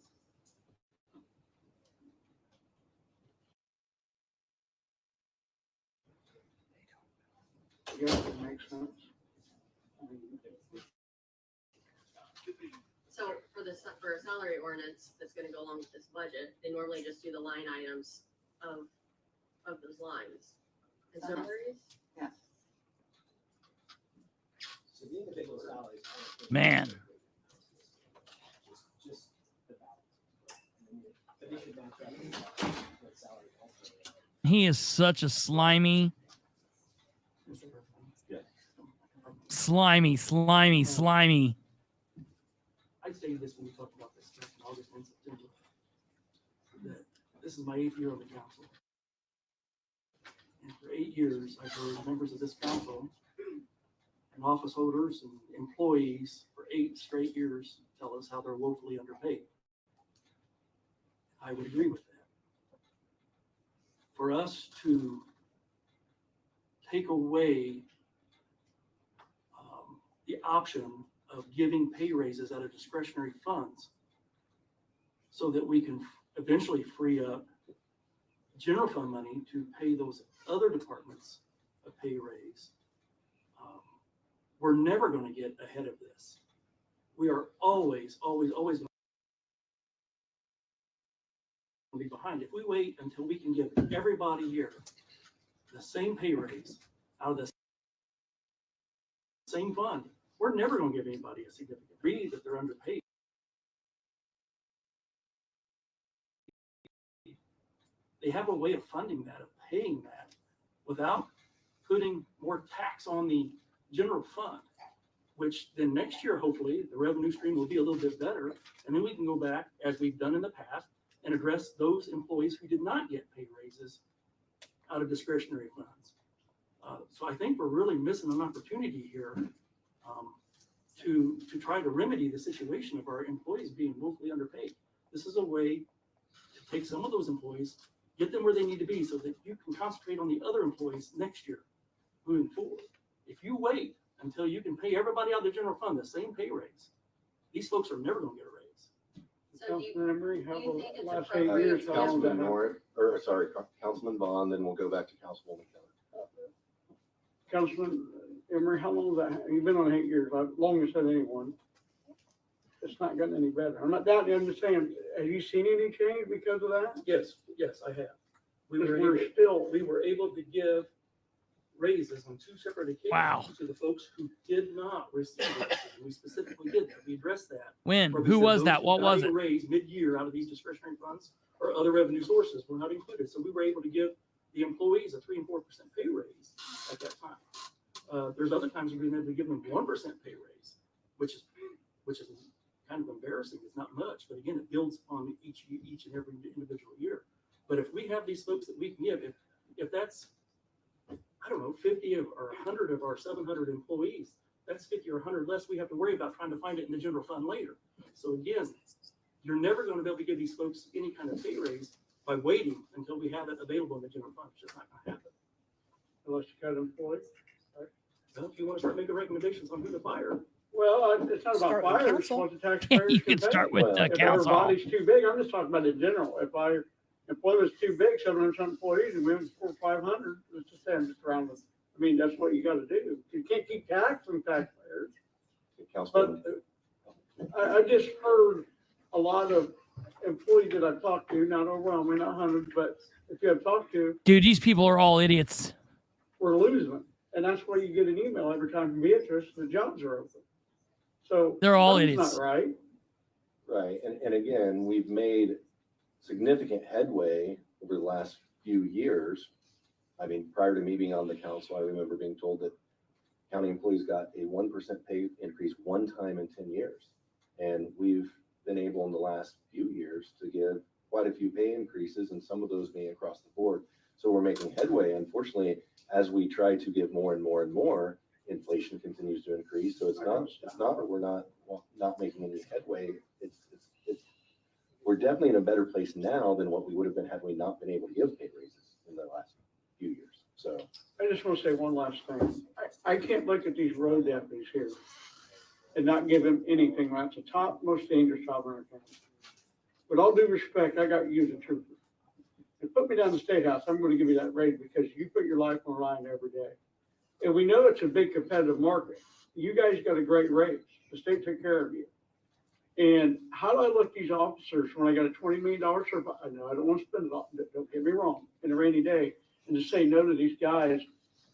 Yeah, it makes sense. I mean, So for a salary ordinance that's gonna go along with this budget, they normally just do the line items of those lines. And salaries? Yes. So the individual salaries. I don't think- Man. Just the balance. But they should match up with salary also. He is such a slimy, slimy. I stated this when we talked about this back in August and September. That this is my 8th year on the council. And for 8 years, I've heard members of this council and office holders and employees for 8 straight years tell us how they're woefully underpaid. I would agree with that. For us to take away the option of giving pay raises out of discretionary funds so that we can eventually free up general fund money to pay those other departments a pay raise. We're never going to get ahead of this. We are always going to be behind. If we wait until we can give everybody here the same pay raise out of the same fund, we're never going to give anybody a significant read that they're underpaid. They have a way of funding that, of paying that, without putting more tax on the general fund, which then next year, hopefully, the revenue stream will be a little bit better. And then we can go back, as we've done in the past, and address those employees who did not get pay raises out of discretionary funds. So I think we're really missing an opportunity here to try to remedy the situation of our employees being woefully underpaid. This is a way to take some of those employees, get them where they need to be so that you can concentrate on the other employees next year moving forward. If you wait until you can pay everybody out of the general fund the same pay raise, these folks are never going to get a raise. So do you, Councilman Emery, how do you about think the it's last 8 appropriate years? to how long Councilman that- Norris, or sorry, Councilman Vaughn, then we'll go back to Councilwoman Keller. Councilman Emery, how long has that, you've been on 8 years, longest than anyone. It's not gotten any better. I'm not doubting, I'm just saying, have you seen any change because of that? Yes, I have. We Because were we were able to give raises on 2 separate occasions Wow. to the folks who did not receive it. We specifically did that. We addressed that. When? where we Who said was those that? who What got was a it? Raise mid-year out of these discretionary funds or other revenue sources were not included. So we were able to give the employees a 3 and 4% pay raise at that time. There's other times we've been able to give them 1% pay raise, which is kind of embarrassing. It's not much, but again, it builds on each and every individual year. But if we have these folks that we can give, if that's I don't know, 50 or 100 of our 700 employees. That's 50 or 100 less we have to worry about trying to find it in the general fund later. So again, you're never going to be able to give these folks any kind of pay raise by waiting until we have it available in the general fund. It's just not going to happen. Unless you cut employees. Well, if you want to start making recommendations on who to fire. Well, it's not about Start with fire, it's council. what the taxpayers You can can pay. start with If our council. body's too big, I'm just talking about in general. If our employment's too big, 700 some employees, and we have 400 or 500, it's just them just around with. I mean, that's what you gotta do. You can't keep taxing taxpayers. Councilman. But I just heard a lot of employees that I've talked to, not overwhelming, not hundreds, but if you have talked to, Dude, these people are all idiots. we're losing them. And that's why you get an email every time from Beatrice, the jobs are open. So. They're all that's idiots. Not right. Right, and again, we've made significant headway over the last few years. I mean, prior to me being on the council, I remember being told that county employees got a 1% pay increase one time in 10 years. And we've been able in the last few years to give quite a few pay increases, and some of those being across the board. So we're making headway. Unfortunately, as we try to give more and more and more, inflation continues to increase. So it's not that we're not making any headway. It's we're definitely in a better place now than what we would have been had we not been able to give pay raises in the last few years. So I just want to say one last thing. I can't look at these road deputies here and not give them anything. That's the top most dangerous job in our county. With all due respect, I got you as a trooper. And put me down the state house, I'm going to give you that raise because you put your life on the line every day. And we know it's a big competitive market. You guys got a great raise. The state took care of you. And how do I look at these officers when I got a $20 million surplus? I know I don't want to spend it all. Don't get me wrong. In a rainy day, and to say no to these guys.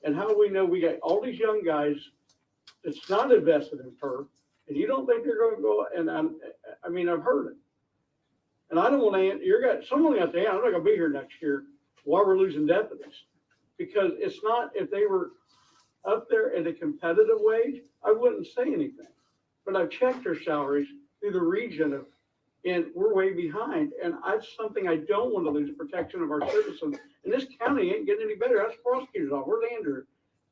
And how do we know we got all these young guys that's not invested in perf, and you don't think they're going to go? And I mean, I've heard it. And I don't want to. Someone got to. I'm not going to be here next year while we're losing deputies, because it's not. If they were up there at a competitive wage, I wouldn't say anything. But I've checked their salaries through the region of, and we're way behind. And that's something I don't want to lose, the protection of our citizens. And this county ain't getting any better. That's prosecutor's office. Where's Andrew?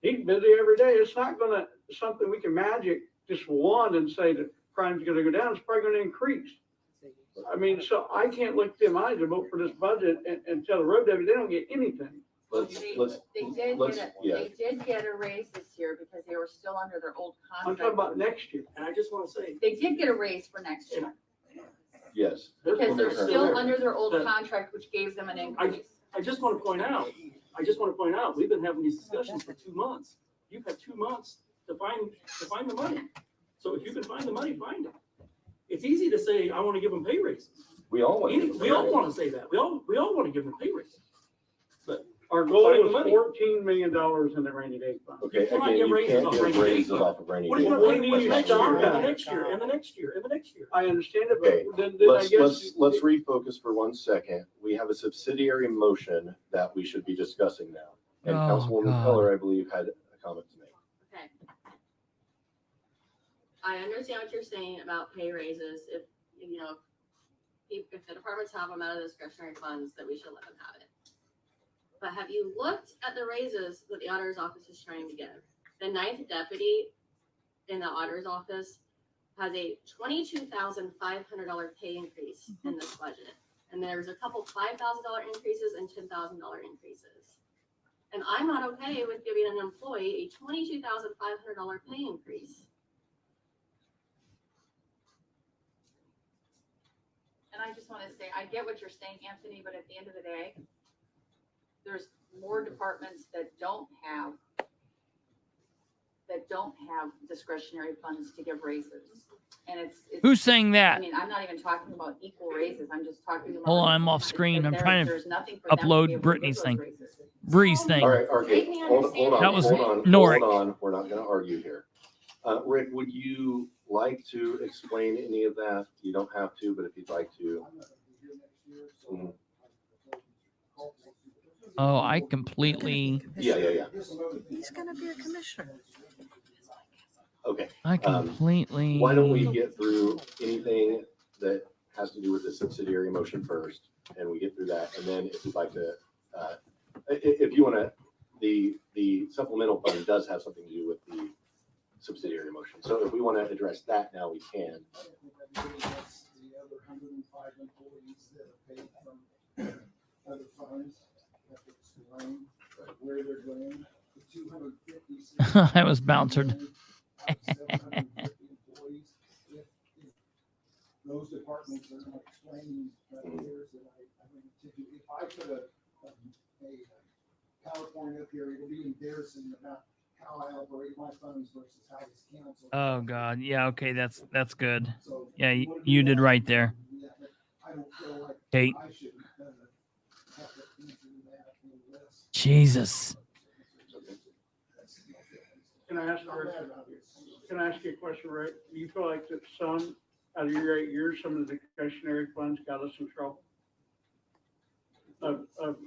He's busy every day. It's not going to something we can magic just wand and say that crime's going to go down. It's probably going to increase. I mean, so I can't look at them eyes and vote for this budget and tell the road deputy they don't get anything. They did get a raise this year because they were still under their old I'm contract. talking about next year. And I just want to say, They did get a raise for next year yes. because they're still there. under their old But- contract, which gave them an increase. I just want to point out, we've been having these discussions for 2 months. You've had 2 months to find the money. So if you can find the money, find it. It's easy to say, I want to give them pay raises. we all want to. We all want to say that. We all want to give them pay raises. But Our goal Find the was money. $14 million in the rainy day fund. Okay, You cannot again, give you raises can't off give rainy raises day. off of rainy what are day. you Well, going we to need do to next year, stop and the that. next year, and the next year, and the next year? I understand it, Okay, but then I let's guess. refocus for 1 second. We have a subsidiary motion that we should be discussing now. And Oh, Councilwoman God. Keller, I believe, had a comment to make. Okay. I understand what you're saying about pay raises. If the departments have them out of discretionary funds, that we should let them have it. But have you looked at the raises that the auditor's office is trying to give? The 9th deputy in the auditor's office has a $22,500 pay increase in this budget. And there's a couple $5,000 increases and $10,000 increases. And I'm not okay with giving an employee a $22,500 pay increase. And I just want to say, I get what you're saying, Anthony, but at the end of the day, there's more departments that don't have discretionary funds to give raises. And it's Who's saying I that? mean, I'm not even talking about equal raises. I'm just talking about. Hold on, I'm off screen. I'm trying to there's nothing for them to be upload able to Brittany's give thing. those raises. Bree's thing. All right, okay, hold on, That was hold on, Norick. hold on. We're not going to argue here. Rick, would you like to explain any of that? You don't have to, but if you'd like to. Mhm. Oh, I completely. Yeah. He's gonna be a commissioner. Okay. I completely. Why don't we get through anything that has to do with the subsidiary motion first, and we get through that, and then if you'd like to, if you want to the supplemental fund does have something to do with the subsidiary motion. So if we want to address that now, we can. The other 105 employees that are paid from other funds, have to explain where they're going. The 256. I was bounced. Those departments are not explaining theirs, and I mean, if I put a PowerPoint up here, it'll be embarrassing about how I operate my funds versus how this council. Oh God, yeah, okay, that's good. Yeah, you did right there. Yeah, but I don't feel like Kate. I should have to answer that unless. Jesus. Can I ask you a question, Rick? Do you feel like that some, out of your 8 years, some of the discretionary funds got us in trouble? Of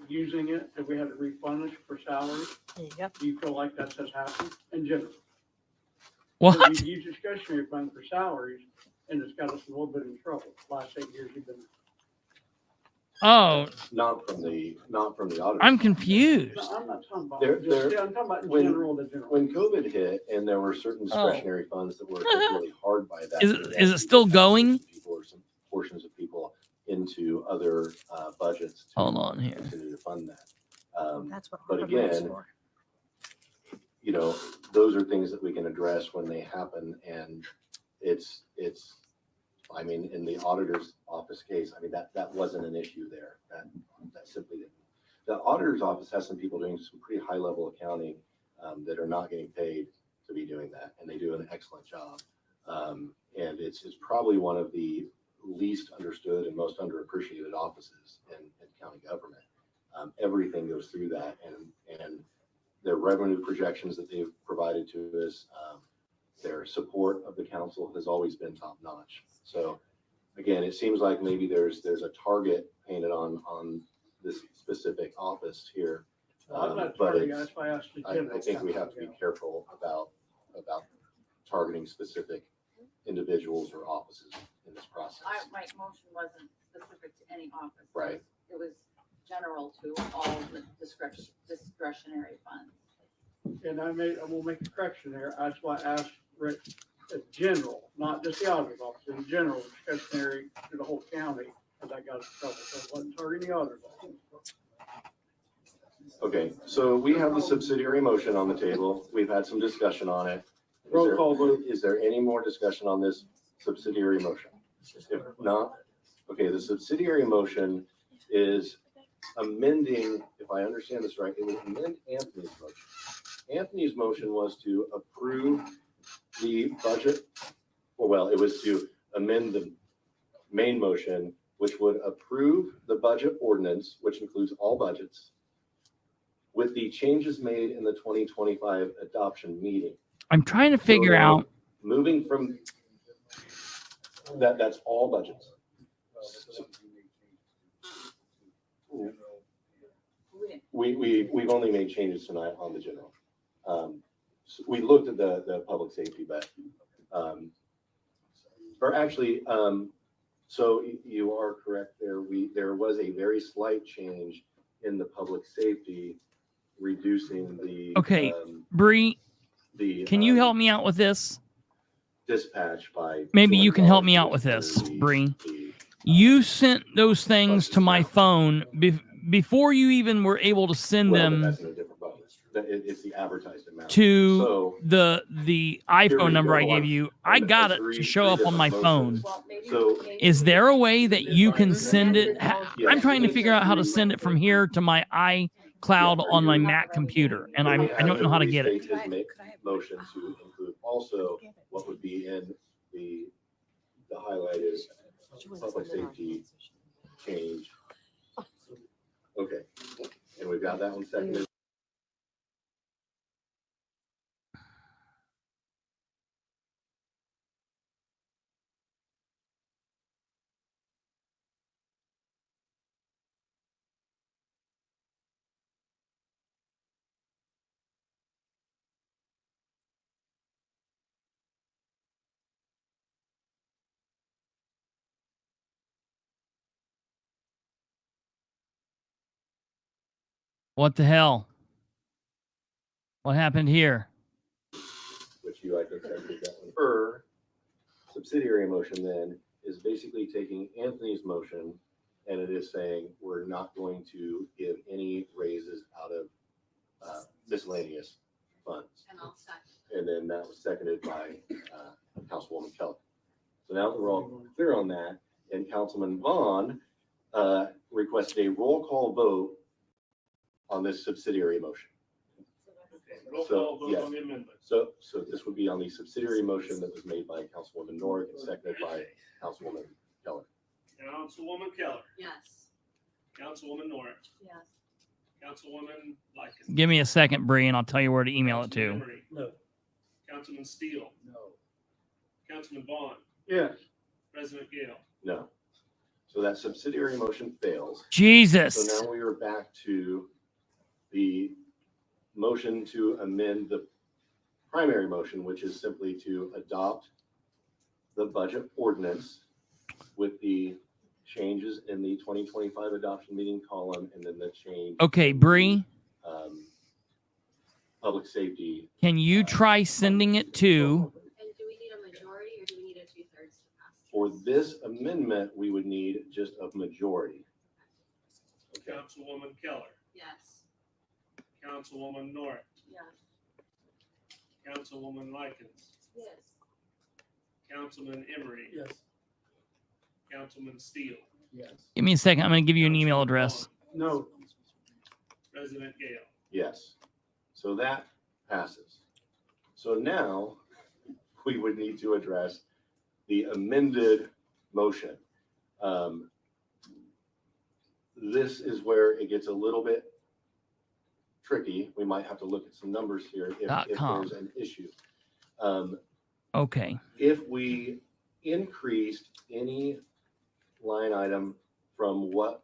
using it, if we had to replenish for salaries? Yep. Do you feel like that has happened in general? What? So we use discretionary fund for salaries, and it's got us a little bit in trouble. Last 8 years you've been. Oh, Not from the auditor. I'm confused. No, I'm not talking about, I'm talking about in when- general, the general. When COVID hit and there were certain discretionary funds that were hit really hard by that. Is it still going? People or some portions of people into other budgets. to Hold on here. Continue to fund that. That's what. But ARPA is again, for. you know, those are things that we can address when they happen, and it's, I mean, in the auditor's office case, I mean, that wasn't an issue there. That simply didn't. The auditor's office has some people doing some pretty high level accounting that are not getting paid to be doing that, and they do an excellent job. And it's probably one of the least understood and most underappreciated offices in county government. Everything goes through that, and their revenue projections that they've provided to us, their support of the council has always been top notch. So again, it seems like maybe there's a target painted on this specific office here. I'm not But targeting, it's, that's why I asked the I general. think we have to be careful about targeting specific individuals or offices in this process. My motion wasn't specific to any office. Right. It was general to all the discretionary funds. And I will make a correction there. That's why I asked Rick, general, not just the auditor's office, in general, discretionary to the whole county, because I got in trouble. So it wasn't targeting the auditor's office. Okay, so we have the subsidiary motion on the table. We've had some discussion on it. Roll call vote. Is there any more discussion on this subsidiary motion? If not, okay, the subsidiary motion is amending, if I understand this right, it would amend Anthony's motion. Anthony's motion was to approve the budget, it was to amend the main motion, which would approve the budget ordinance, which includes all budgets, with the changes made in the 2025 adoption meeting. I'm trying to figure out. Moving from that's all budgets. We've only made changes tonight on the general. So we looked at the public safety, but or actually, so you are correct there. There was a very slight change in the public safety, reducing the Okay, Bree, can you help me out with this? dispatch by. Maybe you can help me out $200 with this, the- Bree. the, You sent those things to my phone before you even were able to send well, them that's in a different bucket. It's the advertised amount. to So the Here iPhone we number I go. gave you. I got it to show up on my phone. So Is there a way that you can send it? Yes. I'm trying to figure out how to send it from here to my iCloud on my Mac computer, and I don't know how to get it. Restate his motion to include also what would be in the highlighted public safety change. Okay, and we've got that one seconded. What the hell? What happened here? which you, I think, seconded that one. Her subsidiary motion then is basically taking Anthony's motion, and it is saying we're not going to give any raises out of miscellaneous funds. And I'll second. And then that was seconded by Councilwoman Keller. So now that we're all clear on that, and Councilman Vaughn requested a roll call vote on this subsidiary motion. Roll So, call vote yes. on the amendment. So this would be on the subsidiary motion that was made by Councilwoman Nord and seconded by Councilwoman Keller. Councilwoman Keller, Yes. Councilwoman Nora, Yes. Councilwoman Likens. Give me a second, Bree, and I'll tell you where to email it Councilman to. Emery, No. Councilman Steele, No. Councilman Vaughn, Yes. President Gale. No. So that subsidiary motion fails. Jesus. So now we are back to the motion to amend the primary motion, which is simply to adopt the budget ordinance with the changes in the 2025 adoption meeting column and then the change. Okay, Bree, Public safety. can you try sending it to? And do we need a majority or do we need a 2/3 to pass? For this amendment, we would need just a majority. Councilwoman Keller, Yes. Councilwoman Nora, Yes. Councilwoman Likens, Yes. Councilman Emery. Yes. Councilman Steele, Yes. Give me a second. I'm going to give you an email address. No. President Gale. Yes. So that passes. So now we would need to address the amended motion. This is where it gets a little bit tricky. We might have to look at some numbers here if .com. there's an issue. Okay. If we increased any line item from what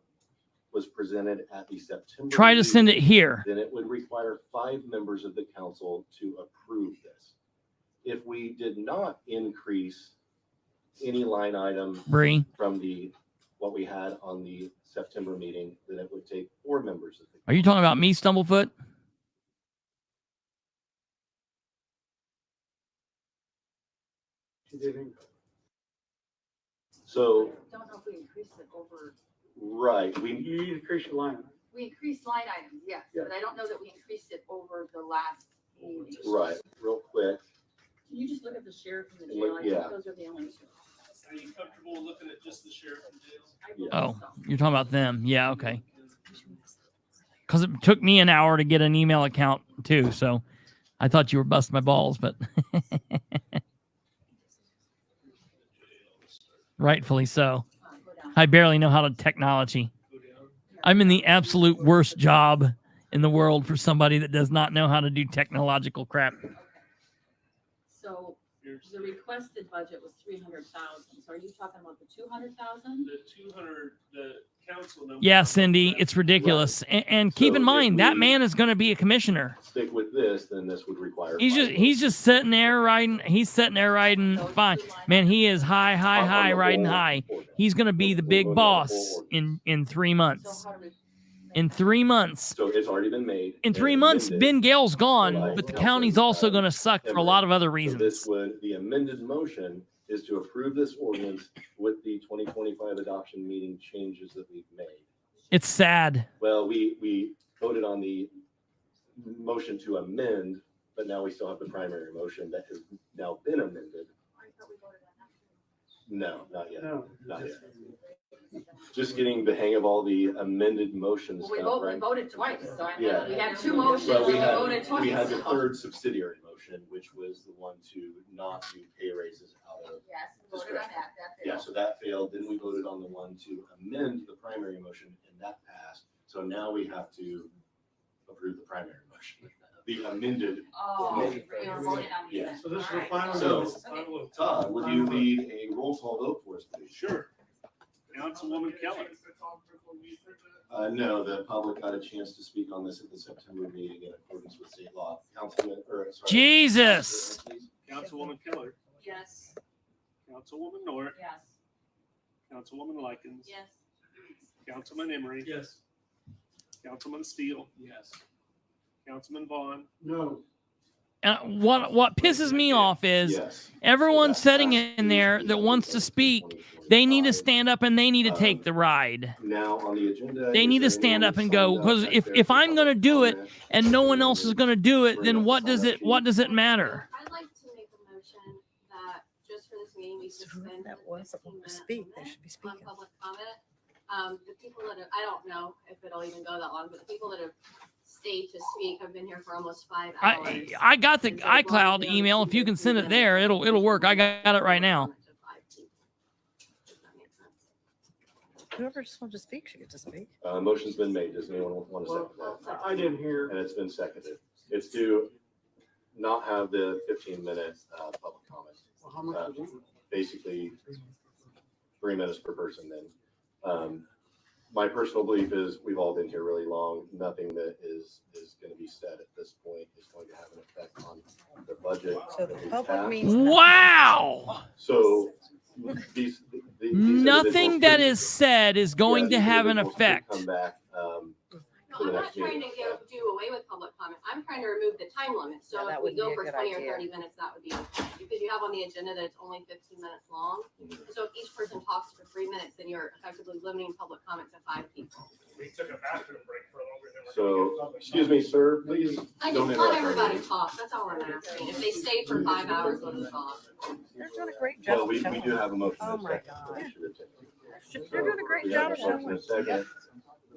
was presented at the September. Try to send it meeting, here. then it would require 5 members of the council to approve this. If we did not increase any line item Bree. from what we had on the September meeting, then it would take 4 members of the. Are you talking about me, Stumblefoot? So, Don't know if we increased it over, right, You need to increase your line. we increased line items, yes, but I don't know that we increased it over the last meeting. right, real quick. Can you just look at the sheriff and the Look, jail? I yeah. think those are the only two. Are you comfortable looking at just the sheriff and jail? I believe Oh, so. you're talking about them. Yeah, okay. Because it took me an hour to get an email account too, so I thought you were busting my balls, but rightfully so. Go down. I barely know how to technology. I'm in the absolute worst job in the world for somebody that does not know how to do technological crap. So the requested budget was 300,000. So are you talking about the 200,000? The 200, the council number. Yeah, Cindy, it's ridiculous. And keep So in if mind that we- man is going to be a commissioner. Stick with this, then this would require. He's 5 just sitting there riding. He's sitting there riding fine. Man, he is high On the riding whole high. ordinance. He's going to be the big We're voting on the boss whole ordinance. in 3 months. So how do we? In 3 months. So it's already been made. In and 3 months, amended. Ben Gale's gone, by but the Councilman, county's also going to suck for a lot of other So reasons. this would, the amended motion is to approve this ordinance with the 2025 adoption meeting changes that we've made. It's sad. Well, we voted on the motion to amend, but now we still have the primary motion that has now been amended. I thought we voted on that. No, not yet, No. not yet. Just getting the hang of all the amended motions Well, we stuff, we right? voted twice, so I mean, Yeah. we had 2 motions, Well, and we we voted had, twice. we had the so- third subsidiary motion, which was the one to not do pay raises out of. Yes, we voted on that, Yeah, failed. so that failed. Then we voted on the one to amend the primary motion and that passed. So now we have to approve the primary motion, the amended. Oh, motion. we were voting on the. Yeah. So this is the Alright. final. So- This is the final vote. Todd, would you lead a roll call vote for us, please? Sure. Councilwoman Keller, No, the public got a chance to speak on this at the September meeting in accordance with state law. Councilman, or sorry. Jesus. Please. Councilwoman Keller, Yes. Councilwoman Nora, Yes. Councilwoman Likens. Yes. Councilman Emery. Yes. Councilman Steele, Yes. Councilman Vaughn. No. What pisses me off is Yes. everyone So sitting that in there that wants to speak, they need to stand up and they need to take the ride. Now on the agenda. They is need to there stand anyone up and go, signed up because back if there if for I'm going to public do it comment? and no one else is going to do it, Bring then up what the does sign-up it what sheet. does it matter? I'd like to make a motion that just for this meeting, we suspend That the was 15 minute speak, they limit should be on speaking. public comment. The people that have, I don't know if it'll even go that long, but the people that have stayed to speak have been here for almost 5 hours. I got the And so as long as iCloud we email. If you can send it there, it'll work. I got it right now. Whoever just wants to speak should get to speak. Motion's been made. Does anyone want to second that? I didn't hear. And it's been seconded. It's to not have the 15-minute public comment. Well, how much is it? Basically, 3 minutes per person then. My personal belief is we've all been here really long. Nothing that is going to be said at this point is going to have an effect on the budget. So the that we public have. means. Wow! So these Nothing individuals that could- is said is going yeah, to these have an individuals could effect. Come back. No, I'm not trying to do away with public comment. I'm trying to remove the time limit. So Yeah, that if we wouldn't go be a for good 20 or idea. 30 minutes, that would be okay. Because you have on the agenda that it's only 15 minutes long. So if each person talks for 3 minutes, then you're effectively limiting public comment to 5 people. We took a bathroom break for longer than we're So, gonna get excuse me, sir, please I don't just let interrupt. everybody me. talk. That's all I'm asking. If they stay for 5 hours, let them talk. They're doing a great job. Well, we of do showing. have a motion. Oh and a my second. God. We should have taken it. They're doing a great We have job of a motion showing. and a second.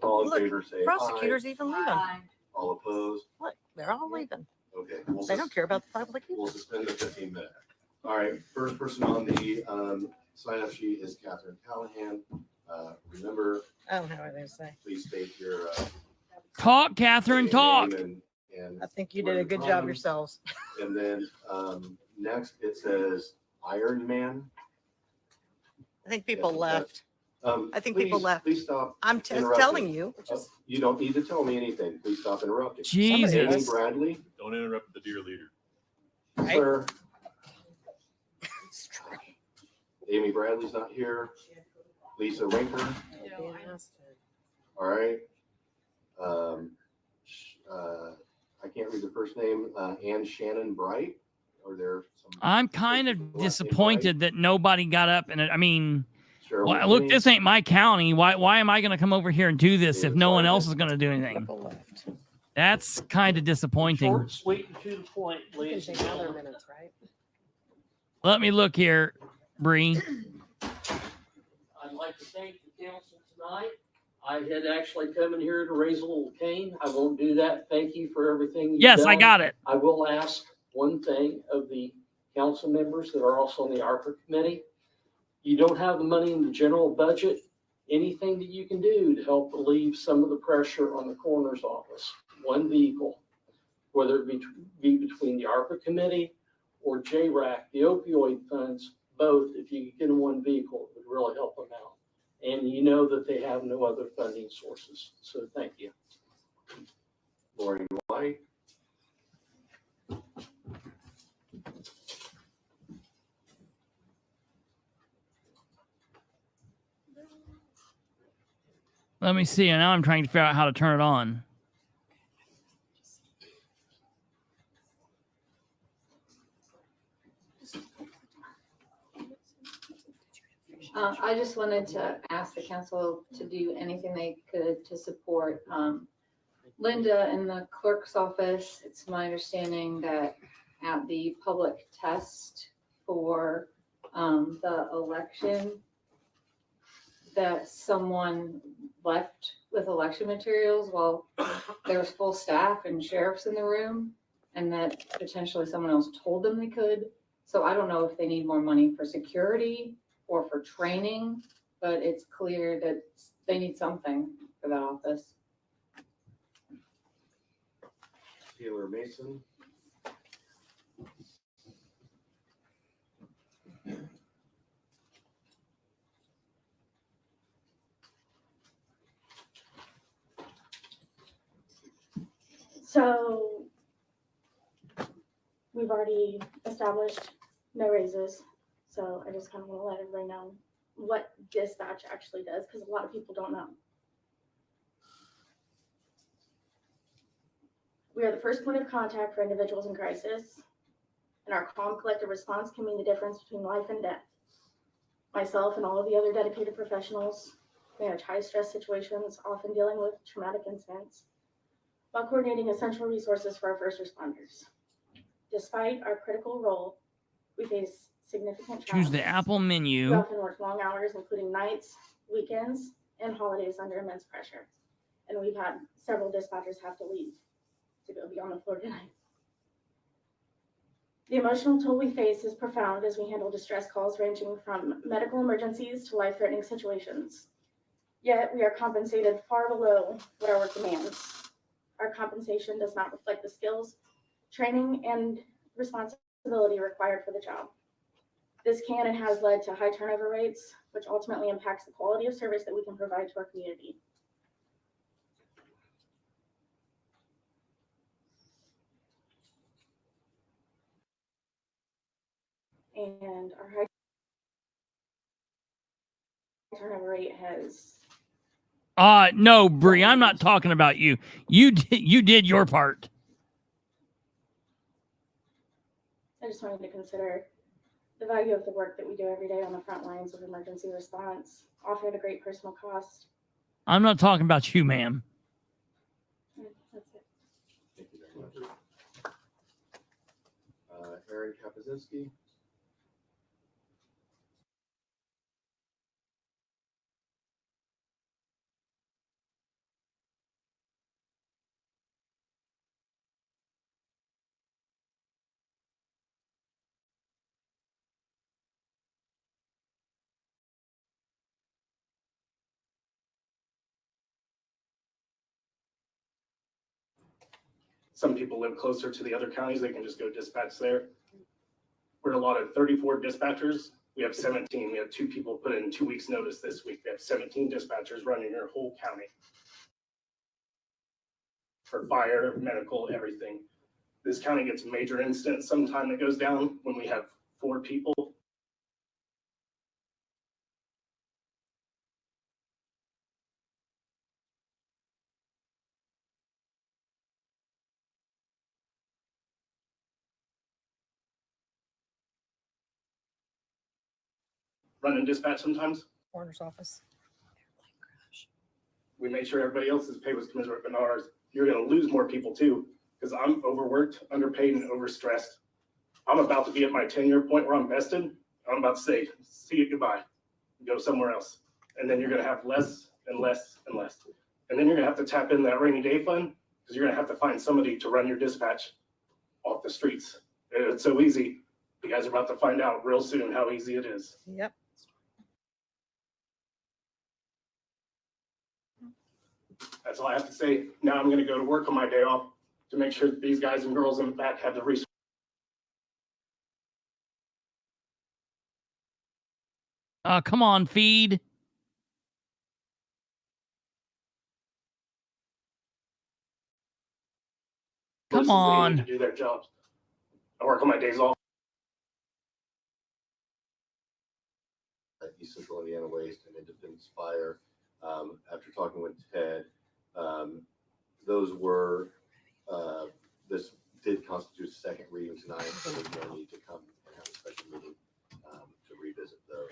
All in Look, favor, say aye. prosecutors even leaving. Bye. All opposed? Look, they're all leaving. Okay. They don't care about the public We'll either. suspend the 15 minute. All right, first person on the sign-up sheet is Katherine Callahan. Remember, I don't have anything to say. please state your Talk, Catherine, name talk. and I think you did a good job yourselves. And then next it says Iron Man. I think people Yeah, left. I think people please- left. Please stop. I'm just interrupting. telling you. You don't need to tell me anything. Please stop interrupting. Jesus. Amy Bradley, Don't interrupt the dear leader. Right. sir. Amy Bradley's not here. Lisa Rinker, all right. I can't read the first name. Ann Shannon Bright. Are there some? I'm kind of disappointed that nobody got up and I mean, Cheryl well, look, McKinney? this ain't my county. Why am I going to come over here and do this if no one else is going to do anything? That's kind of disappointing. Short, sweet, and to the point, ladies and gentlemen. minutes, right? Let me look here, Bree. I'd like to thank the council tonight. I had actually come in here to raise a little cane. I won't do that. Thank you for everything you've Yes, I done. got it. I will ask one thing of the council members that are also on the ARPA committee. You don't have the money in the general budget. Anything that you can do to help relieve some of the pressure on the coroner's office, one vehicle, whether it be between the ARPA committee or JRAC, the opioid funds, both, if you could get in one vehicle, it would really help them out. And you know that they have no other funding sources. So thank you. Lori White. Let me see. And now I'm trying to figure out how to turn it on. I just wanted to ask the council to do anything they could to support Linda in the clerk's office. It's my understanding that at the public test for the election, that someone left with election materials while there was full staff and sheriffs in the room, and that potentially someone else told them they could. So I don't know if they need more money for security or for training, but it's clear that they need something for that office. Taylor Mason. So we've already established no raises. So I just kind of want to let everybody know what dispatch actually does, because a lot of people don't know. We are the first point of contact for individuals in crisis, and our calm collective response can mean the difference between life and death. Myself and all of the other dedicated professionals manage high-stress situations, often dealing with traumatic incidents, while coordinating essential resources for our first responders. Despite our critical role, we face significant Choose the challenges. Apple We menu. often work long hours, including nights, weekends, and holidays under immense pressure. And we've had several dispatchers have to leave to go be on the floor tonight. The emotional toll we face is profound as we handle distress calls ranging from medical emergencies to life-threatening situations. Yet we are compensated far below what our work demands. Our compensation does not reflect the skills, training, and responsibility required for the job. This can and has led to high turnover rates, which ultimately impacts the quality of service that we can provide to our community. And our high turnover rate has, No, Bree, I'm not talking about you. You did your part. I just wanted to consider the value of the work that we do every day on the front lines of emergency response, often at a great personal cost. I'm not talking about you, ma'am. That's it. Thank you very much. Aaron Kapuzinski. Some people live closer to the other counties, they can just go dispatch there. We're allotted 34 dispatchers. We have 17. We have 2 people put in 2 weeks' notice this week. We have 17 dispatchers running your whole county for fire, medical, everything. This county gets a major incident sometime that goes down when we have 4 people. Running dispatch sometimes. Coroner's office. We made sure everybody else's pay was commensurate, but not ours. You're gonna lose more people too, because I'm overworked, underpaid, and overstressed. I'm about to be at my 10-year point where I'm vested. I'm about to say, see you, goodbye, go somewhere else. And then you're gonna have less and less and less. And then you're gonna have to tap in that rainy day fund, because you're gonna have to find somebody to run your dispatch off the streets. It's so easy. You guys are about to find out real soon how easy it is. Yep. That's all I have to say. Now I'm gonna go to work on my day off to make sure that these guys and girls in the back have the resources. Come on, feed. Come They need on. to do their jobs. I work on my days off. At East Central Indiana Waste and Independence Fire. After talking with Ted, those were, this did constitute a second reading tonight, so there's no need to come and have a special meeting to revisit those.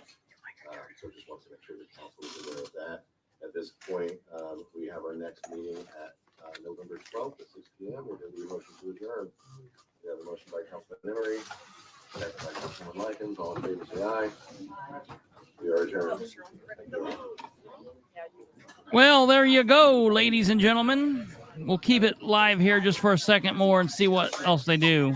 So just wanted to make sure the council was aware of that. At this point, we have our next meeting at November 12th at 6 p.m. We're going to do a motion to adjourn. We have a motion by Councilman Emery, second by Councilman Likens. All in favor, say aye. We are adjourned. Thank you. Well, there you go, ladies and gentlemen. We'll keep it live here just for a second more and see what else they do.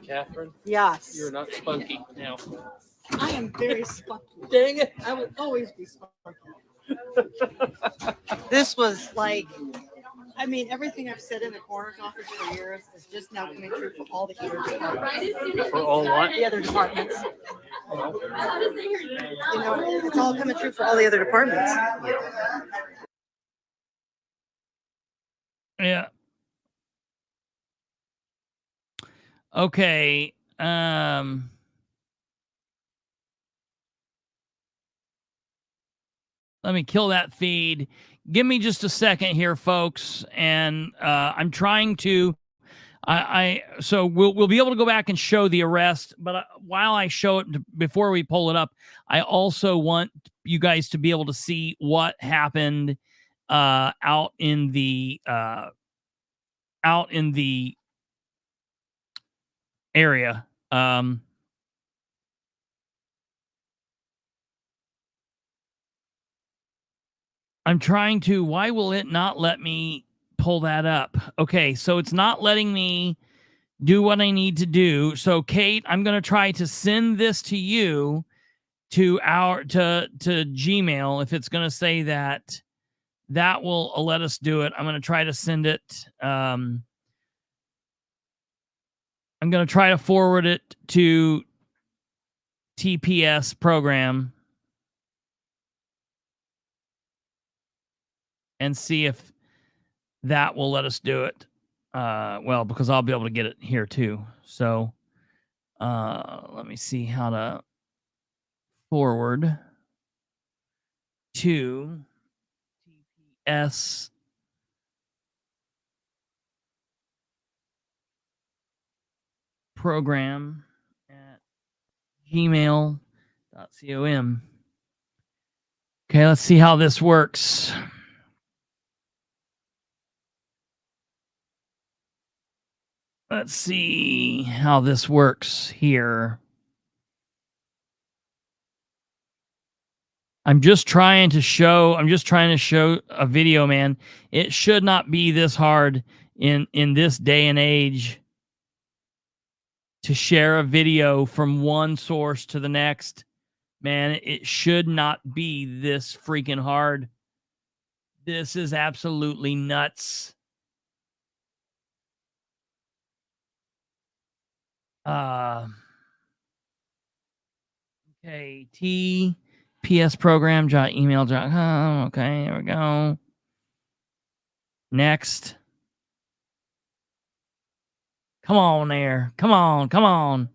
Catherine? Yes. You're not spunky now. I am very spunky. Dang it. I will always be spunky. This was like, I mean, everything I've said in the coroner's office for years is just now coming true for all the other departments. For all what? The other departments. You know, it's all coming true for all the other departments. Yeah. Okay. Let me kill that feed. Give me just a second here, folks. And I'm trying to, so we'll be able to go back and show the arrest. But while I show it, before we pull it up, I also want you guys to be able to see what happened out in the area. I'm trying to, why will it not let me pull that up? Okay, so it's not letting me do what I need to do. So Kate, I'm going to try to send this to you to Gmail. If it's going to say that, that will let us do it. I'm going to try to send it. I'm going to try to forward it to TPS program and see if that will let us do it. Well, because I'll be able to get it here too. So let me see how to forward to TPS program at gmail.com. Okay, let's see how this works. Let's see how this works here. I'm just trying to show a video, man. It should not be this hard in this day and age to share a video from one source to the next. Man, it should not be this freaking hard. This is absolutely nuts. Okay, tpsprogram.email.com. Okay, here we go. Next. Come on there. Come on, come on.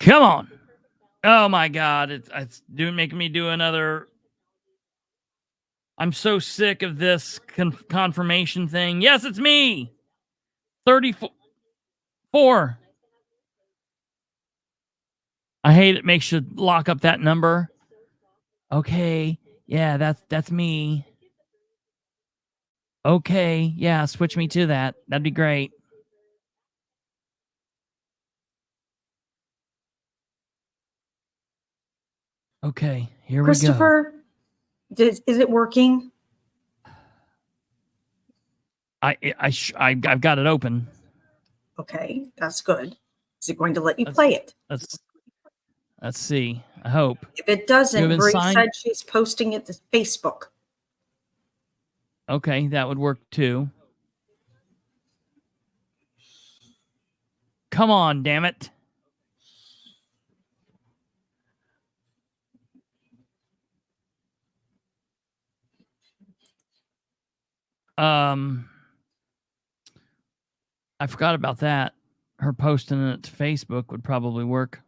Come on. Oh my God. It's making me do another. I'm so sick of this confirmation thing. Yes, it's me. 34. I hate it. Makes you lock up that number. Okay. Yeah, that's me. Okay. Yeah, switch me to that. That'd be great. Okay, here we go. Kristopher, is it working? I've got it open. Okay, that's good. Is it going to let you play it? Let's see. I hope. If it doesn't, Bree signed? said she's posting it to Facebook. Okay, that would work too. Come on, damn it. I forgot about that. Her posting it to Facebook would probably work.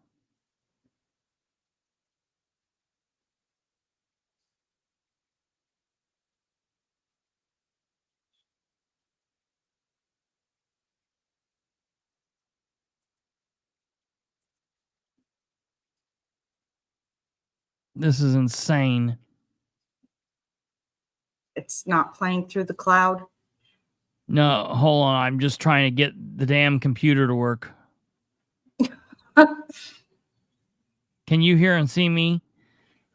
This is insane. It's not playing through the cloud. No, hold on. I'm just trying to get the damn computer to work. Can you hear and see me?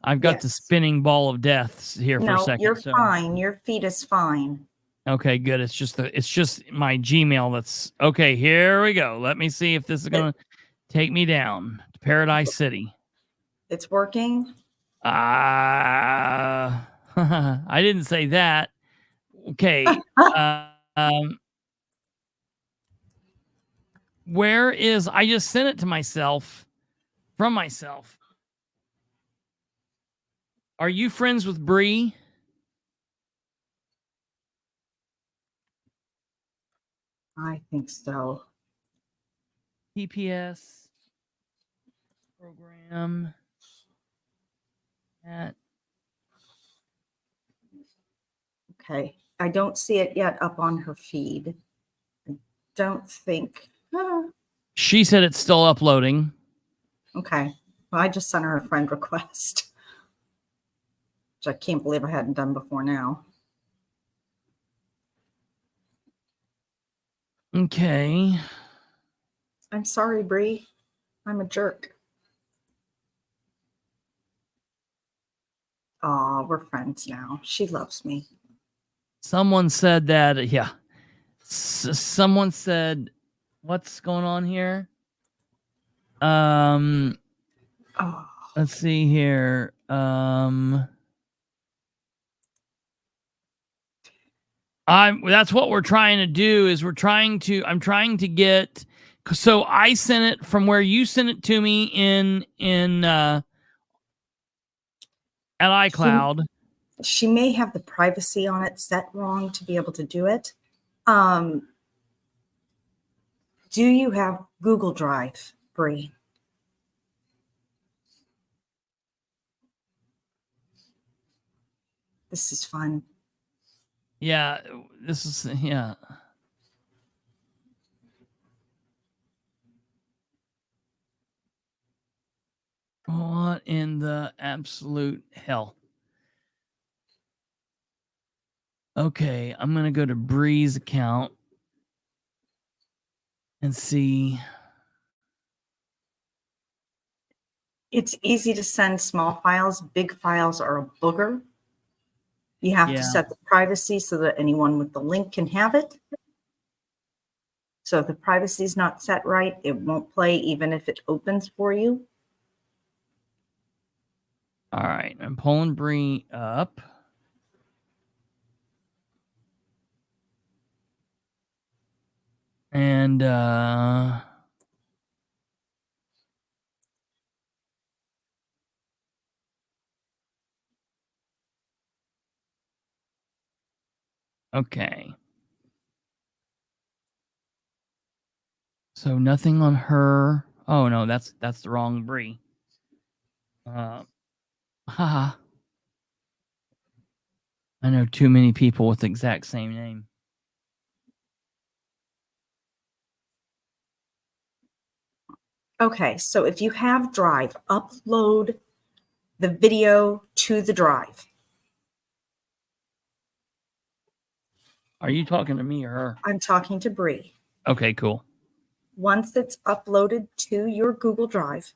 I've got the spinning ball of death here for a second. You're fine. Your feed is fine. Okay, good. It's just my Gmail that's okay. Here we go. Let me see if this is gonna take me down to Paradise City. It's working. I didn't say that. Okay. Where is, I just sent it to myself from myself. Are you friends with Bree? I think so. PPS program at Okay. I don't see it yet up on her feed. I don't think. She said it's still uploading. Okay. Well, I just sent her a friend request, which I can't believe I hadn't done before now. Okay. I'm sorry, Bree. I'm a jerk. Aw, we're friends now. She loves me. Someone said that, yeah. Someone said, what's going on here? Let's see here. That's what we're trying to do is I'm trying to get, so I sent it from where you sent it to me at iCloud. She may have the privacy on it set wrong to be able to do it. Do you have Google Drive, Bree? This is fun. Yeah, this is, yeah. What in the absolute hell? Okay, I'm going to go to Bree's account and see. It's easy to send small files. Big files are a booger. You have to set the privacy so that anyone with the link can have it. So if the privacy is not set right, it won't play even if it opens for you. All right, I'm pulling Bree up. And okay. So nothing on her. Oh no, that's the wrong Bree. Haha. I know too many people with the exact same name. Okay, so if you have Drive, upload the video to the Drive. Are you talking to me or her? I'm talking to Bree. Okay, cool. Once it's uploaded to your Google Drive,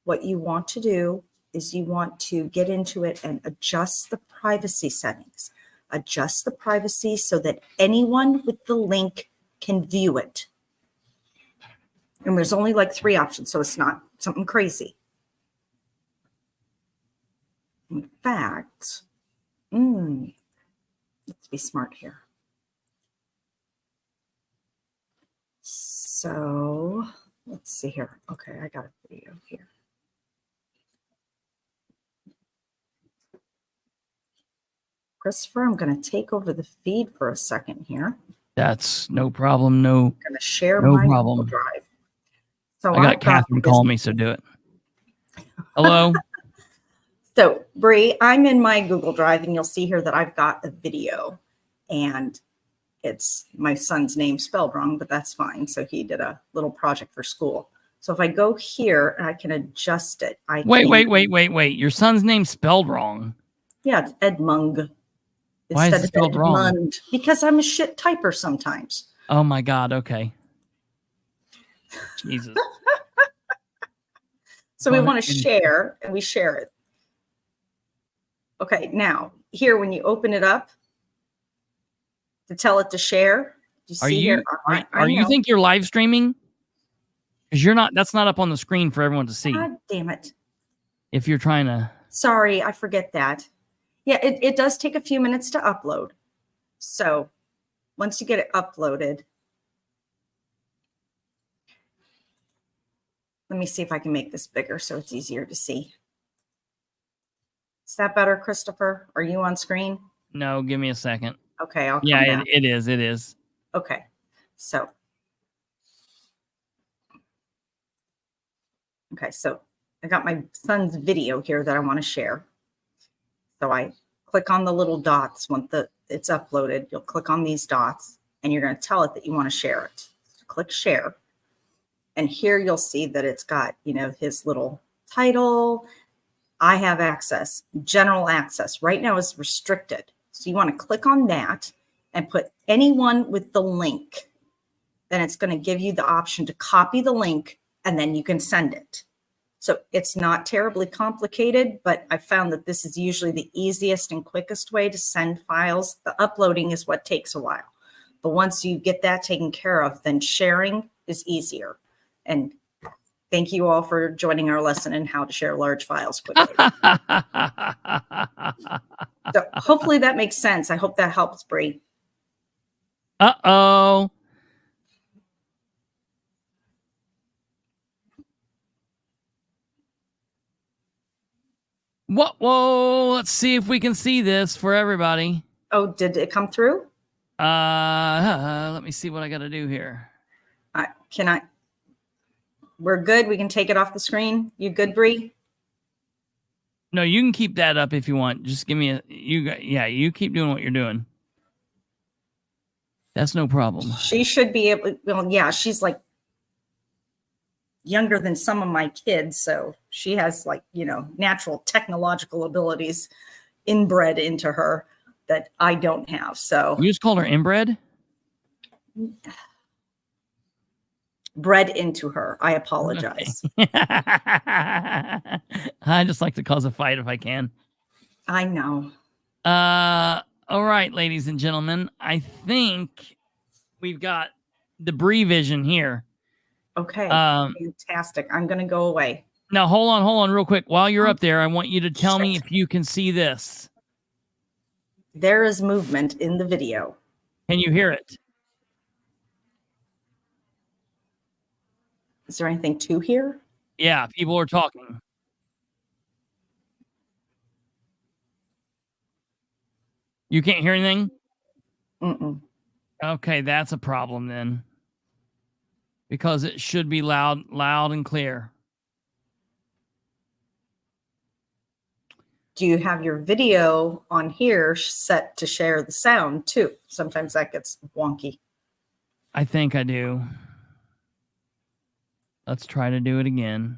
what you want to do is you want to get into it and adjust the privacy settings. Adjust the privacy so that anyone with the link can view it. And there's only like 3 options, so it's not something crazy. In fact, let's be smart here. So let's see here. Okay, I got a video here. Christopher, I'm going to take over the feed for a second here. That's no problem. No, I'm going to share no my problem. Google Drive. So I got Catherine calling me, so do it. Hello. So Bree, I'm in my Google Drive, and you'll see here that I've got a video, and it's my son's name spelled wrong, but that's fine. So he did a little project for school. So if I go here and I can adjust it, Wait. Your son's name's spelled wrong. Yeah, it's Edmund. Why is it spelled wrong? Edmund, because I'm a shit typer sometimes. Oh my God. Okay. Jesus. So we want to share, and we share it. Okay, now here when you open it up to tell it to share, you see here. Are you think you're live streaming? Because you're not. That's not up on the screen for everyone to see. God damn it! If you're trying to. Sorry, I forget that. Yeah, it does take a few minutes to upload. So once you get it uploaded, let me see if I can make this bigger so it's easier to see. Is that better, Christopher? Are you on screen? No, give me a second. Okay, I'll come Yeah, back. it is. It is. Okay. So, okay, so I got my son's video here that I want to share. So I click on the little dots once it's uploaded. You'll click on these dots and you're going to tell it that you want to share it. So click share. And here you'll see that it's got, you know, his little title. I have access, general access. Right now is restricted. So you want to click on that and put anyone with the link. Then it's going to give you the option to copy the link and then you can send it. So it's not terribly complicated, but I found that this is usually the easiest and quickest way to send files. The uploading is what takes a while. But once you get that taken care of, then sharing is easier. And thank you all for joining our lesson in how to share large files quickly. So hopefully that makes sense. I hope that helps, Bree. Uh-oh. Whoa, let's see if we can see this for everybody. Oh, did it come through? Let me see what I got to do here. We're good. We can take it off the screen. You good, Bree? No, you can keep that up if you want. Just give me you keep doing what you're doing. That's no problem. She should be able, well, yeah, she's like younger than some of my kids. So she has like, you know, natural technological abilities inbred into her that I don't have. So you just called her inbred? Bred into her. I apologize. Okay. I just like to cause a fight if I can. I know. All right, ladies and gentlemen, I think we've got the Bree vision here. Okay. Fantastic. I'm going to go away. Now, hold on real quick. While you're up there, I want you to tell me if you can see this. There is movement in the video. Can you hear it? Is there anything to hear? Yeah, people are talking. You can't hear anything? Mm-mm. Okay, that's a problem then. Because it should be loud and clear. Do you have your video on here set to share the sound too? Sometimes that gets wonky. I think I do. Let's try to do it again.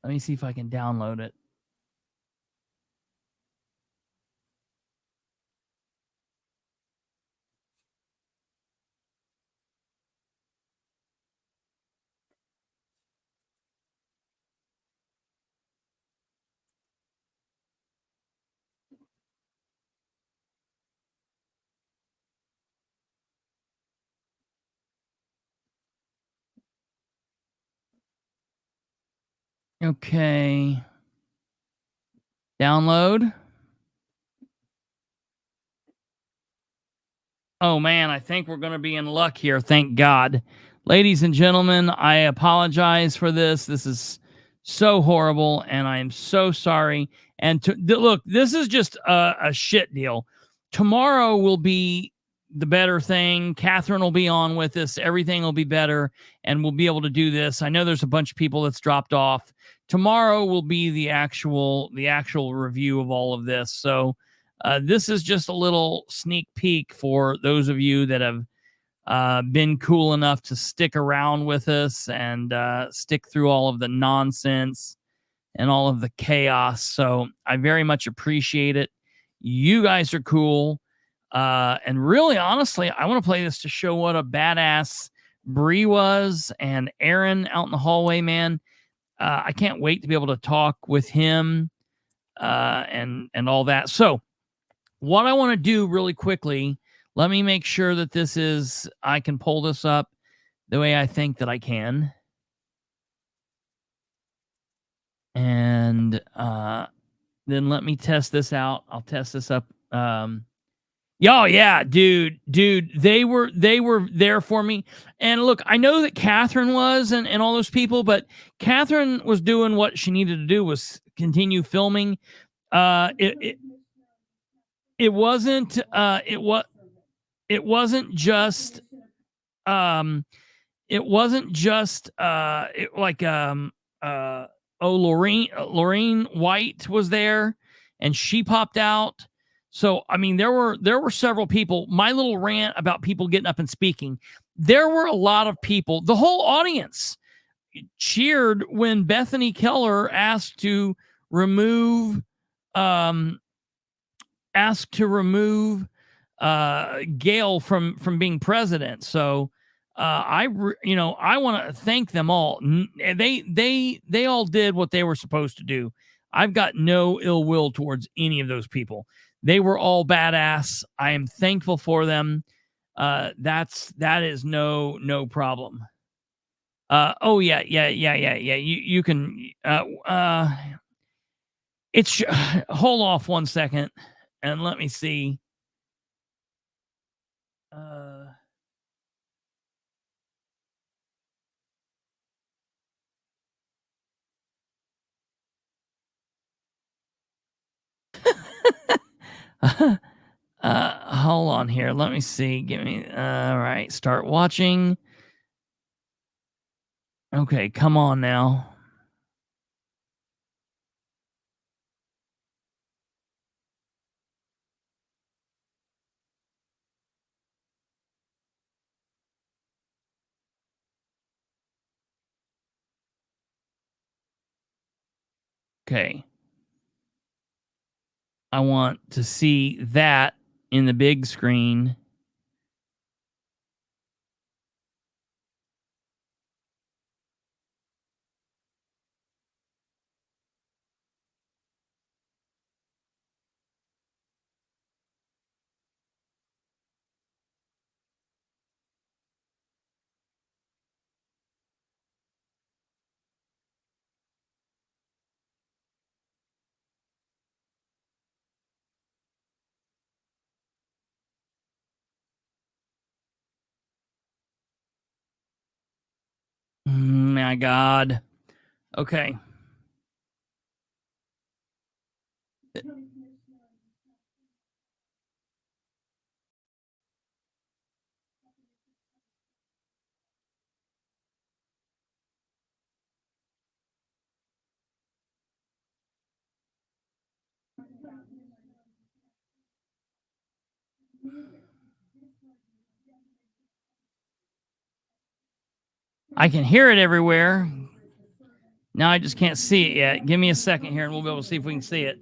Let me see if I can download it. Okay. Download. Oh man, I think we're going to be in luck here. Thank God. Ladies and gentlemen, I apologize for this. This is so horrible and I am so sorry. And look, this is just a shit deal. Tomorrow will be the better thing. Katherine will be on with us. Everything will be better and we'll be able to do this. I know there's a bunch of people that's dropped off. Tomorrow will be the actual review of all of this. So this is just a little sneak peek for those of you that have been cool enough to stick around with us and stick through all of the nonsense and all of the chaos. So I very much appreciate it. You guys are cool. And really, honestly, I want to play this to show what a badass Bree was and Aaron out in the hallway, man. I can't wait to be able to talk with him and all that. So what I want to do really quickly, let me make sure that I can pull this up the way I think that I can. And then let me test this out. I'll test this up. Yeah, dude, they were there for me. And look, I know that Katherine was and all those people, but Katherine was doing what she needed to do, was continue filming. It wasn't it wasn't just Lorraine White was there and she popped out. So I mean there were several people. My little rant about people getting up and speaking, there were a lot of people. The whole audience cheered when Bethany Keller asked to remove Gail from being president. So I want to thank them all. They all did what they were supposed to do. I've got no ill will towards any of those people. They were all badass. I am thankful for them. That is no problem. Oh yeah. You can it's hold off 1 second and let me see. Hold on here. Let me see. Give me. All right. Start watching. Okay. Come on now. Okay. I want to see that in the big screen. My God. Okay. I can hear it everywhere. Now I just can't see it yet. Give me a second here and we'll be able to see if we can see it.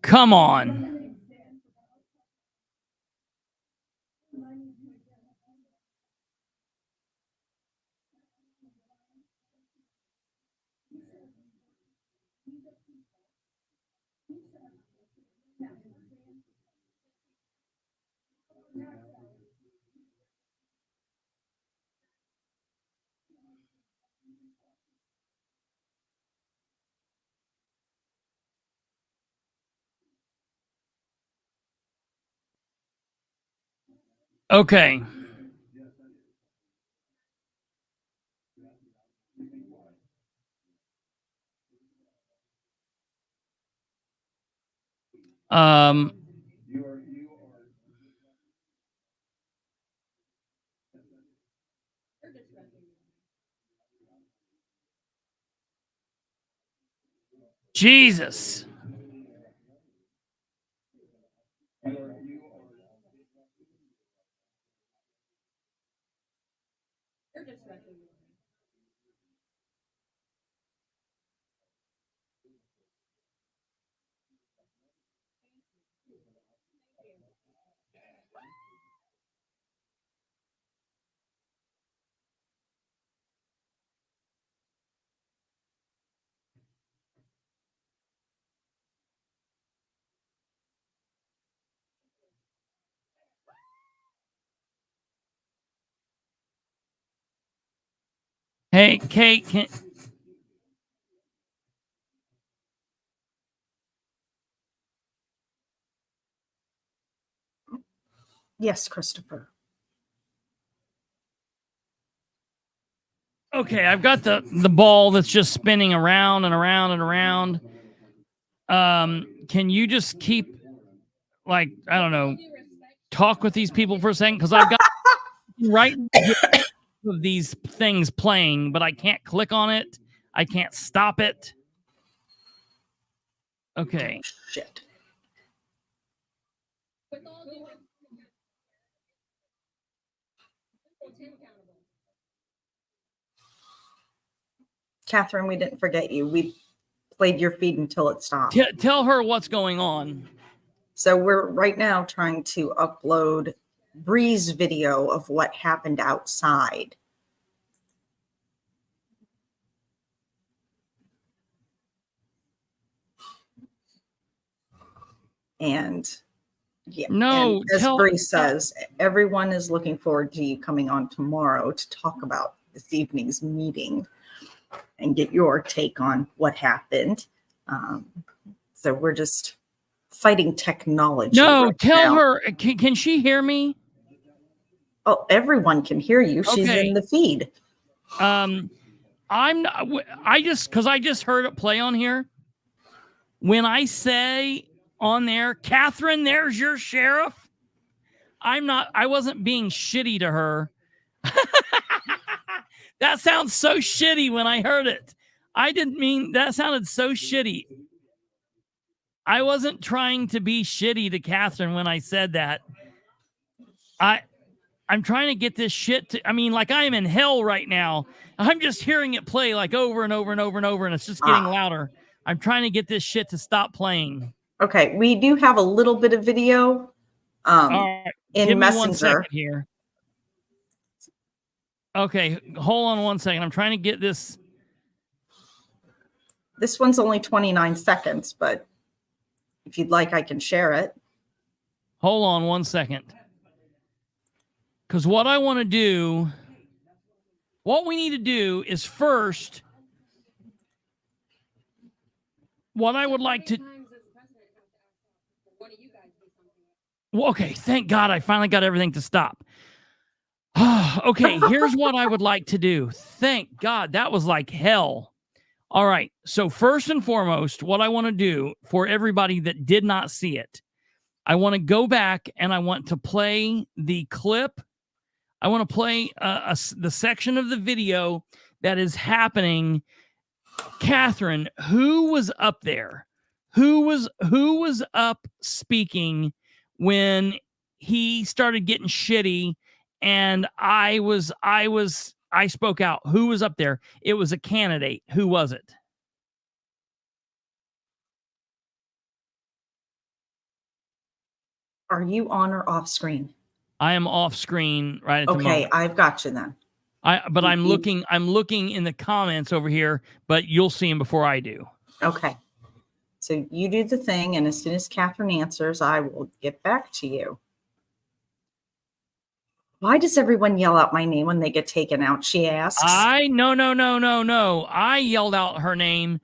Come on. Okay. Jesus. Hey, Kate, Yes, Christopher. Okay, I've got the ball that's just spinning around and around and around. Can you just keep, like, I don't know, talk with these people for a second? Because I've got right of these things playing, but I can't click on it. I can't stop it. Okay. Shit. Catherine, we didn't forget you. We played your feed until it stopped. Tell her what's going on. So we're right now trying to upload Bree's video of what happened outside. And yeah, no, and as Bree says, everyone is looking forward to you coming on tomorrow to talk about this evening's meeting and get your take on what happened. So we're just fighting technology. No, right tell now. her. Can she hear me? Oh, everyone can hear you. She's Okay. in the feed. I'm not, I just heard it play on here. When I say on there, Catherine, there's your sheriff. I wasn't being shitty to her. That sounds so shitty when I heard it. I didn't mean, that sounded so shitty. I wasn't trying to be shitty to Catherine when I said that. I'm trying to get this shit to, I mean, like I am in hell right now. I'm just hearing it play like over and over and over and over, and it's just getting louder. I'm trying to get this shit to stop playing. Okay, we do have a little bit of video All right, in give me 1 Messenger. second here. Okay, hold on 1 second. I'm trying to get this. This one's only 29 seconds, but if you'd like, I can share it. Hold on 1 second. Because what I want to do, what we need to do is first, what I would like to. Well, okay, thank God I finally got everything to stop. Okay, here's what I would like to do. Thank God, that was like hell. All right, so first and foremost, what I want to do for everybody that did not see it, I want to go back and I want to play the clip. I want to play the section of the video that is happening. Catherine, who was up there? Who was up speaking when he started getting shitty and I spoke out? Who was up there? It was a candidate. Who was it? Are you on or off screen? I am off screen right at the moment. Okay, I've got you then. But I'm looking in the comments over here, but you'll see them before I do. Okay. So you do the thing, and as soon as Catherine answers, I will get back to you. Why does everyone yell out my name when they get taken out? She asks. No. I yelled out her name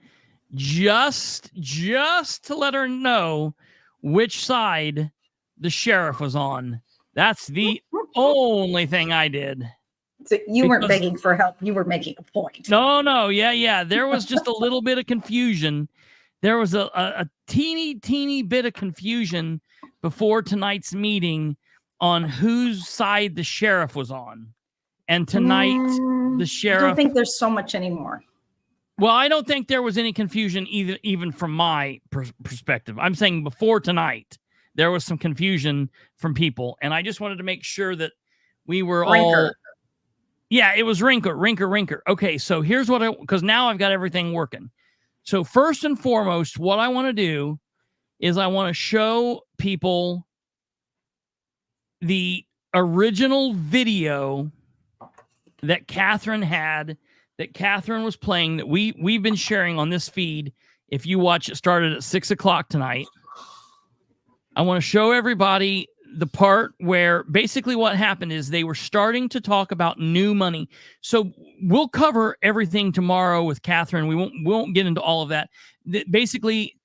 just to let her know which side the sheriff was on. That's the only thing I did. So you weren't begging for help. You were making a point. No. Yeah. There was just a little bit of confusion. There was a teeny bit of confusion before tonight's meeting on whose side the sheriff was on. And tonight, the sheriff... I don't think there's so much anymore. Well, I don't think there was any confusion even from my perspective. I'm saying before tonight, there was some confusion from people. And I just wanted to make sure that we were all... Yeah, it was Rinker. Okay, so here's what because now I've got everything working. So first and foremost, what I want to do is I want to show people the original video that Catherine had, that Catherine was playing, that we've been sharing on this feed. If you watch, it started at 6 o'clock tonight. I want to show everybody the part where basically what happened is they were starting to talk about new money. So we'll cover everything tomorrow with Catherine. We won't get into all of that. Basically,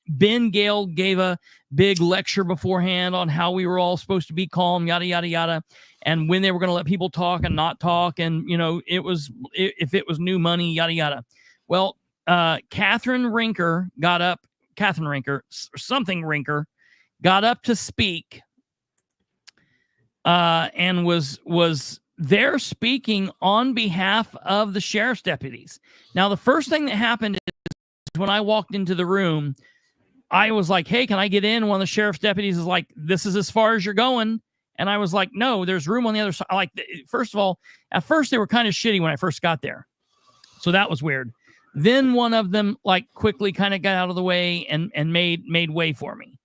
Ben Gale gave a big lecture beforehand on how we were all supposed to be calm, yada, yada, yada. And when they were going to let people talk and not talk. And, you know, if it was new money, yada, yada. Well, Katherine Rinker got up to speak and was there speaking on behalf of the sheriff's deputies. Now, the first thing that happened is when I walked into the room, I was like, hey, can I get in? One of the sheriff's deputies is like, this is as far as you're going. And I was like, no, there's room on the other side. Like, first of all, at first they were kind of shitty when I first got there. So that was weird. Then one of them like quickly kind of got out of the way and made way for me.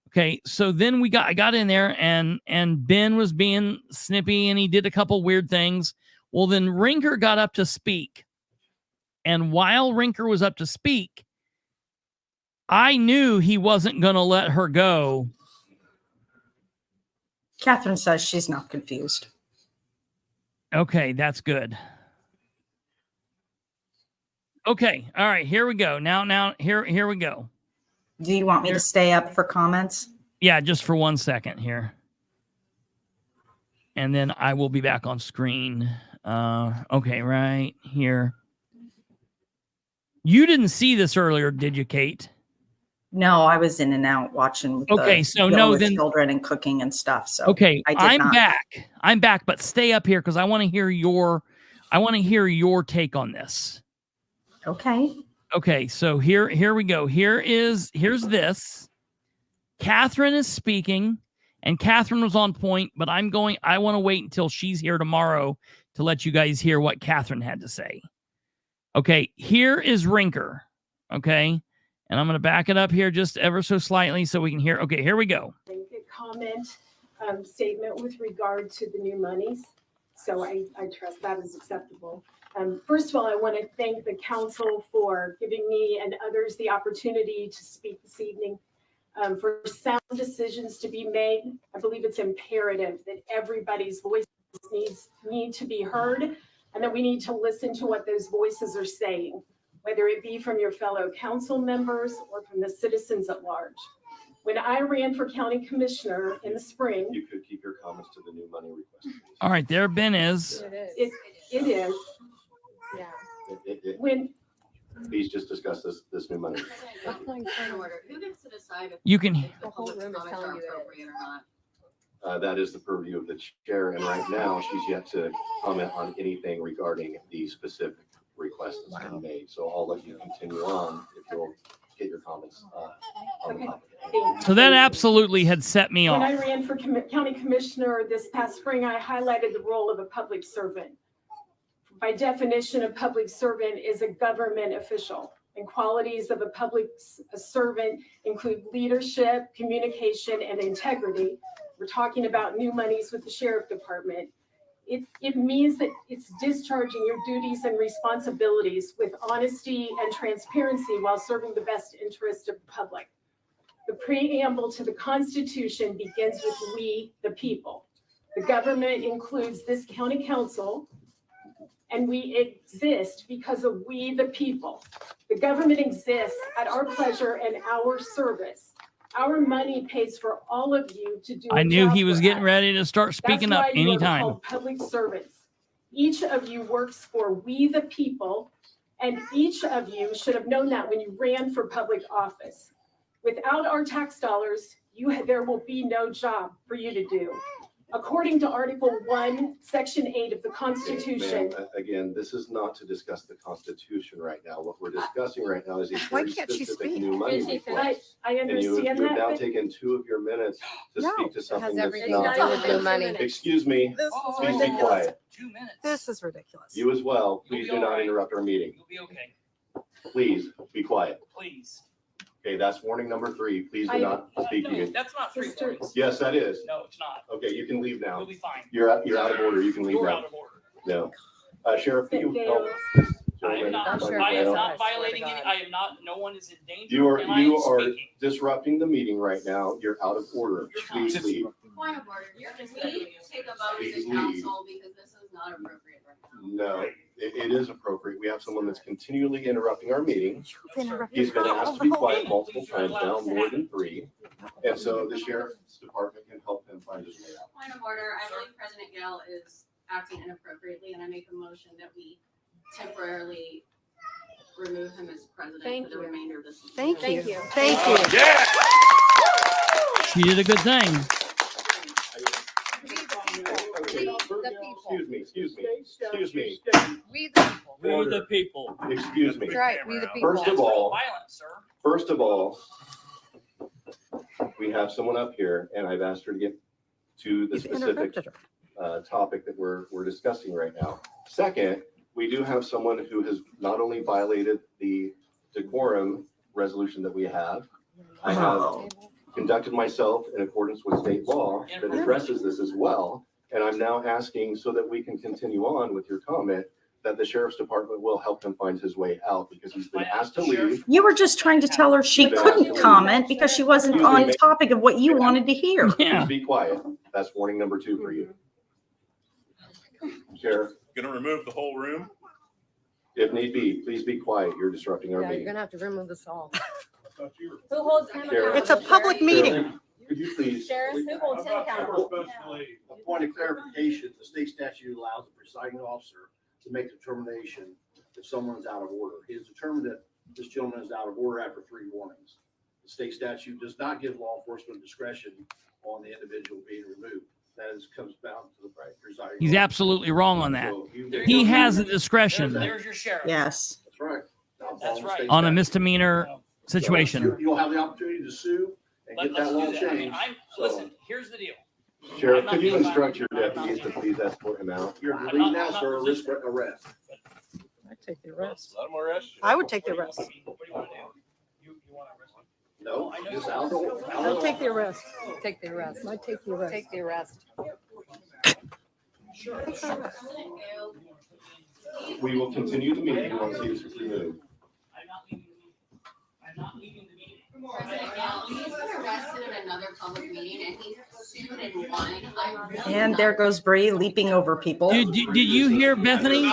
Okay. So then I got in there and Ben was being snippy and he did a couple weird things. Well, then Rinker got up to speak. And while Rinker was up to speak, I knew he wasn't going to let her go. Katherine says she's not confused. Okay, that's good. Okay, all right, here we go. Now, here we go. Do you want me to stay up for comments? Yeah, just for 1 second here. And then I will be back on screen. Okay, right here. You didn't see this earlier, did you, Kate? No, I was in and out watching with children and cooking and stuff. So okay, I'm back. I'm back, but stay up here because I want to hear your take on this. Okay. Okay, so here we go. Here's this. Katherine is speaking, and Katherine was on point, but I want to wait until she's here tomorrow to let you guys hear what Katherine had to say. Okay, here is Rinker. Okay. And I'm going to back it up here just ever so slightly so we can hear. Okay, here we go. Comment statement with regard to the new monies. So I trust that is acceptable. First of all, I want to thank the council for giving me and others the opportunity to speak this evening. For sound decisions to be made, I believe it's imperative that everybody's voices need to be heard and that we need to listen to what those voices are saying, whether it be from your fellow council members or from the citizens at large. When I ran for county commissioner in the spring. You could keep your comments to the new money request. Please. All right, there Ben is. It is. Yeah. When. Please just discuss this new money. Point of order. Who gets to decide if You can. the whole room is telling you appropriate or not? That is the purview of the chair, and right now she's yet to comment on anything regarding the specific request that's been made. So I'll let you continue on if you'll get your comments on the topic. So that absolutely had set me When off. I ran for county commissioner this past spring, I highlighted the role of a public servant. By definition, a public servant is a government official, and qualities of a public servant include leadership, communication, and integrity. We're talking about new monies with the sheriff department. It means that it's discharging your duties and responsibilities with honesty and transparency while serving the best interest of the public. The preamble to the Constitution begins with we, the people. The government includes this county council, and we exist because of we, the people. The government exists at our pleasure and our service. Our money pays for all of you to do. I knew he was getting ready to start speaking up anytime. Called public servants. Each of you works for we, the people, and each of you should have known that when you ran for public office. Without our tax dollars, there will be no job for you to do. According to Article 1, Section 8 of the Constitution. Ma'am, again, this is not to discuss the Constitution right now. What we're discussing right now is a Why very can't she specific speak? new money request. I understand You've that. now but- taken 2 of your minutes to speak to something that's everything not. to do with new money. Excuse me, This is please be ridiculous. quiet. This is ridiculous. You as well, please do not interrupt our meeting. You'll be okay. Please be quiet. Please. Okay, that's warning number 3. Please do not speak to me. That's not 3 warnings. Yes, that is. No, it's not. Okay, you can leave now. You'll be fine. You're out of order. You can leave You're now. out of order. No. Sheriff, can you help? I am not violating any. I am not. No one is in danger. You and I am are speaking. disrupting the meeting right now. You're out of order. Please leave. Point of order, can we take a vote as a council because this is not appropriate right now? No, it is appropriate. We have someone that's continually interrupting our meeting. He's been asked to be quiet multiple times now, more than 3. And so the sheriff's department can help him find his way out. Point of order, I believe President Gale is acting inappropriately, and I make a motion that we temporarily remove him as president for the remainder of this. Thank you. Thank you. Yeah. She did a good thing. Excuse me. We the people. We the people. Excuse me. That's right, we the people. First of all, we have someone up here and I've asked her to get to the specific topic that we're discussing right now. Second, we do have someone who has not only violated the decorum resolution that we have, I have conducted myself in accordance with state law that addresses this as well. And I'm now asking so that we can continue on with your comment that the sheriff's department will help him find his way out because he's been asked to leave. You were just trying to tell her she couldn't comment because she wasn't on topic of what you wanted to hear. Yeah. Please be quiet. That's warning number 2 for you. Sheriff, Gonna remove the whole room? if need be, please be quiet. You're disrupting our Yeah, you're meeting. gonna have to remove us all. Who holds him Sheriff. accountable? It's a public Sheriff? meeting. Could you please? Sheriff, who holds him accountable? A point of clarification, the state statute allows the presiding officer to make determination if someone's out of order. He has determined that this gentleman is out of order after 3 warnings. The state statute does not give law enforcement discretion on the individual being removed. That comes down to the presiding. He's officer. absolutely wrong on that. So you- He has the discretion There's your sheriff. Yes. That's right. Now, That's follow the right. state On a statute. misdemeanor situation. You'll have the opportunity to sue and get that law changed. So Listen, here's the deal. Sheriff, could you instruct your deputies to please escort him out? you're leaving now, sir, risk arrest. I take the arrest. Let him arrest you. I would take the arrest. What do you want to do? You want to arrest him? No, just out. I'll take the arrest. Take the arrest. I take the arrest. Take the arrest. President Gale, We will continue the meeting once he is removed. President Gale, he's been arrested in another public meeting and he sued and won. I really And there goes Bree leaping over people. Did you hear Bethany?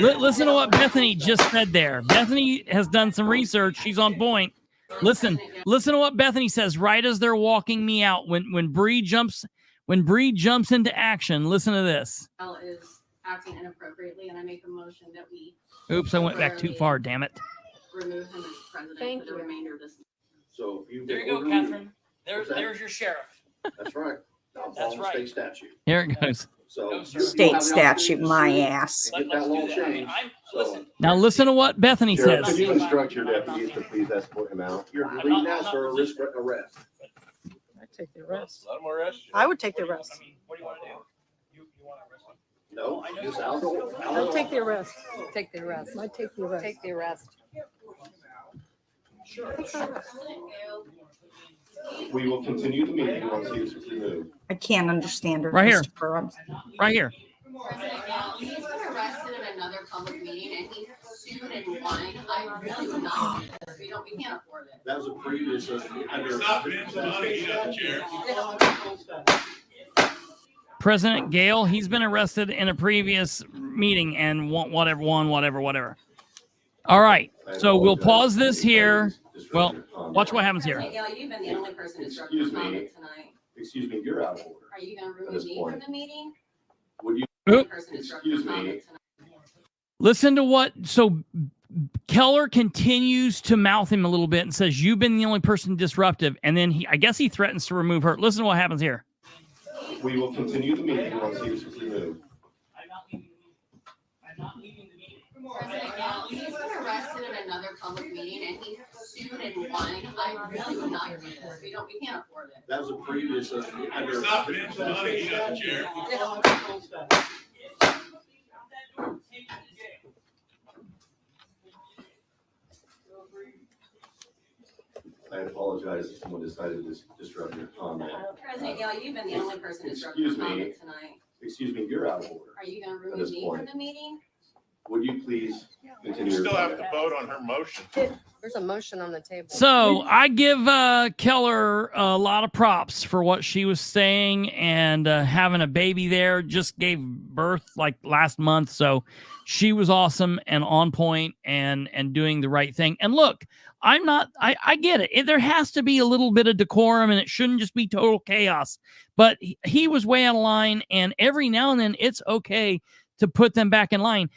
Listen to what Bethany just said there. Bethany has done some research. She's on point. Listen to what Bethany says right as they're walking me out. When Bree jumps into action, listen to this. Gale is acting inappropriately and I make a motion that we Oops, I went back too far, damn it. remove him as president Thank for the you. remainder of this. So if you. There you go, Catherine. There's your sheriff. That's right. Now That's follow the right. state statute. Here it goes. So. No, sir. you'll State have the opportunity statute, to my sue ass. and Get that law Let's do that. I mean, changed. I'm, So listen. Now listen to what Bethany Sheriff, says. could you instruct your deputies to please escort him out? you're I'm leaving not- now, I'm sir, not risk arrest. I take the arrest. Let him arrest you. I would take the arrest. I mean, what do you want to do? You want to arrest him? No, just out. I'll take the arrest. Take the arrest. I take the arrest. Take the arrest. President Gale, We will continue the meeting once he is removed. I can't understand her. Right here. Christopher. Right here. President Gale, he's been arrested in another public meeting and he sued and won. I really would not do this. We can't afford it. That was a previous. President Gale, he's been arrested in a previous meeting and whatever. All right. So we'll pause this here. Well, watch what happens here. President Gale, you've been the only person disrupting the comment tonight. Excuse me, you're out of order. Are you gonna At remove this me point. from the meeting? Would you, Oop. Person disrupting excuse the me, comment tonight. Listen to what. So Keller continues to mouth him a little bit and says, "You've been the only person disruptive." And then I guess he threatens to remove her. Listen to what happens here. we will continue the meeting once he is removed. President Gale, he's been arrested in another public meeting and he sued and won. I really would not do this. We can't afford it. That was a previous. I apologize if someone decided to disrupt your comment. President Gale, you've been the only person disrupting the Excuse me. comment tonight. Excuse me, you're out of order. Are you gonna At remove this me point. from the meeting? Would you please continue You your still have to comment? vote on her motion. There's a motion on the table. So I give Keller a lot of props for what she was saying, and having a baby there, just gave birth like last month. So she was awesome and on point and doing the right thing. And look, I get it. There has to be a little bit of decorum, and it shouldn't just be total chaos. But he was way out of line, and every now and then it's okay to put them back in line.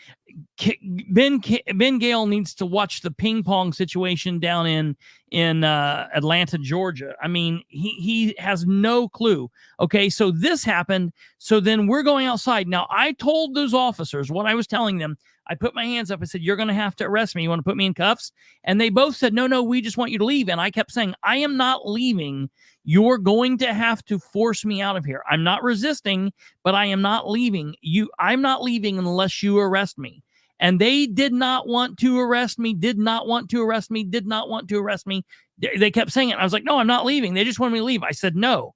Ben Gale needs to watch the ping pong situation down in Atlanta, Georgia. I mean, he has no clue. Okay, so this happened. So then we're going outside. Now, I told those officers what I was telling them. I put my hands up. I said, "You're going to have to arrest me. You want to put me in cuffs?" And they both said, "No, we just want you to leave." And I kept saying, "I am not leaving. You're going to have to force me out of here. I'm not resisting, but I am not leaving. I'm not leaving unless you arrest me." And they did not want to arrest me, did not want to arrest me, did not want to arrest me. They kept saying it. I was like, "No, I'm not leaving." They just wanted me to leave. I said, "No."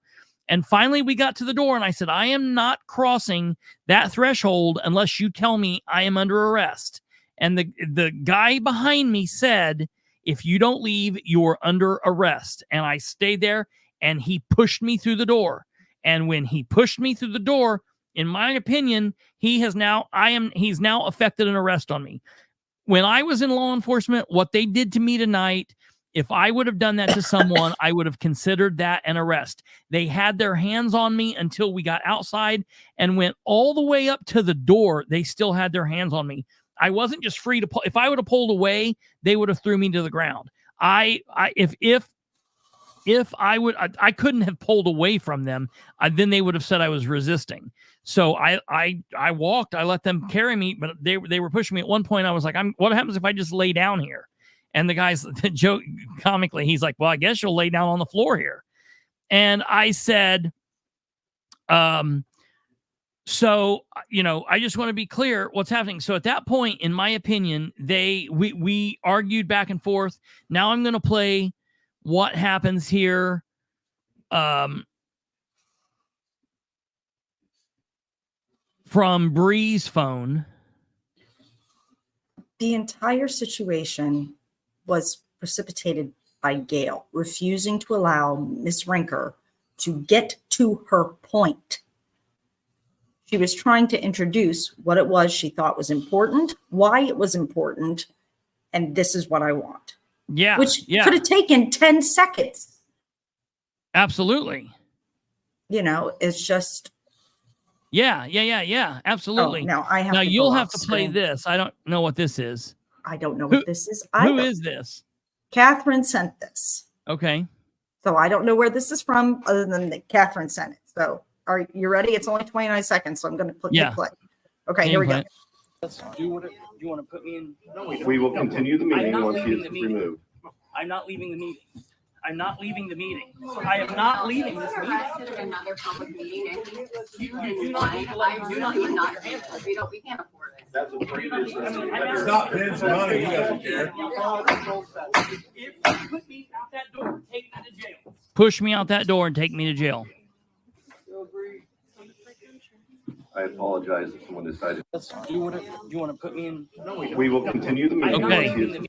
And finally we got to the door and I said, "I am not crossing that threshold unless you tell me I am under arrest." And the guy behind me said, "If you don't leave, you're under arrest." And I stayed there, and he pushed me through the door. And when he pushed me through the door, in my opinion, he's now effected an arrest on me. When I was in law enforcement, what they did to me tonight, if I would have done that to someone, I would have considered that an arrest. They had their hands on me until we got outside and went all the way up to the door. They still had their hands on me. I wasn't just free to pull. If I would have pulled away, they would have threw me to the ground. If I couldn't have pulled away from them, then they would have said I was resisting. So I walked. I let them carry me, but they were pushing me. At one point, I was like, "What happens if I just lay down here?" And the guy's the joke comically, he's like, "Well, I guess you'll lay down on the floor here." And I said, so I just want to be clear what's happening. So at that point, in my opinion, we argued back and forth. Now I'm going to play what happens here. From Bree's phone. The entire situation was precipitated by Gail refusing to allow Miss Rinker to get to her point. She was trying to introduce what it was she thought was important, why it was important, and this is what I want. Yeah. Which could have taken 10 seconds. Absolutely. It's just. Yeah. Absolutely. Now you'll have to play this. I don't know what this is. I don't know what this is either. Who is this? Katherine sent this. Okay. So I don't know where this is from other than that Katherine sent it. So are you ready? It's only 29 seconds, so I'm going to play. Okay, here we go. Let's do what you want to put me in. No, We will continue the meeting once he is removed. I'm not leaving the meeting. I'm not leaving the meeting. I am not leaving this meeting. Arrested at another public meeting, and you do not need to leave. You don't even not. We can't afford it. That's a previous. Stop Ben's money, he doesn't care. If you put me out that door, take me to jail. Push me out that door and take me to jail. I apologize if someone decided. Let's do what you want to put me in. We will continue the meeting. Okay.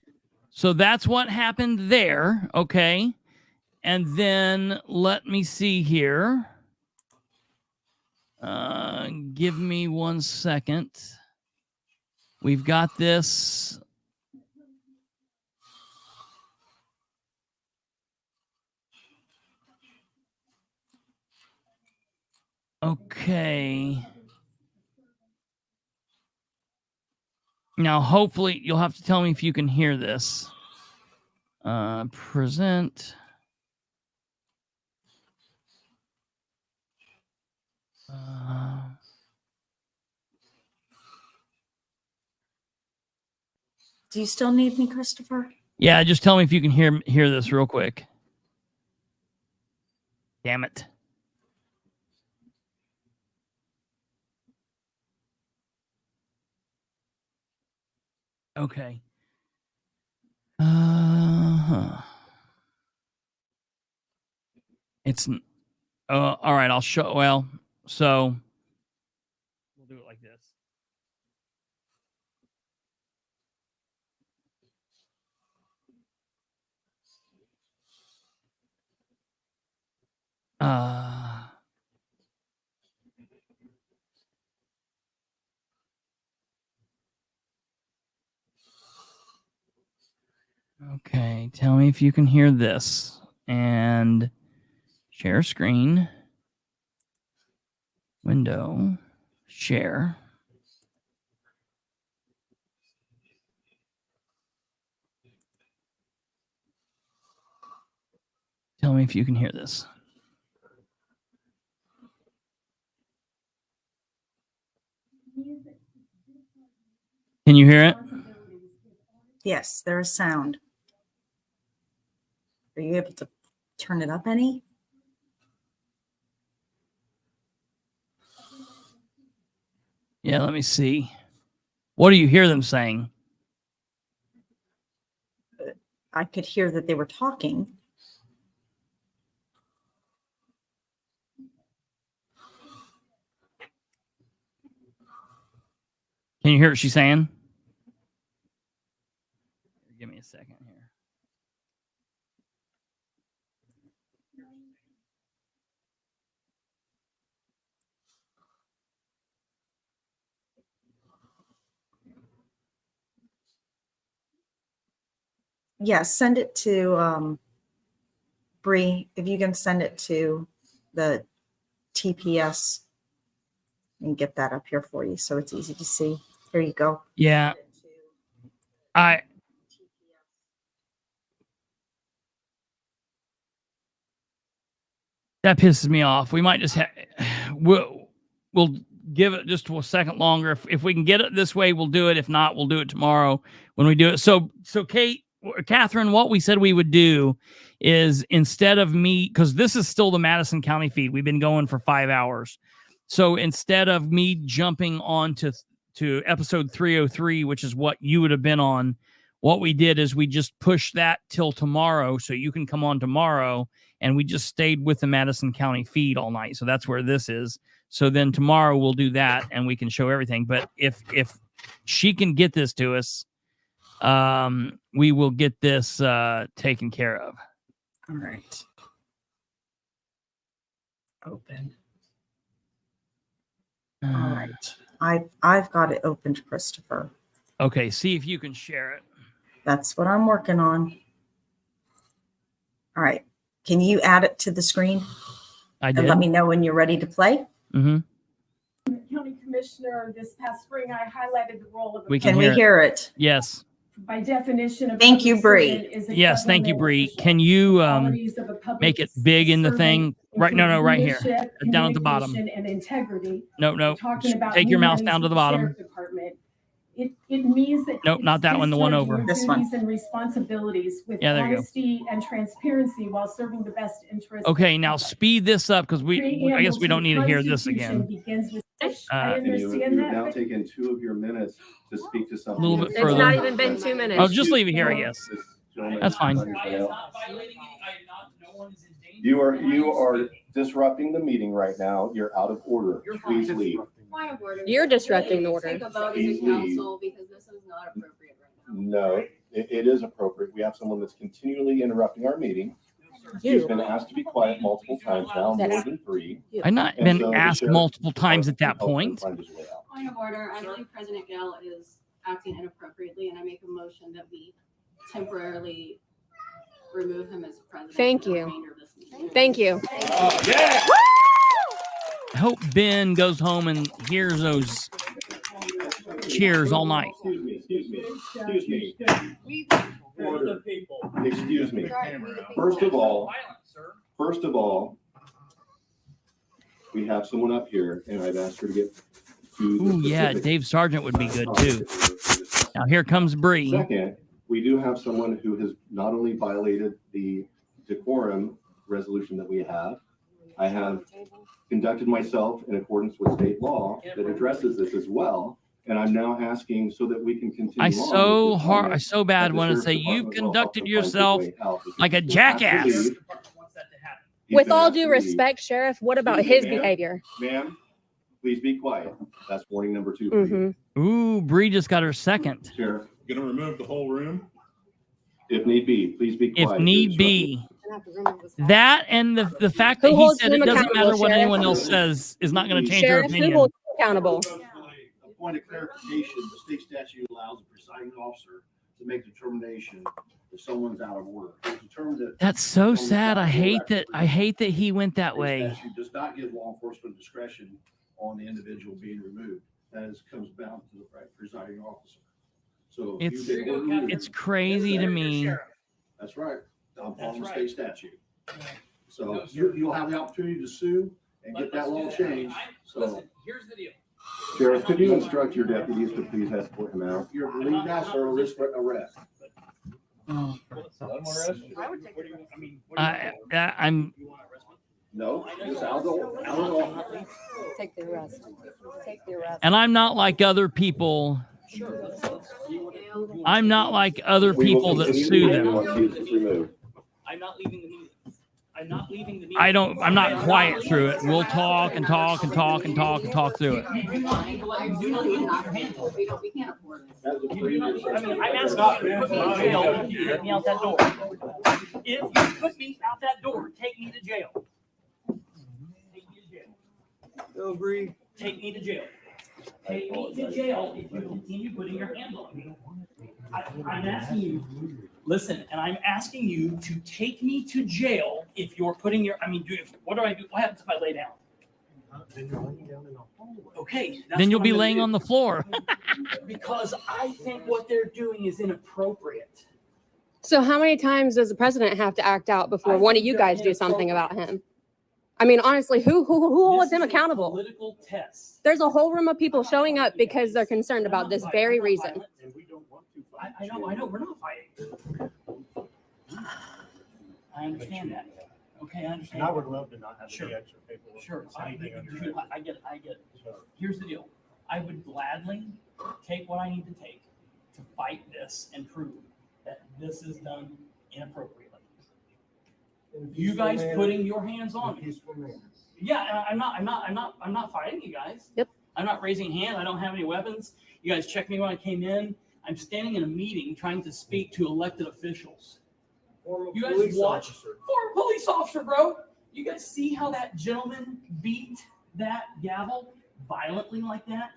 So that's what happened there. Okay. And then let me see here. Give me 1 second. We've got this. Okay. Now, hopefully, you'll have to tell me if you can hear this. Present. Do you still need me, Kristopher? Yeah, just tell me if you can hear this real quick. Damn it. Okay. It's all right. I'll show. Well, so we'll do it like this. Okay, tell me if you can hear this. And share screen. Window. Share. Tell me if you can hear this. Can you hear it? Yes, there's sound. Are you able to turn it up any? Yeah, let me see. What do you hear them saying? I could hear that they were talking. Can you hear what she's saying? Give me a second here. Yes, send it to Bree. If you can send it to the TPS and get that up here for you so it's easy to see. Here you go. Yeah. That pisses me off. We might just we'll give it just a second longer. If we can get it this way, we'll do it. If not, we'll do it tomorrow when we do it. So Katherine, what we said we would do is instead of me, because this is still the Madison County feed. We've been going for 5 hours. So instead of me jumping on to episode 303, which is what you would have been on, what we did is we just pushed that till tomorrow so you can come on tomorrow, and we just stayed with the Madison County feed all night. So that's where this is. So then tomorrow we'll do that and we can show everything. But if she can get this to us, we will get this taken care of. All right. Open. All right. I've got it opened, Kristopher. Okay, see if you can share it. That's what I'm working on. All right. Can you add it to the screen? I did. And let me know when you're ready to play. Mm-hmm. County Commissioner, this past spring, I highlighted the role of. Can we hear it? Yes. By definition of. Thank you, Bree. Yes, thank you, Bree. Can you make it big in the thing? Right, no, right here. Down at the bottom. And integrity. No. Take your mouse down to the bottom. It means that. Nope, not that one, the one over. This one. And responsibilities with honesty and transparency while serving the best interest. Okay, now speed this up because I guess we don't need to hear this again. You've now taken 2 of your minutes to speak to something. A little bit further. It's not even been 2 minutes. Oh, just leave it here, I guess. That's fine. You are disrupting the meeting right now. You're out of order. Please leave. You're disrupting the order. Take a vote as a council because this is not appropriate right now. No, it is appropriate. We have someone that's continually interrupting our meeting. He's been asked to be quiet multiple times now, more than 3. I've not been asked multiple times at that point. Point of order, I believe President Gale is acting inappropriately, and I make a motion that we temporarily remove him as president. Thank you. Thank you. Yeah. I hope Ben goes home and hears those cheers all night. Excuse me. Order. Excuse me. First of all, we have someone up here, and I've asked her to get to the Ooh, yeah, Dave Sargent would be good too. Now here comes Bree. Second, we do have someone who has not only violated the decorum resolution that we have, I have conducted myself in accordance with state law that addresses this as well. And I'm now asking so that we can continue. I so bad want to say you've conducted yourself like a jackass. With all due respect, Sheriff, what about his behavior? Ma'am, please be quiet. That's warning number 2. For you. Ooh, Bree just got her second. Sheriff, Gonna remove the whole room? if need be, please be quiet. If need be. That and the fact that Who he holds said it him doesn't accountable, matter what Sheriff? anyone else says is not going to change her Sheriff, who opinion. holds him accountable? A point of clarification, the state statute allows the presiding officer to make determination if someone's out of order. It's determined that That's so sad. I hate that he went that the way. statute does not give law enforcement discretion on the individual being removed. That comes down to the presiding officer. So if It's you've been removed- it's crazy to me. That's right, on the right. state statute. So you'll have the opportunity to sue and get that law changed. So Listen, here's the deal. Sheriff, could you instruct your deputies to please escort him out? you're the lead master or risk arrest. Oh. I would take it. I mean, I'm No, it's out of law. Take the arrest. Take the arrest. and I'm not like other people. I'm not like other people that sue them. I'm not leaving the meeting. I'm not leaving the meeting. I'm not quiet through it. We'll talk and talk and talk and talk and talk through it. You do not need to let you do not need to put your hands on. We can't afford it. You do not, I mean, I'm asking you to put me in jail if you get me out that door. If you put me out that door, take me to jail. Take me to jail. Bilbrey. Take me to jail. Take me to jail if you continue putting your hands on me. I'm asking you, listen, and I'm asking you to take me to jail if you're putting your, what do I do? What happens if I lay down? Okay. Then you'll be laying on the floor. Because I think what they're doing is inappropriate. So how many times does the president have to act out before one of you guys do something about him? I mean, honestly, who holds him accountable? Political test. There's a whole room of people showing up because they're concerned about this very reason. I know, we're not fighting. I understand that. Okay, I understand. And I would love to not have Sure. any extra paperwork. Sure, Anything under dude, I get it. Here's the deal. I would gladly take what I need to take to fight this and prove that this is done inappropriately. You guys putting your hands on me. Yeah, I'm not fighting you guys. Yep. I'm not raising a hand. I don't have any weapons. You guys checked me when I came in. I'm standing in a meeting trying to speak to elected officials. You guys watch. Former police officer, bro. You guys see how that gentleman beat that gavel violently like that?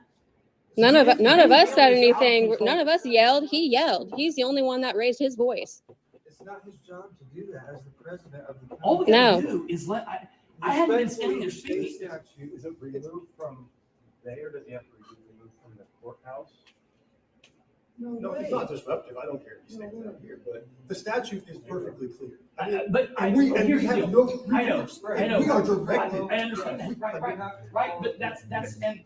None of us said anything. None of us yelled. He yelled. He's the only one that raised his voice. It's not his job to do that as the president of the. All we gotta do is I haven't been standing there speaking. State statute, is it removed from there, or does he have to be removed from the courthouse? No, it's not disruptive. I don't care if he stands out here, but the statute is perfectly clear. We have no. I know. We are directed. I understand that. Right. But that's and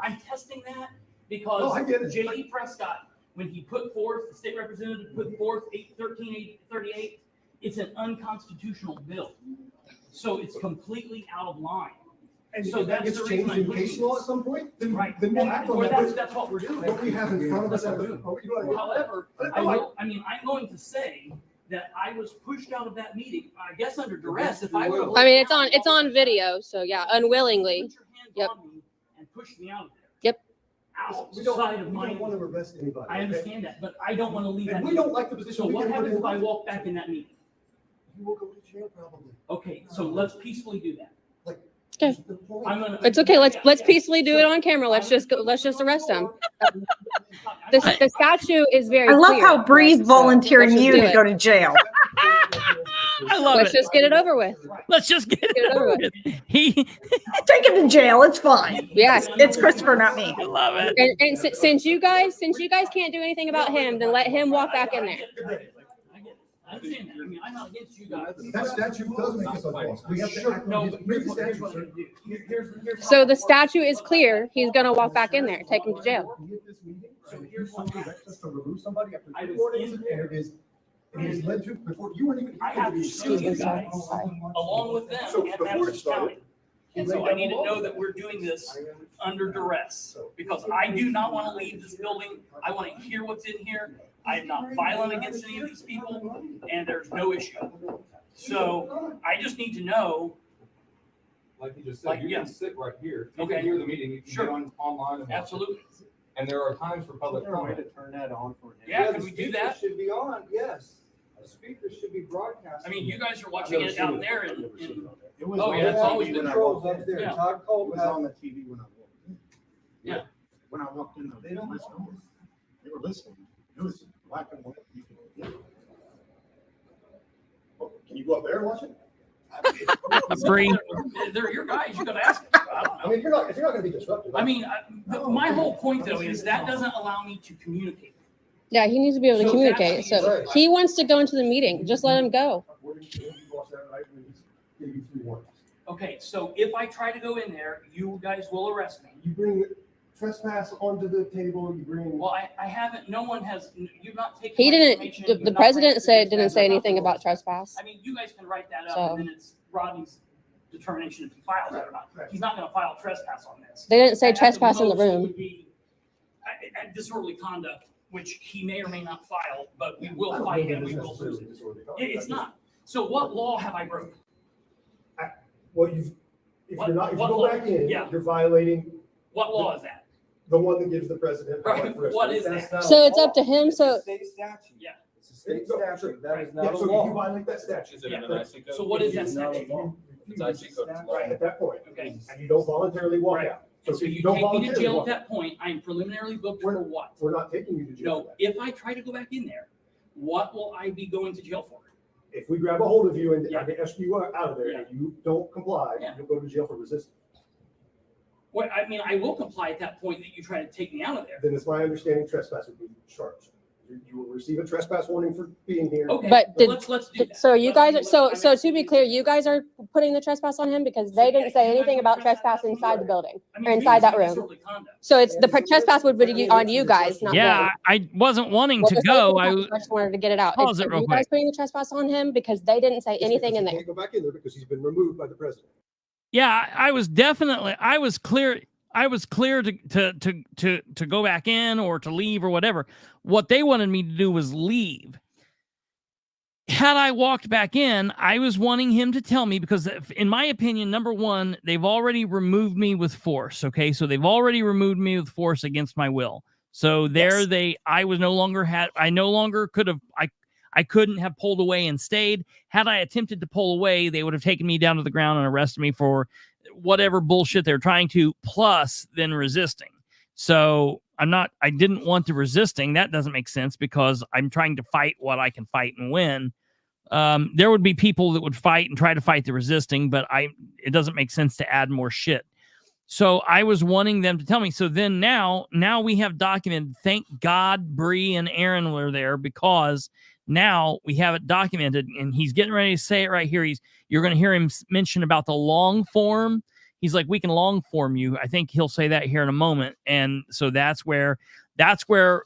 I'm testing that because No, I get it. J.D. Prescott, when he put forth, the state representative put forth 1338, it's an unconstitutional bill. So it's completely out of line. And so that's the reason changed in case law at some point, then we'll act on Or that. that's what we're doing. What we have in front of us. That's what we're doing. However, I'm going to say that I was pushed out of that meeting, I guess under duress, if I were. I mean, it's on video, so yeah, unwillingly. Yep. And pushed me out of there. Yep. Outside of We my. don't want to arrest anybody. I understand that, but I don't want to leave that. And we meeting. don't like the position. So we what get happens if I in. walk back in that meeting? You will go to jail probably. Okay, so let's peacefully do that. Okay. I'm gonna. It's okay. Let's peacefully do it on camera. Let's just arrest him. The statute is very I love clear. how Bree's volunteering Let's just you do to it. go to jail. I love Let's it. just get it over with. Let's just get it over with. Take him to jail. It's fine. Yes. It's Kristopher, not me. I love it. And since you guys can't do anything about him, then let him walk back in there. I understand that. I mean, I'm not against you guys. That statute does make us unlawful. We have to act No, on but his here's previous what I'm statute. gonna do. Here's So the statute is clear. He's gonna walk back in there. Take him to jail. So here's one direct us to remove somebody after I two was warnings, in and it is led to, before, you weren't even. I have to sue you guys along with them So at before it Madison started, County. And so I need to know that we're doing this under duress, because I do not want to leave this building. I want to hear what's in here. I am not violent against any of these people, and there's no issue. So I just need to know. Like you just said, you can sit right here. You can hear the meeting. You can Sure. get online. And watch it. Absolutely. And there are times for public Is there a way comment. to turn that on for him? Yeah, can we do that? Should be on, yes. Speakers should be broadcast. I mean, you guys are watching it out there I've and, never seen it on there. It was oh on yeah, the it's always TV been when I controls walked up in. there. Yeah. Todd Todd called It was on the TV when I walked in. Yeah. When I walked in, they don't listen. They were listening. It was black and white. You could- yeah. Well, can you go up there and watch it? Bree, they're your guys. You gotta ask them. I don't know. I mean, if you're not gonna be disruptive. I mean, my whole point though is that doesn't allow me to communicate. Yeah, he needs to be able to So communicate. that's- So Right. he wants to go into the meeting. Just let him go. Okay, so if I try to go in there, you guys will arrest me. You bring trespass onto the table, you bring. Well, I haven't, no one has, you've not taken. He my didn't, information, the, you've the not president registered said, this, didn't that's say not anything the about rules. trespass. I mean, you guys can write that up So- and then it's Rodney's determination if he files it or not. He's not gonna file trespass on this. They didn't say At the trespass in the most, it room. would be disorderly conduct, which he may or may not file, but we will fight him, we will lose it. It's not. So what law have I broken? Well, if What- you're not, if you what go law? back in, Yeah. you're violating What law is that? the one that gives the president. power Right, for what us. is that? So it's up to him. So State statute. Yeah. It's a state statute. That is Yeah, not a so if you law. violate that statute. Is it an an IC code? So what is that It's not a statute? law. It's IC code. It's law. Right, at that point. Okay. And you don't voluntarily walk Right. out. And So so if you you don't take me to voluntarily jail at walk out, that point, I am preliminarily booked for what? we're not taking you to jail for No, that. if I try to go back in there, what will I be going to jail for? If we grab a hold of you and Yeah. escort you out of there Yeah. and you don't comply, Yeah. you'll go to jail for resistance. Well, I mean, I will comply at that point that you try to take me out of there. Then it's my understanding trespass would be charged. You will receive a trespass warning for being here. Okay, But did- let's do that. So you guys are, Let's- so, I'm so to asking be you- clear, you guys are putting the trespass on him because they didn't say anything about trespass inside the building I mean, or inside that room. disorderly conduct. So it's the trespass would be on you guys, not Yeah, them. I wasn't wanting Well, to just go. like I just wanted to get it out. Pause It's it real you guys quick. putting the trespass on him because they didn't say anything in You there. can't go back in there because he's been removed by the president. Yeah, I was clear. I was clear to go back in or to leave or whatever. What they wanted me to do was leave. Had I walked back in, I was wanting him to tell me because in my opinion, number one, they've already removed me with force. Okay. So they've already removed me with force against my will. So there I no longer could have, I couldn't have pulled away and stayed. Had I attempted to pull away, they would have taken me down to the ground and arrested me for whatever bullshit they're trying to, plus then resisting. So I didn't want the resisting. That doesn't make sense because I'm trying to fight what I can fight and win. There would be people that would fight and try to fight the resisting, but it doesn't make sense to add more shit. So I was wanting them to tell me. So then now we have documented, thank God Bree and Aaron were there because now we have it documented and he's getting ready to say it right here. You're going to hear him mention about the long form. He's like, we can long form you. I think he'll say that here in a moment. And so that's where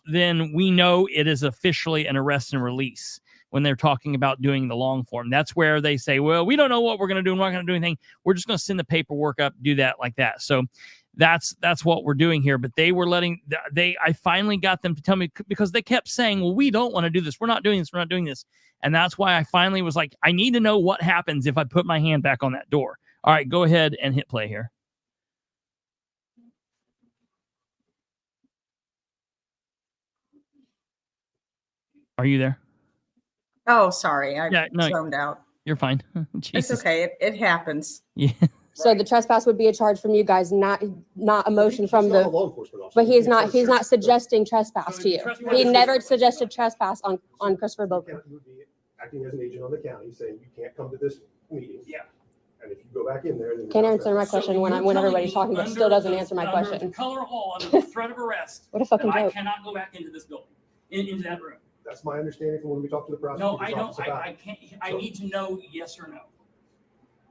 then we know it is officially an arrest and release when they're talking about doing the long form. That's where they say, well, we don't know what we're going to do. And we're not going to do anything. We're just going to send the paperwork up, do that like that. So that's what we're doing here. But they were I finally got them to tell me because they kept saying, well, we don't want to do this. We're not doing this. We're not doing this. And that's why I finally was like, I need to know what happens if I put my hand back on that door. All right, go ahead and hit play here. Are you there? Oh, sorry. I Yeah, no, zoned out. You're fine. It's Jesus. okay. It happens. Yeah. So the trespass would be a charge from you guys, not a motion from He's not a the, law enforcement officer. but he's can't not charge suggesting trespass to you. trespass- He never suggested trespass on Kristopher You Bilbrey. would be acting as an agent on the county, saying you can't come to this meeting. Yeah. And if you go back in there, then. Can't answer my So question when you're everybody's telling me talking, but still doesn't under answer my the- under question. the color of law, under the threat of arrest, What a fucking that I joke. cannot go back into this building, into that room. That's my understanding from when we talked to the No, prosecutor's I don't. office about I it. can't. I need to know yes or no.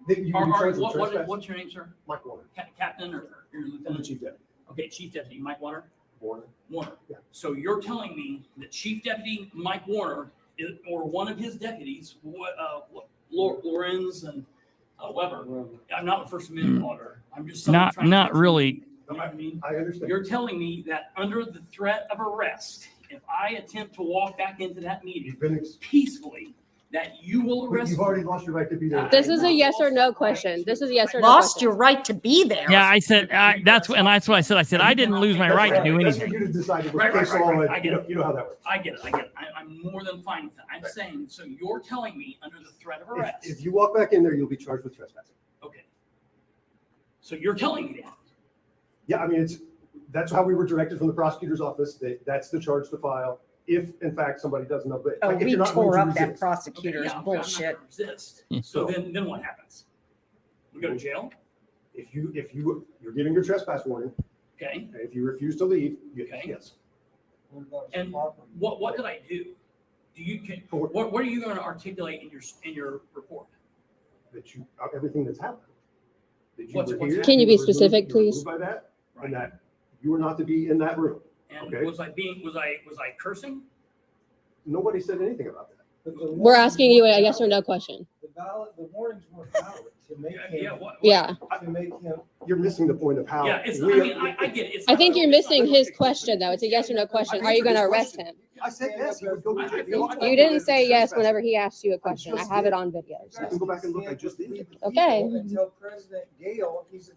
That you would be charged with trespass. What's your name, sir? Mike Warner, Captain or your I'm the lieutenant? chief deputy. Okay, Chief Deputy Mike Warner. Warner. Warner. Yeah. So you're telling me that Chief Deputy Mike Warner or one of his deputies, Lorenz and Weber. I'm not a First Amendment auditor. I'm just someone trying to Not catch really. You know what I mean? I understand. You're telling me that under the threat of arrest, if I attempt to walk back into that meeting You've been peacefully, that you will But arrest you've me. already lost your right to be there. This is a yes or no question. This is a yes or no Lost question. your right to be there. Yeah, I said that's what I said. I said I didn't lose my right to do That's for anything. you to decide. Right, Case law, I get it. you know how that works. I get it. I'm more than fine with that. I'm saying, so you're telling me under the threat of arrest. If you walk back in there, you'll be charged with trespassing. Okay. So you're telling me that. Yeah, I mean, that's how we were directed from the prosecutor's office. That's the charge to file. If in fact somebody doesn't know, but Oh, like, if we you're not going tore to up that resist. prosecutor's Okay, yeah, I'm not bullshit. gonna resist. So then what happens? We go to jail? If you're giving your trespass warning, Okay. and if you refuse to leave, Okay. yes. And what did I do? What are you going to articulate in your report? That everything that's happened. That you What's were happened? here, Can you be were removed- specific, you were removed please? By that, and that you were not to be in that room. And Okay. was I cursing? Nobody said anything about that. We're asking you a yes or no question. The warnings were valid to make him. Yeah. To make him. You're missing the point of how. Yeah, I get it. I think you're missing his question, though. It's a yes or no question. Are you going to arrest him? I said yes. He would go to jail. You didn't say yes whenever he asked you a question. I have it on video. You So. can go back and look. I just did. Okay. Until President Gale, he's a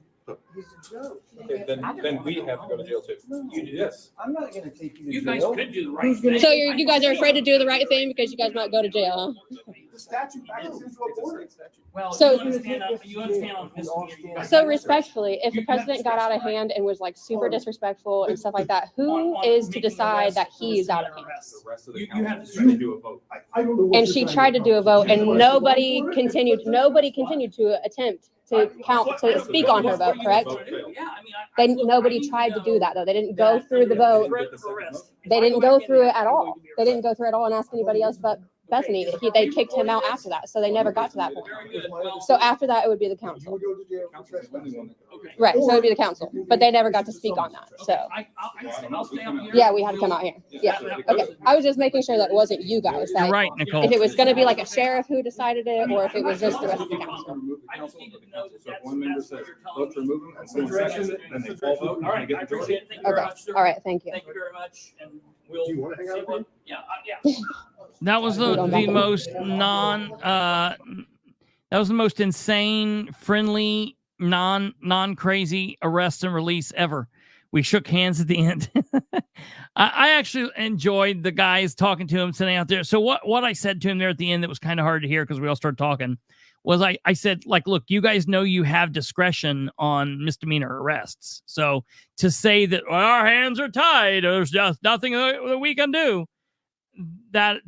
joke. Okay, then we have to go to jail too. You do this. I'm not gonna take you to You jail. guys could do the right thing. So you guys are afraid to do the right thing because you guys might go to jail, huh? The statute backs us into a border. Well, So- you understand on a misdemeanor, you guys- So respectfully, if the president got out of hand and was like super disrespectful and stuff like that, who is to decide that he's out of hand? The rest of the You council have is to- trying to do a vote. I don't know what And you're she trying tried to do a vote and accomplish. nobody continued to attempt to speak on her vote, correct? Yeah, I mean, Nobody tried to do that though. They didn't go through the vote. They didn't go through it at all. They didn't go through it all and ask anybody else but Bethany. They kicked him out after that, so they never got to that point. So after that, it would be the council. You would go to jail for Council's the only trespassing. one that- Right, so it would be the council, but they never got to speak on that, so. I'll stay up here. Yeah, we had to come out here. Yeah, okay. I was just making sure that it wasn't you guys. You're Like, right, Nicole. if it was gonna be like a sheriff who decided it, or if it was just the rest of the We're council. gonna remove the council, but the council. So if one member says, vote to remove him, and someone seconds it, then they all vote, and All you right, get I the appreciate majority. it. Thank you very Okay, much, sir. all right, thank you. Thank you very much, and we'll. Do you want to hang out see with what- me? Yeah. That was the most that was the most insane, friendly, non crazy arrest and release ever. We shook hands at the end. I actually enjoyed the guys talking to him, sitting out there. So what I said to him there at the end that was kind of hard to hear because we all started talking was I said, like, look, you guys know you have discretion on misdemeanor arrests. So to say that our hands are tied, there's just nothing that we can do. That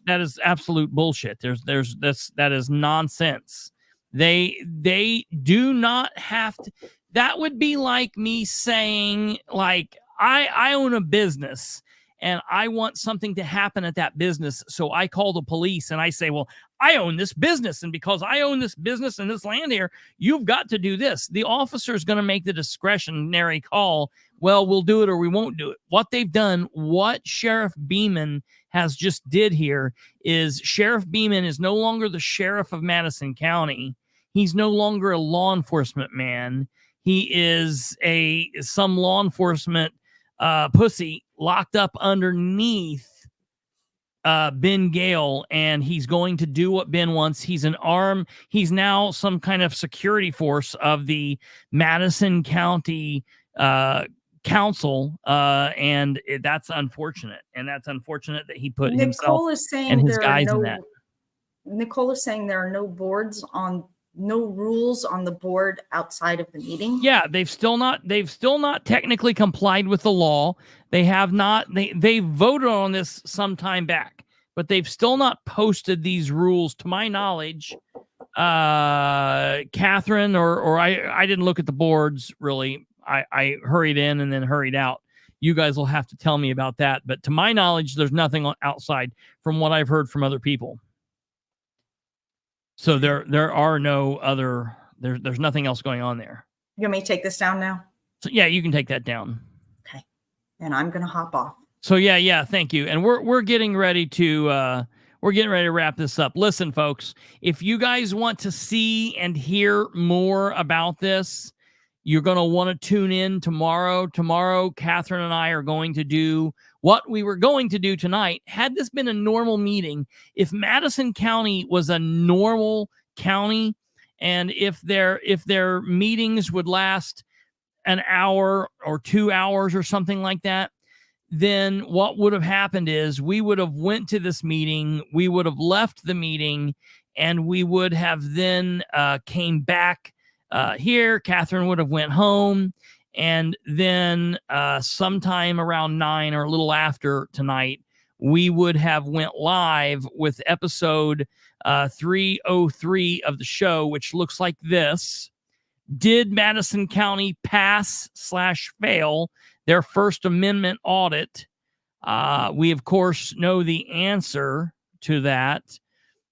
is absolute bullshit. That is nonsense. They do not have to. That would be like me saying, like, I own a business and I want something to happen at that business. So I call the police and I say, well, I own this business. And because I own this business and this land here, you've got to do this. The officer is going to make the discretionary call. Well, we'll do it or we won't do it. What they've done, what Sheriff Beeman has just did here is Sheriff Beeman is no longer the sheriff of Madison County. He's no longer a law enforcement man. He is some law enforcement pussy locked up underneath Ben Gale, and he's going to do what Ben wants. He's he's now some kind of security force of the Madison County Council, and that's unfortunate. And that's unfortunate that he put himself and his guys in that. Nicole is saying there are no rules on the board outside of the meeting. Yeah, they've still not technically complied with the law. They have not. They voted on this some time back, but they've still not posted these rules to my knowledge. Catherine or I didn't look at the boards really. I hurried in and then hurried out. You guys will have to tell me about that. But to my knowledge, there's nothing outside from what I've heard from other people. So there are no other, there's nothing else going on there. You want me to take this down now? So yeah, you can take that down. Okay. And I'm going to hop off. So yeah, thank you. And we're getting ready to wrap this up. Listen, folks, if you guys want to see and hear more about this, You're going to want to tune in tomorrow. Tomorrow, Katherine and I are going to do what we were going to do tonight. Had this been a normal meeting, if Madison County was a normal county, and if their meetings would last an hour or 2 hours or something like that, then what would have happened is we would have went to this meeting, we would have left the meeting, and we would have then came back here. Katherine would have went home, and then sometime around 9 or a little after tonight, we would have went live with episode 303 of the show, which looks like this. Did Madison County pass/fail their First Amendment audit? We, of course, know the answer to that.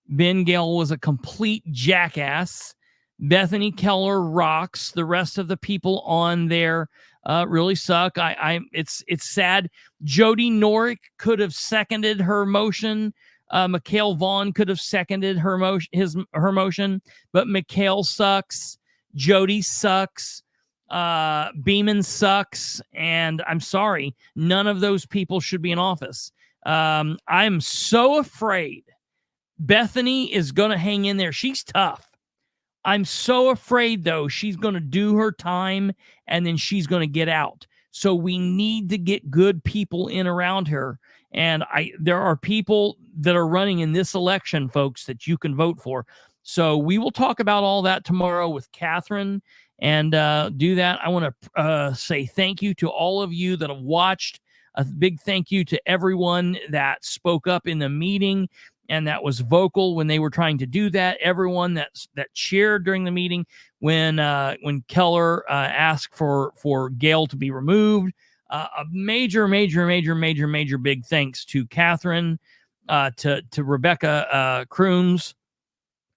Ben Gale was a complete jackass. Bethany Keller rocks. The rest of the people on there really suck. It's sad. Jody Norick could have seconded her motion. Mikhail Vaughn could have seconded her motion, but Mikhail sucks. Jody sucks. Beeman sucks. And I'm sorry, none of those people should be in office. I'm so afraid Bethany is going to hang in there. She's tough. I'm so afraid, though, she's going to do her time and then she's going to get out. So we need to get good people in around her. And there are people that are running in this election, folks, that you can vote for. So we will talk about all that tomorrow with Katherine and do that. I want to say thank you to all of you that have watched. A big thank you to everyone that spoke up in the meeting and that was vocal when they were trying to do that. Everyone that cheered during the meeting when Keller asked for Gale to be removed. A major big thanks to Katherine, to Rebecca Crooms,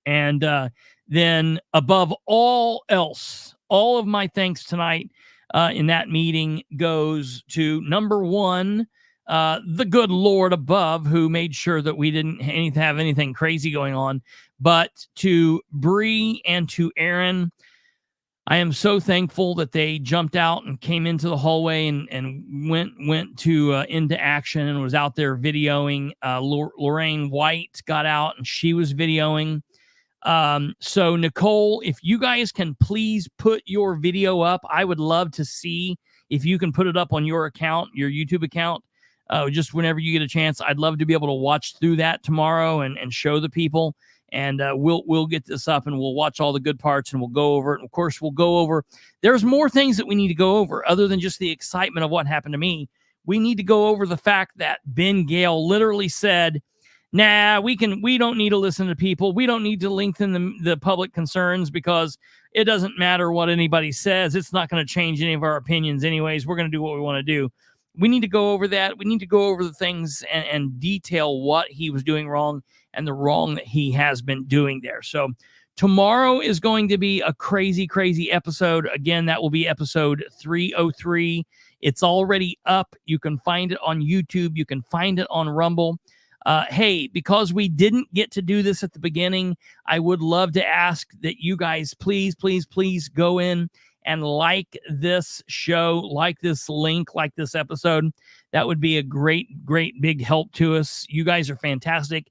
and then above all else, all of my thanks tonight in that meeting goes to number one, the good Lord above, who made sure that we didn't have anything crazy going on, but to Bree and to Aaron. I am so thankful that they jumped out and came into the hallway and went to into action and was out there videoing. Lorraine White got out and she was videoing. So Nicole, if you guys can please put your video up, I would love to see if you can put it up on your account, your YouTube account. Just whenever you get a chance, I'd love to be able to watch through that tomorrow and show the people. And we'll get this up and we'll watch all the good parts and we'll go over it. And of course, we'll go over. There's more things that we need to go over other than just the excitement of what happened to me. We need to go over the fact that Ben Gale literally said, nah, we don't need to listen to people. We don't need to lengthen the public concerns because it doesn't matter what anybody says. It's not going to change any of our opinions anyways. We're going to do what we want to do. We need to go over that. We need to go over the things and detail what he was doing wrong and the wrong that he has been doing there. So tomorrow is going to be a crazy, crazy episode. Again, that will be episode 303. It's already up. You can find it on YouTube. You can find it on Rumble. Hey, because we didn't get to do this at the beginning, I would love to ask that you guys please go in and like this show, like this link, like this episode. That would be a great big help to us. You guys are fantastic.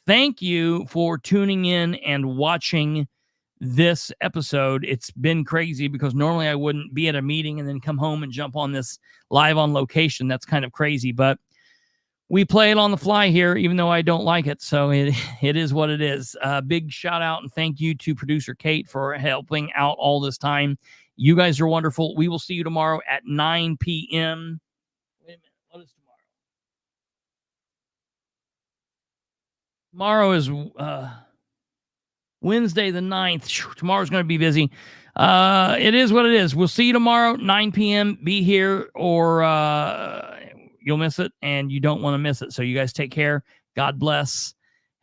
Thank you for tuning in and watching this episode. It's been crazy because normally I wouldn't be at a meeting and then come home and jump on this live on location. That's kind of crazy, but we play it on the fly here, even though I don't like it. So it is what it is. Big shout out and thank you to producer Kate for helping out all this time. You guys are wonderful. We will see you tomorrow at 9 p.m. Wait a minute. What is tomorrow? Tomorrow is Wednesday the 9th. Tomorrow's going to be busy. It is what it is. We'll see you tomorrow, 9 p.m. Be here or you'll miss it, and you don't want to miss it. So you guys take care. God bless.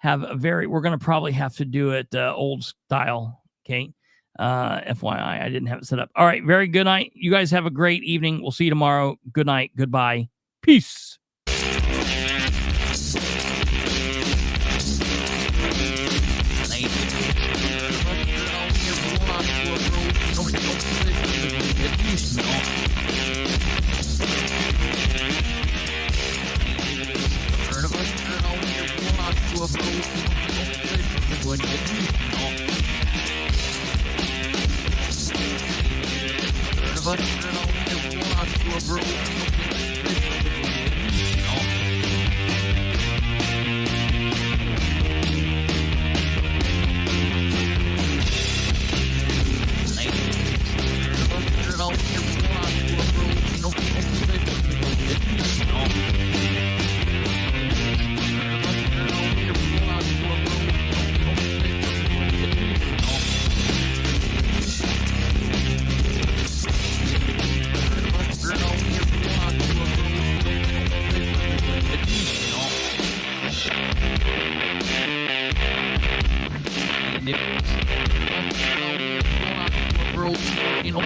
We're going to probably have to do it old style, okay? FYI, I didn't have it set up. All right, very good night. You guys have a great evening. We'll see you tomorrow. Good night. Goodbye. Peace. You know,